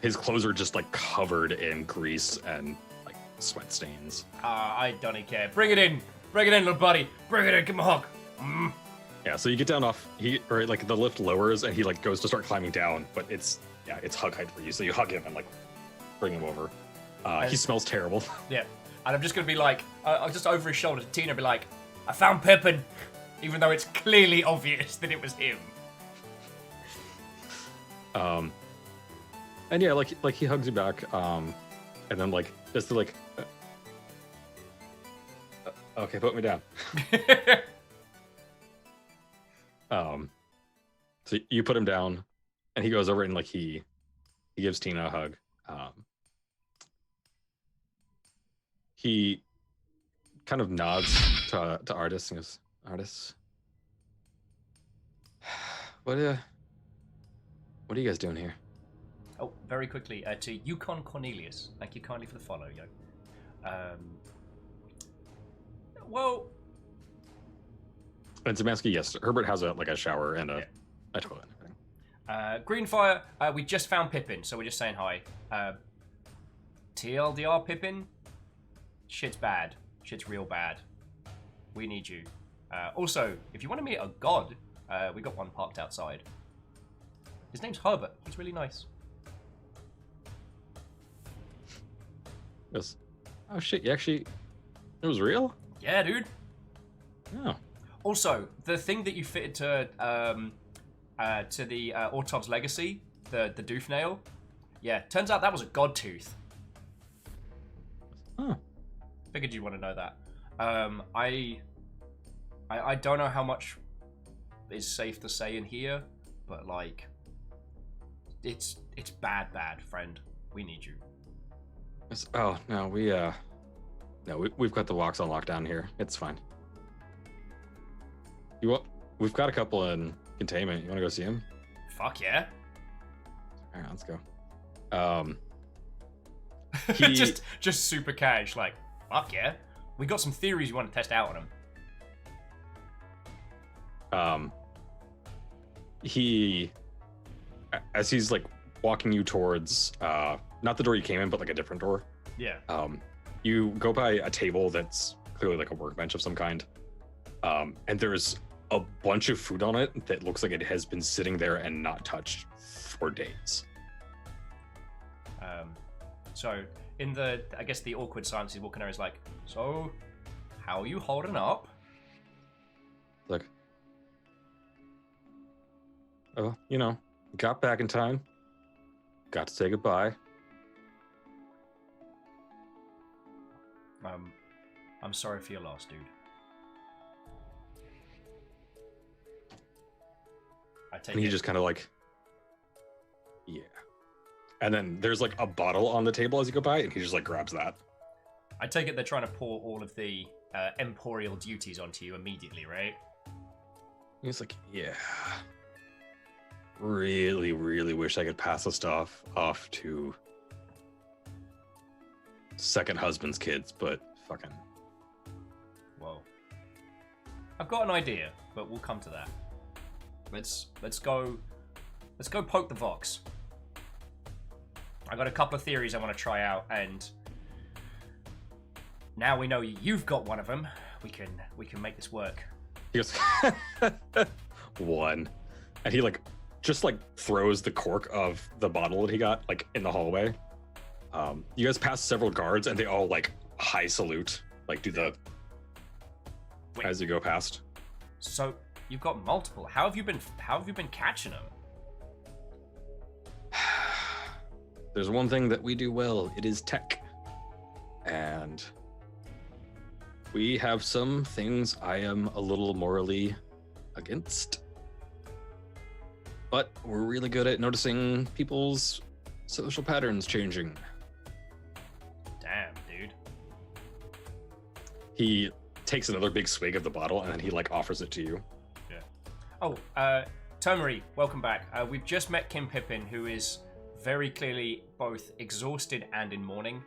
His clothes are just like covered in grease and like sweat stains. I don't care. Bring it in, little buddy. Bring it in. Give him a hug. Yeah, so you get down off, like the lift lowers and he like goes to start climbing down, but it's hug height for you. So you hug him and like bring him over. He smells terrible. Yeah, and I'm just gonna be like, I'll just over his shoulder to Tina, be like, I found Pippin, even though it's clearly obvious that it was him. And yeah, like he hugs you back, and then like just to like, okay, put me down. So you put him down, and he goes over and like he gives Tina a hug. He kind of nods to Artis and goes, "Artis, what are you guys doing here?" Oh, very quickly, to Yukon Cornelius. Thank you kindly for the follow, yo. Well... And Zemansky, yes, Herbert has a shower and a toilet and everything. Greenfire, we just found Pippin, so we're just saying hi. TLDR Pippin, shit's bad. Shit's real bad. We need you. Also, if you want to meet a god, we got one parked outside. His name's Herbert. He's really nice. Yes. Oh shit! You actually, it was real? Yeah, dude. Oh. Also, the thing that you fitted to the Ortov's legacy, the doof nail, yeah, turns out that was a god tooth. Huh. Figured you'd want to know that. I don't know how much is safe to say in here, but like, it's bad, friend. We need you. Oh no, we've got the walks on lockdown here. It's fine. We've got a couple in containment. You want to go see him? Fuck yeah. All right, let's go. Just super cash, like, fuck yeah. We got some theories we want to test out on him. He, as he's like walking you towards, not the door you came in, but like a different door. Yeah. You go by a table that's clearly like a workbench of some kind. And there's a bunch of food on it that looks like it has been sitting there and not touched for days. So in the, I guess the awkward silence, he's walking there is like, so how are you holding up? Like, oh, you know, got back in time. Got to say goodbye. I'm sorry for your loss, dude. I take And he it. just kind of like, yeah. And then there's like a bottle on the table as you go by, and he just like grabs that. I take it they're trying to pour all of the emporial duties onto you immediately, right? He's like, yeah. Really, really wish I could pass the stuff off to second husband's kids, but fucking. Whoa. I've got an idea, but we'll come to that. Let's go poke the Vox. I got a couple of theories I want to try out, and now we know you've got one of them. We can make this work. He goes, one. And he like just like throws the cork of the bottle that he got like in the hallway. You guys pass several guards and they all like high salute, like do the Wait. as you go past. So you've got multiple. How have you been catching them? There's one thing that we do well. It is tech. And we have some things I am a little morally against. But we're really good at noticing people's social patterns changing. Damn, dude. He takes another big swig of the bottle and then he like offers it to you. Yeah. Oh, Tomari, welcome back. We've just met Kim Pippin, who is very clearly both exhausted and in mourning.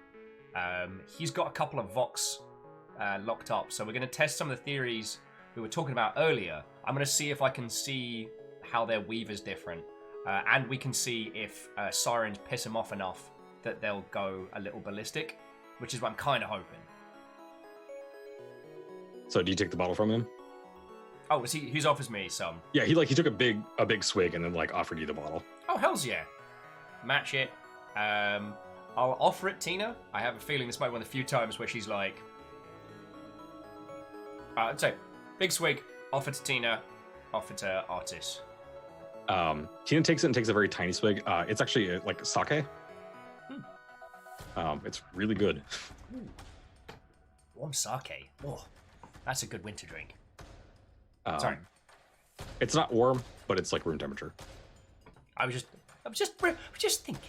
He's got a couple of Vox locked up, so we're going to test some of the theories we were talking about earlier. I'm going to see if I can see how their weave is different, and we can see if sirens piss them off enough that they'll go a little ballistic, which is what I'm kind of hoping. So do you take the bottle from him? Oh, is he? Who's offers me some? Yeah, he took a big swig and then like offered you the bottle. Oh, hells yeah. Match it. I'll offer it Tina. I have a feeling this might be one of the few times where she's like, I'd say, big swig, offer to Tina, offer to Artis. Tina takes it and takes a very tiny swig. It's actually like sake. It's really good. Ooh. Warm sake. Oh, that's a good winter drink. Sorry. It's not warm, but it's like room temperature. I was just thinking.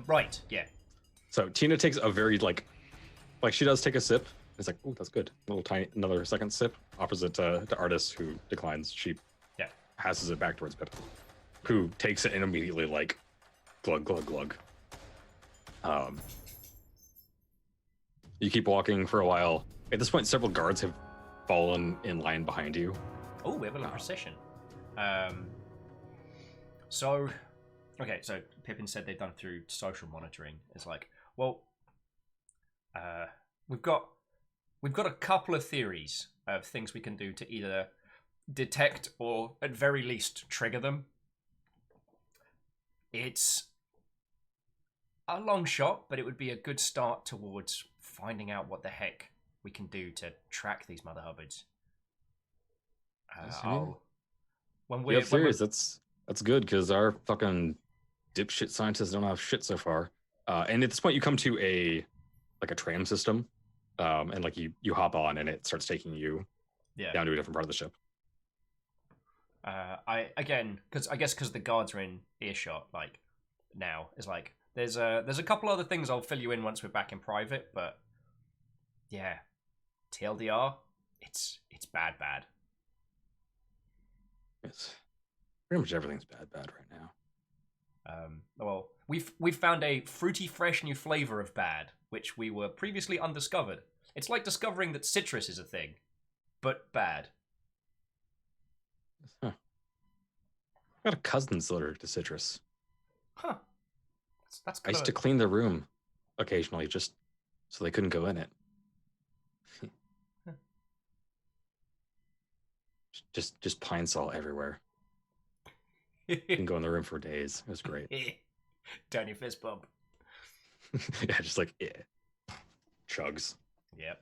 Right, yeah. So Tina takes a very like she does take a sip. It's like, oh, that's good. A little tiny, another second sip. Offers it to Artis, who declines. She passes it back towards Pip, who takes it and immediately like glug glug glug. You keep walking for a while. At this point, several guards have fallen in line behind you. Oh, we have a little procession. So Pippin said they've done it through social monitoring. It's like, well, we've got a couple of theories of things we can do to either detect or at very least trigger them. It's a long shot, but it would be a good start towards finding out what the heck we can do to track these mother hubbards. When We have theories. That's good because our fucking dipshit scientists don't have shit so far. And at this point, you come to a tram system, and like you hop on and it starts taking you down to a different part of the ship. Because the guards are in earshot, like now is like there's a couple other things I'll fill you in once we're back in private, but yeah, TLDR, it's bad. It's pretty much everything's bad right now. Well, we've found a fruity, fresh new flavor of bad, which we were previously undiscovered. It's like discovering that citrus is a thing, but bad. Huh. I got a cousin that's allergic to citrus. Huh. That's I used to clean the room occasionally just so they couldn't go in it. Just pine sol everywhere. You can go in the room for days. It was great. Tiny fist bump. Yeah, just like chugs. Yep.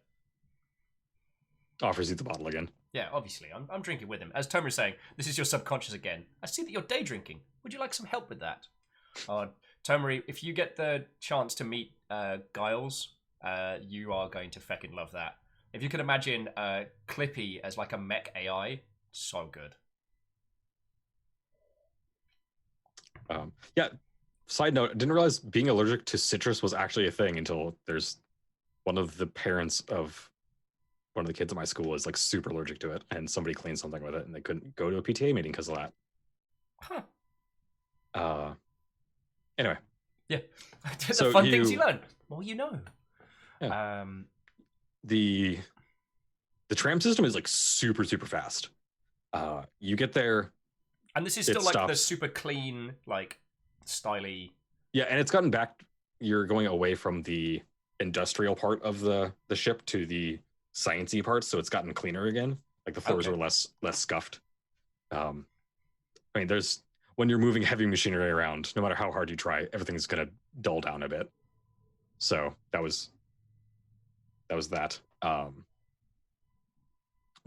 Offers you the bottle again. Yeah, obviously. I'm drinking with him. As Tomer is saying, this is your subconscious again. I see that you're day drinking. Would you like some help with that? Tomer, if you get the chance to meet Giles, you are going to feckin' love that. If you could imagine Clippy as like a mech AI, so good. Yeah. Side note, I didn't realize being allergic to citrus was actually a thing until there's one of the parents of one of the kids at my school is like super allergic to it, and somebody cleaned something with it, and they couldn't go to a PTA meeting because of that. Huh. Anyway. Yeah. The So fun things you learn. More you know. Yeah. The tram system is like super fast. You get there, and this is still like the stops. super clean, like styly. Yeah, and it's gotten back. You're going away from the industrial part of the ship to the sciencey part, so it's gotten cleaner again. Like the floors are less scuffed. I mean, there's when you're moving heavy machinery around, no matter how hard you try, everything's gonna dull down a bit. So that was that.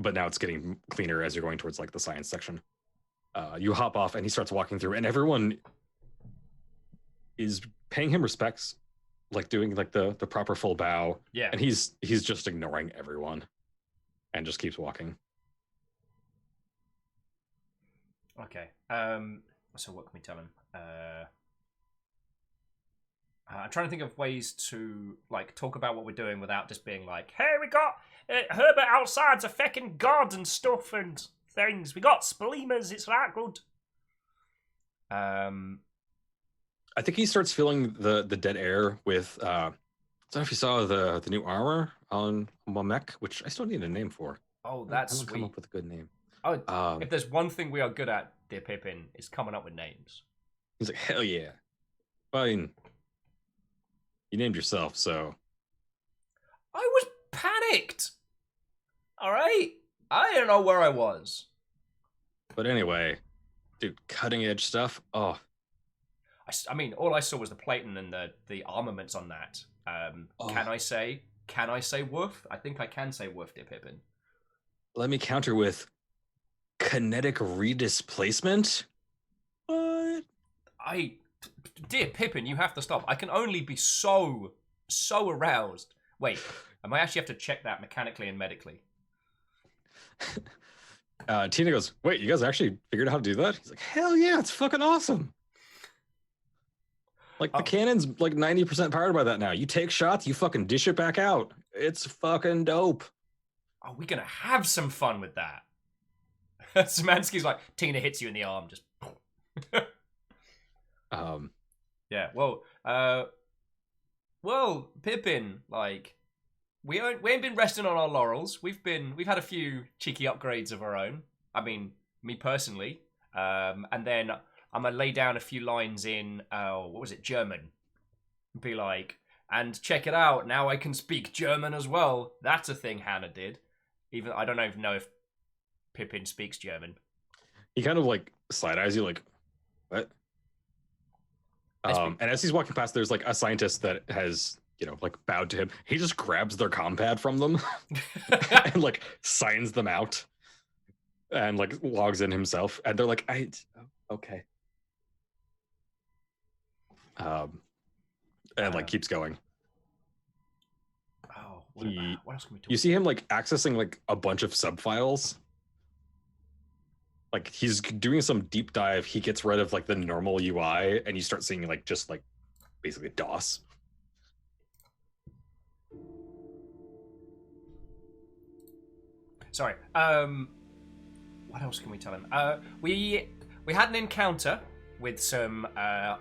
But now it's getting cleaner as you're going towards like the science section. You hop off and he starts walking through, and everyone is paying him respects, like doing like the proper full bow. Yeah. And he's just ignoring everyone and just keeps walking. Okay. So what can we tell him? I'm trying to think of ways to like talk about what we're doing without just being like, "Hey, we got Herbert outside's a feckin' god and stuff and things. We got spleemers. It's that good." I think he starts feeling the dead air with. I don't know if you saw the new armor on Mamek, which I still need a name for. Oh, that's I haven't sweet. come up with a good name. Oh, if there's one thing we are good at, dear Pippin, is coming up with names. He's like, hell yeah. Well, I mean, you named yourself, so. I was panicked. All right, I don't know where I was. But anyway, dude, cutting edge stuff. Oh, I mean, all I saw was the plating and the armaments on that. Can I say woof? I think I can say woof, dear Pippin. Let me counter with kinetic redisplacement. What? Dear Pippin, you have to stop. I can only be so aroused. Wait, I might actually have to check that mechanically and medically. Tina goes, wait, you guys actually figured out how to do that? He's like, hell yeah, it's fucking awesome. Like, the cannon's like 90% powered by that now. You take shots, you fucking dish it back out. It's fucking dope. Are we gonna have some fun with that? Szymanski's like, Tina hits you in the arm, just... Yeah, well, Pippin, like, we ain't been resting on our laurels. We've had a few cheeky upgrades of our own. I mean, me personally. And then I'm gonna lay down a few lines in, what was it, German. Be like, and check it out, now I can speak German as well. That's a thing Hannah did. I don't even know if Pippin speaks German. He kind of like side eyes you, like, what? And as he's walking past, there's like a scientist that has, like bowed to him. He just grabs their compad from them and like signs them out and like logs in himself. And they're like, okay. And like keeps going. Oh, what else can we talk You see him like accessing like a bunch of subfiles. Like he's doing some deep dive. He gets rid of like the normal UI, and you start seeing like just like basically DOS. Sorry. What else can we tell him? We had an encounter with some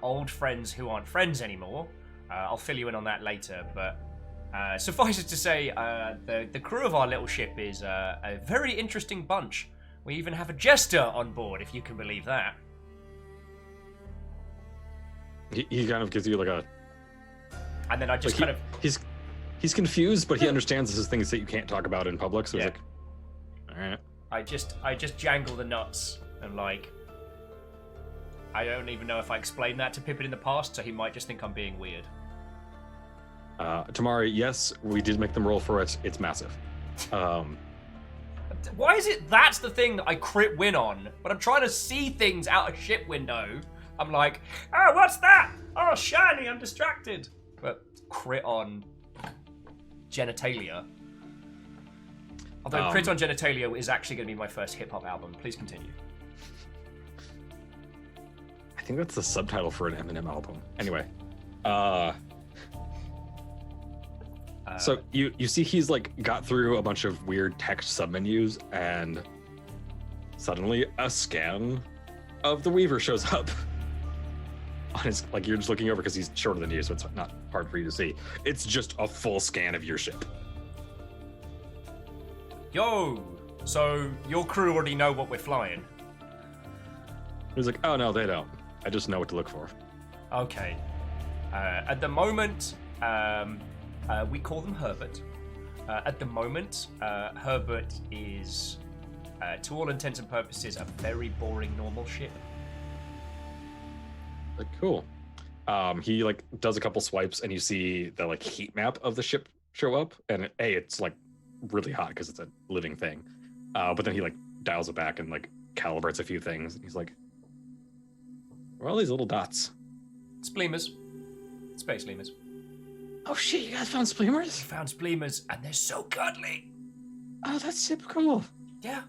old friends who aren't friends anymore. I'll fill you in on that later, but Suffice it to say, the crew of our little ship is a very interesting bunch. We even have a jester on board, if you can believe that. He kind of gives you like a. And then I just like he's confused, but he understands this is things that you can't talk about in public. So he's like, all right. I just jangle the nuts and like. I don't even know if I explained that to Pippin in the past, so he might just think I'm being weird. Tamari, yes, we did make them roll for it. It's massive. Why is it that's the thing that I crit win on? But I'm trying to see things out a ship window. I'm like, oh, what's that? Oh, shiny, I'm distracted. But crit on genitalia. Although crit on genitalia is actually going to be my first hip-hop album. Please continue. I think that's the subtitle for an Eminem album. Anyway. So you see he's like got through a bunch of weird text submenus and suddenly a scan of the Weaver shows up. On his, like you're just looking over because he's shorter than you, so it's not hard for you to see. It's just a full scan of your ship. Yo, so your crew already know what we're flying? He's like, oh no, they don't. I just know what to look for. Okay. At the moment, we call them Herbert. At the moment, Herbert is, to all intents and purposes, a very boring normal ship. Like, cool. He like does a couple swipes, and you see the like heat map of the ship show up, and it's like really hot because it's a living thing. But then he like dials it back and like calibrates a few things. And he's like, "Where are all these little dots?" Spleemers. Space lemurs. Oh shit, you guys found spleemers? We found spleemers, and they're so cuddly. Oh, that's super cool. Yeah.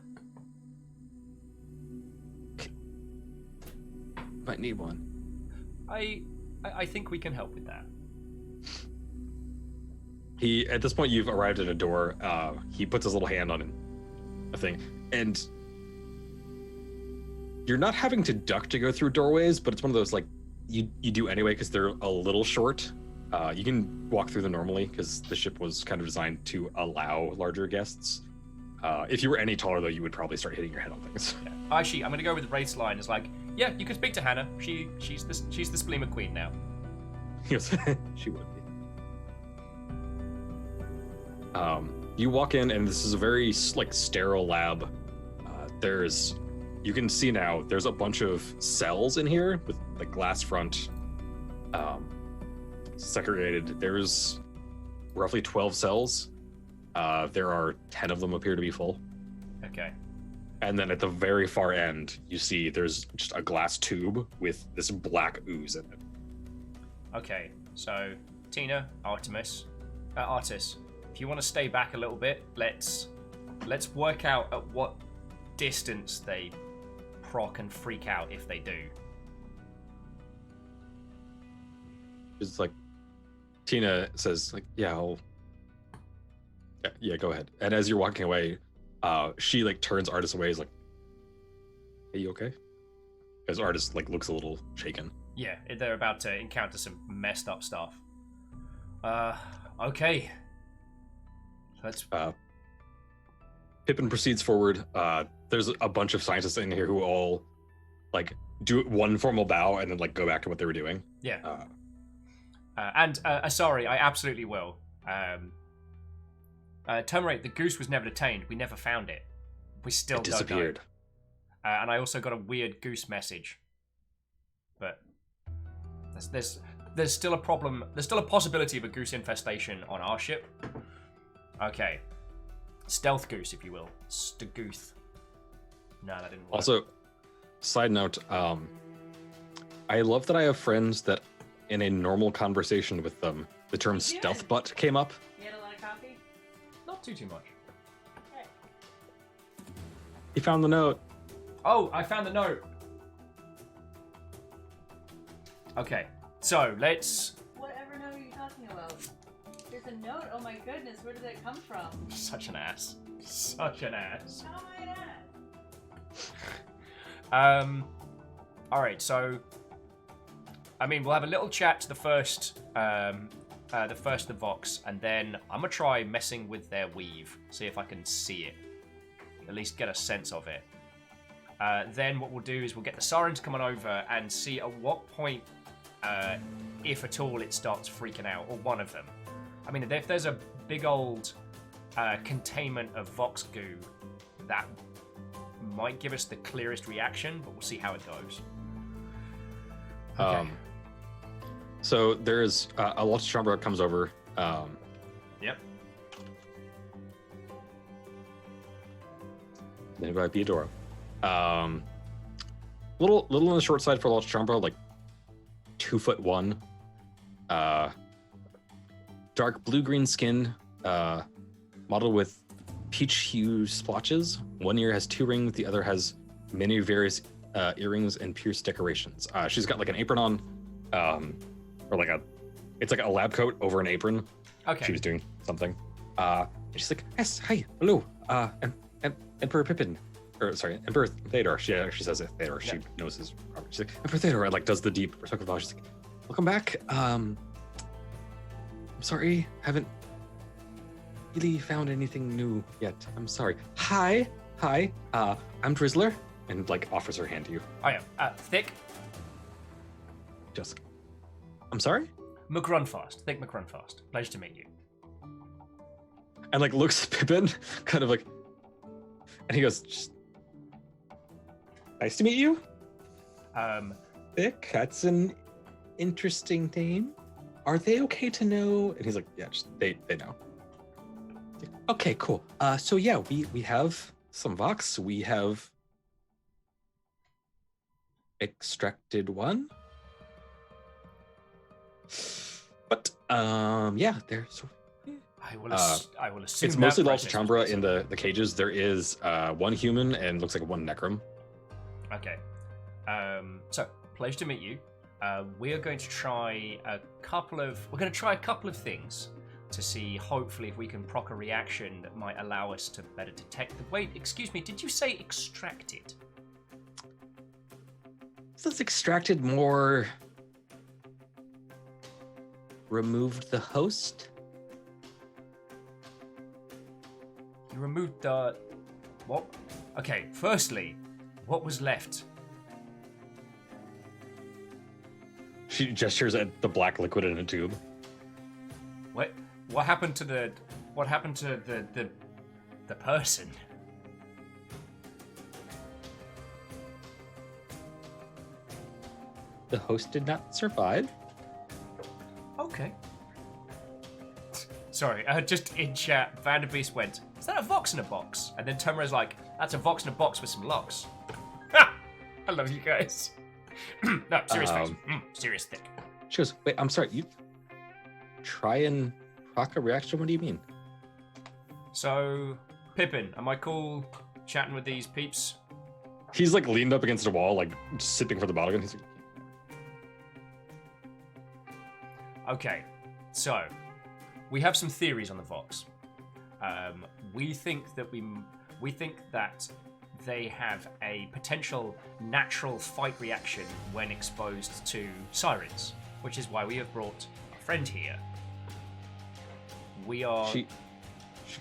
Might need one. I think we can help with that. He, at this point, you've arrived at a door. He puts his little hand on a thing, and you're not having to duck to go through doorways, but it's one of those like you do anyway because they're a little short. You can walk through them normally because the ship was kind of designed to allow larger guests. If you were any taller, though, you would probably start hitting your head on things. Yeah. Actually, I'm gonna go with the race line. It's like, yeah, you can speak to Hannah. She's the Spleemer Queen now. Yes, she would be. You walk in, and this is a very like sterile lab. You can see now there's a bunch of cells in here with the glass front, segregated. There's roughly 12 cells. There are 10 of them appear to be full. Okay. And then at the very far end, you see there's just a glass tube with this black ooze in it. Okay, so Tina, Artis, if you want to stay back a little bit, let's work out at what distance they proc and freak out if they do. It's like Tina says, like, yeah, go ahead. And as you're walking away, she like turns Artis away. Is like, "Hey, you okay?" As Artis like looks a little shaken. Yeah, they're about to encounter some messed up stuff. Okay. Let's. Pippin proceeds forward. There's a bunch of scientists in here who all like do one formal bow and then like go back to what they were doing. Yeah. Sorry, I absolutely will. Terminate, the goose was never detained. We never found it. We still It disappeared. Don't know. And I also got a weird goose message. But there's still a problem. There's still a possibility of a goose infestation on our ship. Okay. Stealth goose, if you will. Stegooth. No, that didn't work. Also, side note, I love that I have friends that in a normal conversation with them, the term stealth butt came up. You had a lot of coffee? Not too much. Okay. He found the note. Oh, I found the note. Okay, so let's... Whatever note are you talking about? There's a note? Oh my goodness, where did that come from? Such an ass. Such an ass. How am I an ass? Alright, so... I mean, we'll have a little chat to the first the first the Vox, and then I'm gonna try messing with their weave, see if I can see it, at least get a sense of it. Then what we'll do is we'll get the Sirens coming over and see at what point, if at all, it starts freaking out, or one of them. I mean, if there's a big old containment of Vox goo, that might give us the clearest reaction, but we'll see how it goes. Okay. So there's a Lost Chambra comes over. Yep. Then by Theodora. Little on the short side for Lost Chambra, like 2'1". Dark blue-green skin, modeled with peach hue splotches. One ear has 2 rings, the other has many various earrings and pierced decorations. She's got like an apron on, or like it's like a lab coat over an apron. Okay. She was doing something. And she's like, yes, hi, hello, Emperor Pippin. Or sorry, Emperor Theodore. She actually says it, Theodore. She knows his Robert. She's like, Emperor Theodore, and like does the deep respectful vow. She's like, welcome back. I'm sorry, haven't really found anything new yet. I'm sorry. Hi, I'm Drizzler, and like offers her hand to you. Oh yeah, Thick Just, I'm sorry? McRunfast. Thick McRunfast. Pleasure to meet you. And like looks at Pippin, kind of like, and he goes, just, nice to meet you. Thick, that's an interesting name. Are they okay to know? And he's like, yeah, just, they know. Okay, cool. So yeah, we have some Vox. We have extracted one. But yeah, they're so. I will assume it's mostly that Lost process Chambra was- in the cages. There is one human and looks like one Necrom. Okay. So pleasure to meet you. We are going to try a couple of things to see, hopefully, if we can proc a reaction that might allow us to better detect the. Wait, excuse me. Did you say extracted? This extracted more. Removed the host. You removed the. What? Okay. Firstly, what was left? She gestures at the black liquid in a tube. What happened to the? What happened to the person? The host did not survive. Okay. Sorry, just in chat, Vanderbeest went, is that a Vox in a box? And then Tomura's like, that's a Vox in a box with some locks. Ha! I love you guys. No, serious face. Serious thick. She goes, wait, I'm sorry, you try and proc a reaction? What do you mean? So, Pippin, am I cool chatting with these peeps? He's like leaned up against a wall, like sipping from the bottle again. He's like, Okay, so we have some theories on the Vox. We think that they have a potential natural fight reaction when exposed to sirens, which is why we have brought a friend here. We are. She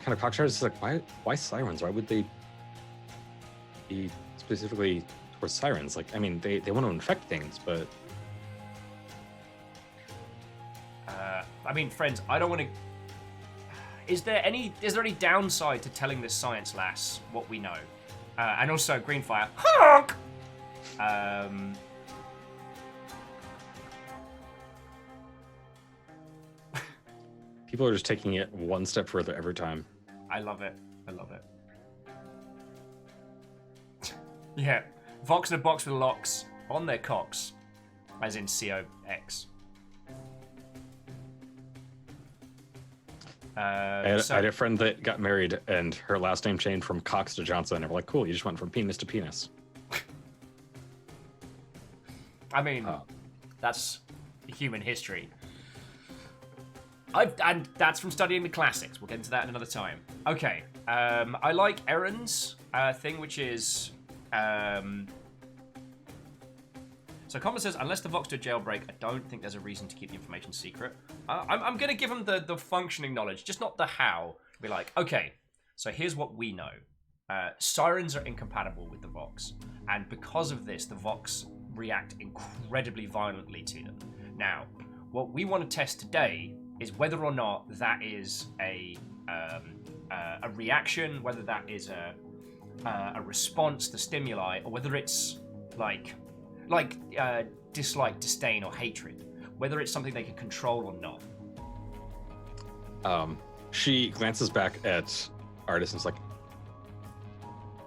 kind of cocks her. It's like, why sirens? Why would they be specifically towards sirens? Like, I mean, they want to infect things, but. I mean, friends, I don't want to. Is there any downside to telling this science lass what we know? And also, Greenfire. Honk! People are just taking it one step further every time. I love it. Yeah. Vox in a box with locks on their cocks. As in COX. I had a friend that got married and her last name changed from Cox to Johnson. And we're like, cool, you just went from penis to penis. I mean, that's human history. And that's from studying the classics. We'll get into that another time. Okay. I like Erin's thing, which is So Common says, unless the Vox do a jailbreak, I don't think there's a reason to keep the information secret. I'm going to give them the functioning knowledge, just not the how. Be like, okay, so here's what we know. Sirens are incompatible with the Vox, and because of this, the Vox react incredibly violently to them. Now, what we want to test today is whether or not that is a reaction, whether that is a response to stimuli, or whether it's like dislike, disdain, or hatred. Whether it's something they can control or not. She glances back at Artis and is like,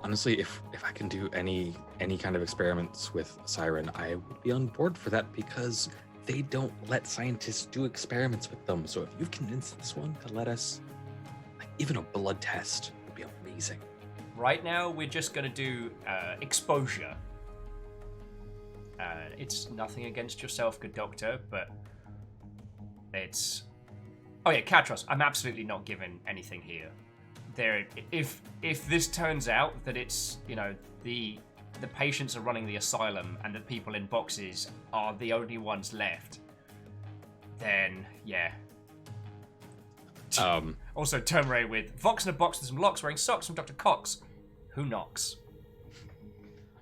honestly, if I can do any kind of experiments with Siren, I would be on board for that because they don't let scientists do experiments with them. So if you've convinced this one to let us, like, even a blood test would be amazing. Right now, we're just going to do exposure. It's nothing against yourself, good doctor, but it's... Oh yeah, Katros, I'm absolutely not giving anything here. If this turns out that it's, you know, the patients are running the asylum and the people in boxes are the only ones left, then yeah. Also, Termray with Vox in a box with some locks wearing socks from Dr. Cox. Who knocks?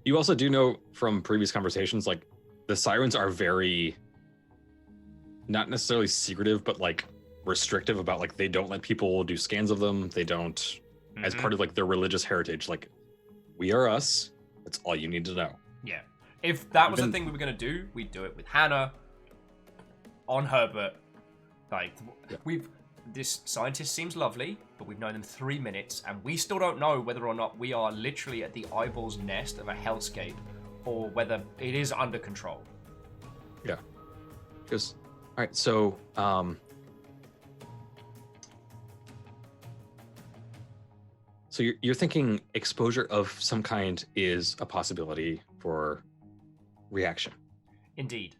You also do know from previous conversations, like, the Sirens are very, not necessarily secretive, but like restrictive about, like, they don't let people do scans of them. They don't, as part of like their religious heritage, like, we are us. That's all you need to know. Yeah. If that was the thing we were going to do, we'd do it with Hannah, on Herbert. Like, this scientist seems lovely, but we've known them 3 minutes, and we still don't know whether or not we are literally at the eyeball's nest of a hellscape, or whether it is under control. Yeah. Just, all right, so, so you're thinking exposure of some kind is a possibility for reaction. Indeed.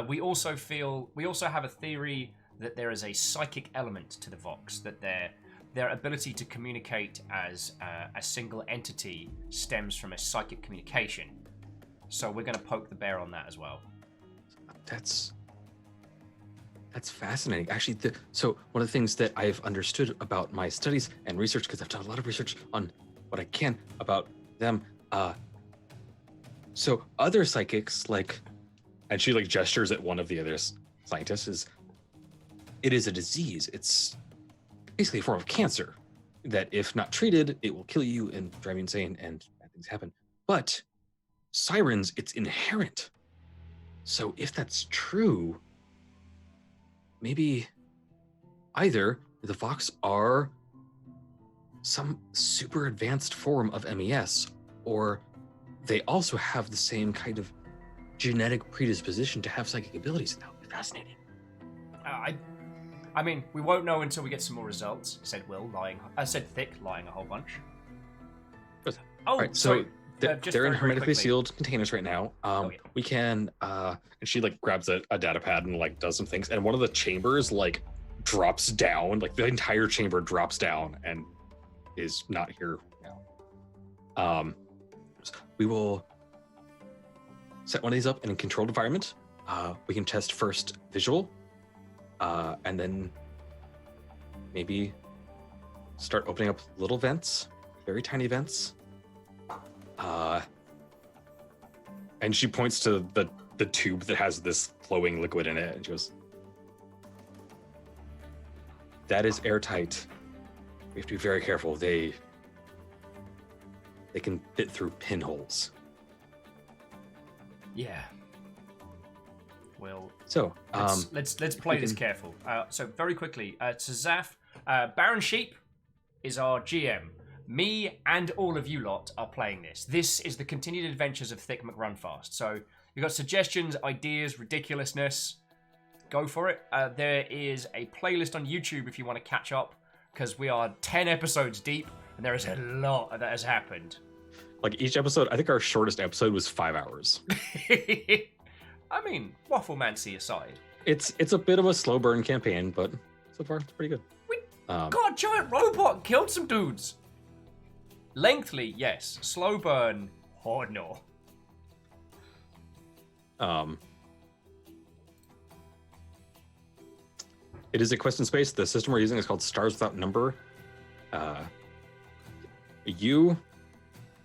We also have a theory that there is a psychic element to the Vox, that their ability to communicate as a single entity stems from a psychic communication. So we're going to poke the bear on that as well. That's fascinating. Actually, so one of the things that I've understood about my studies and research, because I've done a lot of research on what I can about them. So other psychics, like, and she like gestures at one of the other scientists, it is a disease. It's basically a form of cancer that, if not treated, it will kill you and drive you insane and bad things happen. But Sirens, it's inherent. So if that's true, maybe either the Vox are some super advanced form of MES, or they also have the same kind of genetic predisposition to have psychic abilities. That would be fascinating. I mean, we won't know until we get some more results, said Thick, lying a whole bunch. All right, so just they're in very hermetically quickly. sealed containers right now. We can, and she like grabs a data pad and like does some things, and one of the chambers like drops down, like the entire chamber drops down and is not here now. We will set one of these up in a controlled environment. We can test first visual, and then maybe start opening up little vents, very tiny vents. And she points to the tube that has this flowing liquid in it, and she goes, "That is airtight. We have to be very careful. They can fit through pinholes." Yeah. Well, so let's play this careful. So very quickly, to Zaf, Baron Sheep is our GM. Me and all of you lot are playing this. This is the continued adventures of Thick McRunfast. So if you've got suggestions, ideas, ridiculousness, go for it. There is a playlist on YouTube if you want to catch up, because we are 10 episodes deep, and there is a lot that has happened. Like each episode, I think our shortest episode was 5 hours. I mean, Wafflemancy aside. It's a bit of a slow burn campaign, but so far it's pretty good. We got a giant robot and killed some dudes. Lengthily, yes. Slow burn, oh no. It is a quest in space. The system we're using is called Stars Without Number. You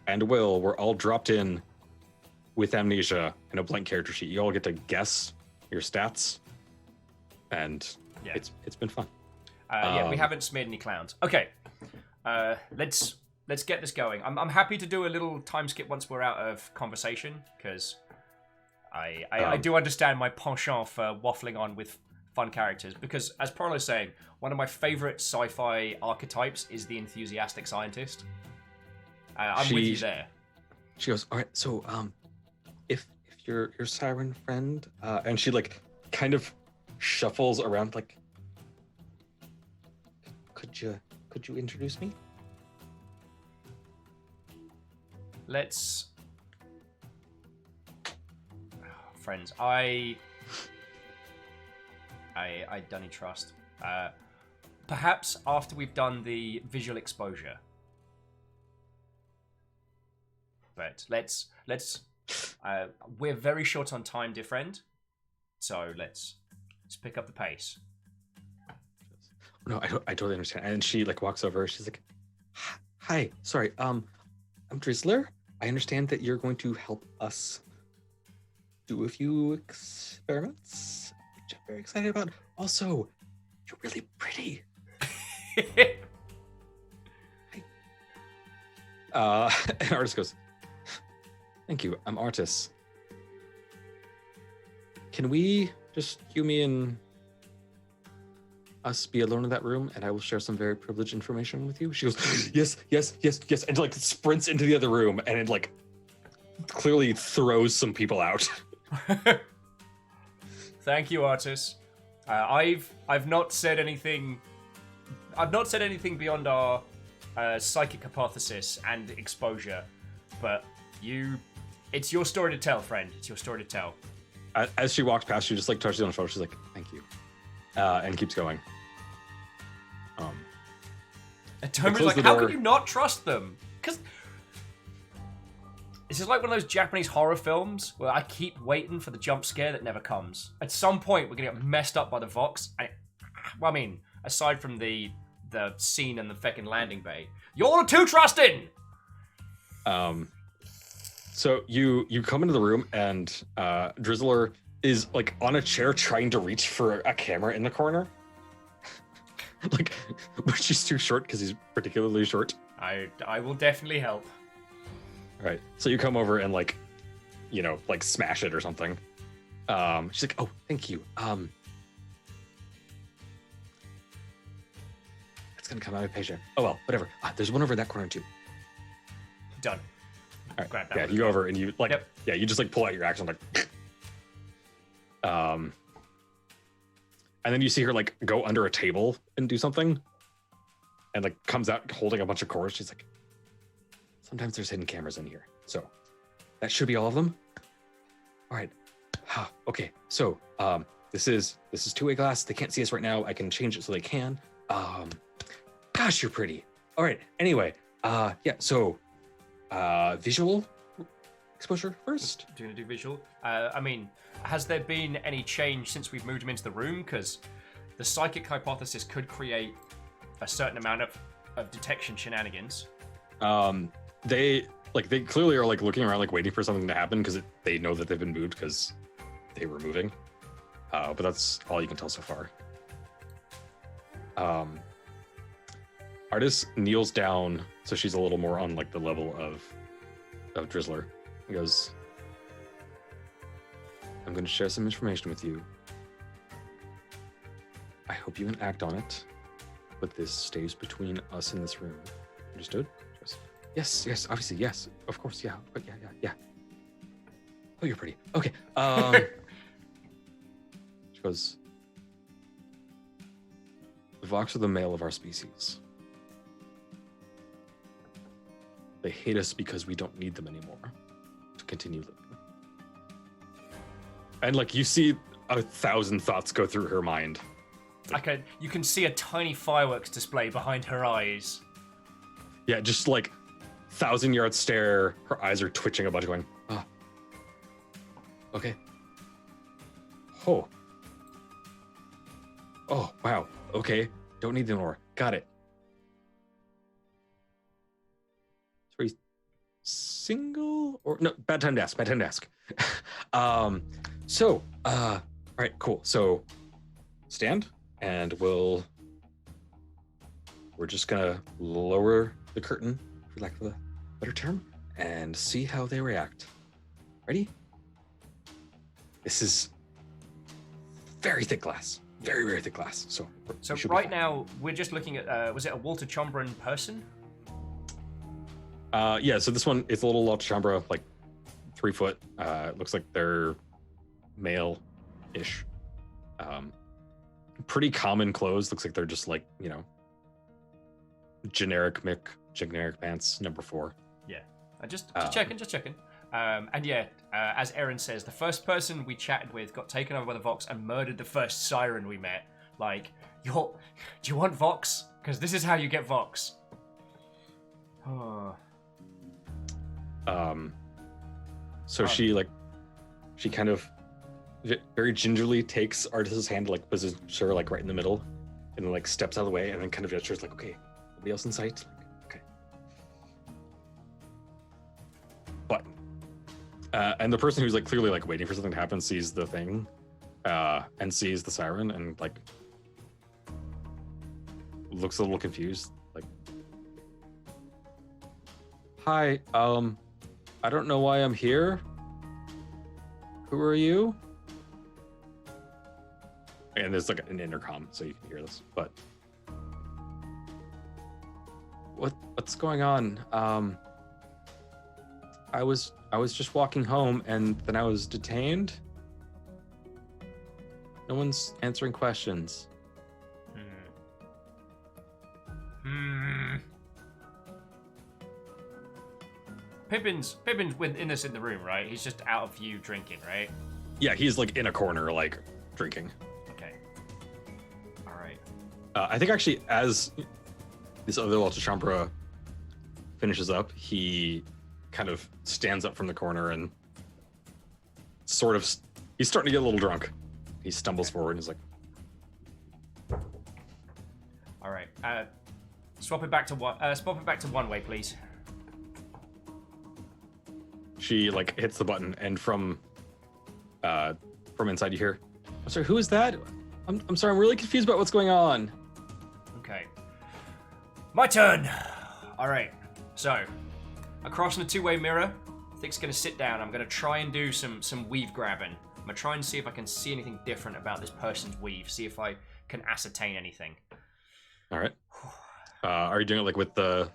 and Will were all dropped in with amnesia and a blank character sheet. You all get to guess your stats, and it's been fun. We haven't smeared any clowns. Okay, let's get this going. I'm happy to do a little time skip once we're out of conversation, because I do understand my penchant for waffling on with fun characters, because as Parlo's saying, one of my favorite sci-fi archetypes is the enthusiastic scientist. I'm with you there. She goes, all right, so if your siren friend, and she like kind of shuffles around, like, could you introduce me? Let's friends. I don't trust. Perhaps after we've done the visual exposure. But let's we're very short on time, dear friend. So let's pick up the pace. No, I totally understand. And she like walks over. She's like, "Hi, sorry. I'm Drizzler. I understand that you're going to help us do a few experiments, which I'm very excited about. Also, you're really pretty." And Artis goes, "Thank you. I'm Artis. Can we just, you, me, and us be alone in that room, and I will share some very privileged information with you?" She goes, yes, and like sprints into the other room, and it like clearly throws some people out. Thank you, Artis. I've not said anything. I've not said anything beyond our psychic hypothesis and exposure, but it's your story to tell, friend. It's your story to tell. As she walks past, she just like touches you on the shoulder. She's like, "Thank you," and keeps going. And Tomer's like, "How can you not trust them?" Because this is like one of those Japanese horror films where I keep waiting for the jump scare that never comes. At some point, we're gonna get messed up by the Vox. Well, I mean, aside from the scene in the feckin' landing bay, you're too trusting. So you come into the room, and Drizzler is like on a chair trying to reach for a camera in the corner. Like, but she's too short because he's particularly short. I will definitely help. All right. So you come over and like, like smash it or something. She's like, "Oh, thank you. It's gonna come out of paycheck. Oh well, whatever. There's one over in that corner too." Done. All right. Grab that Yeah, one. you go over and you like, Yep. yeah, you just like pull out your axe and like, and then you see her like go under a table and do something, and like comes out holding a bunch of cords. She's like, "Sometimes there's hidden cameras in here, so that should be all of them." All right. Okay. So this is two-way glass. They can't see us right now. I can change it so they can. Gosh, you're pretty. All right. Anyway, yeah. So visual exposure first. Do you want to do visual? I mean, has there been any change since we've moved him into the room? Because the psychic hypothesis could create a certain amount of detection shenanigans. They clearly are like looking around, like waiting for something to happen because they know that they've been moved because they were moving. But that's all you can tell so far. Artis kneels down, so she's a little more on like the level of Drizzler. He goes, "I'm going to share some information with you. I hope you can act on it, but this stays between us in this room. Understood?" She goes, Yes, obviously, yes, of course, yeah, but yeah. Oh, you're pretty. Okay. She goes, "The Vox are the male of our species. They hate us because we don't need them anymore to continue living." And like you see 1,000 thoughts go through her mind. You can see a tiny fireworks display behind her eyes. Yeah, just like 1,000-yard stare. Her eyes are twitching a bunch, going, "Oh, okay, Oh. Oh, wow. Okay. Don't need the more. Got it. Sorry. Single or no, bad time to ask. Bad time to ask. All right, cool. So stand and we're just gonna lower the curtain, for lack of a better term, and see how they react. Ready? This is very thick glass. Very, very thick glass. So right now, we're just looking at, was it a Walter Chombran person? Yeah, so this one, it's a little Walter Chambra, like 3 foot. Looks like they're male-ish. Pretty common clothes. Looks like they're just like, you know, generic pants, number 4. Yeah, just checking. And yeah, as Aaron says, the first person we chatted with got taken over by the Vox and murdered the first siren we met. Like, do you want Vox? Because this is how you get Vox. Oh. So she kind of very gingerly takes Artis's hand, like positions her like right in the middle, and then like steps out of the way, and then kind of gestures like, okay, nobody else in sight. Like, okay. But and the person who's like clearly like waiting for something to happen sees the thing, and sees the siren, and like looks a little confused, like, hi, I don't know why I'm here. Who are you? And there's like an intercom, so you can hear this. But what's going on? I was just walking home, and then I was detained. No one's answering questions. Pippin's in the room, right? He's just out of view drinking, right? Yeah, he's like in a corner, like drinking. Okay. All right. I think actually, as this other Walter Chambra finishes up, he kind of stands up from the corner and sort of, he's starting to get a little drunk. He stumbles forward and is like, all right. Swap it back to one way, please. She like hits the button, and from inside you hear, I'm sorry, who is that? I'm sorry, I'm really confused about what's going on. Okay. My turn. All right. So, across in a two-way mirror, Thick's gonna sit down. I'm gonna try and do some weave grabbing. I'm gonna try and see if I can see anything different about this person's weave. See if I can ascertain anything. All right. Are you doing it like with so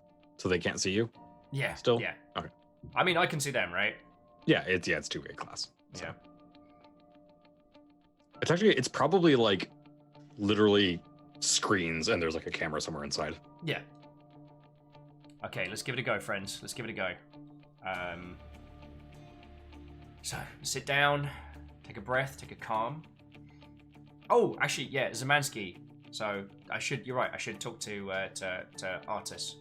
they can't see you? Yeah. Still? Yeah. Okay. I mean, I can see them, right? Yeah, it's two-way class. So. Yeah. It's probably like literally screens, and there's like a camera somewhere inside. Yeah. Okay, let's give it a go, friends. Let's give it a go. So, sit down, take a breath, take a calm. Oh, actually, yeah, Zemansky. So, you're right, I should talk to Artis.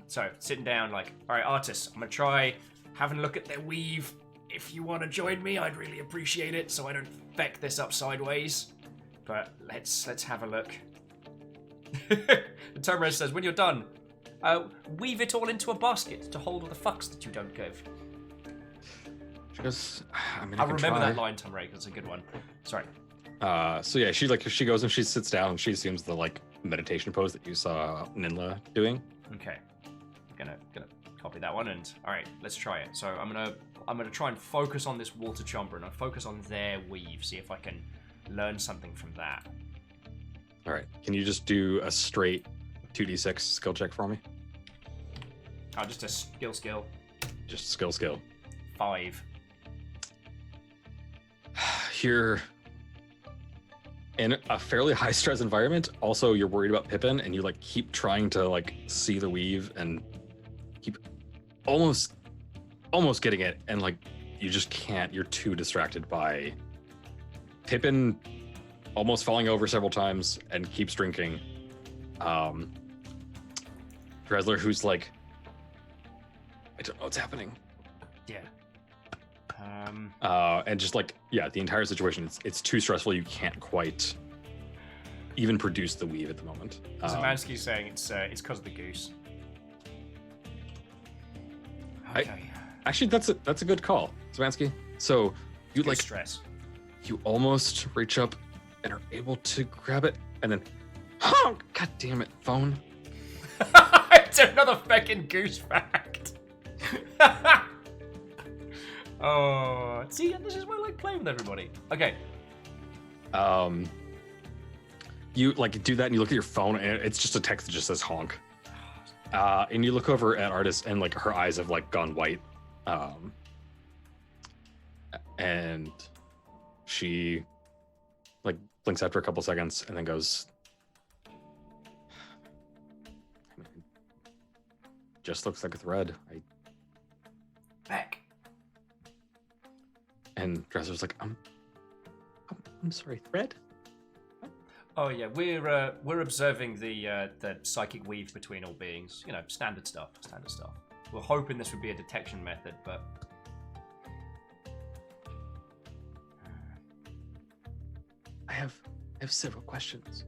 So, sitting down, like, all right, Artis, I'm gonna try having a look at their weave. If you want to join me, I'd really appreciate it, so I don't feck this up sideways. But let's have a look. The Tomrez says, when you're done, weave it all into a basket to hold all the fucks that you don't give. She goes, I remember that line, Tom Ray, because it's a good one. Sorry. So yeah, she goes and she sits down and she assumes the like meditation pose that you saw Ninla doing. Okay. I'm gonna copy that one, and all right, let's try it. So I'm gonna try and focus on this Walter Chomber, and I focus on their weave, see if I can learn something from that. All right, can you just do a straight 2d6 skill check for me? Oh, just a skill. Just skill. 5. You're in a fairly high stress environment. Also, you're worried about Pippin, and you like keep trying to like see the weave and keep almost getting it, and like you just can't. You're too distracted by Pippin almost falling over several times and keeps drinking. Dresler, who's like, I don't know what's happening. Yeah. And just like, yeah, the entire situation, it's too stressful. You can't quite even produce the weave at the moment. Zemansky's saying it's because of the goose. Okay. Actually, that's a good call, Zemansky. So you Good like stress. you almost reach up and are able to grab it, and then, oh, god damn it, phone. It's another fucking goose fact. Oh, see, this is why I like playing with everybody. Okay. You like do that, and you look at your phone, and it's just a text that just says honk. And you look over at Artis, and like her eyes have like gone white. And she like blinks after a couple seconds, and then goes, "Just looks like a thread." Back. And Dresser's like, I'm sorry, thread? Oh yeah, we're observing the psychic weave between all beings. You know, standard stuff. We're hoping this would be a detection method, but I have several questions.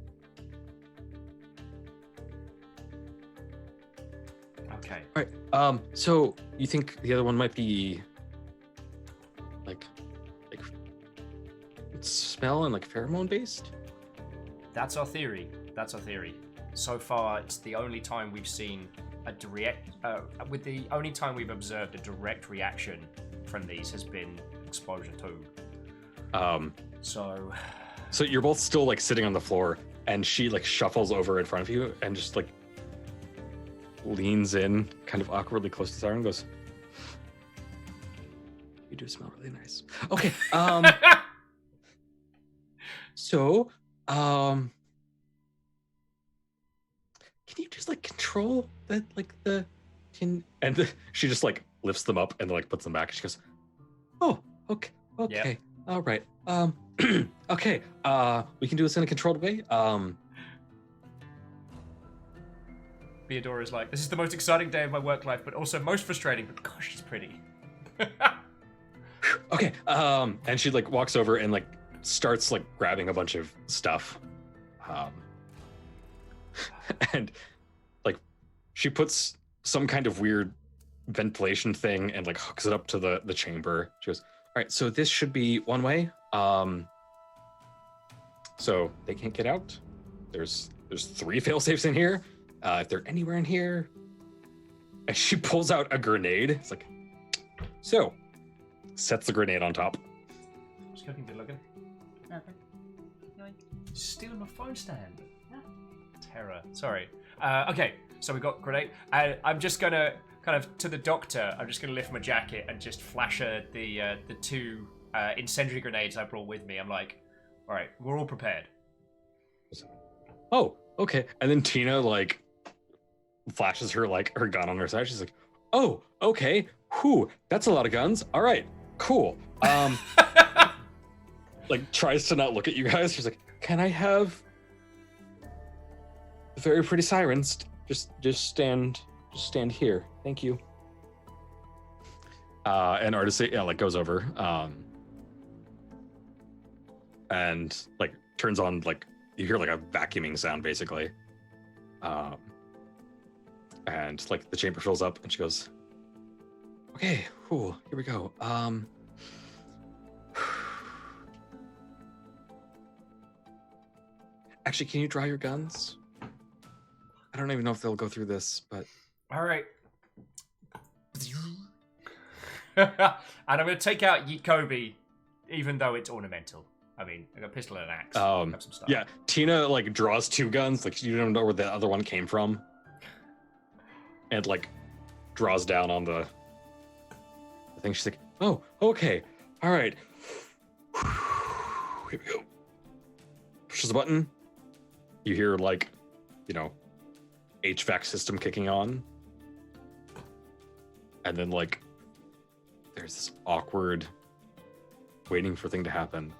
okay. All right. So you think the other one might be like smell and like pheromone based? That's our theory. So far, it's the only time we've seen a direct, the only time we've observed a direct reaction from these has been exposure to. So you're both still like sitting on the floor, and she like shuffles over in front of you and just like leans in kind of awkwardly close to Siren and goes, "You do smell really nice." Okay. So, can you just like control that, like she just like lifts them up and like puts them back. She goes, "Oh, okay, Yep. all right. Okay. We can do this in a controlled way. Theodora's like, this is the most exciting day of my work life, but also most frustrating. But gosh, she's pretty. Okay. And she like walks over and like starts like grabbing a bunch of stuff. And like she puts some kind of weird ventilation thing and like hooks it up to the chamber. She goes, "All right, so this should be one way. So they can't get out. There's 3 fail safes in here. If they're anywhere in here," and she pulls out a grenade. It's like, so sets the grenade on top. What's cooking? Good looking. Nothing. Yoink. Stealing my phone stand. Terror. Sorry. Okay, so we got grenade. I'm just gonna kind of to the doctor. I'm just gonna lift my jacket and just flash her the 2 incendiary grenades I brought with me. I'm like, all right, we're all prepared. Oh, okay. And then Tina like flashes her like her gun on her side. She's like, "Oh, okay. Whew, that's a lot of guns. All right, cool." Like tries to not look at you guys. She's like, "Can I have the very pretty sirens? Just stand here. Thank you." And Artis like goes over and like turns on like you hear like a vacuuming sound basically. And like the chamber fills up and she goes, "Okay, cool, here we go. Actually, can you draw your guns? I don't even know if they'll go through this, but..." All right. And I'm going to take out Kobe, even though it's ornamental. I mean, I got a pistol and an axe. Have some stuff. Yeah, Tina like draws 2 guns, like you don't know where the other one came from, and like draws down on the thing. She's like, "Oh, okay, all right. Here we go." Pushes the button. You hear like, you know, HVAC system kicking on, and then like there's this awkward waiting for thing to happen.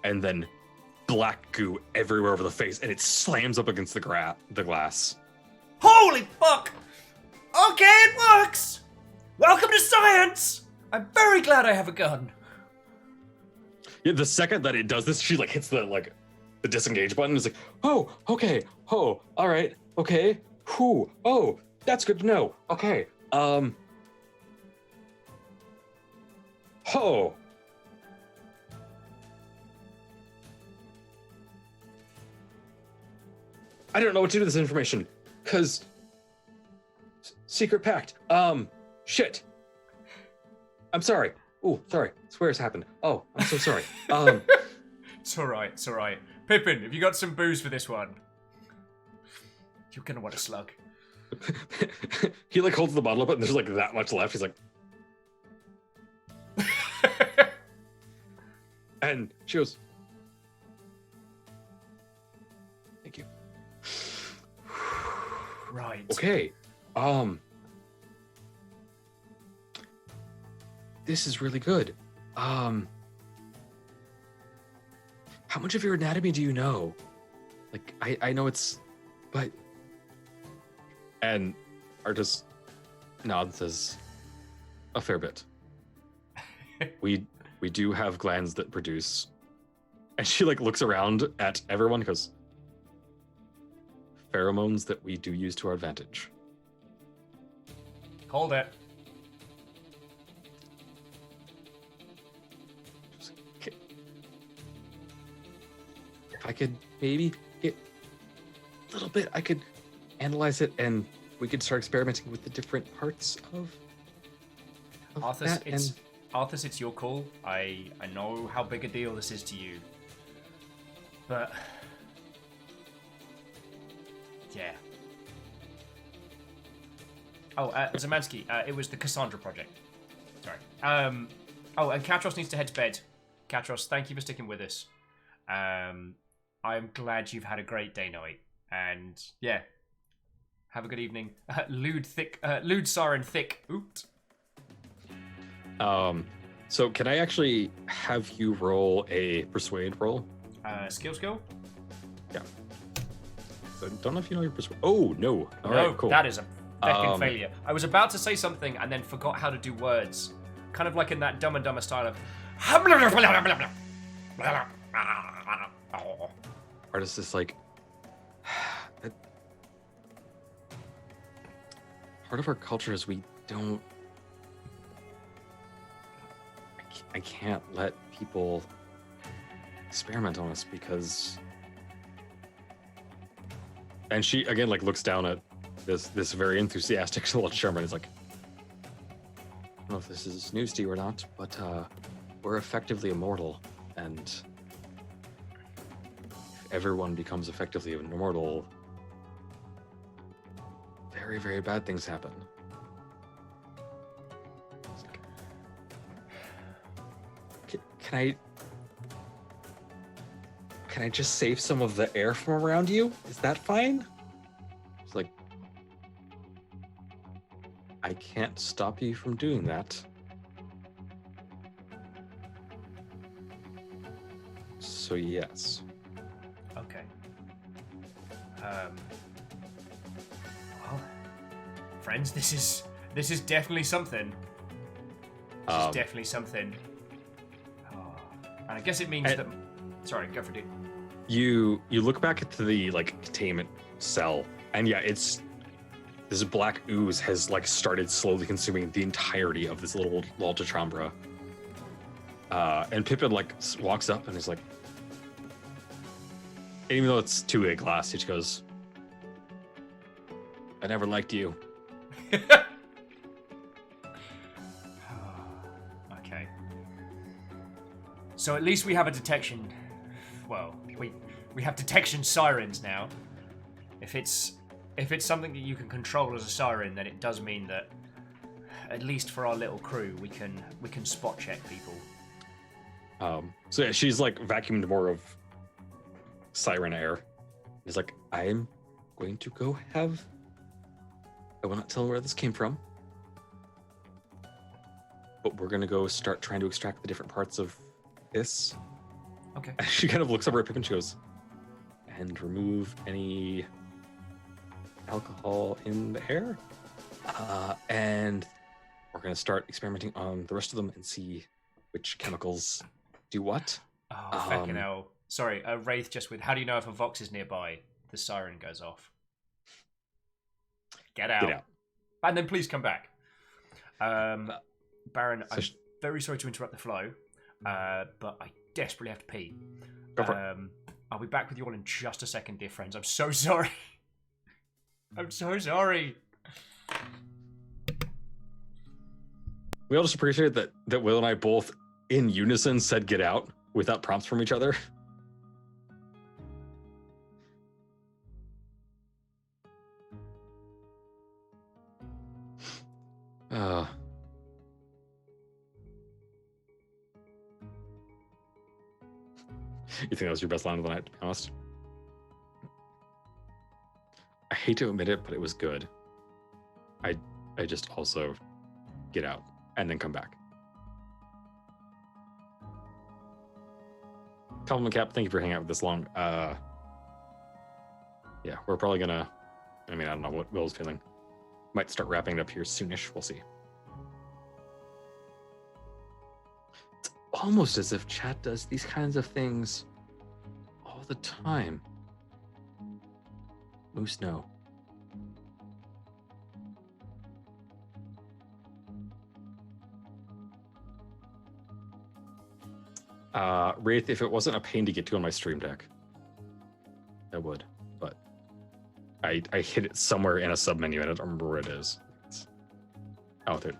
And then black goo everywhere over the face, and it slams up against the glass. Holy fuck! Okay, it works! Welcome to science! I'm very glad I have a gun. Yeah, the second that it does this, she like hits the disengage button. It's like, oh, okay, oh, all right, okay, whew, oh, that's good to know. Okay, oh. I don't know what to do with this information, cause secret pact. Shit. I'm sorry. Oh, sorry. Swears happened. Oh, I'm so sorry. It's alright, it's alright. Pippin, have you got some booze for this one? You're gonna want a slug. He like holds the bottle up and there's like that much left. He's like, and she goes, thank you. Right. Okay. This is really good. How much of your anatomy do you know? Like, I know it's, but. And Artis nods, says, a fair bit. We do have glands that produce, and she like looks around at everyone and goes, pheromones that we do use to our advantage. Hold it. If I could maybe get a little bit, I could analyze it and we could start experimenting with the different parts of Arthas, that. Arthas, it's your call. I know how big a deal this is to you. But yeah. Oh, Zemansky, it was the Cassandra project. Sorry. Oh, and Katros needs to head to bed. Katros, thank you for sticking with us. I'm glad you've had a great day, Noe. And yeah, have a good evening. Lewd Siren thick. Oot. So can I actually have you roll a persuade roll? Skill? Yeah. I don't know if you know your persuade. Oh, no. All No, right, cool. that is a feckin' failure. I was about to say something and then forgot how to do words. Kind of like in that Dumb and Dumber style of... Artist is like... Part of our culture is we don't... I can't let people experiment on us because... And she, again, like looks down at this very enthusiastic little Sherman. Is like, I don't know if this is news to you or not, but we're effectively immortal, and if everyone becomes effectively immortal, very, very bad things happen. Can I just save some of the air from around you? Is that fine? It's like, I can't stop you from doing that. So yes. Okay. Well, friends, this is definitely something. This is definitely something. Oh. And I guess it means that. Sorry, go for it. You look back at the like containment cell, and yeah, it's this black ooze has like started slowly consuming the entirety of this little Laltachambra. And Pippin like walks up and is like, and even though it's 2-way glass, he just goes, "I never liked you." Okay. So at least we have a detection. Well, we have detection sirens now. If it's something that you can control as a siren, then it does mean that at least for our little crew, we can spot check people. So yeah, she's like vacuumed more of siren air. He's like, I'm going to go have. I will not tell where this came from, but we're gonna go start trying to extract the different parts of this. Okay. She kind of looks over at Pip and she goes, and remove any alcohol in the air. And we're going to start experimenting on the rest of them and see which chemicals do what. Oh, fucking hell. Sorry, Wraith just with, how do you know if a Vox is nearby? The siren goes off. Get out. Get out. And then please come back. Baron, I'm very sorry to interrupt the flow, but I desperately have to pee. Go for it. I'll be back with you all in just a second, dear friends. I'm so sorry. I'm so sorry. We all just appreciate that Will and I both in unison said get out without prompts from each other. You think that was your best line of the night, to be honest? I hate to admit it, but it was good. I just also get out and then come back. Compliment Cap, thank you for hanging out with this long. Yeah, we're probably gonna, I don't know what Will's feeling. Might start wrapping it up here soonish, we'll see. It's almost as if chat does these kinds of things all the time. Moose, no. Wraith, if it wasn't a pain to get to on my stream deck, I would, but I hit it somewhere in a submenu. I don't remember where it is. It's out there.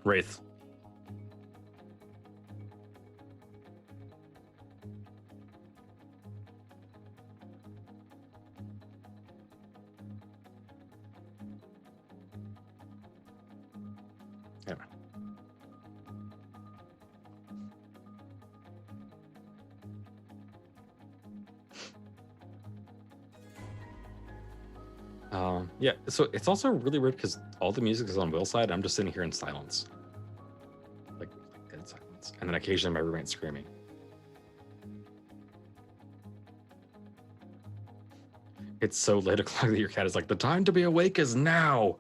Wraith. Yeah. Yeah, so it's also really weird because all the music is on Will's side. I'm just sitting here in silence. Like dead silence. And then occasionally my roommate's screaming. It's so late o'clock that your cat is like, the time to be awake is now.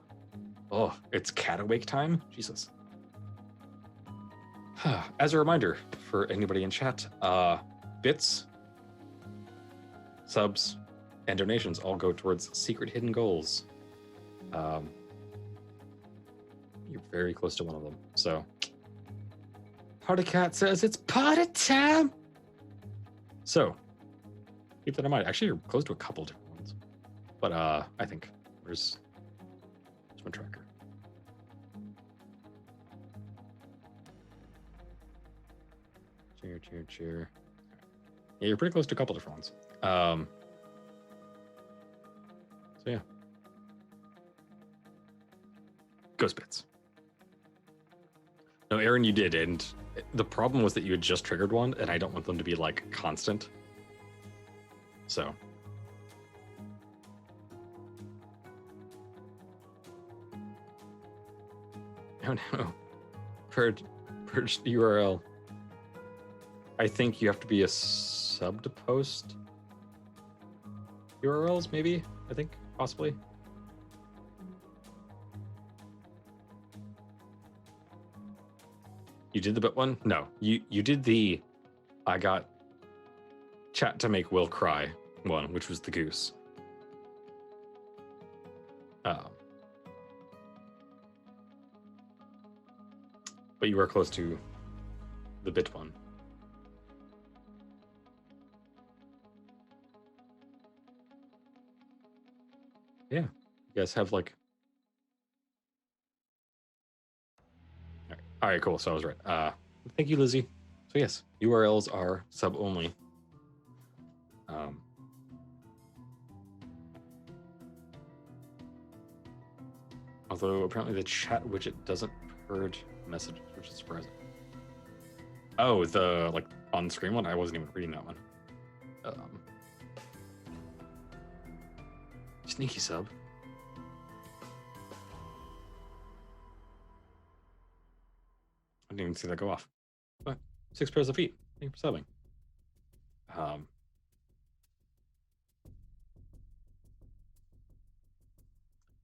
Oh, it's cat awake time? Jesus. As a reminder for anybody in chat, bits, subs, and donations all go towards secret hidden goals. You're very close to one of them. So, Party Cat says it's party time. So, keep that in mind. Actually, you're close to a couple different ones. But I think there's my tracker. Cheer. Yeah, you're pretty close to a couple different ones. So yeah. Ghost bits. No, Aaron, you did, and the problem was that you had just triggered one, and I don't want them to be like constant. So. Oh no. Purged URL. I think you have to be a sub to post URLs, maybe? I think, possibly. You did the bit one? No. You did the I got chat to make Will cry one, which was the goose. But you were close to the bit one. Yeah, you guys have like. All right, cool. So I was right. Thank you, Lizzie. So yes, URLs are sub only. Although apparently the chat widget doesn't purge messages, which is surprising. Oh, the like on screen one. I wasn't even reading that one. Sneaky sub. I didn't even see that go off. But 6 pairs of feet. Thank you for subbing.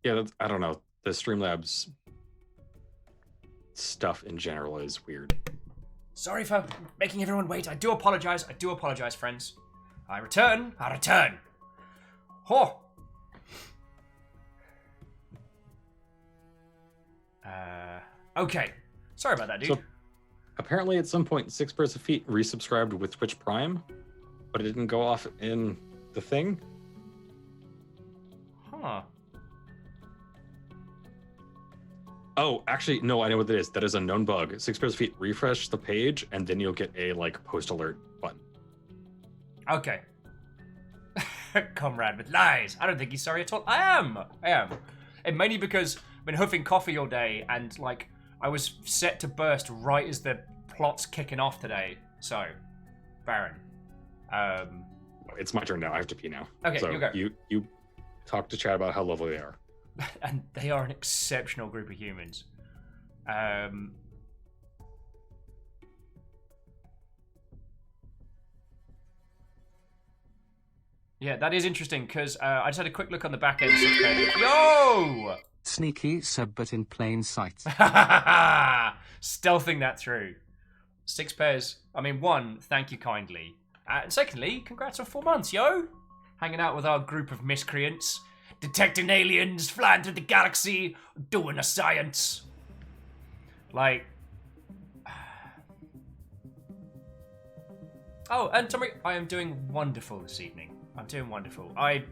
Yeah, I don't know. The Streamlabs stuff in general is weird. Sorry for making everyone wait. I do apologize. I do apologize, friends. I return. I return. Oh. Okay. Sorry about that, dude. So, apparently, at some point, 6 pairs of feet resubscribed with Twitch Prime, but it didn't go off in the thing. Huh. Oh, actually, no, I know what that is. That is a known bug. 6 pairs of feet, refresh the page, and then you'll get a like post alert button. Okay. Comrade with lies. I don't think he's sorry at all. I am. And mainly because I've been hoofing coffee all day, and like I was set to burst right as the plot's kicking off today. So, Baron. It's my turn now. I have to pee now. Okay, so you go. You talk to chat about how lovely they are. And they are an exceptional group of humans. Yeah, that is interesting, because I just had a quick look on the back end. Yo! Sneaky sub but in plain sight. Stealthing that through. 6 pairs. I mean, 1, thank you kindly. And secondly, congrats on 4 months, yo! Hanging out with our group of miscreants. Detecting aliens, flying through the galaxy, doing a science. Like... Oh, and Tommy, I am doing wonderful this evening. I'm doing wonderful. I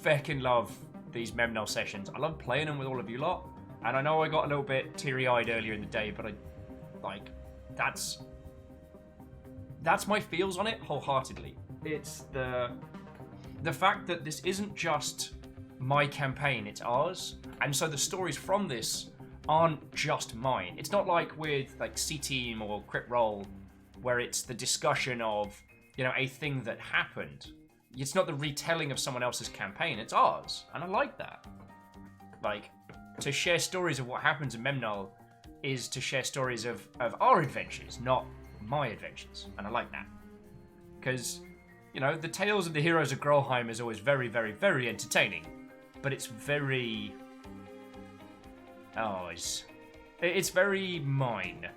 feckin' love these Memnol sessions. I love playing them with all of you lot. And I know I got a little bit teary-eyed earlier in the day, but that's my feels on it wholeheartedly. It's the fact that this isn't just my campaign, it's ours. And so the stories from this aren't just mine. It's not like with like C-Team or Crit Roll, where it's the discussion of, you know, a thing that happened. It's not the retelling of someone else's campaign, it's ours. And I like that. Like, to share stories of what happens in Memnol is to share stories of our adventures, not my adventures. And I like that. Because, you know, the tales of the heroes of Grolheim is always very, very, very entertaining. But it's very... Oh, it's very mine.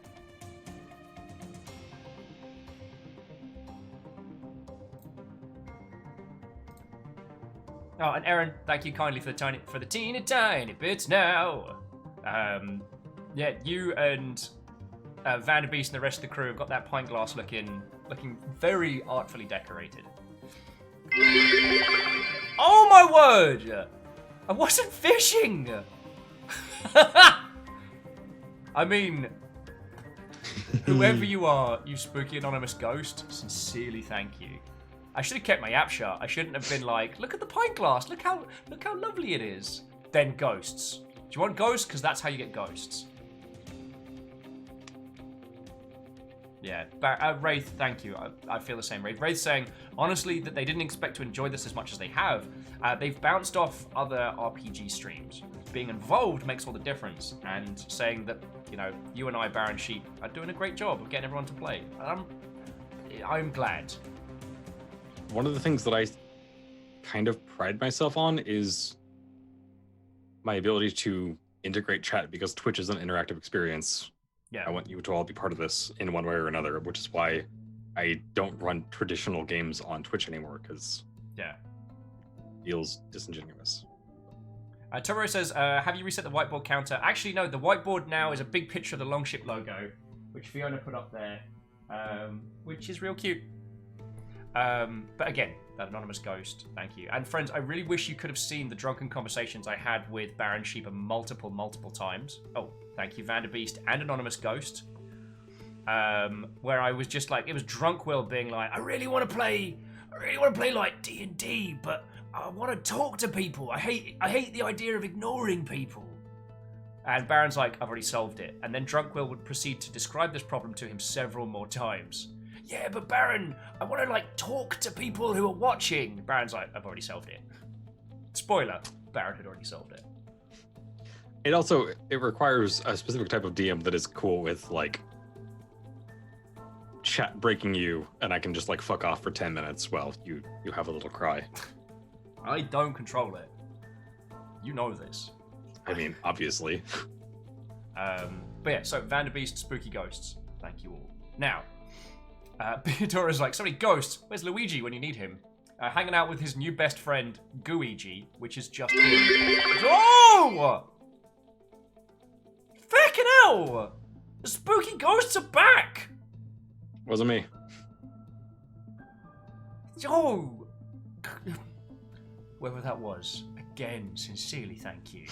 Oh, and Aaron, thank you kindly for the teeny tiny bits now. Yeah, you and Vanderbeest and the rest of the crew have got that pint glass looking very artfully decorated. Oh my word! I wasn't fishing! I mean, whoever you are, you spooky anonymous ghost, sincerely thank you. I should have kept my app shut. I shouldn't have been like, look at the pint glass, look how lovely it is. Then ghosts. Do you want ghosts? Because that's how you get ghosts. Yeah, Wraith, thank you. I feel the same. Wraith saying, honestly, that they didn't expect to enjoy this as much as they have. They've bounced off other RPG streams. Being involved makes all the difference. And saying that, you know, you and I, Baron Sheep, are doing a great job of getting everyone to play. I'm glad. One of the things that I kind of pride myself on is my ability to integrate chat, because Twitch is an interactive experience. Yeah. I want you to all be part of this in one way or another, which is why I don't run traditional games on Twitch anymore, because yeah, it feels disingenuous. Toro says, have you reset the whiteboard counter? Actually, no, the whiteboard now is a big picture of the Longship logo, which Fiona put up there, which is real cute. But again, that anonymous ghost, thank you. And friends, I really wish you could have seen the drunken conversations I had with Baron Sheep multiple times. Oh, thank you, Vanderbeest and anonymous ghost. Where I was just like, it was Drunk Will being like, I really want to play like D&D, but I want to talk to people. I hate the idea of ignoring people. And Baron's like, I've already solved it. And then Drunk Will would proceed to describe this problem to him several more times. Yeah, but Baron, I want to, like, talk to people who are watching. Baron's like, I've already solved it. Spoiler, Baron had already solved it. It requires a specific type of DM that is cool with, like, chat breaking you, and I can just, like, fuck off for 10 minutes while you have a little cry. I don't control it. You know this. I mean, obviously. But yeah, so Vanderbeest, spooky ghosts. Thank you all. Now, Theodora's like, sorry, ghosts, where's Luigi when you need him? Hanging out with his new best friend, Gooigi, which is just him. Oh! Fucking hell! The spooky ghosts are back! Wasn't me. Oh! Whoever that was, again, sincerely thank you.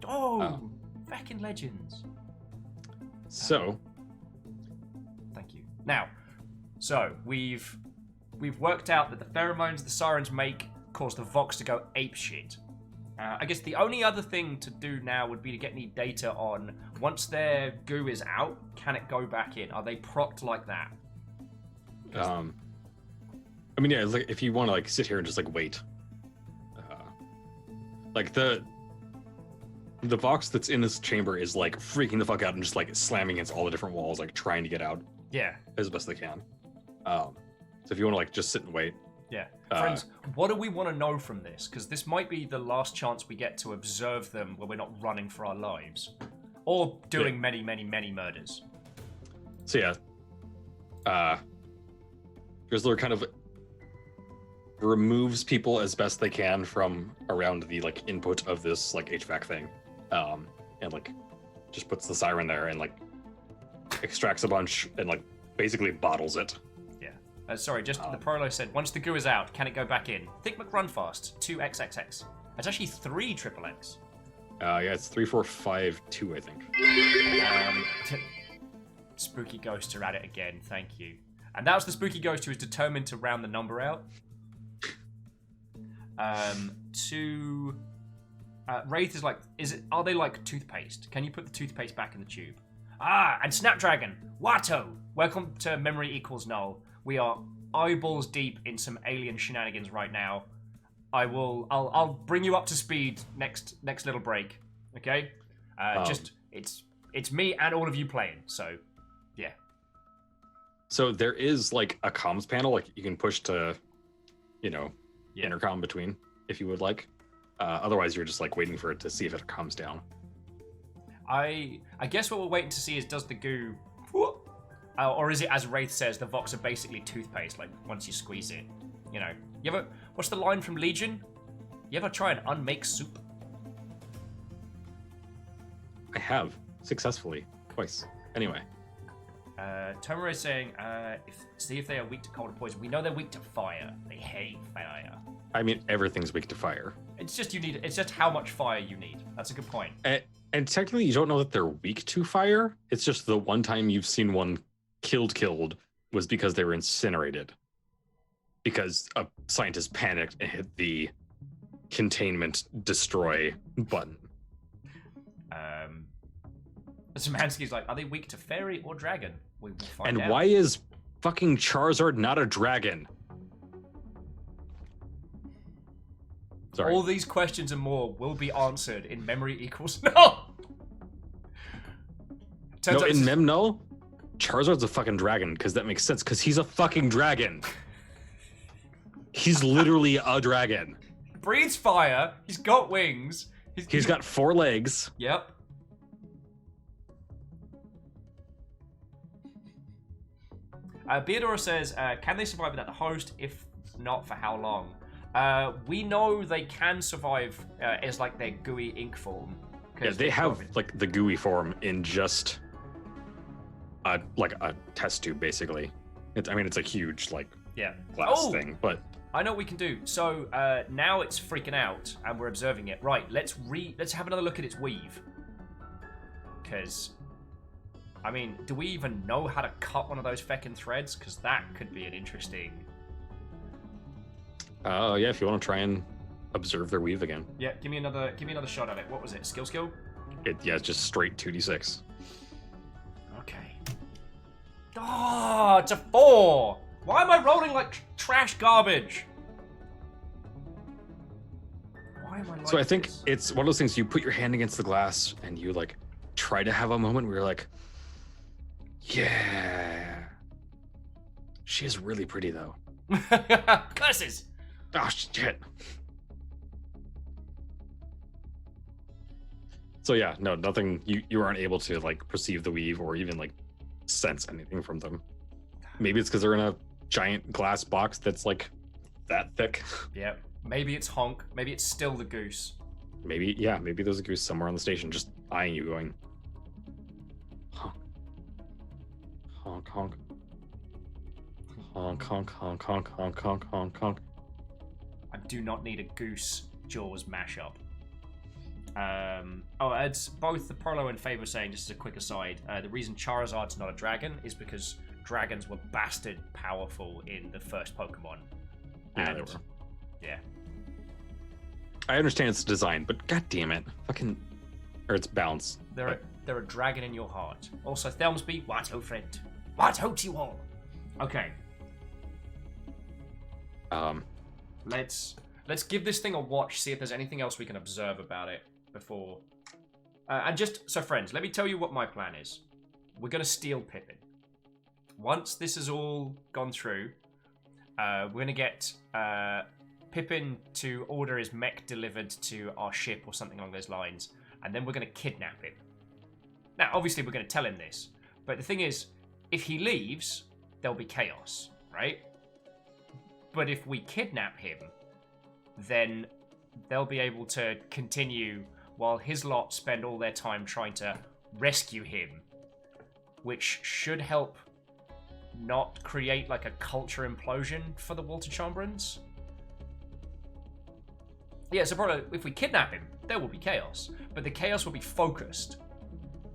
Oh! Fucking legends. So, Thank you. Now, so we've worked out that the pheromones the sirens make cause the Vox to go apeshit. I guess the only other thing to do now would be to get any data on once their goo is out, can it go back in? Are they procced like that? I mean, yeah, like if you want to like sit here and just like wait, like the Vox that's in this chamber is like freaking the fuck out and just like slamming against all the different walls, like trying to get out Yeah. as best they can. So if you want to like just sit and wait, Yeah. Friends, what do we want to know from this? Because this might be the last chance we get to observe them when we're not running for our lives. Or doing many, many, many murders. so yeah, Grizzler kind of removes people as best they can from around the like input of this like HVAC thing, and like just puts the siren there and like extracts a bunch and like basically bottles it. Sorry, just the prolo said, once the goo is out, can it go back in? Thick McRunfast, 2XXX. It's actually 3 XXX. Yeah, it's 3, 4, 5, 2, I think. Spooky ghosts are at it again, thank you. And that was the spooky ghost who was determined to round the number out. Wraith is like, are they like toothpaste? Can you put the toothpaste back in the tube? And Snapdragon, Watto, welcome to Memory Equals Null. We are eyeballs deep in some alien shenanigans right now. I'll bring you up to speed next little break, okay? Just it's me and all of you playing, so yeah. So there is like a comms panel, like you can push to, intercom between if you would like. Otherwise, you're just like waiting for it to see if it calms down. I guess what we're waiting to see is does the goo, or is it as Wraith says, the Vox are basically toothpaste. Like once you squeeze it, you ever? What's the line from Legion? You ever try and unmake soup? I have successfully twice. Anyway. Tomura is saying, see if they are weak to cold or poison. We know they're weak to fire. They hate fire. I mean, everything's weak to fire. It's just how much fire you need. That's a good point. And technically, you don't know that they're weak to fire. It's just the one time you've seen one killed was because they were incinerated. Because a scientist panicked and hit the containment destroy button. Szymanski's like, are they weak to fairy or dragon? We will find out. And why is fucking Charizard not a dragon? Sorry. All these questions and more will be answered in Memory Equals Null. No, in Mem Null, Charizard's a fucking dragon, because that makes sense, because he's a fucking dragon. He's literally a dragon. Breathes fire. He's got wings. He's got 4 legs. Yep. Beadora says, can they survive without the host? If not, for how long? We know they can survive as like their gooey ink form. Yeah, they have like the gooey form in just like a test tube, basically. It's a huge like glass thing, but I know what we can do. So now it's freaking out, and we're observing it. Right, let's have another look at its weave. Because, I mean, do we even know how to cut one of those feckin' threads? Because that could be an interesting. Yeah, if you want to try and observe their weave again. Yeah, give me another shot at it. What was it? Skill? It's just straight 2d6. Okay. Oh, it's a 4. Why am I rolling like trash garbage? Why am I like So I think this? it's one of those things, you put your hand against the glass and you like try to have a moment where you're like, yeah. She is really pretty though. Curses! Oh shit. So yeah, no, nothing. You aren't able to like perceive the weave or even like sense anything from them. Maybe it's because they're in a giant glass box that's like that thick. Yep. Maybe it's Honk. Maybe it's still the goose. Maybe, yeah, maybe there's a goose somewhere on the station just eyeing you, going honk, honk, honk, honk, honk, honk, honk, honk, honk, honk, honk. I do not need a goose Jaws mashup. It's both the Prolo and Faber saying, just as a quick aside, the reason Charizard's not a dragon is because dragons were bastard powerful in the first Pokemon. Yeah, they were. Yeah. I understand it's design, but god damn it, fucking, or it's bounce. They're a dragon in your heart. Also, Thelmsby, what ho friend, what ho to you all. Okay. Let's give this thing a watch, see if there's anything else we can observe about it before. And just so, friends, let me tell you what my plan is. We're gonna steal Pippin. Once this has all gone through, we're gonna get Pippin to order his mech delivered to our ship or something along those lines, and then we're gonna kidnap him. Now, obviously, we're gonna tell him this, but the thing is, if he leaves, there'll be chaos, right? But if we kidnap him, then they'll be able to continue while his lot spend all their time trying to rescue him, which should help not create like a culture implosion for the Walter Chamberlains. Yeah, so probably if we kidnap him, there will be chaos, but the chaos will be focused,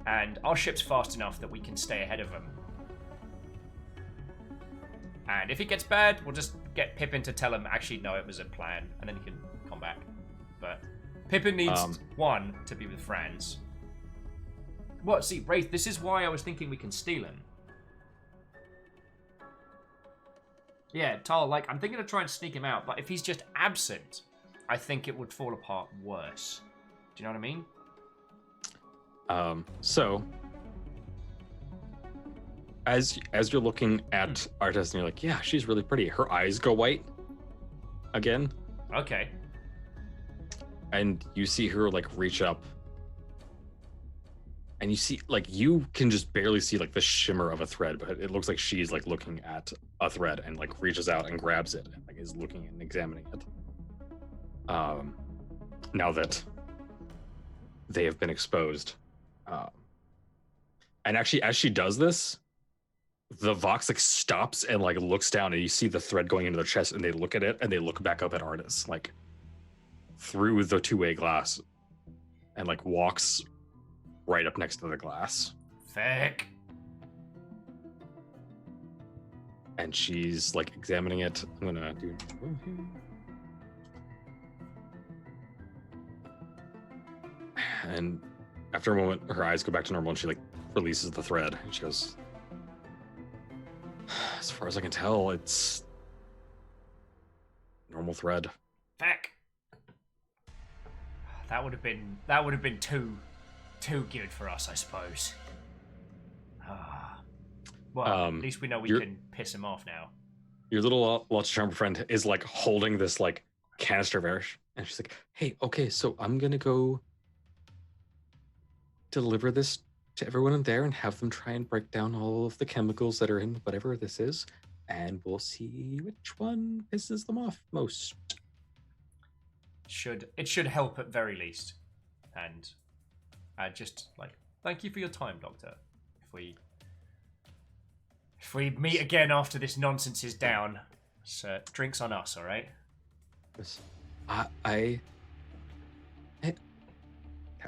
and our ship's fast enough that we can stay ahead of him. And if it gets bad, we'll just get Pippin to tell him, actually, no, it was a plan, and then he can come back. But Pippin needs, one, to be with Franz. What? See, Wraith, this is why I was thinking we can steal him. Yeah, Tal, like, I'm thinking of trying to sneak him out, but if he's just absent, I think it would fall apart worse. Do you know what I mean? So as you're looking at Artis and you're like, yeah, she's really pretty. Her eyes go white again. Okay. And you see her like reach up, and you see like you can just barely see like the shimmer of a thread, but it looks like she's like looking at a thread and like reaches out and grabs it and like is looking and examining it. Now that they have been exposed, and actually as she does this, the Vox like stops and like looks down, and you see the thread going into their chest, and they look at it and they look back up at Artis like through the two-way glass, and like walks right up next to the glass. Feck. And she's like examining it. I'm gonna do. And after a moment, her eyes go back to normal, and she like releases the thread, and she goes, as far as I can tell, it's normal thread. Feck. That would have been too good for us, I suppose. Well, at least we know we can piss him off now. Your little Lots Charmer friend is like holding this like canister of air, and she's like, "Hey, okay, so I'm gonna go deliver this to everyone in there and have them try and break down all of the chemicals that are in whatever this is, and we'll see which one pisses them off most." It should help at very least, and just like thank you for your time, Doctor. If we meet again after this nonsense is down, so drinks on us, all right? Yes. That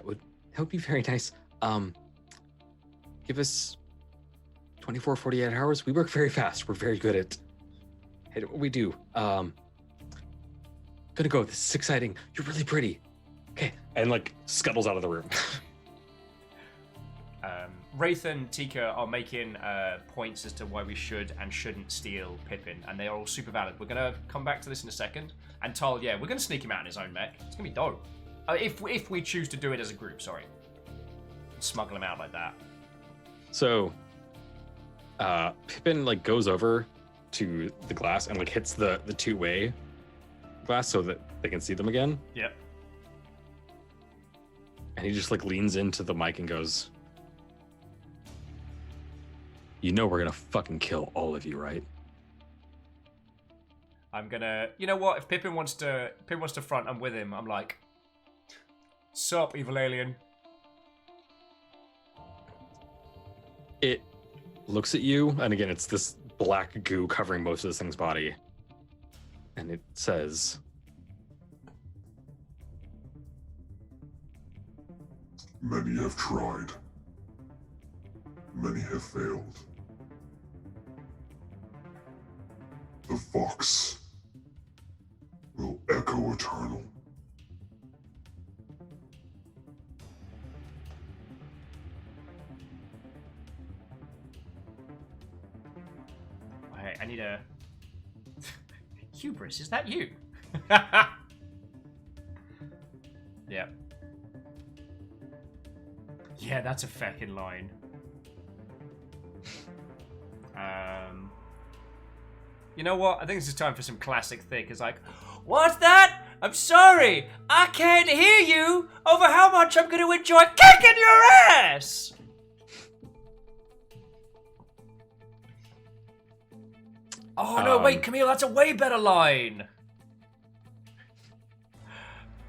would be very nice. Give us 24, 48 hours. We work very fast. We're very good at what we do. Gonna go. This is exciting. You're really pretty. Okay. And like scuttles out of the room. Wraith and Tika are making points as to why we should and shouldn't steal Pippin, and they are all super valid. We're gonna come back to this in a second. And Tal, yeah, we're gonna sneak him out in his own mech. It's gonna be dope. If we choose to do it as a group, sorry. Smuggle him out like that. So Pippin like goes over to the glass and like hits the two-way glass so that they can see them again. Yep. And he just like leans into the mic and goes, "You know we're gonna fucking kill all of you, right?" I'm gonna... You know what? If Pippin wants to front, I'm with him. I'm like... Sup, evil alien? It looks at you, and again, it's this black goo covering most of this thing's body. And it says, Many have tried. Many have failed. The fox will echo eternal. I need a... Hubris, is that you? Yeah. Yeah, that's a feckin' line. You know what? I think this is time for some classic thick. It's like, what's that? I'm sorry, I can't hear you over how much I'm going to enjoy kicking your ass! Oh no, wait, Camille, that's a way better line!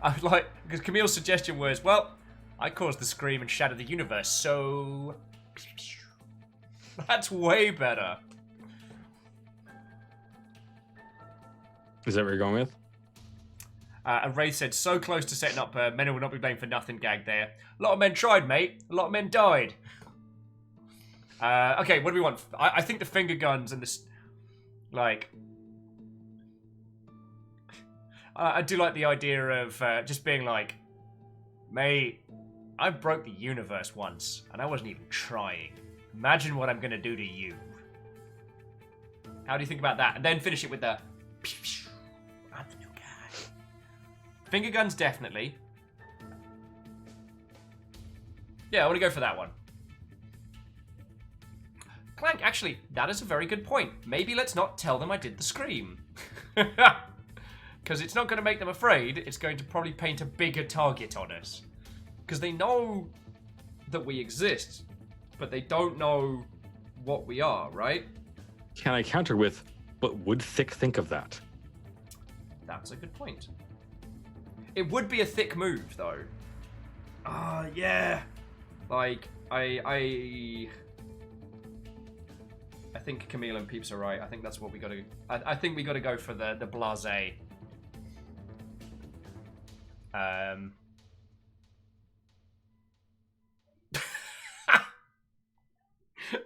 I like, because Camille's suggestion was, well, I caused the scream and shattered the universe, so... That's way better. is that what you're going with? And Ray said, so close to setting up men will not be blamed for nothing gag there. A lot of men tried, mate. A lot of men died. Okay, what do we want? I think the finger guns and this... Like... I do like the idea of just being like, mate, I broke the universe once, and I wasn't even trying. Imagine what I'm gonna do to you. How do you think about that? And then finish it with the... I'm the new guy. Finger guns, definitely. Yeah, I want to go for that one. Clank, actually, that is a very good point. Maybe let's not tell them I did the scream. Because it's not going to make them afraid. It's going to probably paint a bigger target on us. Because they know that we exist, but they don't know what we are, right? Can I counter with, but would Thick think of that? That's a good point. It would be a thick move, though. Yeah. Like, I think Camille and Peeps are right. I think that's what we gotta... I think we gotta go for the blasé.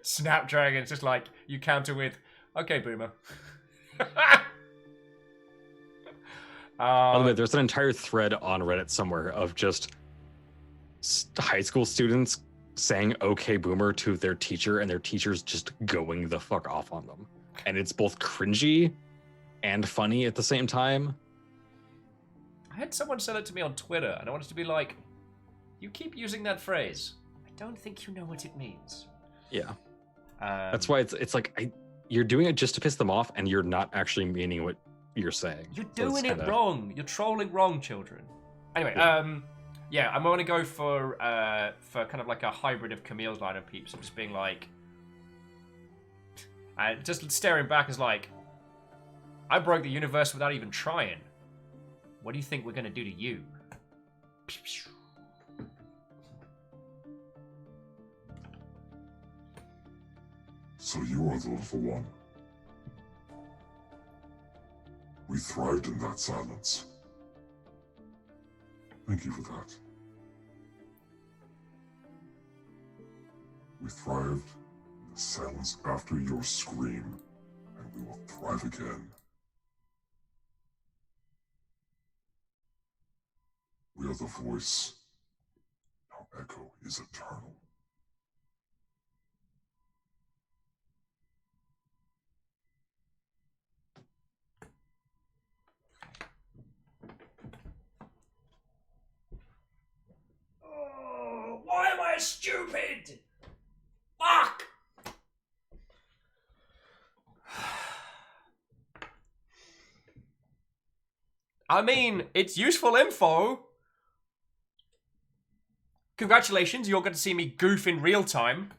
Snapdragon's just like, you counter with, okay, boomer. By the way, there's an entire thread on Reddit somewhere of just high school students saying "okay, boomer" to their teacher, and their teacher's just going the fuck off on them, and it's both cringy and funny at the same time. I had someone send it to me on Twitter, and I wanted to be like, you keep using that phrase. I don't think you know what it means. Yeah. That's why it's like, you're doing it just to piss them off, and you're not actually meaning what you're saying. You're doing it wrong. You're trolling wrong, children. Anyway, yeah, I'm going to go for kind of like a hybrid of Camille's line of Peeps. I'm just being like... just staring back as like, I broke the universe without even trying. What do you think we're going to do to you? So you are the little one. We thrived in that silence. Thank you for that. We thrived in the silence after your scream, and we will thrive again. We are the voice. Our echo is eternal. Oh, why am I stupid? Fuck! I mean, it's useful info. Congratulations, you're going to see me goof in real time.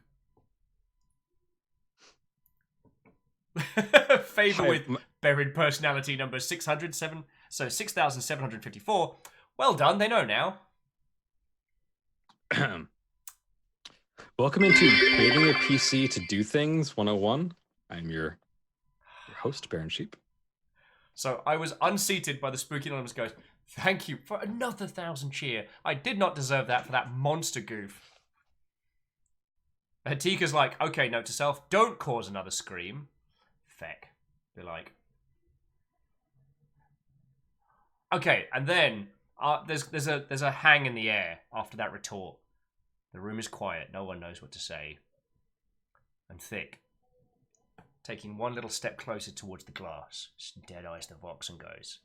Favor with buried personality number 607, so 6,754. Well done, they know now. Welcome into creating a PC to do things 101. I'm your host, Baron Sheep. So I was unseated by the Spooky Anonymous Ghost. Thank you for another 1,000 cheer. I did not deserve that for that monster goof. Hatika's like, okay, note to self, don't cause another scream. Feck. They're like... Okay, and then there's a hang in the air after that retort. The room is quiet. No one knows what to say. And Thick, taking one little step closer towards the glass, dead eyes the Vox and goes,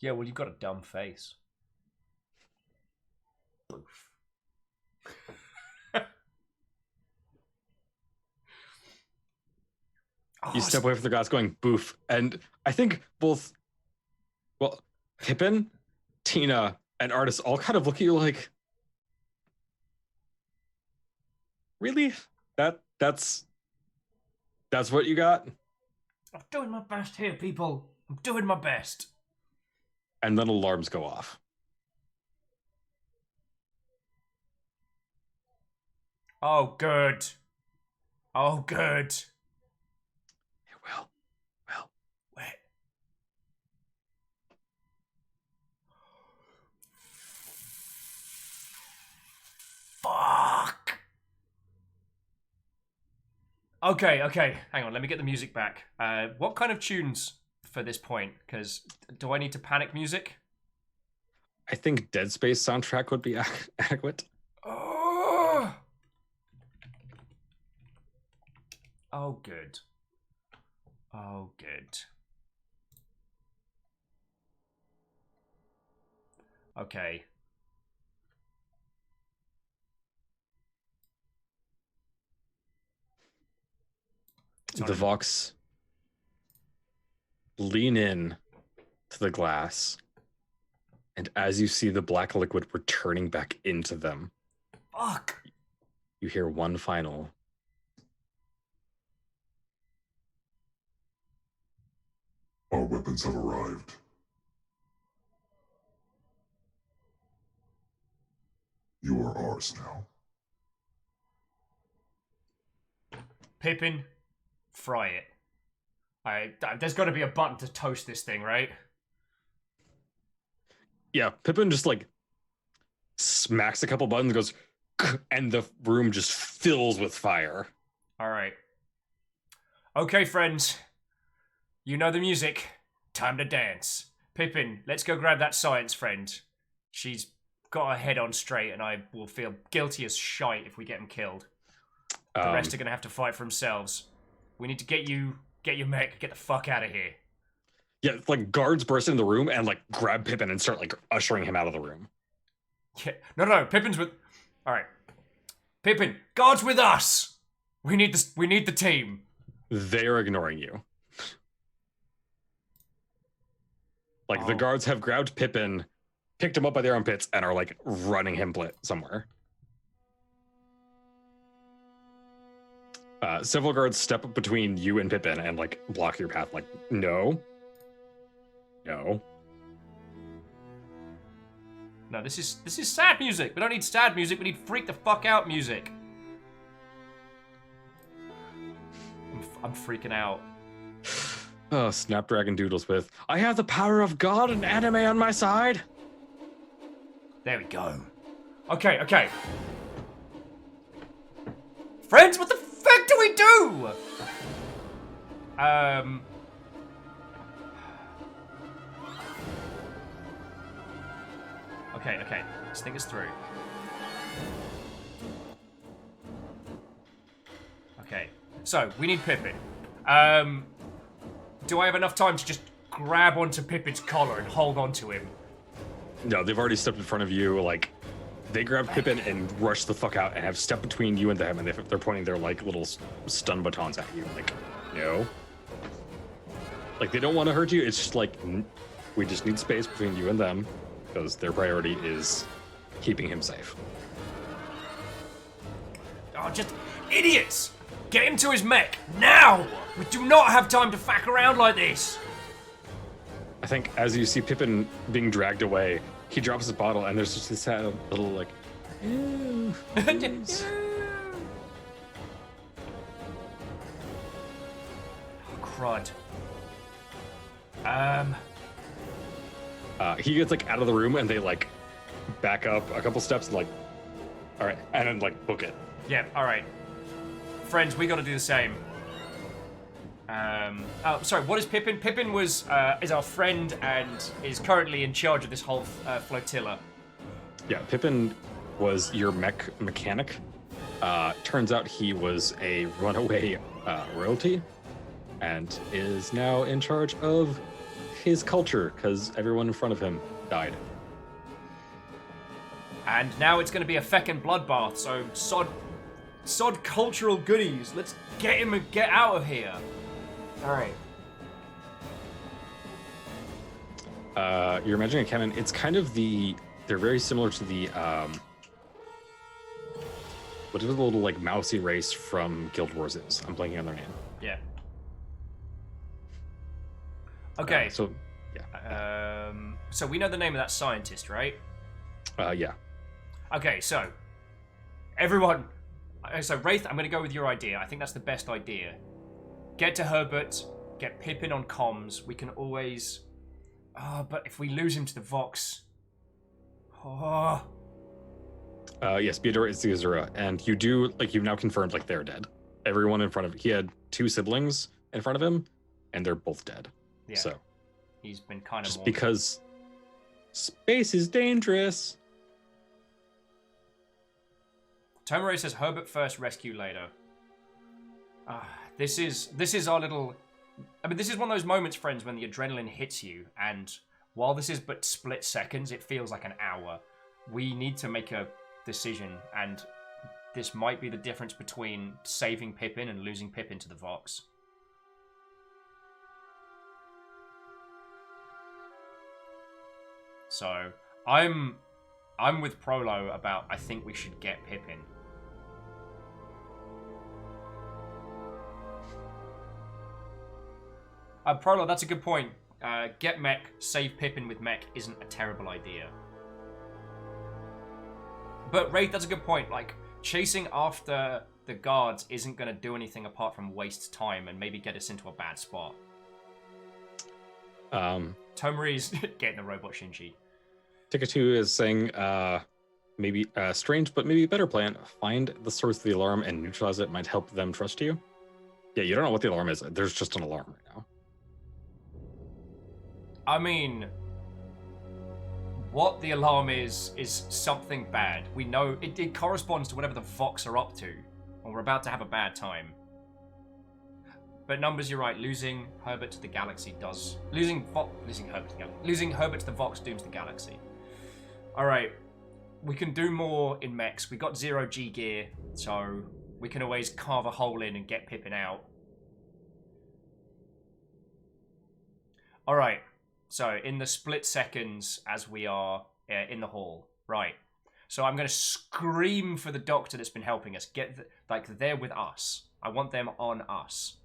yeah, well, you've got a dumb face. Boof. You step away from the glass going, boof. And I think both, well, Pippin, Tina, and Artis all kind of look at you like, really? That's what you got? I'm doing my best here, people. I'm doing my best. And then alarms go off. Oh, good. Oh, good. Well. Wait. Fuck. Okay. Hang on, let me get the music back. What kind of tunes for this point? Because do I need to panic music? I think Dead Space soundtrack would be adequate. Oh, good. Oh, good. Okay. The Vox lean in to the glass, and as you see the black liquid returning back into them, Fuck. you hear one final. Our weapons have arrived. You are ours now. Pippin, fry it. There's got to be a button to toast this thing, right? Yeah, Pippin just like smacks a couple buttons, goes, and the room just fills with fire. All right. Okay, friends. You know the music. Time to dance. Pippin, let's go grab that science friend. She's got her head on straight, and I will feel guilty as shite if we get him killed. The rest are gonna have to fight for themselves. We need to get your mech, get the fuck out of here. Yeah, like guards burst into the room and like grab Pippin and start like ushering him out of the room. Yeah, no, Pippin's with. All right, Pippin, guards with us. We need this. We need the team. They are ignoring you. Like the guards have grabbed Pippin, picked him up by their armpits, and are like running him somewhere. Several guards step up between you and Pippin and like block your path. Like, no. No, this is sad music. We don't need sad music. We need freak the fuck out music. I'm freaking out. Oh, Snapdragon Doodles with, I have the power of God and anime on my side. There we go. Okay. Friends, what the fuck do we do? Okay. Let's think this through. Okay. So, we need Pippin. Do I have enough time to just grab onto Pippin's collar and hold onto him? No, they've already stepped in front of you. Like, they grab Pippin and rush the fuck out and have stepped between you and them, and they're pointing their like little stun batons at you. Like, no. Like, they don't want to hurt you. It's just like, we just need space between you and them, because their priority is keeping him safe. Oh, just idiots! Get him to his mech, now! We do not have time to fack around like this! I think as you see Pippin being dragged away, he drops his bottle, and there's just this little, like, ew, please. Oh, crud. He gets, like, out of the room, and they, like, back up a couple steps, and, like, all right, and then, like, book it. Yeah, alright. Friends, we gotta do the same. Oh, sorry, what is Pippin? Pippin is our friend and is currently in charge of this whole flotilla. Yeah, Pippin was your mechanic. Turns out he was a runaway royalty and is now in charge of his culture because everyone in front of him died. And now it's going to be a feckin' bloodbath, so sod cultural goodies. Let's get him and get out of here. Alright. You're imagining a cannon. It's kind of they're very similar to the, what is the little, like, mousy race from Guild Wars is? I'm blanking on their name. Yeah. Okay. So, yeah. So we know the name of that scientist, right? Yeah. Okay, so everyone. So Wraith, I'm going to go with your idea. I think that's the best idea. Get to Herbert. Get Pippin on comms. We can always. But if we lose him to the Vox. Oh. Yes, Beador is the Azura, and you do, like, you've now confirmed, like, they're dead. Everyone in front of he had 2 siblings in front of him, and they're both dead. Yeah. So he's been kind of just more because space is dangerous. Tomare says Herbert first, rescue later. This is our little. I mean, this is one of those moments, friends, when the adrenaline hits you, and while this is but split seconds, it feels like an hour. We need to make a decision, and this might be the difference between saving Pippin and losing Pippin to the Vox. So I'm with Prolo about I think we should get Pippin. Prolo, that's a good point. Get mech, save Pippin with mech isn't a terrible idea. But Wraith, that's a good point. Like, chasing after the guards isn't going to do anything apart from waste time and maybe get us into a bad spot. Tomari's getting the robot Shinji. Ticket2 is saying, maybe strange, but maybe a better plan. Find the source of the alarm and neutralize it might help them trust you. Yeah, you don't know what the alarm is. There's just an alarm right now. I mean, what the alarm is something bad. We know it corresponds to whatever the Vox are up to, and we're about to have a bad time. But Numbers, you're right. Losing Herbert to the galaxy does losing Herbert to the Vox dooms the galaxy. All right, we can do more in mechs. We got 0G gear, so we can always carve a hole in and get Pippin out. All right. So, in the split seconds as we are in the hall, right. So, I'm going to scream for the doctor that's been helping us. They're with us. I want them on us.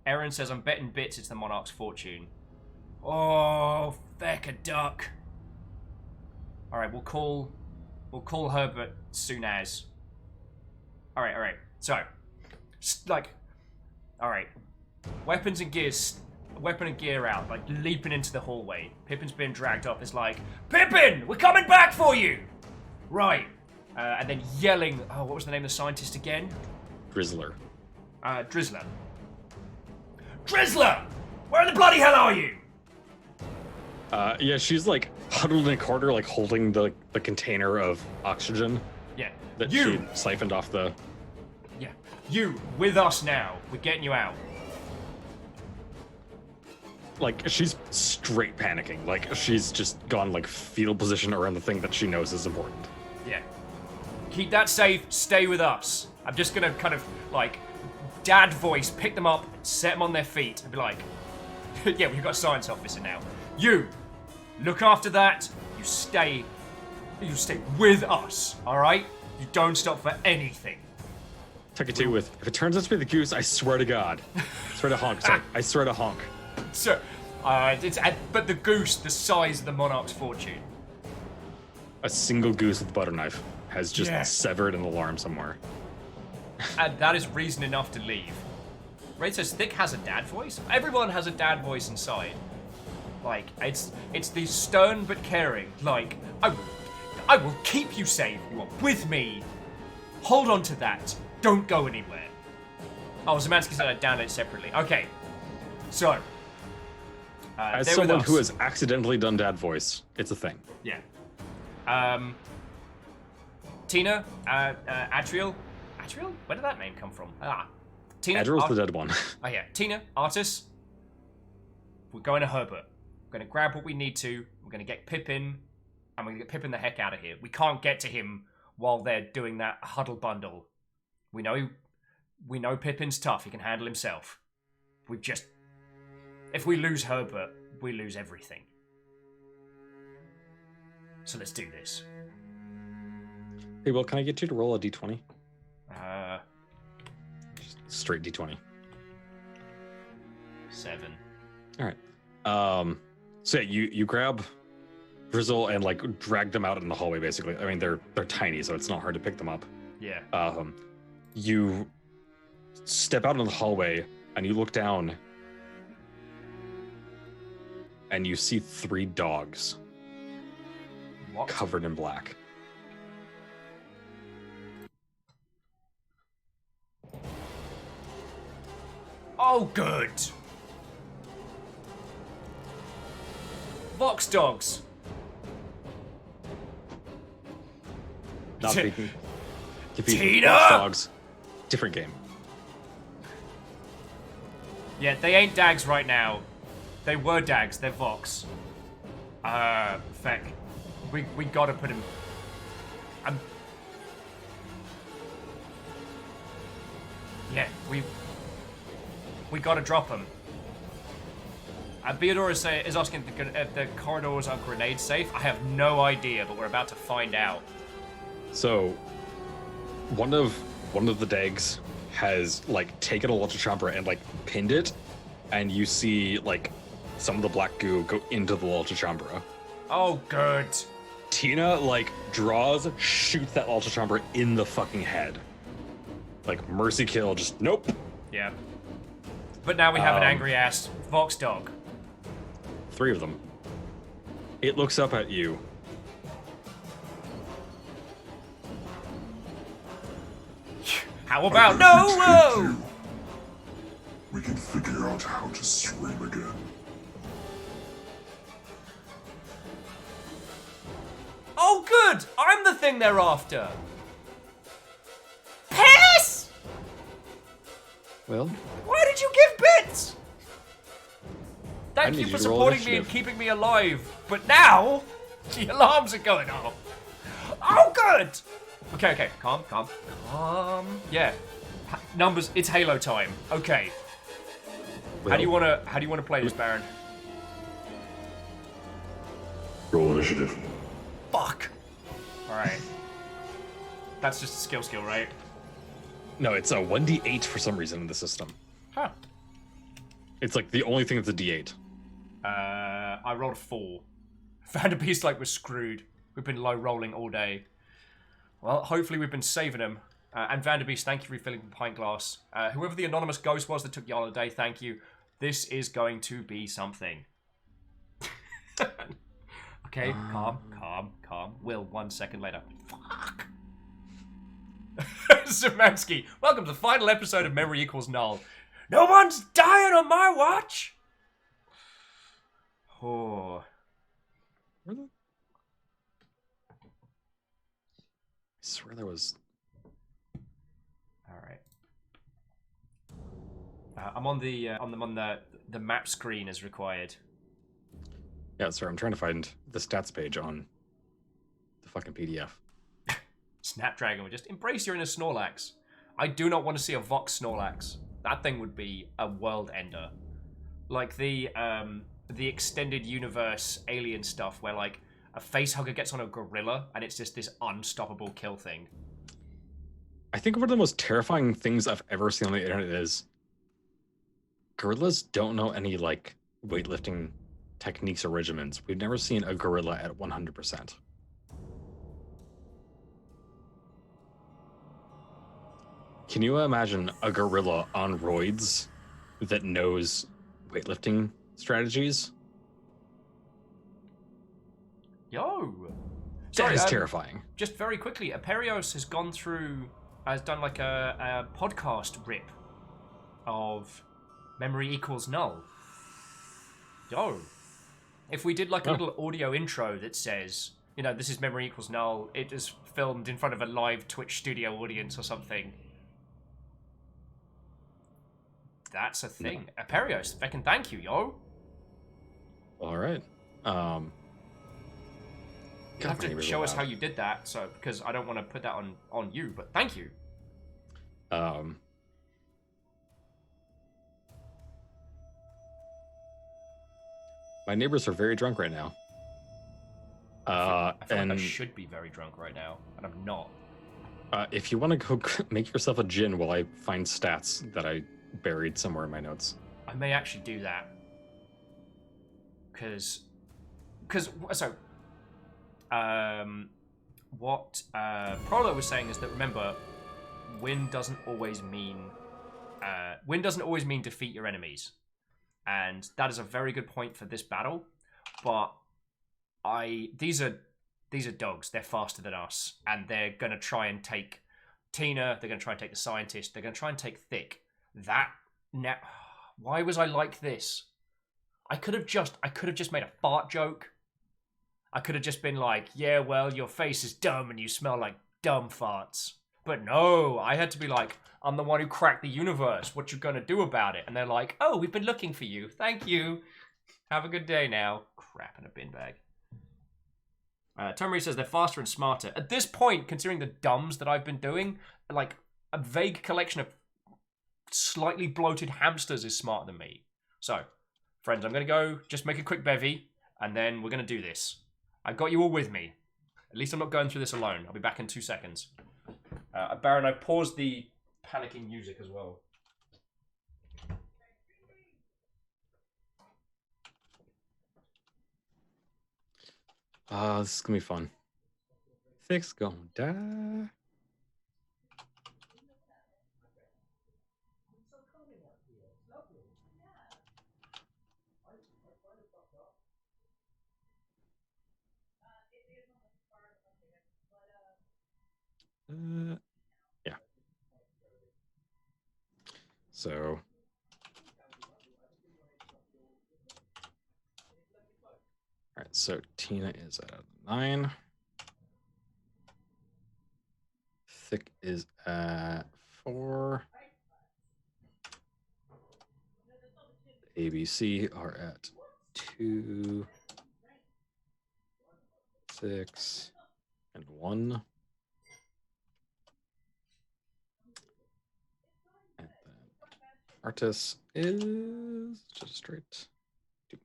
Aaron says, I'm betting bits it's the Monarch's fortune. Oh, feck a duck. All right, we'll call Herbert soon as. All right. So, all right. Weapon and gear out, like leaping into the hallway. Pippin's being dragged up. It's like, Pippin, we're coming back for you! Right. And then yelling, what was the name of the scientist again? Drizzler. Drizzler. Drizzler! Where the bloody hell are you? Yeah, she's like huddled in a corner, like holding the container of oxygen. Yeah. That she siphoned off the... Yeah. You, with us now. We're getting you out. Like, she's straight panicking. Like, she's just gone, like, fetal position around the thing that she knows is important. Yeah. Keep that safe, stay with us. I'm just gonna kind of, like, dad voice, pick them up, set them on their feet, and be like, yeah, we've got a science officer now. You, look after that, you stay with us, all right? You don't stop for anything. Tuck it to with, if it turns out to be the goose, I swear to God. I swear to honk, sorry. I swear to honk. So, but the goose, the size of the monarch's fortune. A single goose with a butter knife has just Yeah. severed an alarm somewhere. And that is reason enough to leave. Right, so Stick has a dad voice. Everyone has a dad voice inside. Like, it's the stern but caring. Like, I will keep you safe. You are with me. Hold on to that. Don't go anywhere. Oh, Zemansky said I'd download it separately. Okay. So, As they're with someone us. who has accidentally done dad voice, it's a thing. Yeah. Tina, Adriel? Adriel? Where did that name come from? Tina. Adriel's the dead one. Oh yeah, Tina, Artis. We're going to Herbert. We're going to grab what we need to. We're going to get Pippin, and we're going to get Pippin the heck out of here. We can't get to him while they're doing that huddle bundle. We know Pippin's tough. He can handle himself. If we lose Herbert, we lose everything. So let's do this. Hey, Will, can I get you to roll a d20? Just straight d20. 7. All right. So yeah, you grab Drizzle and like drag them out in the hallway. Basically, I mean they're tiny, so it's not hard to pick them up. Yeah. You step out in the hallway and you look down, and you see 3 dogs What? covered in black. Oh, good. Vox dogs. Not T- speaking. Confused. Tina! Watch dogs. Different game. Yeah, they ain't Dags right now. They were Dags, they're Vox. Feck. We gotta put him... Yeah, we gotta drop him. Beodor is asking if the corridors are grenade safe. I have no idea, but we're about to find out. So, one of the Dags has like taken a Ultra Chomper and like pinned it, and you see like some of the black goo go into the Ultra Chomper. Oh, good. Tina like shoots that Ultra Chomper in the fucking head. Like mercy kill, just nope. Yeah. But now we have an angry ass Vox dog. 3 of them. It looks up at you. How about no? Whoa! You. We can figure out how to scream again. Oh, good! I'm the thing they're after. Piss! Well, Why did you give bits? I Thank need you you for to roll supporting me and initiative. keeping me alive. But now, the alarms are going off. Oh, good! Okay, calm. Yeah. Numbers, it's Halo time. Okay. How do you wanna play this, Baron? Roll initiative. Fuck. Alright. That's just a skill, right? no, it's a 1d8 for some reason in the system. Huh. It's like the only thing that's a d8. I rolled a 4. Found a beast like we're screwed. We've been low rolling all day. Well, hopefully we've been saving him. And Vanderbeest, thank you for refilling the pint glass. Whoever the anonymous ghost was that took your holiday, thank you. This is going to be something. Okay, calm. Will, 1 second later. Fuck. Zemansky, welcome to the final episode of Memory Equals Null. No one's dying on my watch! Oh. I swear there was. All right. I'm on the map screen as required. Yeah, sorry, I'm trying to find the stats page on the fucking PDF. Snapdragon would just embrace your inner Snorlax. I do not want to see a Vox Snorlax. That thing would be a world ender. Like the extended universe alien stuff where like a facehugger gets on a gorilla, and it's just this unstoppable kill thing. I think one of the most terrifying things I've ever seen on the internet is gorillas don't know any like weightlifting techniques or regimens. We've never seen a gorilla at 100%. Can you imagine a gorilla on roids that knows weightlifting strategies? Yo! That Sorry, is terrifying. Just very quickly, Aperios has done like a podcast rip of Memory Equals Null. Yo. If we did like a little audio intro that says, you know, this is Memory Equals Null, it is filmed in front of a live Twitch studio audience or something. That's a thing. Aperios, fucking thank you, yo. All right. You have to show us how you did that, so because I don't want to put that on you, but thank you. My neighbors are very drunk right now. I feel like I should be very drunk right now, and I'm not. If you want to go make yourself a gin while I find stats that I buried somewhere in my notes. I may actually do that. What Prolo was saying is that, remember, win doesn't always mean defeat your enemies, and that is a very good point for this battle. But these are dogs. They're faster than us, and they're gonna try and take Tina. They're gonna try and take the scientist. They're gonna try and take Thick. Why was I like this? I could have just made a fart joke. I could have just been like, yeah, well, your face is dumb and you smell like dumb farts. But no, I had to be like, I'm the one who cracked the universe. What you gonna do about it? And they're like, oh, we've been looking for you. Thank you. Have a good day now. Crap in a bin bag. Tomry says they're faster and smarter. At this point, considering the dumbs that I've been doing, like a vague collection of slightly bloated hamsters is smarter than me. So, friends, I'm gonna go just make a quick bevy, and then we're gonna do this. I got you all with me. At least I'm not going through this alone. I'll be back in 2 seconds. Baron, I paused the panicking music as well. This is gonna be fun. Thick's gonna die. Yeah. So. All right, so Tina is at 9. Thick is at 4. ABC are at 2, 6, and 1. And then Artis is just straight 2.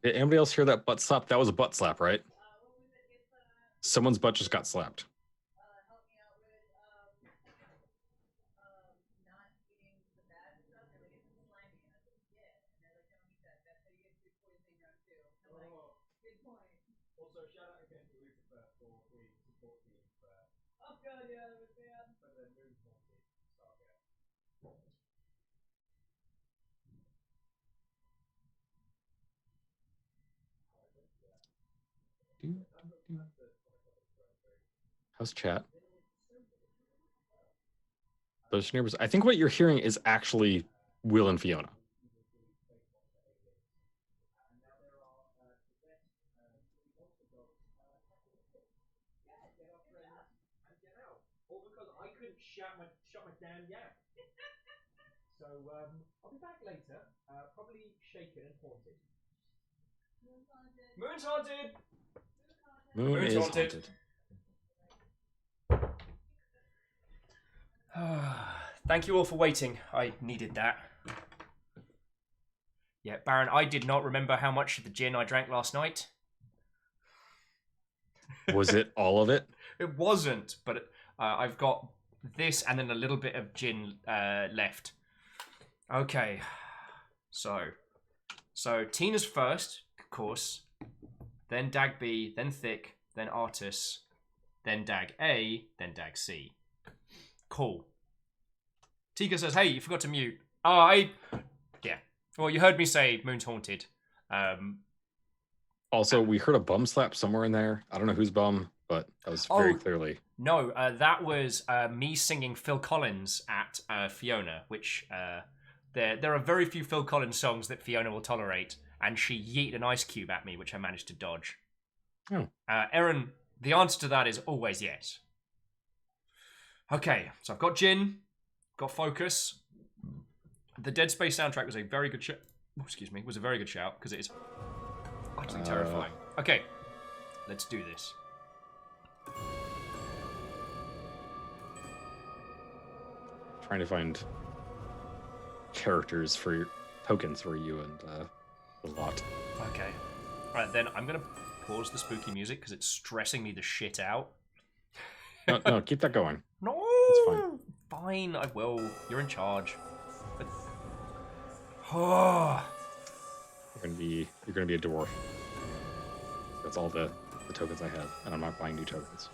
Did anybody else hear that butt slap? That was a butt slap, right? Someone's butt just got slapped. How's chat? Those neighbors. I think what you're hearing is actually Will and Fiona. All because I couldn't shut my damn yap. So I'll be back later, probably shaken and haunted. Moon's haunted. Moon is haunted. Thank you all for waiting. I needed that. Yeah, Baron, I did not remember how much of the gin I drank last night. Was it all of it? It wasn't, but I've got this and then a little bit of gin left. Okay, so Tina's first, of course, then Dag B, then Thick, then Artis, then Dag A, then Dag C. Cool. Tika says, hey, you forgot to mute. Yeah. Well, you heard me say Moon's Haunted. Also, we heard a bum slap somewhere in there. I don't know whose bum, but that was very clearly. No, that was me singing Phil Collins at Fiona, which there are very few Phil Collins songs that Fiona will tolerate, and she yeeted an ice cube at me, which I managed to dodge. Oh. Aaron, the answer to that is always yes. Okay, so I've got Jin, got Focus. The Dead Space soundtrack was a very good shout. Was a very good shout because it is utterly terrifying. Okay, let's do this. Trying to find characters for tokens for you and a lot. Okay, all right then. I'm gonna pause the spooky music because it's stressing me the shit out. No, keep that going. No, it's fine. Fine, I will. You're in charge. But... Oh. You're gonna be a dwarf. That's all the tokens I have, and I'm not buying new tokens.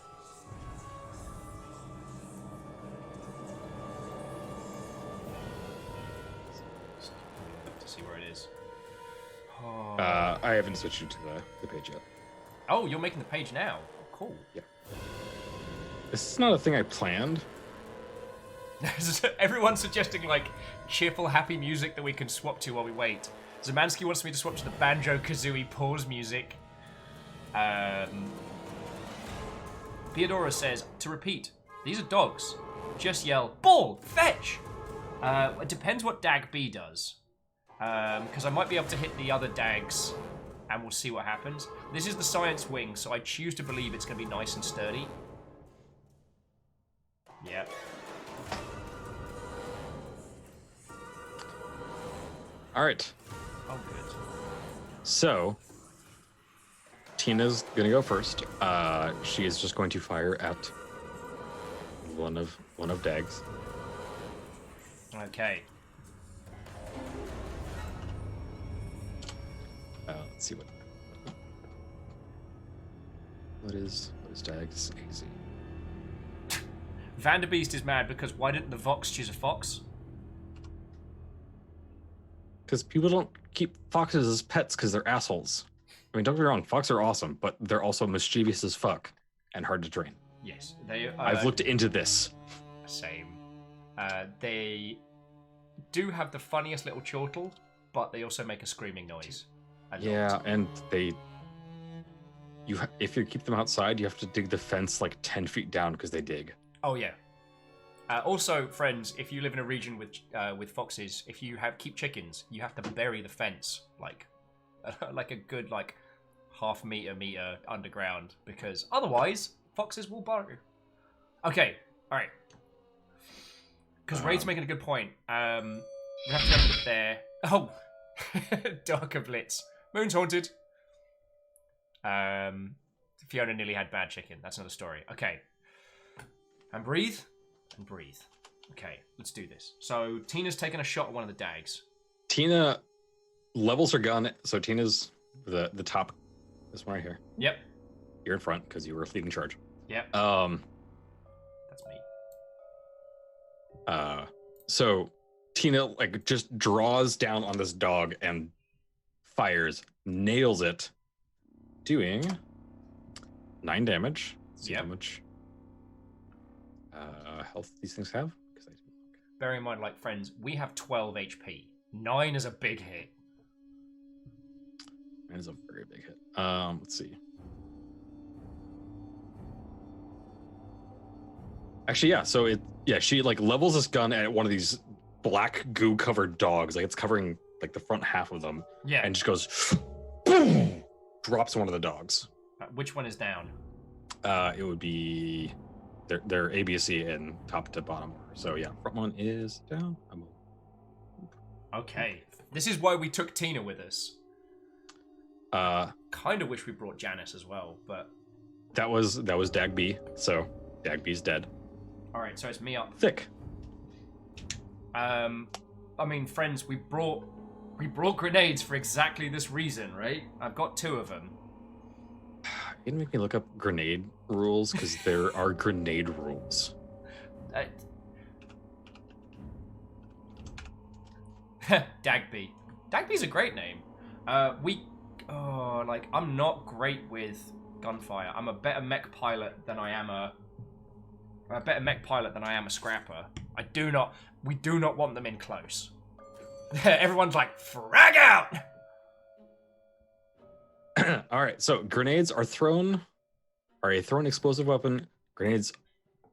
To see where it is. Oh. I haven't switched you to the page yet. Oh, you're making the page now. Oh, cool. Yeah. This is not a thing I planned. Everyone's suggesting like cheerful, happy music that we can swap to while we wait. Zemansky wants me to swap to the Banjo-Kazooie pause music. Theodora says, to repeat, these are dogs. Just yell, ball, fetch! It depends what Dag B does. Because I might be able to hit the other Dags, and we'll see what happens. This is the science wing, so I choose to believe it's going to be nice and sturdy. Yeah. All right. Oh, good. So, Tina's gonna go first. She is just going to fire at one of Dag's. Okay. Let's see what is Dag's AZ? Vanderbeest is mad because why didn't the Vox choose a fox? Because people don't keep foxes as pets because they're assholes. I mean, don't get me wrong, foxes are awesome, but they're also mischievous as fuck and hard to train. Yes, they. I've looked into this. Same. They do have the funniest little chortle, but they also make a screaming noise. Yeah, and if you keep them outside, you have to dig the fence like 10 feet down because they dig. Oh yeah. Also, friends, if you live in a region with foxes, if you keep chickens, you have to bury the fence like a good half meter underground because otherwise foxes will burrow. Okay, all right. Because Raid's making a good point. We have to go there. Oh, Darker Blitz. Moon's haunted. Fiona nearly had bad chicken. That's another story. Okay. And breathe. And breathe. Okay, let's do this. So Tina's taking a shot at one of the Dags. Tina levels her gun, so Tina's the top. This one right here. Yep. You're in front because you were leading charge. Yep. That's me. So Tina just draws down on this dog and fires, nails it, doing 9 damage. Let's see how much health these things have. Bear in mind, friends, we have 12 HP. 9 is a big hit. 9 is a very big hit. Let's see. Actually, yeah. So she levels this gun at one of these black goo covered dogs. It's covering the front half of them. Yeah. And just goes boom, drops one of the dogs. Which one is down? It would be they're ABC in top to bottom order. So yeah, front one is down. Okay. This is why we took Tina with us. Kind of wish we brought Janice as well, but that was Dagby. So Dagby's dead. all right, so it's me up. Thick. I mean, friends, we brought grenades for exactly this reason, right? I've got 2 of them. You didn't make me look up grenade rules because there are grenade rules. Dagby. Dagby's a great name. I'm not great with gunfire. I'm a better mech pilot than I am a scrapper. We do not want them in close. Everyone's like, frag out! All right, so grenades are a thrown explosive weapon. Grenades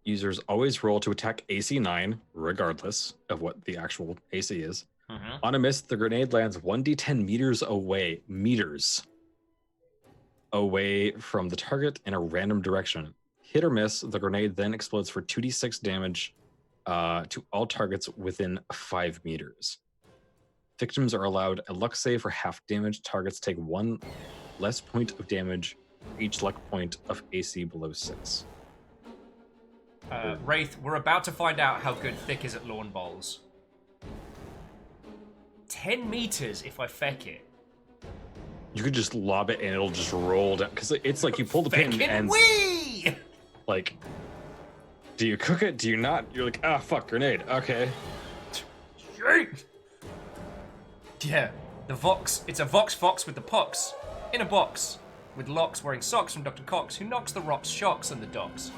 users always roll to attack AC 9, regardless of what the actual AC is. Mm-hmm. On a miss, the grenade lands 1d10 meters away from the target in a random direction. Hit or miss, the grenade then explodes for 2d6 damage to all targets within 5 meters. Victims are allowed a luck save for half damage. Targets take 1 less point of damage for each luck point of AC below 6. Wraith, we're about to find out how good Thick is at lawn bowls. 10 meters if I feck it. You could just lob it and it'll just roll down. Because it's like you pull the pin and... wee! Like, do you cook it? Do you not? You're like, ah, fuck, grenade. Okay. Yeah, the Vox. It's a Vox Fox with the pox. In a box. With locks wearing socks from Dr. Cox, who knocks the rocks, shocks, and the docks.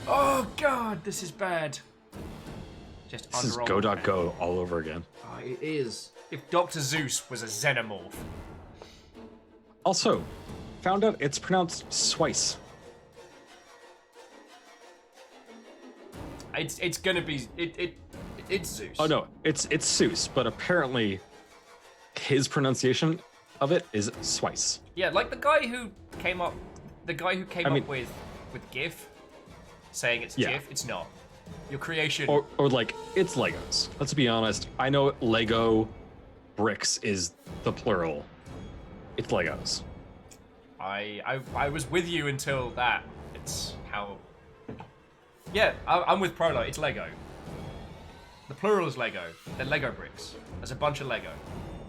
Oh, God, this is bad. Just this is go.go all over again. Oh, it is. If Dr. Zeus was a xenomorph. Also, found out it's pronounced Swice. It's gonna be it's Zeus. Oh no, it's Zeus, but apparently his pronunciation of it is Swice. Yeah, like the guy who came up with GIF, saying it's GIF. It's not. Your creation. Or like it's Legos. Let's be honest. I know Lego bricks is the plural. It's Legos. I was with you until that. It's how. Yeah, I'm with Prolo. It's Lego. The plural is Lego. They're Lego bricks. There's a bunch of Lego.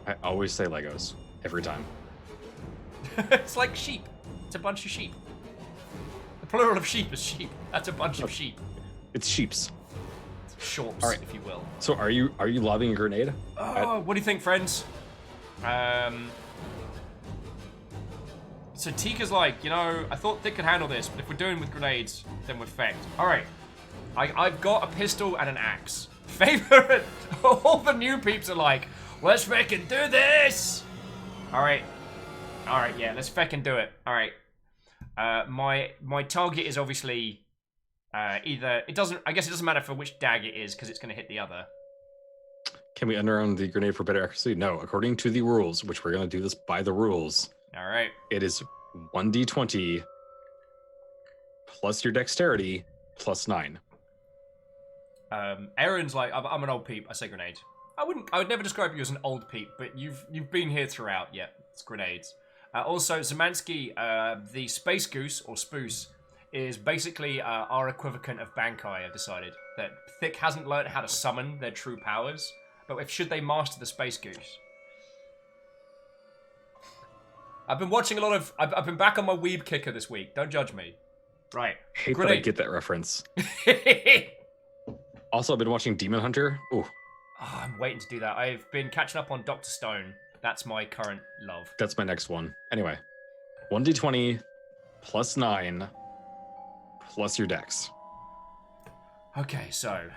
I always say Legos every time. It's like sheep. It's a bunch of sheep. The plural of sheep is sheep. That's a bunch of sheep. It's sheeps. Shorps, right. if you will. So are you lobbing a grenade? Oh, what do you think, friends? So Tika's like, I thought Thick could handle this, but if we're doing with grenades, then we're fecked. All right, I've got a pistol and an axe. Favorite, all the new peeps are like, let's feckin' do this. All right, yeah, let's feckin' do it. All right, my target is obviously either I guess it doesn't matter for which dag it is because it's gonna hit the other. Can we underarm the grenade for better accuracy? No, according to the rules, which we're gonna do this by the rules. All right. It is 1d20 plus your dexterity plus 9. Aaron's like, I'm an old peep. I say grenade. I would never describe you as an old peep, but you've been here throughout. Yeah, it's grenades. Also, Zemansky, the Space Goose or Spoose is basically our equivalent of Bankai. I've decided that Thick hasn't learned how to summon their true powers, but should they master the Space Goose? I've been watching a lot of. I've been back on my weeb kicker this week. Don't judge me. Right. Hate that I get that reference. Also, I've been watching Demon Hunter. Ooh. Oh, I'm waiting to do that. I've been catching up on Dr. Stone. That's my current love. That's my next one. Anyway, 1d20 plus 9 plus your dex. Okay, so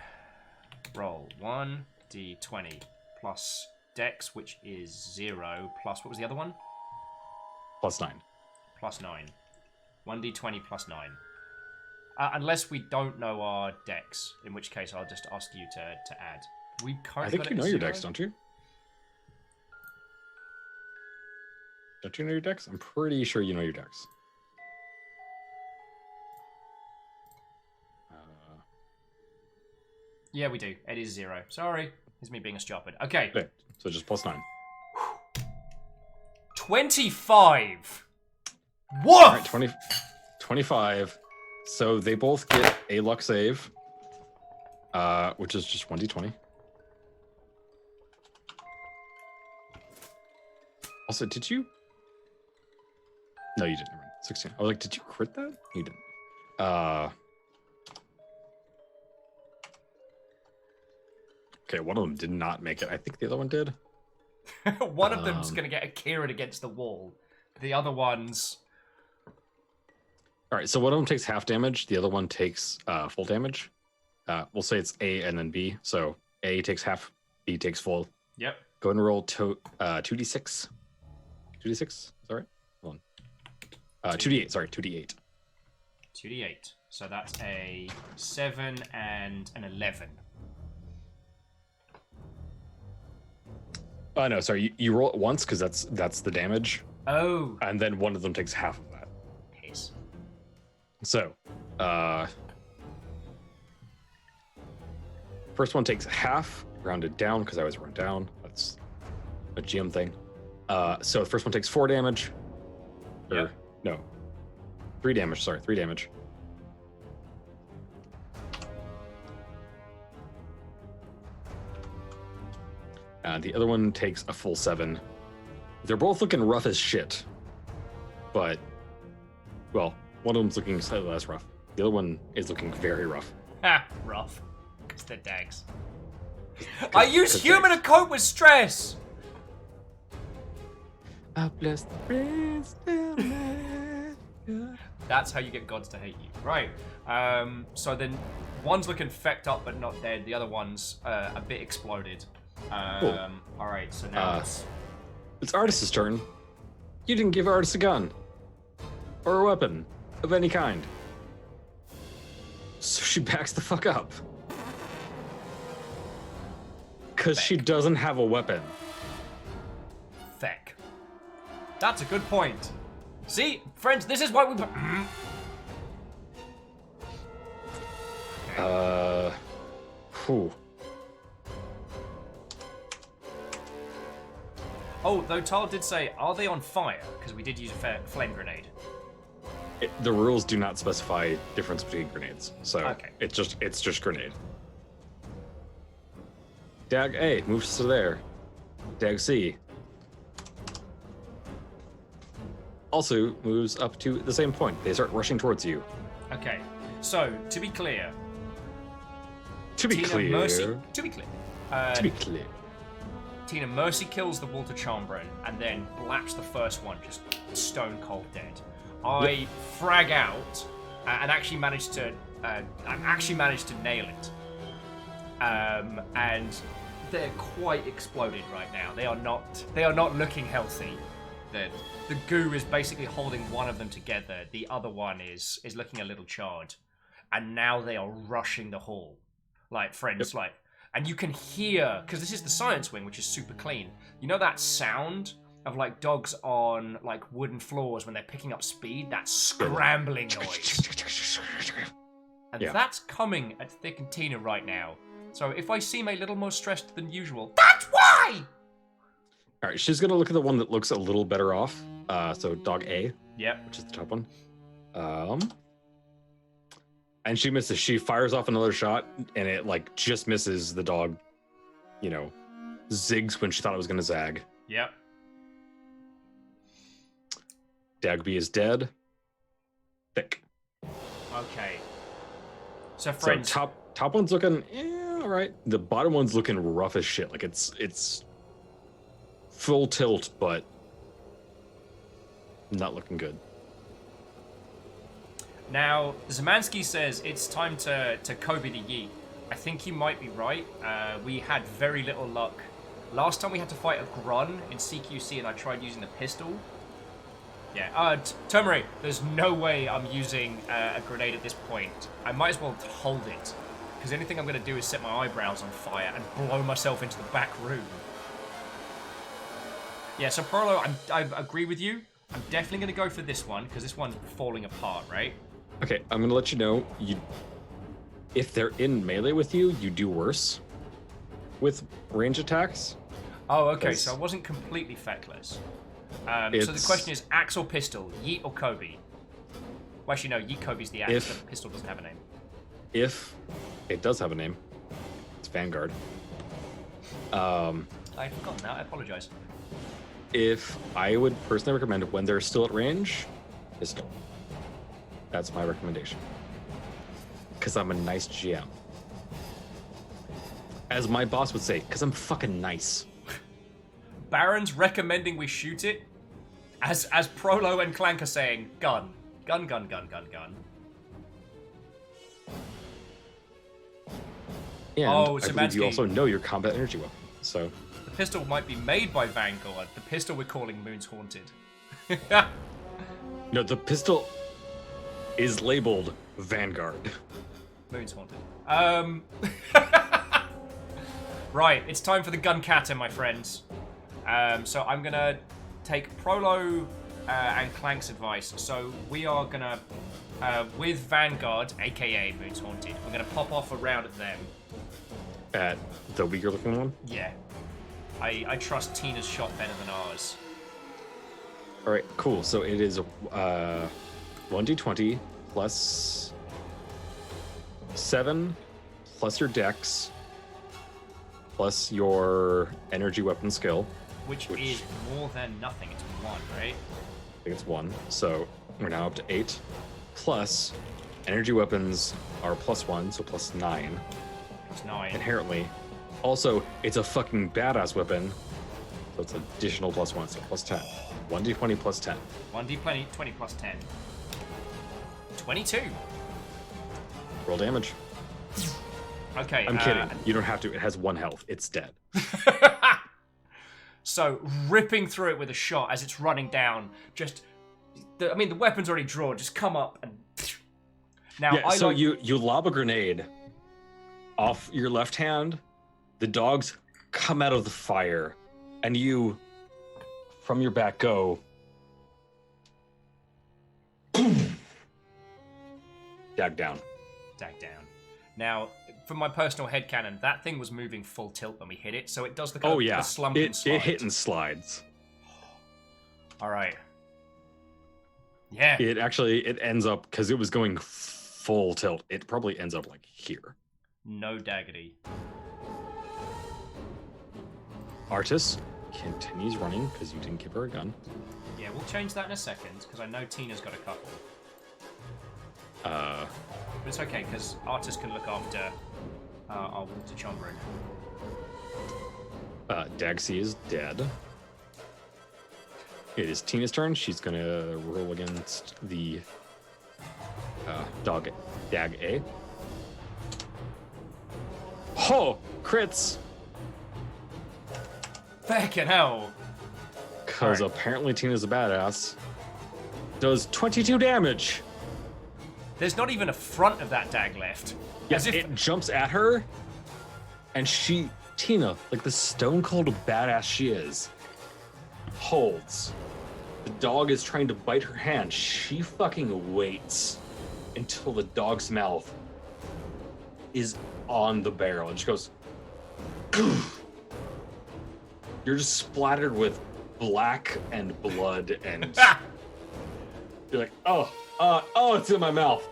roll 1d20 plus dex, which is 0, plus what was the other one? Plus 9. Plus 9. 1d20 plus 9. Unless we don't know our dex, in which case I'll just ask you to add. I think you know your dex, don't you? Don't you know your dex? I'm pretty sure you know your dex. Yeah, we do. It is 0. Sorry. It's me being a stupid. Okay. Okay, so just +9. 25. Woof! All right, 25. So they both get a luck save, which is just 1d20. Also, did you? No, you didn't. 16. I was like, did you crit that? You didn't. Okay, one of them did not make it. I think the other one did. One of them's going to get a Kieran against the wall. The other one's... All right, so one of them takes half damage. The other one takes full damage. We'll say it's A and then B. So A takes half, B takes full. Yep. Go ahead and roll 2d6. 2d6? Is that right? Hold on. 2d8, sorry, 2d8. 2d8. So that's a 7 and an 11. No, sorry, you roll it once because that's the damage. Oh. And then one of them takes half of that. Piss. So, first one takes half, rounded down because I always round down. That's a GM thing. So the first one takes 4 damage. Yeah. No. 3 damage, sorry, 3 damage. The other one takes a full 7. They're both looking rough as shit. But, well, one of them's looking slightly less rough. The other one is looking very rough. Ha! Rough. Because they're dags. I use humor to cope with stress! That's how you get gods to hate you. Right. So then one's looking fecked up but not dead. The other one's a bit exploded. Cool. Alright, so now It's Artis's turn. You didn't give Artis a gun. Or a weapon of any kind. So she backs the fuck up. Because she doesn't have a weapon. Feck. That's a good point. See, friends, this is why we... Whew. Oh, though Tal did say, are they on fire? Because we did use a flame grenade. The rules do not specify difference between grenades, so Okay. it's just grenade. Dag A moves to there. Dag C also moves up to the same point. They start rushing towards you. Okay, so, to be clear... To be clear. Mercy, to be clear. To be clear. Tina Mercy kills the Walter Chambren and then blaps the first one just stone cold dead. I frag out and actually managed to nail it. And they're quite exploded right now. They are not looking healthy. The goo is basically holding one of them together. The other one is looking a little charred. And now they are rushing the hall. Like friends, like. And you can hear, because this is the science wing, which is super clean. You know that sound of like dogs on like wooden floors when they're picking up speed? That scrambling noise. And that's coming at Thick and Tina right now. So if I seem a little more stressed than usual, that's why! All right, she's gonna look at the one that looks a little better off. So dog A. Yep. Which is the top one. And she misses. She fires off another shot, and it like just misses the dog. You know, zigs when she thought it was gonna zag. Yep. Dagby is dead. Thick. Okay. So friends. So top one's looking all right. The bottom one's looking rough as shit. Like it's full tilt, but not looking good. Now, Zemansky says it's time to Kobe the Yeet. I think he might be right. We had very little luck. Last time we had to fight a Grun in CQC and I tried using the pistol. Yeah, Turmeric, there's no way I'm using a grenade at this point. I might as well hold it. Because anything I'm going to do is set my eyebrows on fire and blow myself into the back room. Yeah, so Prolo, I agree with you. I'm definitely going to go for this one, because this one's falling apart, right? Okay, I'm gonna let you know if they're in melee with you, you do worse with range attacks. Oh, okay, Yes. so I wasn't completely feckless. So the It's- question is, axe or pistol? Yeet or Kobe? Well, actually, no, Yeet Kobe's the axe, If- but pistol doesn't have a name. If it does have a name, it's Vanguard. I'd forgotten that, I apologize. If I would personally recommend when they're still at range, pistol. That's my recommendation. Because I'm a nice GM. As my boss would say, because I'm fucking nice. Baron's recommending we shoot it, as Prolo and Clank are saying, gun. Gun, gun, gun, gun, gun. And Oh, I believe you Zemansky. also know your combat energy weapon. So The pistol might be made by Vanguard. The pistol we're calling Moon's Haunted. no, the pistol is labeled Vanguard. Moon's Haunted. Right, it's time for the gun kata, my friends. So I'm gonna take Prolo and Clank's advice. So we are gonna, with Vanguard, aka Moon's Haunted, we're gonna pop off a round at them. At the weaker looking one. Yeah. I trust Tina's shot better than ours. All right, cool. So it is 1d20 plus 7 plus your dex plus your energy weapon skill. Which is more than nothing. It's 1, right? I think it's 1. So we're now up to 8. Plus energy weapons are +1, so +9 It's 9. inherently. Also, it's a fucking badass weapon. So it's additional +1, so +10. 1d20 plus 10. 1d20 plus 10. 22. Roll damage. Okay. I'm kidding. You don't have to. It has 1 health. It's dead. So, ripping through it with a shot as it's running down. Just, the weapon's already drawn. Just come up and. Now, Yeah, so you lob a grenade off your left hand. The dogs come out of the fire, and you, from your back, go. Dag down. Dag down. Now, from my personal headcanon, that thing was moving full tilt when we hit it, so it does the kind Oh of yeah, the slump and it slide. hit and slides. All right. Yeah. It ends up because it was going full tilt. It probably ends up like here. No daggity. Artis continues running because you didn't give her a gun. Yeah, we'll change that in a second, because I know Tina's got a couple. But it's okay, because Artis can look after our water chombrine. Dagsy is dead. It is Tina's turn. She's gonna roll against the Dag A. Oh, crits! Fucking hell! Because Alright. apparently Tina's a badass. Does 22 damage. There's not even a front of that dag left. Yes, it jumps at her, and Tina, like the stone cold badass she is, holds. The dog is trying to bite her hand. She fucking waits until the dog's mouth is on the barrel, and she goes. You're just splattered with black and blood, and you're like, oh, it's in my mouth.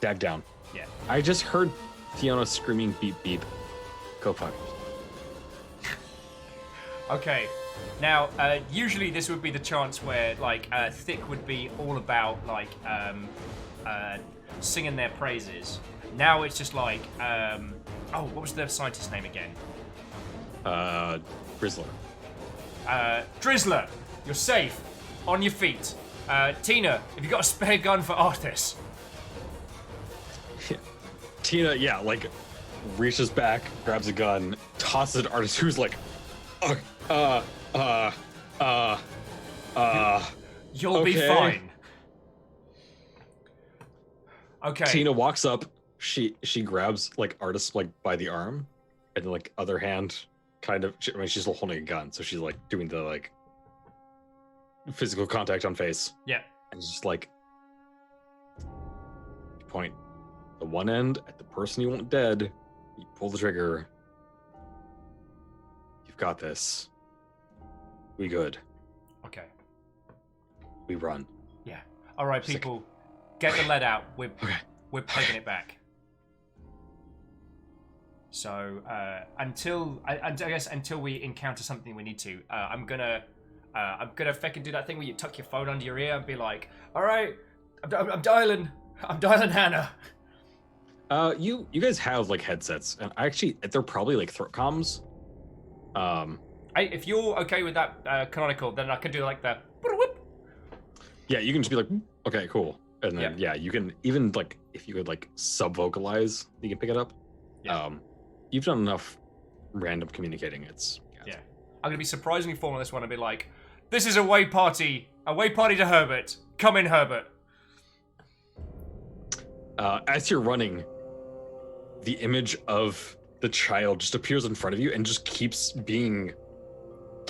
Dag down. Yeah. I just heard Fiona screaming beep beep. Go fuck. Okay. Now, usually this would be the chance where, like, Thick would be all about, like, singing their praises. Now it's just like, what was the scientist's name again? Grizzler. Drizzler, you're safe. On your feet. Tina, have you got a spare gun for Arthas? Tina, yeah, like, reaches back, grabs a gun, tosses it at Artis, who's like, You'll be okay. fine. Okay. Tina walks up, she grabs, like, Artis, like, by the arm, and, like, other hand kind of. I mean, she's still holding a gun, so she's like doing the like physical contact on face, Yeah. and it's just like you point the one end at the person you want dead. You pull the trigger. You've got this. We good. Okay. We run. Yeah. All right, Just like- people, get the lead out. We're Okay. pegging it back. So I guess until we encounter something we need to, I'm gonna fucking do that thing where you tuck your phone under your ear and be like, "All right, I'm dialing Hannah." You guys have like headsets, and actually they're probably like throat comms. If you're okay with that canonical, then I can do like the whoop. Yeah, you can just be like, okay, cool, and then yeah, you can even like if you could like sub vocalize, you can pick it up. Yeah. You've done enough random communicating. It's Yeah. I'm gonna be surprisingly formal on this one and be like, "This is a way party to Herbert. Come in, Herbert." As you're running, the image of the child just appears in front of you and just keeps being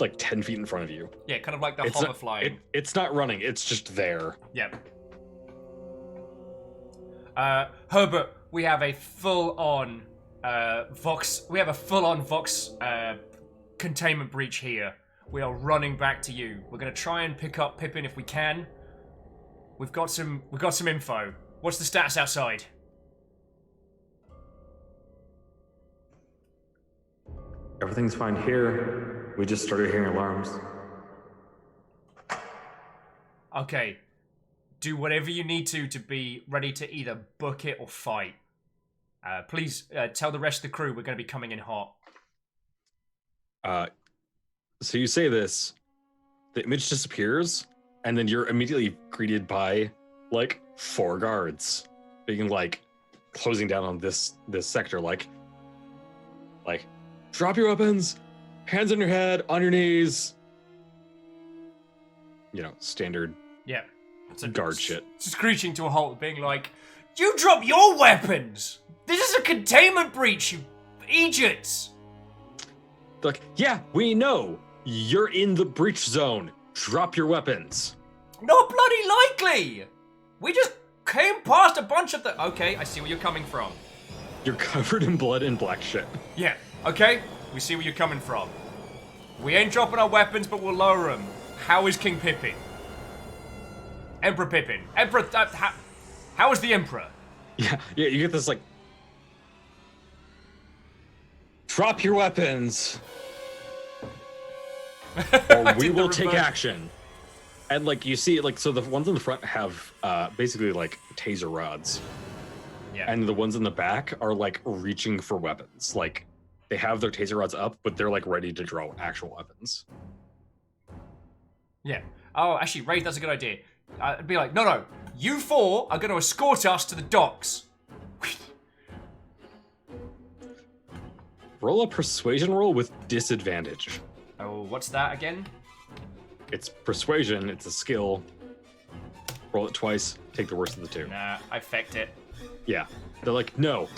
like 10 feet in front of you. Yeah, kind of like the It's hover not, flying. it's not running, it's just there. Yep. Herbert, we have a full-on Vox. We have a full-on Vox containment breach here. We are running back to you. We're gonna try and pick up Pippin if we can. We've got some info. What's the stats outside? Everything's fine here. We just started hearing alarms. Okay. Do whatever you need to be ready to either book it or fight. Please tell the rest of the crew we're going to be coming in hot. So you say this, the image disappears, and then you're immediately greeted by like 4 guards being like closing down on this sector, like drop your weapons, hands on your head, on your knees. You know, standard Yeah. It's guard shit. Screeching to a halt, being like, "You drop your weapons! This is a containment breach, you idiots!" Like, yeah, we know you're in the breach zone. Drop your weapons. Not bloody likely! We just came past a bunch of the... Okay, I see where you're coming from. You're covered in blood and black shit. Yeah, okay, we see where you're coming from. We ain't dropping our weapons, but we'll lower them. How is King Pippin? Emperor Pippin. Emperor... how is the Emperor? Yeah, you get this like, drop your weapons, or we will take action. And like you see, like so the ones in the front have basically like taser rods, Yeah. and the ones in the back are like reaching for weapons. Like they have their taser rods up, but they're like ready to draw actual weapons. Yeah. Oh, actually, Ray, that's a good idea. I'd be like, no, you 4 are going to escort us to the docks. Roll a persuasion roll with disadvantage. Oh, what's that again? It's persuasion. It's a skill. Roll it twice. Take the worst of the 2. Nah, I fecked it. Yeah. They're like, no.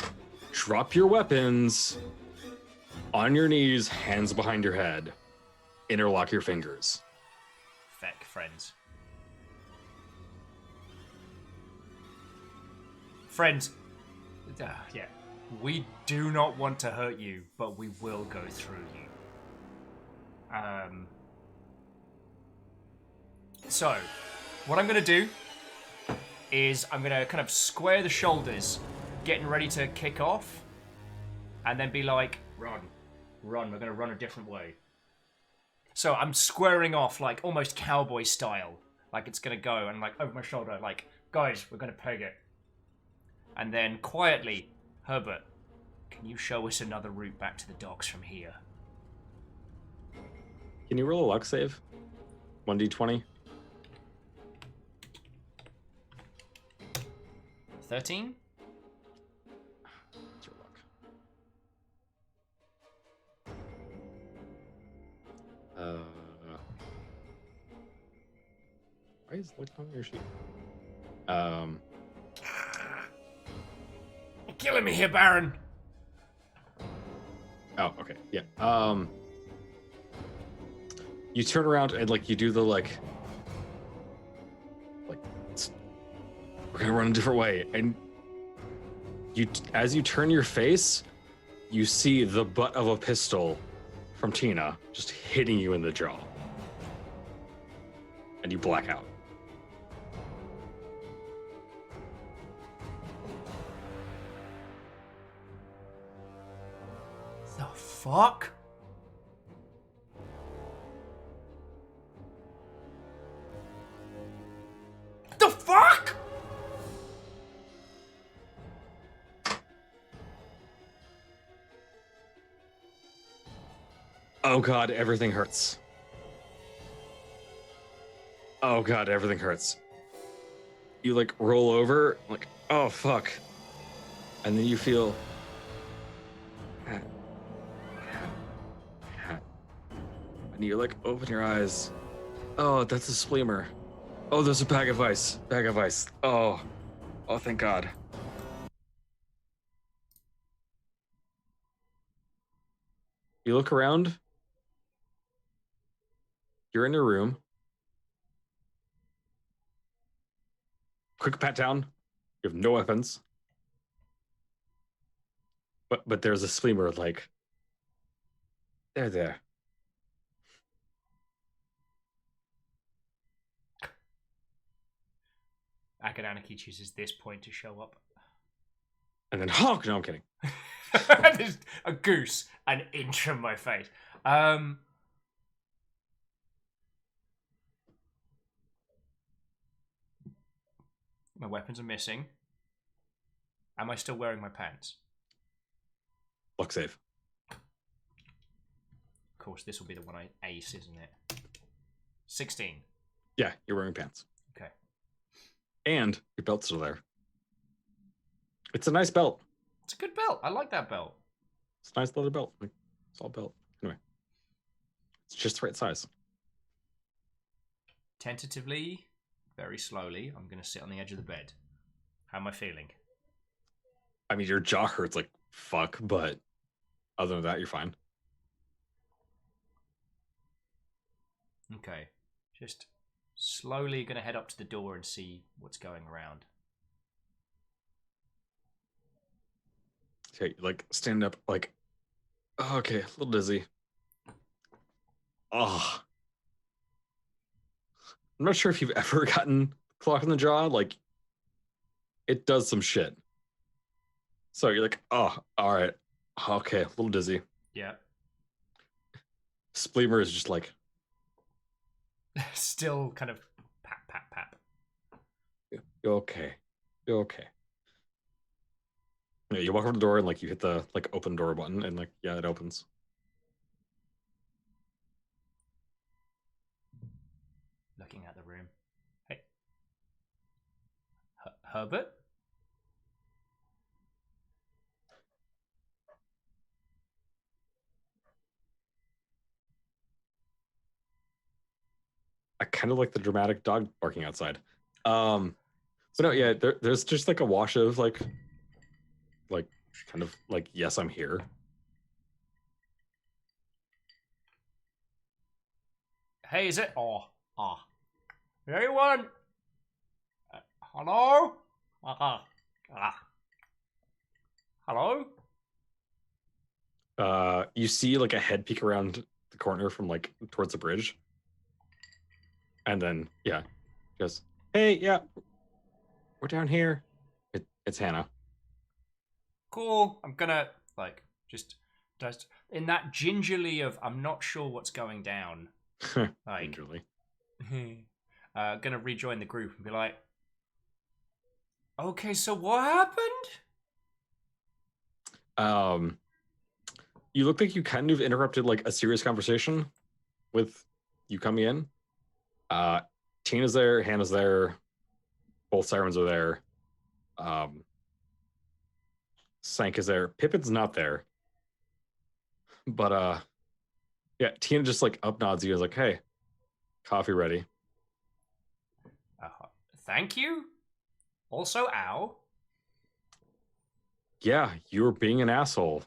Drop your weapons. On your knees, hands behind your head. Interlock your fingers. Feck, friends. Friends. Yeah. We do not want to hurt you, but we will go through you. So, what I'm going to do is I'm going to kind of square the shoulders, getting ready to kick off, and then be like, run, we're going to run a different way. So I'm squaring off, like, almost cowboy style, like it's going to go, and like over my shoulder, like, guys, we're going to peg it. And then quietly, Herbert, can you show us another route back to the docks from here? Can you roll a luck save? 1d20. 13? What's your luck? Why is luck on your sheet? You're killing me here, Baron. Oh, okay. Yeah. You turn around and like you do the like we're gonna run a different way, and as you turn your face, you see the butt of a pistol from Tina just hitting you in the jaw, and you black out. The fuck? The fuck? Oh god, everything hurts. Oh god, everything hurts. You like roll over, like, oh fuck. And then you feel and you like open your eyes. Oh, that's a spleemer. Oh, there's a bag of ice. Bag of ice. Oh. Oh, thank God. You look around. You're in your room. Quick pat down. You have no weapons. But there's a spleemer like there. Akadanaki chooses this point to show up. And then honk. No, I'm kidding. There's a goose an inch from my face. My weapons are missing. Am I still wearing my pants? Luck save. Of course, this will be the one I ace, isn't it? 16. Yeah, you're wearing pants. Okay. And your belt's still there. It's a nice belt. It's a good belt. I like that belt. It's a nice leather belt. Like, it's all belt. Anyway. It's just the right size. Tentatively, very slowly, I'm going to sit on the edge of the bed. How am I feeling? I mean, your jaw hurts like fuck, but other than that, you're fine. Okay. Just slowly going to head up to the door and see what's going around. Okay, like stand up, like, oh, okay, a little dizzy. Oh, I'm not sure if you've ever gotten clock in the jaw. Like, it does some shit. So you're like, oh, all right, okay, a little dizzy. Yeah. Spleemer is just like, Still kind of pap. you're okay, you're okay. Yeah, you walk over the door and like you hit the like open door button and like yeah, it opens. Looking at the room. Hey. Herbert? I kind of like the dramatic dog barking outside. But no, yeah, there's just like a wash of like kind of like, yes, I'm here. Hey, is it? Anyone? Hello? Hello? You see like a head peek around the corner from like towards the bridge. And then, yeah, just, hey, yeah, we're down here. It's Hannah. Cool. I'm gonna, like, just in that gingerly of, I'm not sure what's going down. Like, Gingerly. Gonna rejoin the group and be like, okay, so what happened? You look like you kind of interrupted like a serious conversation with you coming in. Tina's there, Hannah's there, both sirens are there. Sank is there. Pippin's not there. But yeah, Tina just like up nods you and is like, hey, coffee ready. Thank you. Also, ow. Yeah, you were being an asshole.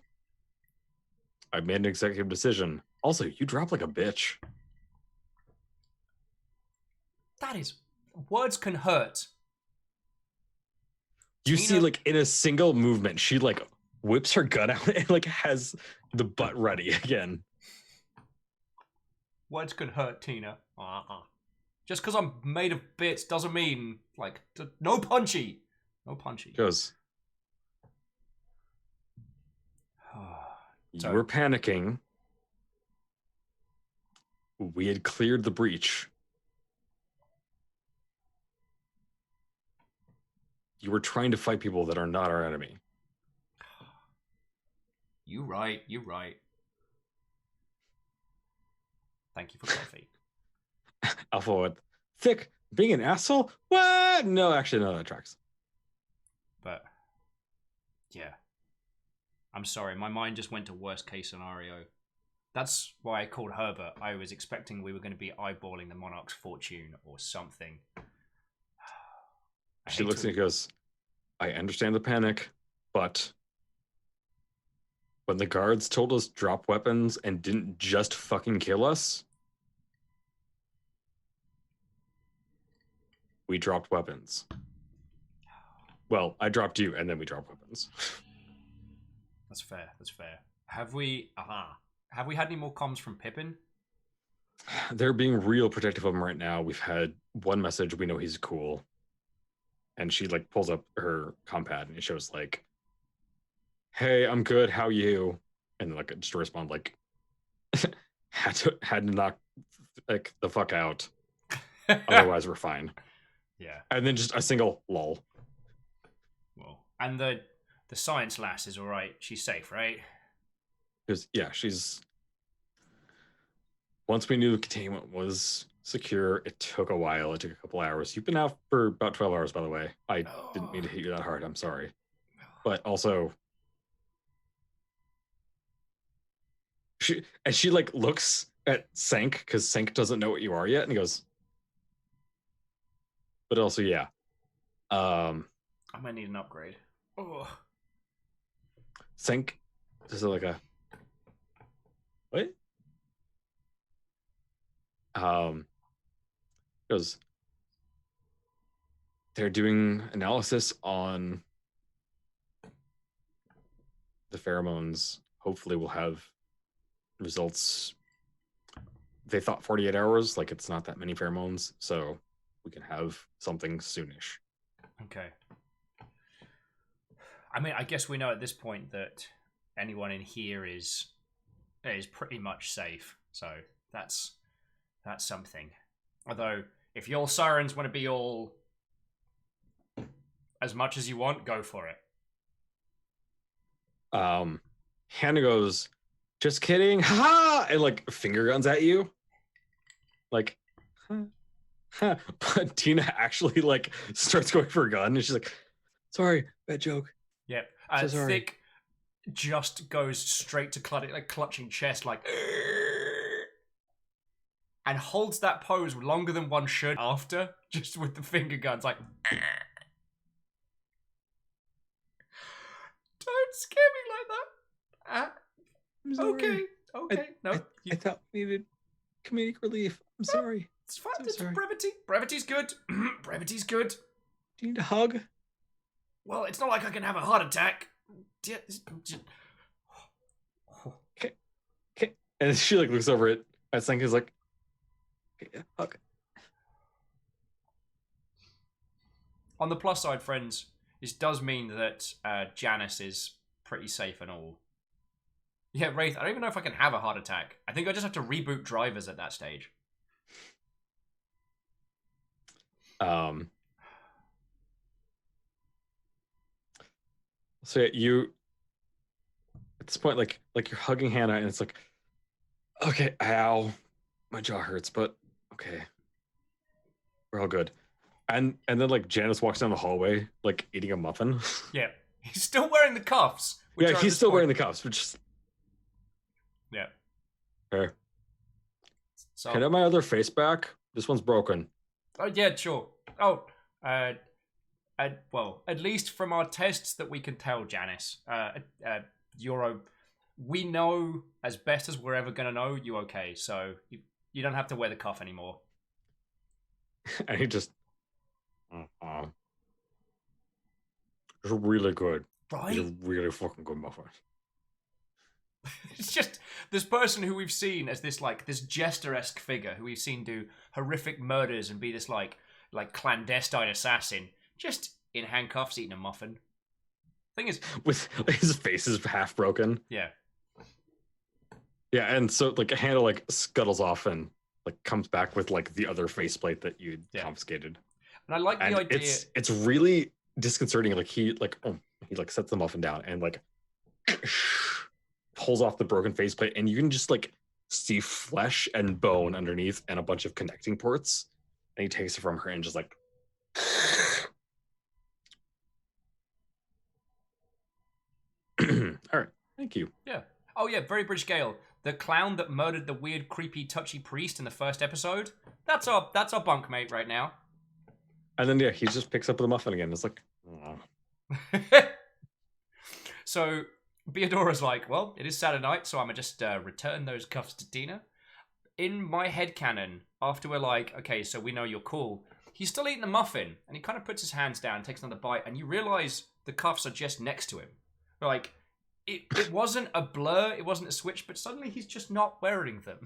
I made an executive decision. Also, you dropped like a bitch. That is... Words can hurt. You Tina- see, like, in a single movement, she, like, whips her gun out and, like, has the butt ready again. Words can hurt, Tina. Just because I'm made of bits doesn't mean, like, no punchy. No punchy. Goes, you were panicking. We had cleared the breach. You were trying to fight people that are not our enemy. You right. Thank you for coffee. Alpha went, thick, being an asshole? What? No, actually, no, that tracks. But, yeah. I'm sorry, my mind just went to worst case scenario. That's why I called Herbert. I was expecting we were going to be eyeballing the Monarch's fortune or something. She looks and goes, I understand the panic, but when the guards told us drop weapons and didn't just fucking kill us, we dropped weapons. Well, I dropped you, and then we dropped weapons. That's fair. Have we had any more comms from Pippin? They're being real protective of him right now. We've had one message. We know he's cool. And she, like, pulls up her compad, and it shows, like, hey, I'm good. How you? And, like, just to respond, like, had to knock, like, the fuck out. Otherwise, we're fine. Yeah. And then just a single lol. Well, and the science lass is all right. She's safe, right? Because, yeah, she's... Once we knew the containment was secure, it took a while. It took a couple hours. You've been out for about 12 hours, by the way. I didn't mean to hit you that hard. I'm sorry. But also... She like, looks at Sank, because Sank doesn't know what you are yet, and he goes... But also, yeah. I might need an upgrade. Oh. Sank... This is like a... What? Goes, they're doing analysis on the pheromones. Hopefully we'll have results. They thought 48 hours, like it's not that many pheromones, so we can have something soonish. Okay. I mean, I guess we know at this point that anyone in here is pretty much safe, so that's something. Although, if your sirens want to be all as much as you want, go for it. Hannah goes, just kidding, ha! And like finger guns at you. Like, huh. But Tina actually like starts going for a gun, and she's like, sorry, bad joke. Yep. So sorry. Thick just goes straight to clutching chest, like, and holds that pose longer than one should after, just with the finger guns, like, don't scare me like that. I'm sorry. Okay. I thought we needed comedic relief. I'm sorry. It's fine. So It's sorry. brevity. Brevity's good. Brevity's good. Do you need a hug? Well, it's not like I can have a heart attack. Okay. And she like looks over it. I think is like, okay, hug. On the plus side, friends, this does mean that Janice is pretty safe and all. Yeah, Wraith, I don't even know if I can have a heart attack. I think I just have to reboot drivers at that stage. So you at this point, like you're hugging Hannah, and it's like, okay, ow, my jaw hurts, but okay, we're all good. And then like Janice walks down the hallway, like eating a muffin. Yeah, he's still wearing the cuffs. Yeah, he's still wearing the cuffs, which is yeah. fair. So, can I have my other face back? This one's broken. Oh yeah, sure. Oh, well, at least from our tests that we can tell, Janice, we know as best as we're ever gonna know you okay. So you don't have to wear the cuff anymore. And he just, it's really good. Right? It's a really fucking good muffin. It's just this person who we've seen as this like this jester-esque figure who we've seen do horrific murders and be this like clandestine assassin, just in handcuffs eating a muffin. Thing is, With his face is half broken. yeah. Yeah, and so like a handle like scuttles off and like comes back with like the other faceplate that you confiscated. And I like the And idea. it's really disconcerting. Like he sets the muffin down and like pulls off the broken faceplate, and you can just like see flesh and bone underneath and a bunch of connecting ports. And he takes it from her and just like all right, thank you. Yeah. Oh yeah, very British Gale. The clown that murdered the weird, creepy, touchy priest in the first episode. That's our bunkmate right now. And then he just picks up the muffin again. It's like, So Beadora's like, well, it is Saturday night, so I'm gonna just return those cuffs to Tina. In my headcanon, after we're like, okay, so we know you're cool, he's still eating the muffin, and he kind of puts his hands down, takes another bite, and you realize the cuffs are just next to him. Like, it wasn't a blur, it wasn't a switch, but suddenly he's just not wearing them.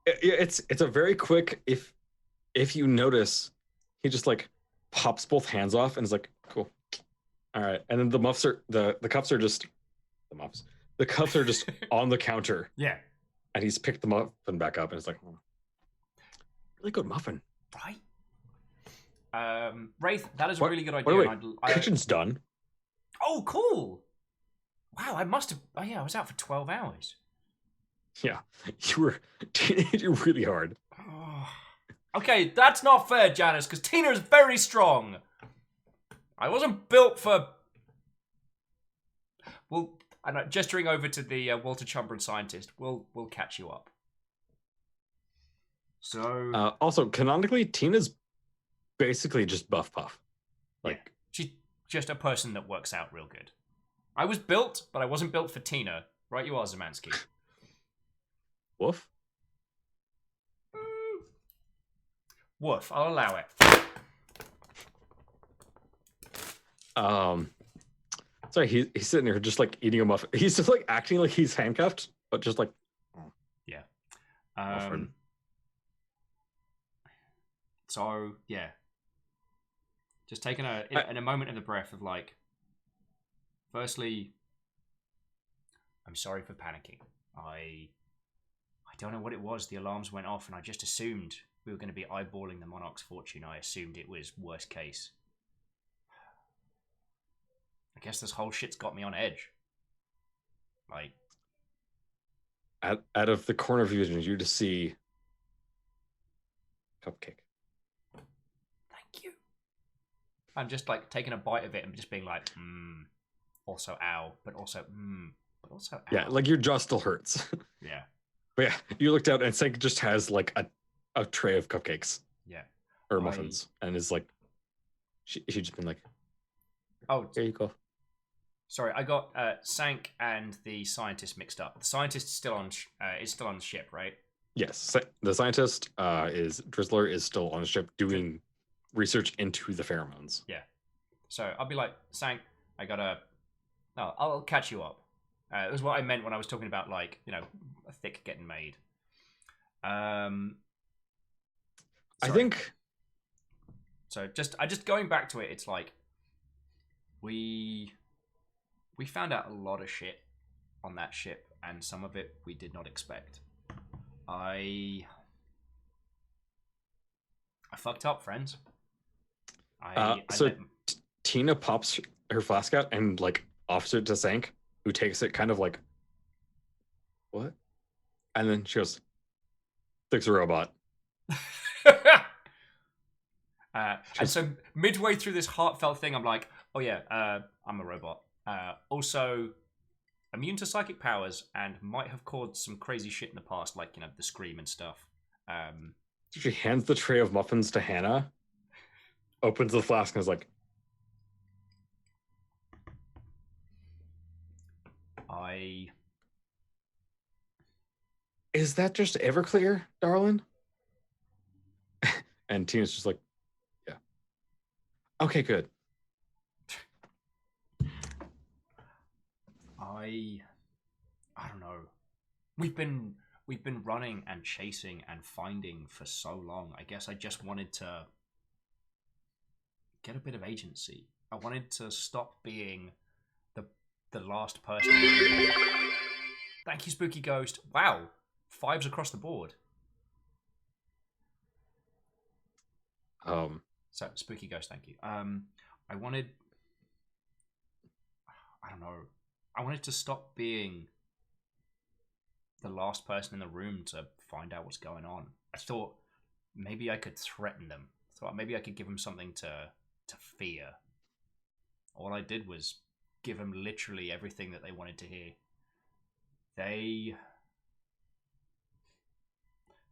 it's a very quick, if you notice, he just like pops both hands off and is like, cool. All right. And then the cuffs are just on the counter. Yeah. And he's picked the muffin back up and it's like, really good muffin. Right? Wraith, that is a really good idea. By the way, kitchen's done. Oh, cool. Wow, I was out for 12 hours. Yeah. You were teenager really hard. Okay, that's not fair, Janice, because Tina is very strong. I wasn't built for... Well, I'm gesturing over to the Walter Chumbran scientist. We'll catch you up. So... also, canonically, Tina's basically just buff puff. Like, yeah, she's just a person that works out real good. I was built, but I wasn't built for Tina. Right you are, Zemansky. Woof? Woof, I'll allow it. Sorry, he's sitting there just like eating a muffin. He's just like acting like he's handcuffed, but just like, yeah. muffin. So yeah, just taking in a moment of the breath of like, firstly, I'm sorry for panicking. I don't know what it was. The alarms went off, and I just assumed we were going to be eyeballing the Monarch's fortune. I assumed it was worst case. I guess this whole shit's got me on edge. Like, out of the corner of your vision, you just see cupcake. Thank you. I'm just like taking a bite of it and just being like, also ow, but also but also ow. Yeah, like your jaw still hurts. Yeah. But yeah, you looked out and Sank just has like a tray of cupcakes. Yeah. Or muffins. And is like, she just been like, oh, here you go. Sorry, I got Sank and the scientist mixed up. The scientist is still on the ship, right? Yes, the scientist Drizzler is still on the ship doing research into the pheromones. Yeah. So I'll be like, Sank, I'll catch you up. It was what I meant when I was talking about like, a thick getting made. I think. So just going back to it, it's like we found out a lot of shit on that ship, and some of it we did not expect. I fucked up, friends. Tina pops her flask out and like offers it to Sank, who takes it kind of like, what? And then she goes, "Fix a robot." And so midway through this heartfelt thing, I'm like, oh yeah, I'm a robot. Also immune to psychic powers and might have caused some crazy shit in the past, like, the scream and stuff. She hands the tray of muffins to Hannah, opens the flask and is like, is that just Everclear, darling? And Tina's just like, yeah. Okay, good. I don't know. We've been running and chasing and finding for so long. I guess I just wanted to get a bit of agency. I wanted to stop being the last person. Thank you, Spooky Ghost. Wow, 5s across the board. So Spooky Ghost, thank you. I wanted to stop being the last person in the room to find out what's going on. I thought maybe I could threaten them. I thought maybe I could give them something to fear. All I did was give them literally everything that they wanted to hear.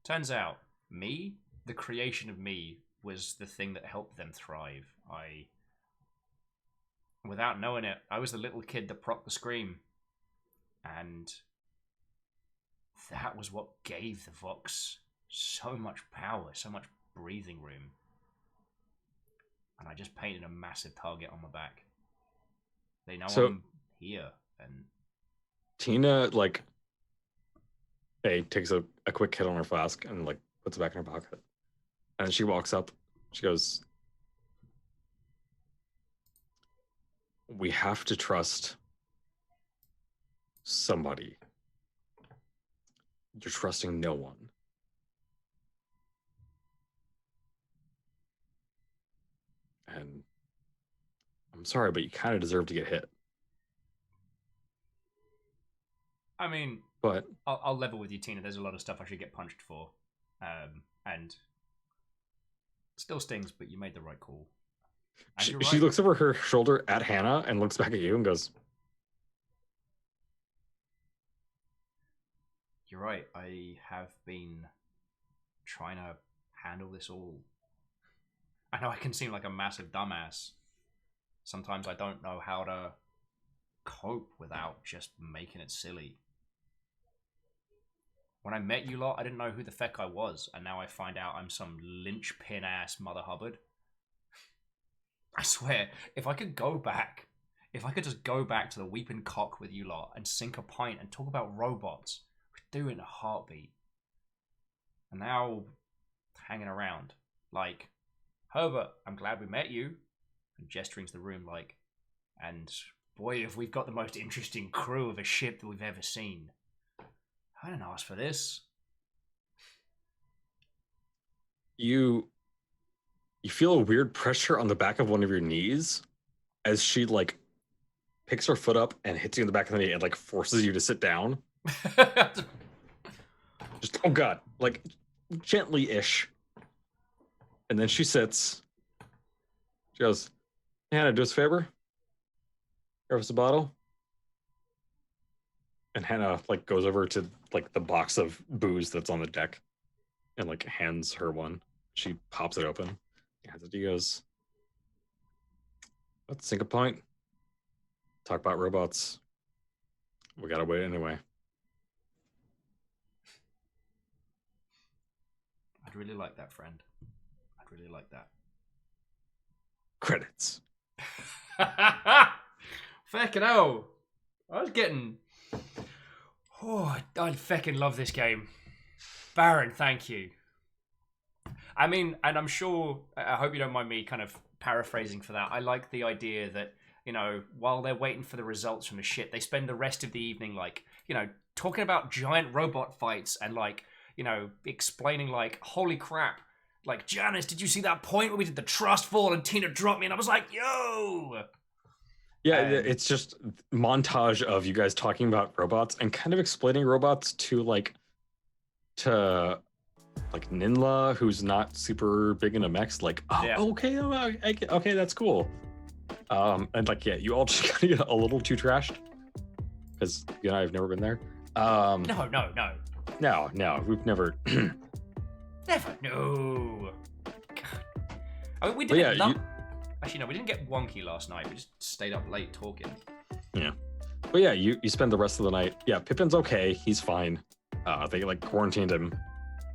Turns out, the creation of me, was the thing that helped them thrive. Without knowing it, I was the little kid that propped the scream. And that was what gave the Vox so much power, so much breathing room. And I just painted a massive target on my back. They know I'm here, and Tina, like, takes a quick hit on her flask and, like, puts it back in her pocket. And she walks up. She goes, we have to trust somebody. You're trusting no one. And I'm sorry, but you kind of deserve to get hit. I mean, but I'll level with you, Tina. There's a lot of stuff I should get punched for, and still stings. But you made the right call. She looks over her shoulder at Hannah and looks back at you and goes, "You're right. I have been trying to handle this all. I know I can seem like a massive dumbass. Sometimes I don't know how to cope without just making it silly. When I met you lot, I didn't know who the feck I was, and now I find out I'm some linchpin ass Mother Hubbard. I swear, if I could just go back to the Weeping Cock with you lot and sink a pint and talk about robots, we'd do it in a heartbeat. And now, hanging around, like, Herbert, I'm glad we met you. And gesturing to the room, like, and boy, if we've got the most interesting crew of a ship that we've ever seen. I didn't ask for this. You feel a weird pressure on the back of one of your knees as she, like, picks her foot up and hits you in the back of the knee and, like, forces you to sit down. Just, oh god, like, gently-ish. And then she sits. She goes, Hannah, do us a favor. Grab us a bottle. And Hannah, like, goes over to, like, the box of booze that's on the deck and, like, hands her one. She pops it open. Hands it to you, goes, let's sink a pint. Talk about robots. We gotta wait anyway. I'd really like that, friend. I'd really like that. Credits. Feckin' hell. I was getting... Oh, I feckin' love this game. Baron, thank you. I mean, and I'm sure, I hope you don't mind me kind of paraphrasing for that. I like the idea that, you know, while they're waiting for the results from the ship, they spend the rest of the evening, like, you know, talking about giant robot fights and, like, you know, explaining, like, holy crap, like, Janice, did you see that point where we did the trust fall and Tina dropped me? And I was like, yo! Yeah, it's just montage of you guys talking about robots and kind of explaining robots to Ninla, who's not super big into mechs. Like, oh, yeah. Okay, that's cool. And like, yeah, you all just kind of get a little too trashed because you and I have never been there. No, we've never. Never, no. God. I mean, we did Actually, no, we didn't get wonky last night. We just stayed up late talking. Yeah. But yeah, you spend the rest of the night. Yeah, Pippin's okay. He's fine. They, like, quarantined him.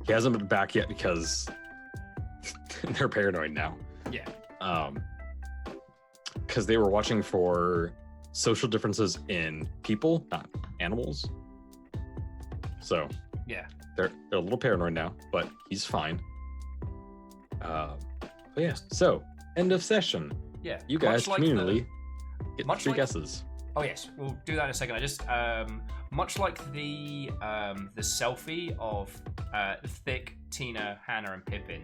He hasn't been back yet because they're paranoid now. Yeah. Because they were watching for social differences in people, not animals. So Yeah. they're a little paranoid now, but he's fine. But yeah, so end of session. Yeah. You guys Much like communally get much 3 like- guesses. Oh yes, we'll do that in a second. I just much like the selfie of Thick, Tina, Hannah, and Pippin.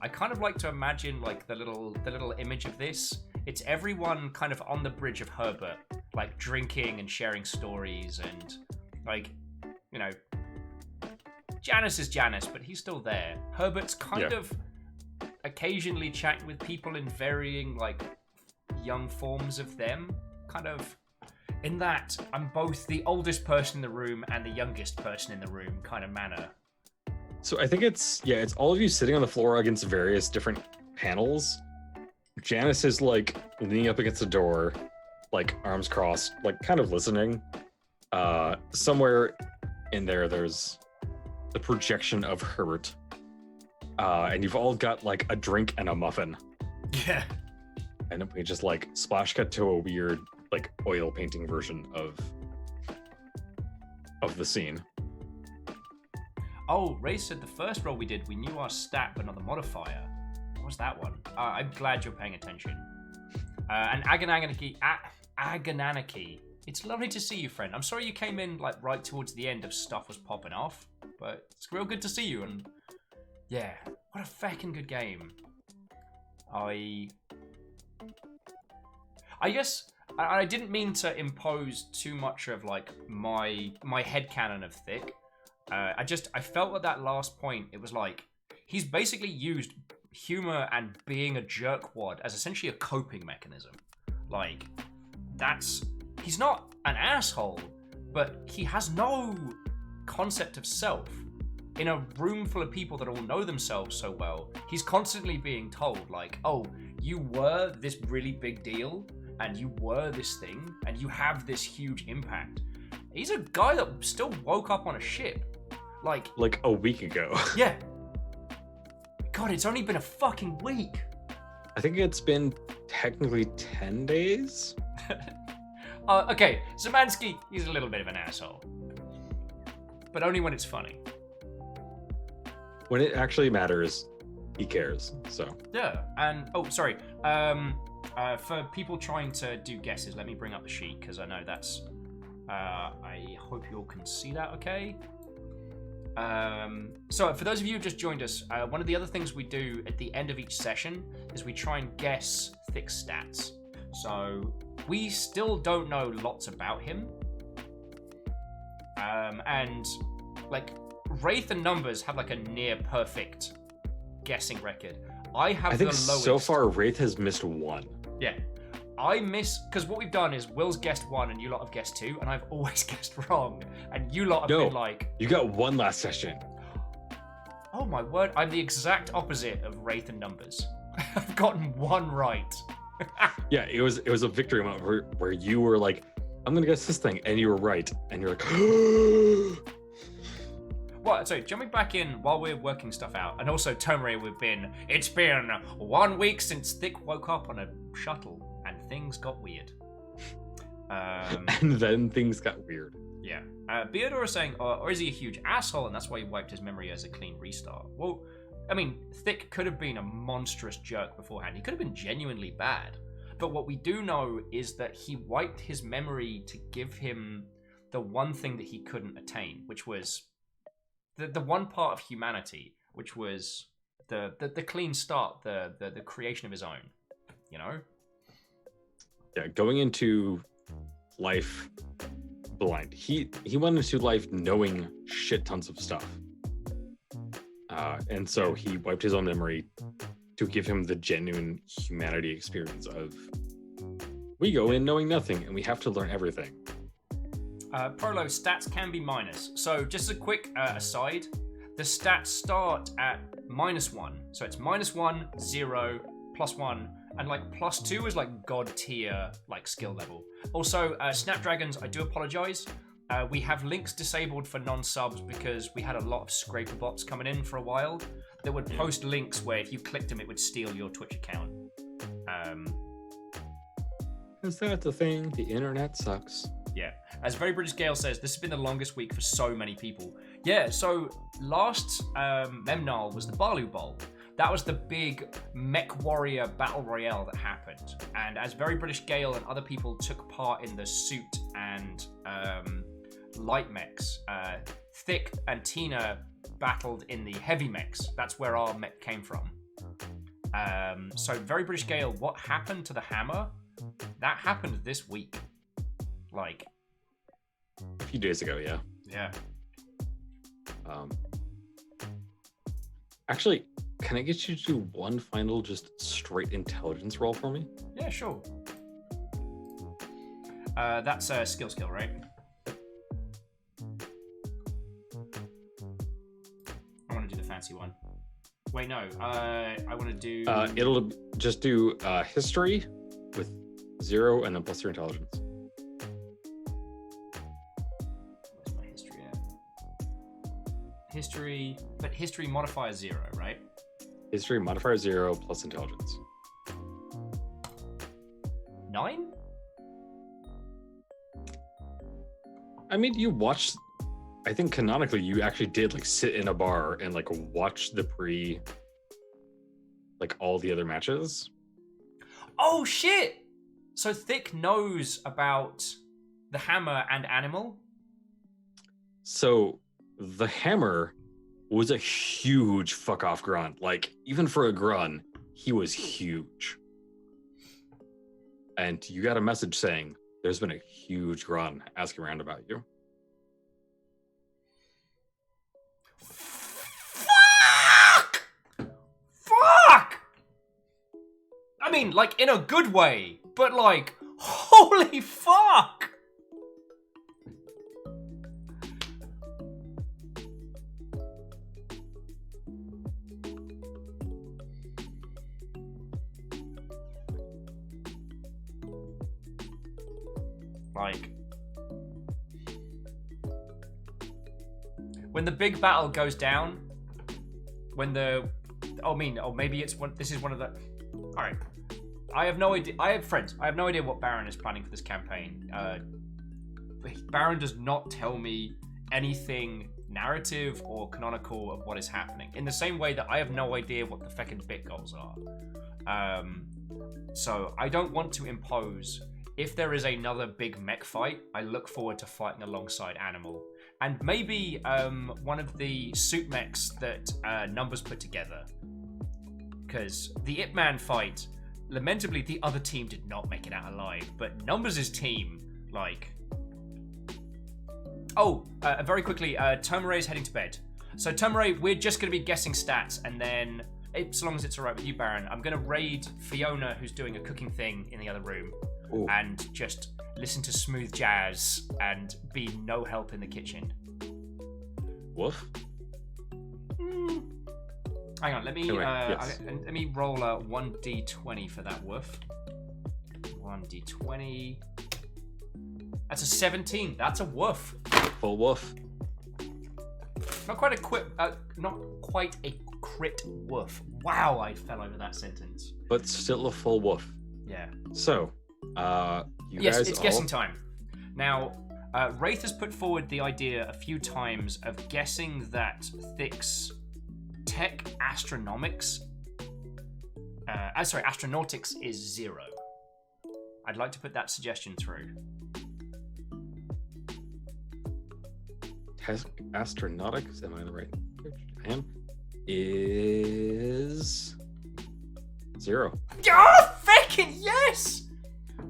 I kind of like to imagine like the little image of this. It's everyone kind of on the bridge of Herbert, like drinking and sharing stories, and like, you know, Janice is Janice, but he's still there. Herbert's kind of occasionally chatting with people in varying like young forms of them, kind of. In that, I'm both the oldest person in the room and the youngest person in the room kind of manner. So I think it's all of you sitting on the floor against various different panels. Janice is like leaning up against the door, like arms crossed, like kind of listening. Somewhere in there's the projection of Herbert. And you've all got like a drink and a muffin. Yeah. And then we just like splash cut to a weird like oil painting version of the scene. Oh, Ray said the first roll we did, we knew our stat but not the modifier. What was that one? I'm glad you're paying attention. And Agananaki. It's lovely to see you, friend. I'm sorry you came in like right towards the end of stuff was popping off, but it's real good to see you. And yeah, what a fucking good game. I guess I didn't mean to impose too much of like my headcanon of Thick. I felt at that last point, it was like he's basically used humor and being a jerkwad as essentially a coping mechanism. Like, he's not an asshole, but he has no concept of self. In a room full of people that all know themselves so well, he's constantly being told like, oh, you were this really big deal, and you were this thing, and you have this huge impact. He's a guy that still woke up on a ship. Like a week ago. Yeah. God, it's only been a fucking week. I think it's been technically 10 days. Okay, Zemansky, he's a little bit of an asshole. But only when it's funny. When it actually matters, he cares, so. Yeah, and, oh, sorry. For people trying to do guesses, let me bring up the sheet, because I know that's... I hope you all can see that okay. So for those of you who just joined us, one of the other things we do at the end of each session is we try and guess Thick's stats. So we still don't know lots about him. And like Wraith and Numbers have like a near perfect guessing record. I think the lowest. So far Wraith has missed 1. Yeah. I miss, because what we've done is Will's guessed 1 and you lot have guessed 2, and I've always guessed wrong. And you lot have been like... You got 1 last session. Oh my word, I'm the exact opposite of Wraith and Numbers. I've gotten 1 right. Yeah, it was a victory moment where you were like, I'm gonna guess this thing, and you were right. And you're like, Well, so jumping back in while we're working stuff out, and also Tomari, it's been 1 week since Thick woke up on a shuttle. And things got weird. And then things got weird. Yeah. Beardor is saying, or is he a huge asshole and that's why he wiped his memory as a clean restart? Well, I mean, Thick could have been a monstrous jerk beforehand. He could have been genuinely bad. But what we do know is that he wiped his memory to give him the one thing that he couldn't attain, which was the one part of humanity, which was the clean start, the creation of his own, you know? Yeah, going into life blind. He went into life knowing shit tons of stuff. And so he wiped his own memory to give him the genuine humanity experience of we go in knowing nothing and we have to learn everything. Prolo, stats can be minus. So just a quick aside, the stats start at -1. So it's -1, 0, +1, and like +2 is like god tier like skill level. Also, Snapdragons, I do apologize. We have links disabled for non-subs because we had a lot of scraper bots coming in for a while that would post links where if you clicked them, it would steal your Twitch account. Is that the thing? The internet sucks. Yeah. As Very British Gale says, this has been the longest week for so many people. Yeah, so last Memnal was the Balu Bowl. That was the big Mech Warrior Battle Royale that happened. And as Very British Gale and other people took part in the suit and light mechs, Thick and Tina battled in the heavy mechs. That's where our mech came from. So Very British Gale, what happened to the hammer? That happened this week. Like A few days ago, yeah. Yeah. Actually, can I get you to do one final just straight intelligence roll for me? Yeah, sure. That's a skill, right? I want to do the fancy one. Wait, no. I want to do... It'll just do history with 0 and then plus your intelligence. Where's my history at? History... But history modifier 0, right? History modifier 0 plus intelligence. 9? I mean, you watched... I think canonically you actually did like sit in a bar and like watch the like all the other matches. Oh, shit! So Thick knows about the hammer and animal? So the hammer was a huge fuck off grunt. Like, even for a grunt, he was huge. And you got a message saying there's been a huge grunt asking around about you. Fuck! Fuck! I mean, like, in a good way, but like, holy fuck! Like, when the big battle goes down, when the, maybe it's one. This is one of the. All right, I have no idea. I have friends. I have no idea what Baron is planning for this campaign. Baron does not tell me anything narrative or canonical of what is happening. In the same way that I have no idea what the feckin' bit goals are. So I don't want to impose. If there is another big mech fight, I look forward to fighting alongside Animal. And maybe one of the suit mechs that Numbers put together. Because the Ip Man fight, lamentably the other team did not make it out alive. But Numbers' team, like... Oh, very quickly, Tomaray's heading to bed. So Tomaray, we're just going to be guessing stats, and then, so long as it's alright with you, Baron, I'm going to raid Fiona, who's doing a cooking thing in the other room. Ooh. And just listen to smooth jazz and be no help in the kitchen. Woof. Hang on, let me yes. Let me roll a 1d20 for that woof. 1d20. That's a 17. That's a woof. Full woof. Not quite a crit woof. Wow, I fell over that sentence. But still a full woof. Yeah. So, yes, it's guessing time. Now, Wraith has put forward the idea a few times of guessing that Thick's tech astronautics is 0. I'd like to put that suggestion through. Tech astronautics, am I in the right? I am. Is 0. Oh, fucking yes!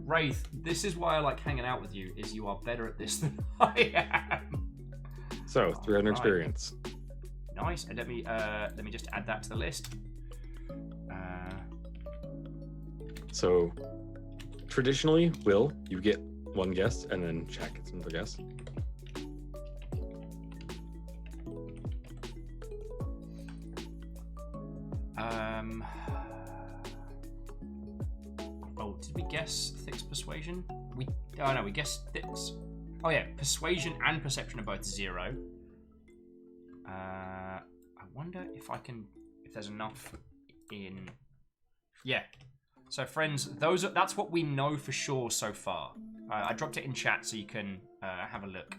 Wraith, this is why I like hanging out with you, is you are better at this than I am. So, 300 experience. Nice. And let me just add that to the list. So, traditionally, Will, you get one guess, and then Jack gets another guess. Oh, did we guess Thick's persuasion? We guessed Thick's. Oh yeah, persuasion and perception are both 0. I wonder if there's enough in. Yeah. So friends, that's what we know for sure so far. I dropped it in chat so you can have a look.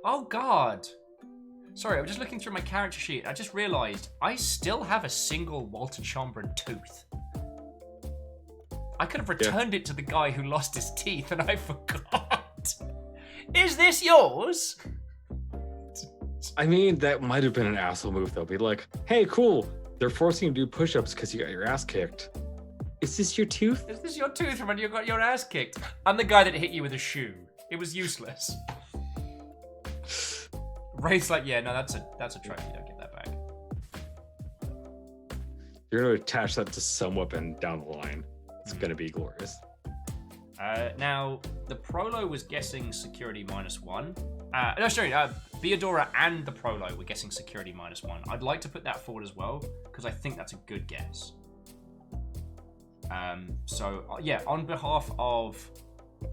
Oh god. Sorry, I was just looking through my character sheet. I just realised I still have a single Walter Chamberlain tooth. I could have returned it to the guy who lost his teeth and I forgot. Is this yours? I mean, that might have been an asshole move, though. Be like, hey, cool. They're forcing you to do push-ups because you got your ass kicked. Is this your tooth? Is this your tooth from when you got your ass kicked? I'm the guy that hit you with a shoe. It was useless. Ray's like, yeah, no, that's a trophy. You don't get that back. You're going to attach that to some weapon down the line. It's going to be glorious. Now, the Prolo was guessing security -1. No, sorry, Beodora and the Prolo were guessing security -1. I'd like to put that forward as well, because I think that's a good guess. Yeah, on behalf of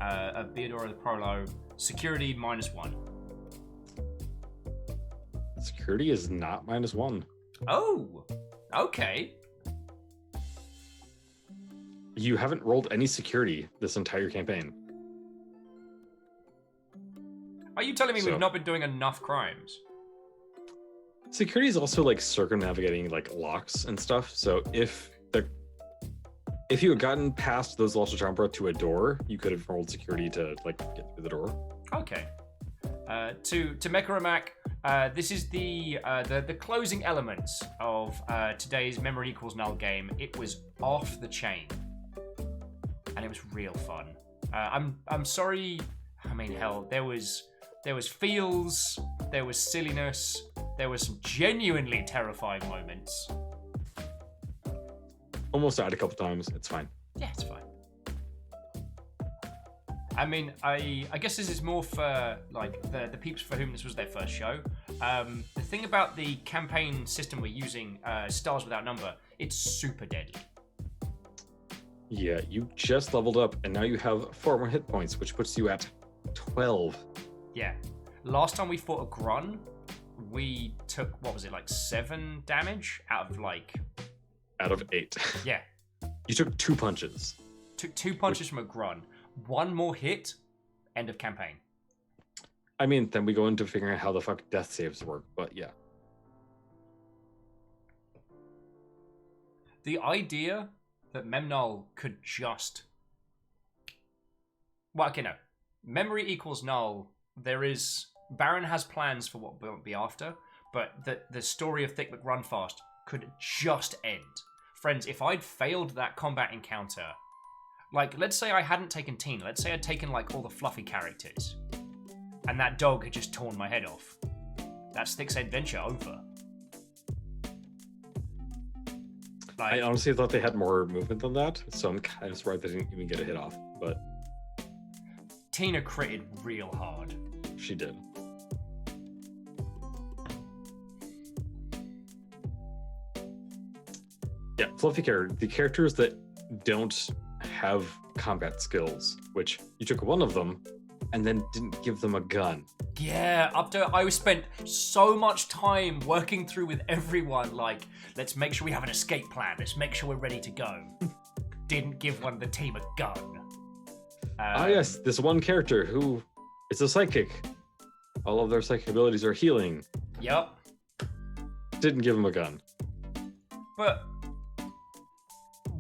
Beodora the Prolo, security -1. Security is not -1. Oh, okay. You haven't rolled any security this entire campaign. Are you telling me we've not been doing enough crimes? Security is also like circumnavigating like locks and stuff. So if you had gotten past those Lost Chambra to a door, you could have rolled security to like get through the door. Okay. To Mekaramak, this is the closing elements of today's Memory Equals Null game. It was off the chain, and it was real fun. I'm sorry. I mean, hell, there was feels, there was silliness, there was some genuinely terrifying moments. Almost died a couple times. It's fine. Yeah, it's fine. I mean, I guess this is more for like the peeps for whom this was their first show. The thing about the campaign system we're using, Stars Without Number, it's super deadly. Yeah, you just leveled up, and now you have 4 more hit points, which puts you at 12. Yeah. Last time we fought a Grun, we took, what was it, like 7 damage out of like... Out of 8. Yeah. You took 2 punches. Took 2 punches from a Grun. 1 more hit, end of campaign. I mean, then we go into figuring out how the fuck death saves work, but yeah. The idea that Memnull could just... Well, okay, no. Memory Equals Null, there is... Baron has plans for what will be after, but the story of Thick McRunfast could just end. Friends, if I'd failed that combat encounter, like, let's say I hadn't taken Tina, let's say I'd taken, like, all the fluffy characters, and that dog had just torn my head off. That's Thick's adventure over. Like, I honestly thought they had more movement than that, so I'm kind of surprised they didn't even get a hit off, but... Tina critted real hard. She did. Yeah, fluffy character. The characters that don't have combat skills, which you took one of them and then didn't give them a gun. Yeah, I spent so much time working through with everyone, like, let's make sure we have an escape plan, let's make sure we're ready to go. Didn't give one of the team a gun. Yes, this one character who is a psychic. All of their psychic abilities are healing. Yep. Didn't give him a gun. But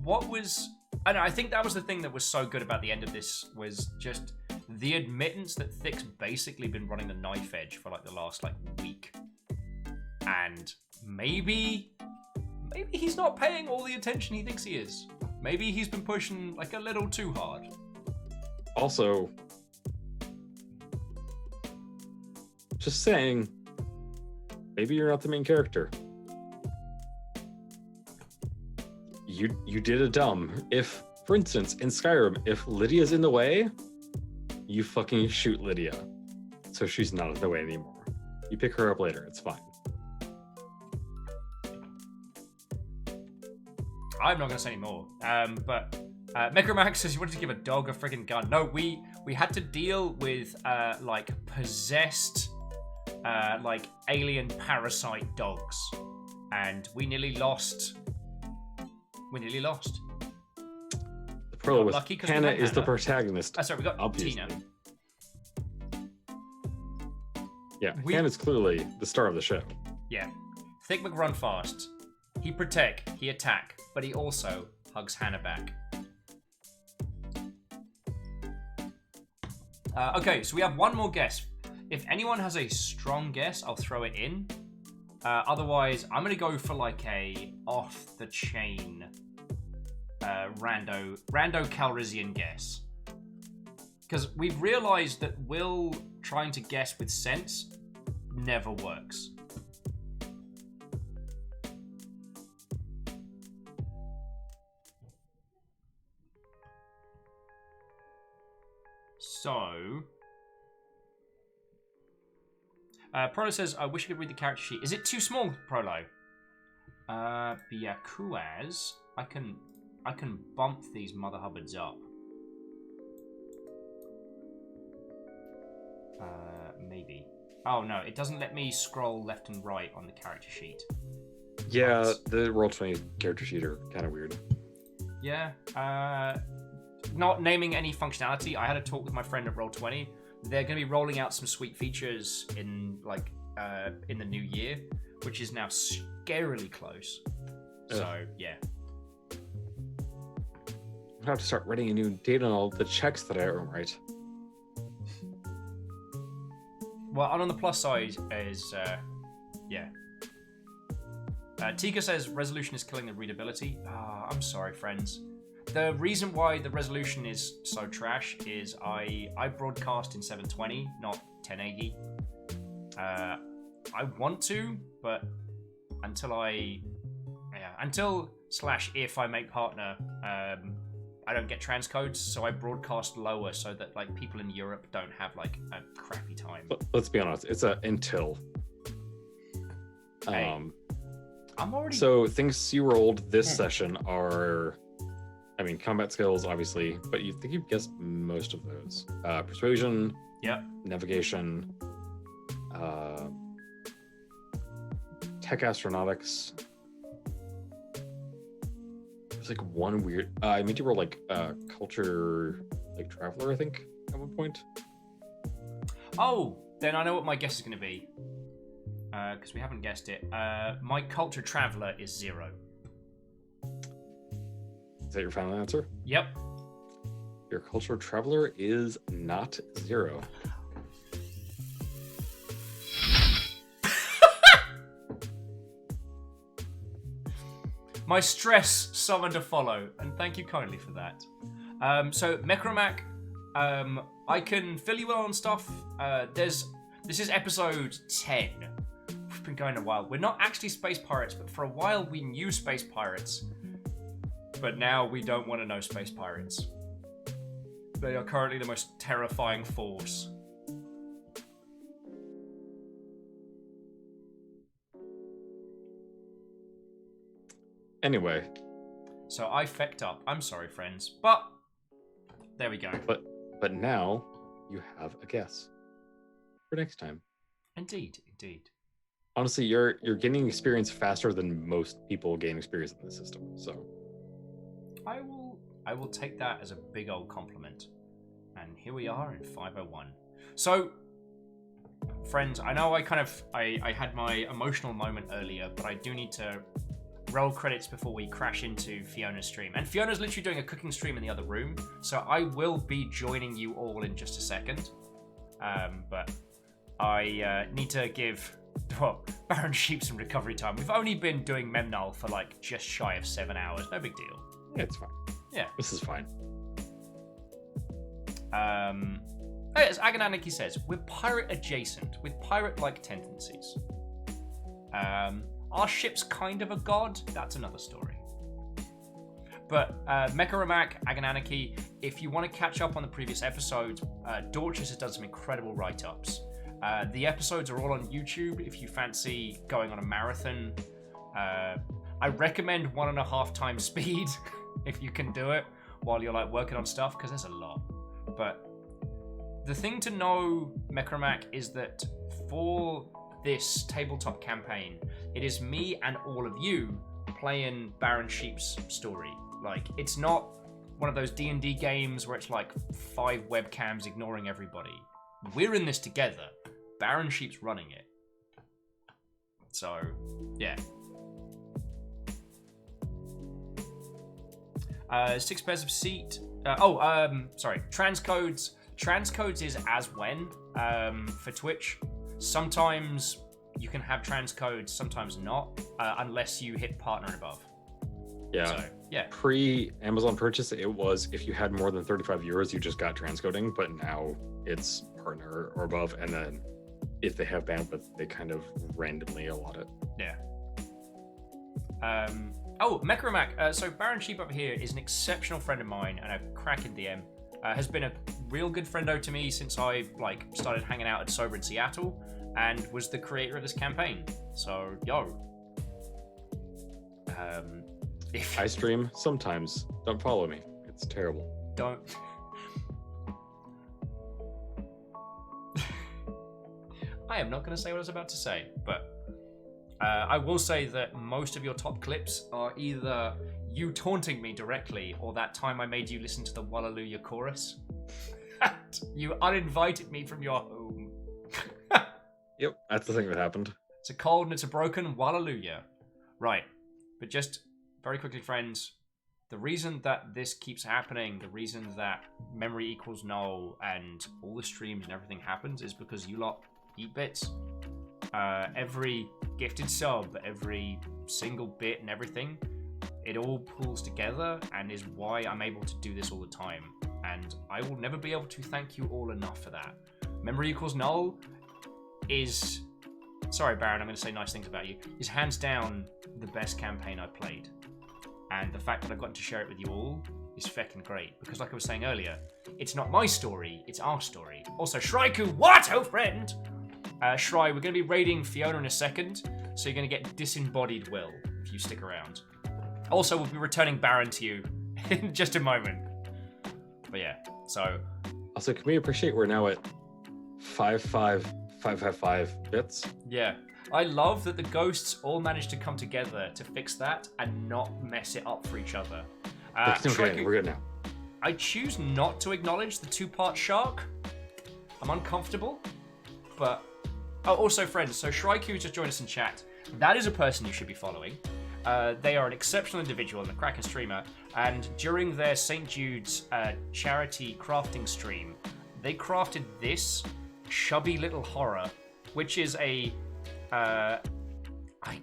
what was... I think that was the thing that was so good about the end of this, was just the admittance that Thick's basically been running the knife edge for like the last like week. And maybe he's not paying all the attention he thinks he is. Maybe he's been pushing like a little too hard. Also, just saying, maybe you're not the main character. You did a dumb. If, for instance, in Skyrim, if Lydia's in the way, you fucking shoot Lydia. So she's not in the way anymore. You pick her up later, it's fine. I'm not going to say any more. But Micromax says he wanted to give a dog a friggin' gun. No, we had to deal with like possessed like alien parasite dogs, and we nearly lost. The problem with lucky 'cause we Hannah had is the Hannah. protagonist. Sorry, we got obviously. Tina. Yeah, We- Hannah's clearly the star of the show. Yeah. Thick McRun fast. He protect, he attack, but he also hugs Hannah back. Okay, so we have one more guess. If anyone has a strong guess, I'll throw it in. Otherwise, I'm gonna go for like a off-the-chain rando Calrissian guess. Because we've realized that Will trying to guess with sense never works. So, Prolo says, I wish I could read the character sheet. Is it too small, Prolo? Biakuaz, I can bump these mother hubbards up. Maybe. Oh no, it doesn't let me scroll left and right on the character sheet. Yeah, Nice. the Roll20 character sheet are kind of weird. Yeah. Not naming any functionality. I had a talk with my friend at Roll20. They're going to be rolling out some sweet features in like in the new year, which is now scarily close. So yeah. I have to start writing a new date on all the checks that I don't write. Well, and on the plus side is yeah. Tika says resolution is killing the readability. I'm sorry, friends. The reason why the resolution is so trash is I broadcast in 720, not 1080. I want to, but if I make partner, I don't get transcodes, so I broadcast lower so that like people in Europe don't have like a crappy time. But let's be honest, it's a until. Hey, I'm already. So things you rolled this session are, I mean, combat skills, obviously, but you think you've guessed most of those. Persuasion, Yep. navigation, tech astronautics. There's like one weird. I made you roll like culture, like traveler, I think, at one point. Oh, then I know what my guess is going to be. Because we haven't guessed it. My culture traveler is 0. Is that your final answer? Yep. Your culture traveler is not 0. My stress summoned a follow, and thank you kindly for that. So, Mechromac, I can fill you in on stuff. This is episode 10. We've been going a while. We're not actually space pirates, but for a while we knew space pirates. But now we don't want to know space pirates. They are currently the most terrifying force. Anyway. So I fecked up. I'm sorry, friends. But there we go. But now you have a guess for next time. Indeed, indeed. Honestly, you're gaining experience faster than most people gain experience in the system. So I will take that as a big old compliment. And here we are in 501. So, friends, I know I had my emotional moment earlier, but I do need to roll credits before we crash into Fiona's stream. And Fiona's literally doing a cooking stream in the other room, so I will be joining you all in just a second. But I need to give Baron Sheep some recovery time. We've only been doing Memnal for like just shy of 7 hours. No big deal. yeah, it's fine. Yeah. This is fine. As Agananiki says, we're pirate adjacent, with pirate-like tendencies. Our ship's kind of a god, that's another story. But Mecharamak, Agananiki, if you want to catch up on the previous episodes, Dorcas has done some incredible write-ups. The episodes are all on YouTube if you fancy going on a marathon. I recommend 1.5 times speed if you can do it, while you're like working on stuff, because there's a lot. But the thing to know, Mecromac, is that for this tabletop campaign, it is me and all of you playing Baron Sheep's story. Like, it's not one of those D&D games where it's like 5 webcams ignoring everybody. We're in this together. Baron Sheep's running it. So, yeah. 6 pairs of seat. Sorry. Transcodes. Transcodes is as when for Twitch. Sometimes you can have transcodes, sometimes not, unless you hit partner and above. Yeah. So, yeah. Pre-Amazon purchase, it was if you had more than 35 euros, you just got transcoding, but now it's partner or above, and then if they have bandwidth, they kind of randomly allot it. Yeah. Mecromac. So Baron Sheep over here is an exceptional friend of mine and a cracking DM. Has been a real good friendo to me since I started hanging out at Sober in Seattle, and was the creator of this campaign. So if I stream sometimes. Don't follow me. It's terrible. don't. I am not going to say what I was about to say, but I will say that most of your top clips are either you taunting me directly or that time I made you listen to the Hallelujah chorus. You uninvited me from your home. Yep, that's the thing that happened. It's a cold and it's a broken Hallelujah. Right, but just very quickly, friends, the reason that this keeps happening, the reason that memory equals null and all the streams and everything happens is because you lot eat bits. Every gifted sub, every single bit and everything, it all pulls together and is why I'm able to do this all the time. And I will never be able to thank you all enough for that. Memory equals null is... Sorry, Baron, I'm going to say nice things about you. Is hands down the best campaign I've played. And the fact that I've gotten to share it with you all is feckin' great. Because like I was saying earlier, it's not my story, it's our story. Also, Shraiku, what, oh friend? Shrai, we're going to be raiding Fiona in a second, so you're going to get disembodied Will if you stick around. Also, we'll be returning Baron to you in just a moment. But yeah, so... Also, can we appreciate we're now at 55555 bits? Yeah. I love that the ghosts all managed to come together to fix that and not mess it up for each other. Okay, we're good now. I choose not to acknowledge the 2-part shark. I'm uncomfortable, but... Oh, also, friends, so Shraiku just joined us in chat. That is a person you should be following. They are an exceptional individual and a cracking streamer, and during their St. Jude's charity crafting stream, they crafted this chubby little horror, which is a... I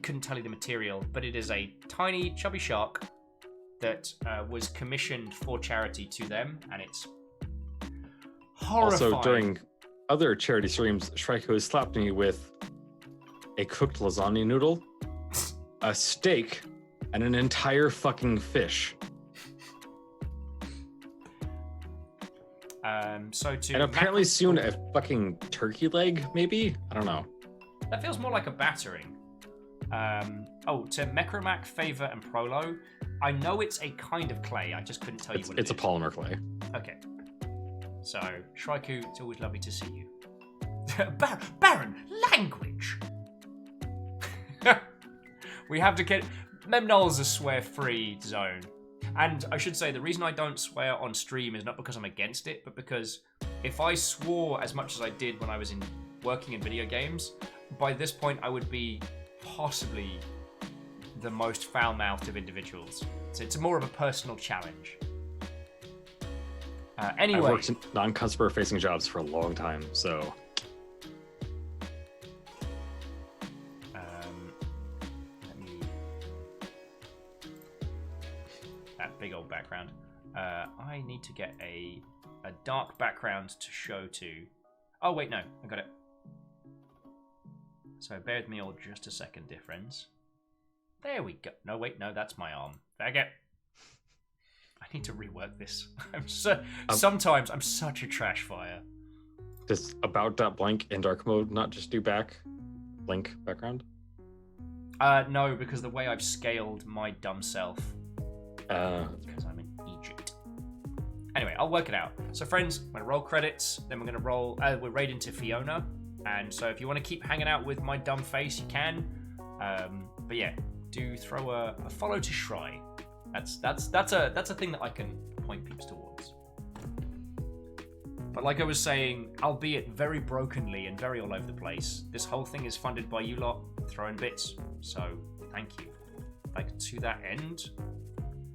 couldn't tell you the material, but it is a tiny chubby shark that was commissioned for charity to them, and it's horrifying. Also, during other charity streams, Shrike has slapped me with a cooked lasagna noodle, a steak, and an entire fucking fish. And apparently soon a fucking turkey leg, maybe? I don't know. That feels more like a battering. To Mecromac, Favor, and Prolo, I know it's a kind of clay, I just couldn't tell you what it is. It's a polymer clay. Okay. So, Shraiku, it's always lovely to see you. Baron, language! We have to get... Memnol's a swear-free zone. And I should say, the reason I don't swear on stream is not because I'm against it, but because if I swore as much as I did when I was working in video games, by this point I would be possibly the most foul-mouthed of individuals. So it's more of a personal challenge. Anyway, I've worked in non-customer-facing jobs for a long time, so... Let me... That big old background. I need to get a dark background to show to... Oh, wait, no. I got it. So bear with me all just a second, dear friends. There we go. No, wait, no, that's my arm. Faggot. I need to rework this. Sometimes I'm such a trash fire. Does about.blank in dark mode not just do blink background? No, because the way I've scaled my dumb self. Because I'm in Egypt. Anyway, I'll work it out. So, friends, I'm gonna roll credits. Then we're gonna roll. We're raiding to Fiona, and so if you want to keep hanging out with my dumb face, you can. But yeah, do throw a follow to Shry. That's a thing that I can point peeps towards. But like I was saying, albeit very brokenly and very all over the place, this whole thing is funded by you lot throwing bits. So thank you. Like, to that end,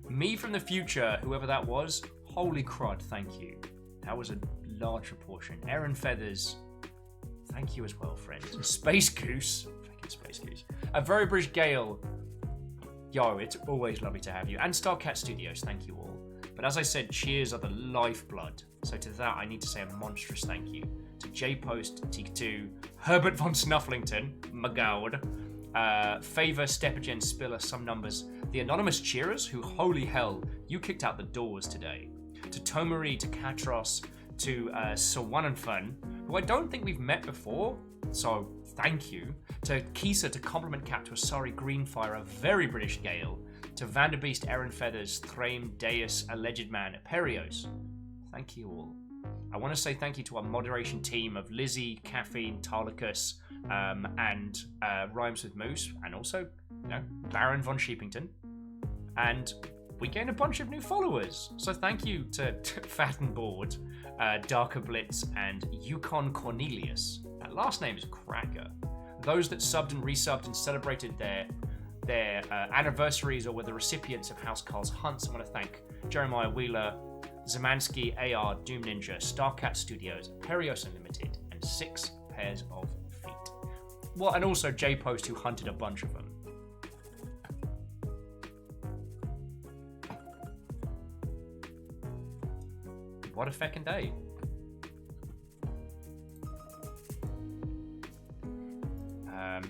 me from the future, whoever that was, holy crud, thank you. That was a large proportion. Aaron Feathers, thank you as well, friend. Space Goose, fucking Space Goose. A Very British Gale, yo, it's always lovely to have you. And Starcat Studios, thank you all. But as I said, cheers are the lifeblood. So to that, I need to say a monstrous thank you to J-Post, Teak2, Herbert von Snufflington, Magowd, Favor, Stepagen, Spiller, Some Numbers, the Anonymous Cheerers, who, holy hell, you kicked out the doors today, to Tomari, to Katros, to Sawananfun, who I don't think we've met before, so thank you, to Kisa, to Compliment Cap, to Asari Greenfire, a Very British Gale, to Vanderbeest, Aaron Feathers, Thrame, Deus, Alleged Man, Perios. Thank you all. I want to say thank you to our moderation team of Lizzie, Caffeine, Tarlicus, and Rhymes with Moose, and also, Baron von Sheepington. And we gained a bunch of new followers. So thank you to Fat and Board, Darker Blitz, and Yukon Cornelius. That last name is cracker. Those that subbed and resubbed and celebrated their anniversaries or were the recipients of House Carl's hunts, I want to thank Jeremiah Wheeler, Zamansky, AR, Doom Ninja, Starcat Studios, Perios Unlimited, and 6 pairs of feet. Well, and also J-Post, who hunted a bunch of them. What a feckin' day.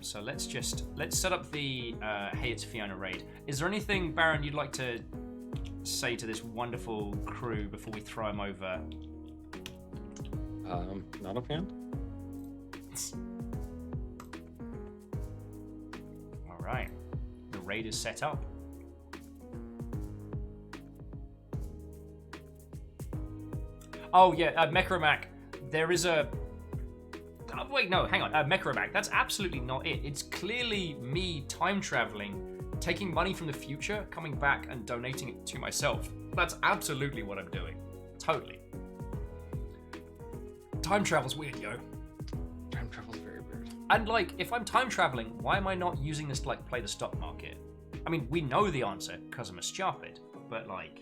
So let's set up the Hey It's Fiona raid. Is there anything, Baron, you'd like to say to this wonderful crew before we throw them over? Not offhand. All right, the raid is set up. Oh yeah, Mechromac. There is a. Oh, wait, no, hang on. Mechromac. That's absolutely not it. It's clearly me time traveling, taking money from the future, coming back and donating it to myself. That's absolutely what I'm doing. Totally. Time travel's weird, yo. Time travel's very weird. And like, if I'm time traveling, why am I not using this to like play the stock market? I mean, we know the answer because I'm a stupid, but like,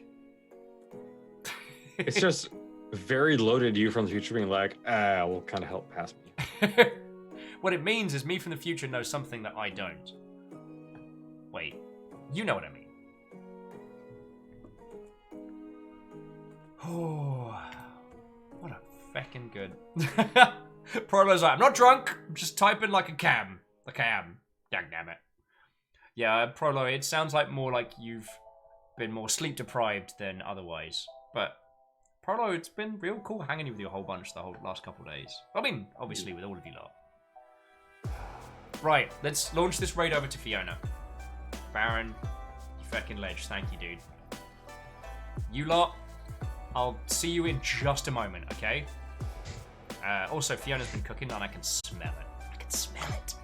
It's just very loaded you from the future being like, will kind of help pass me. What it means is me from the future knows something that I don't. Wait, you know what I mean. Oh, what a feckin' good. Prolo's like, I'm not drunk, I'm just typing like a cam. Like I am. Dang damn it. Yeah, Prolo, it sounds like more like you've been more sleep deprived than otherwise. But Prolo, it's been real cool hanging with you a whole bunch the whole last couple of days. I mean, obviously with all of you lot. Right, let's launch this raid over to Fiona. Baron, you fucking ledge. Thank you, dude. You lot, I'll see you in just a moment, okay? Also, Fiona's been cooking and I can smell it. I can smell it.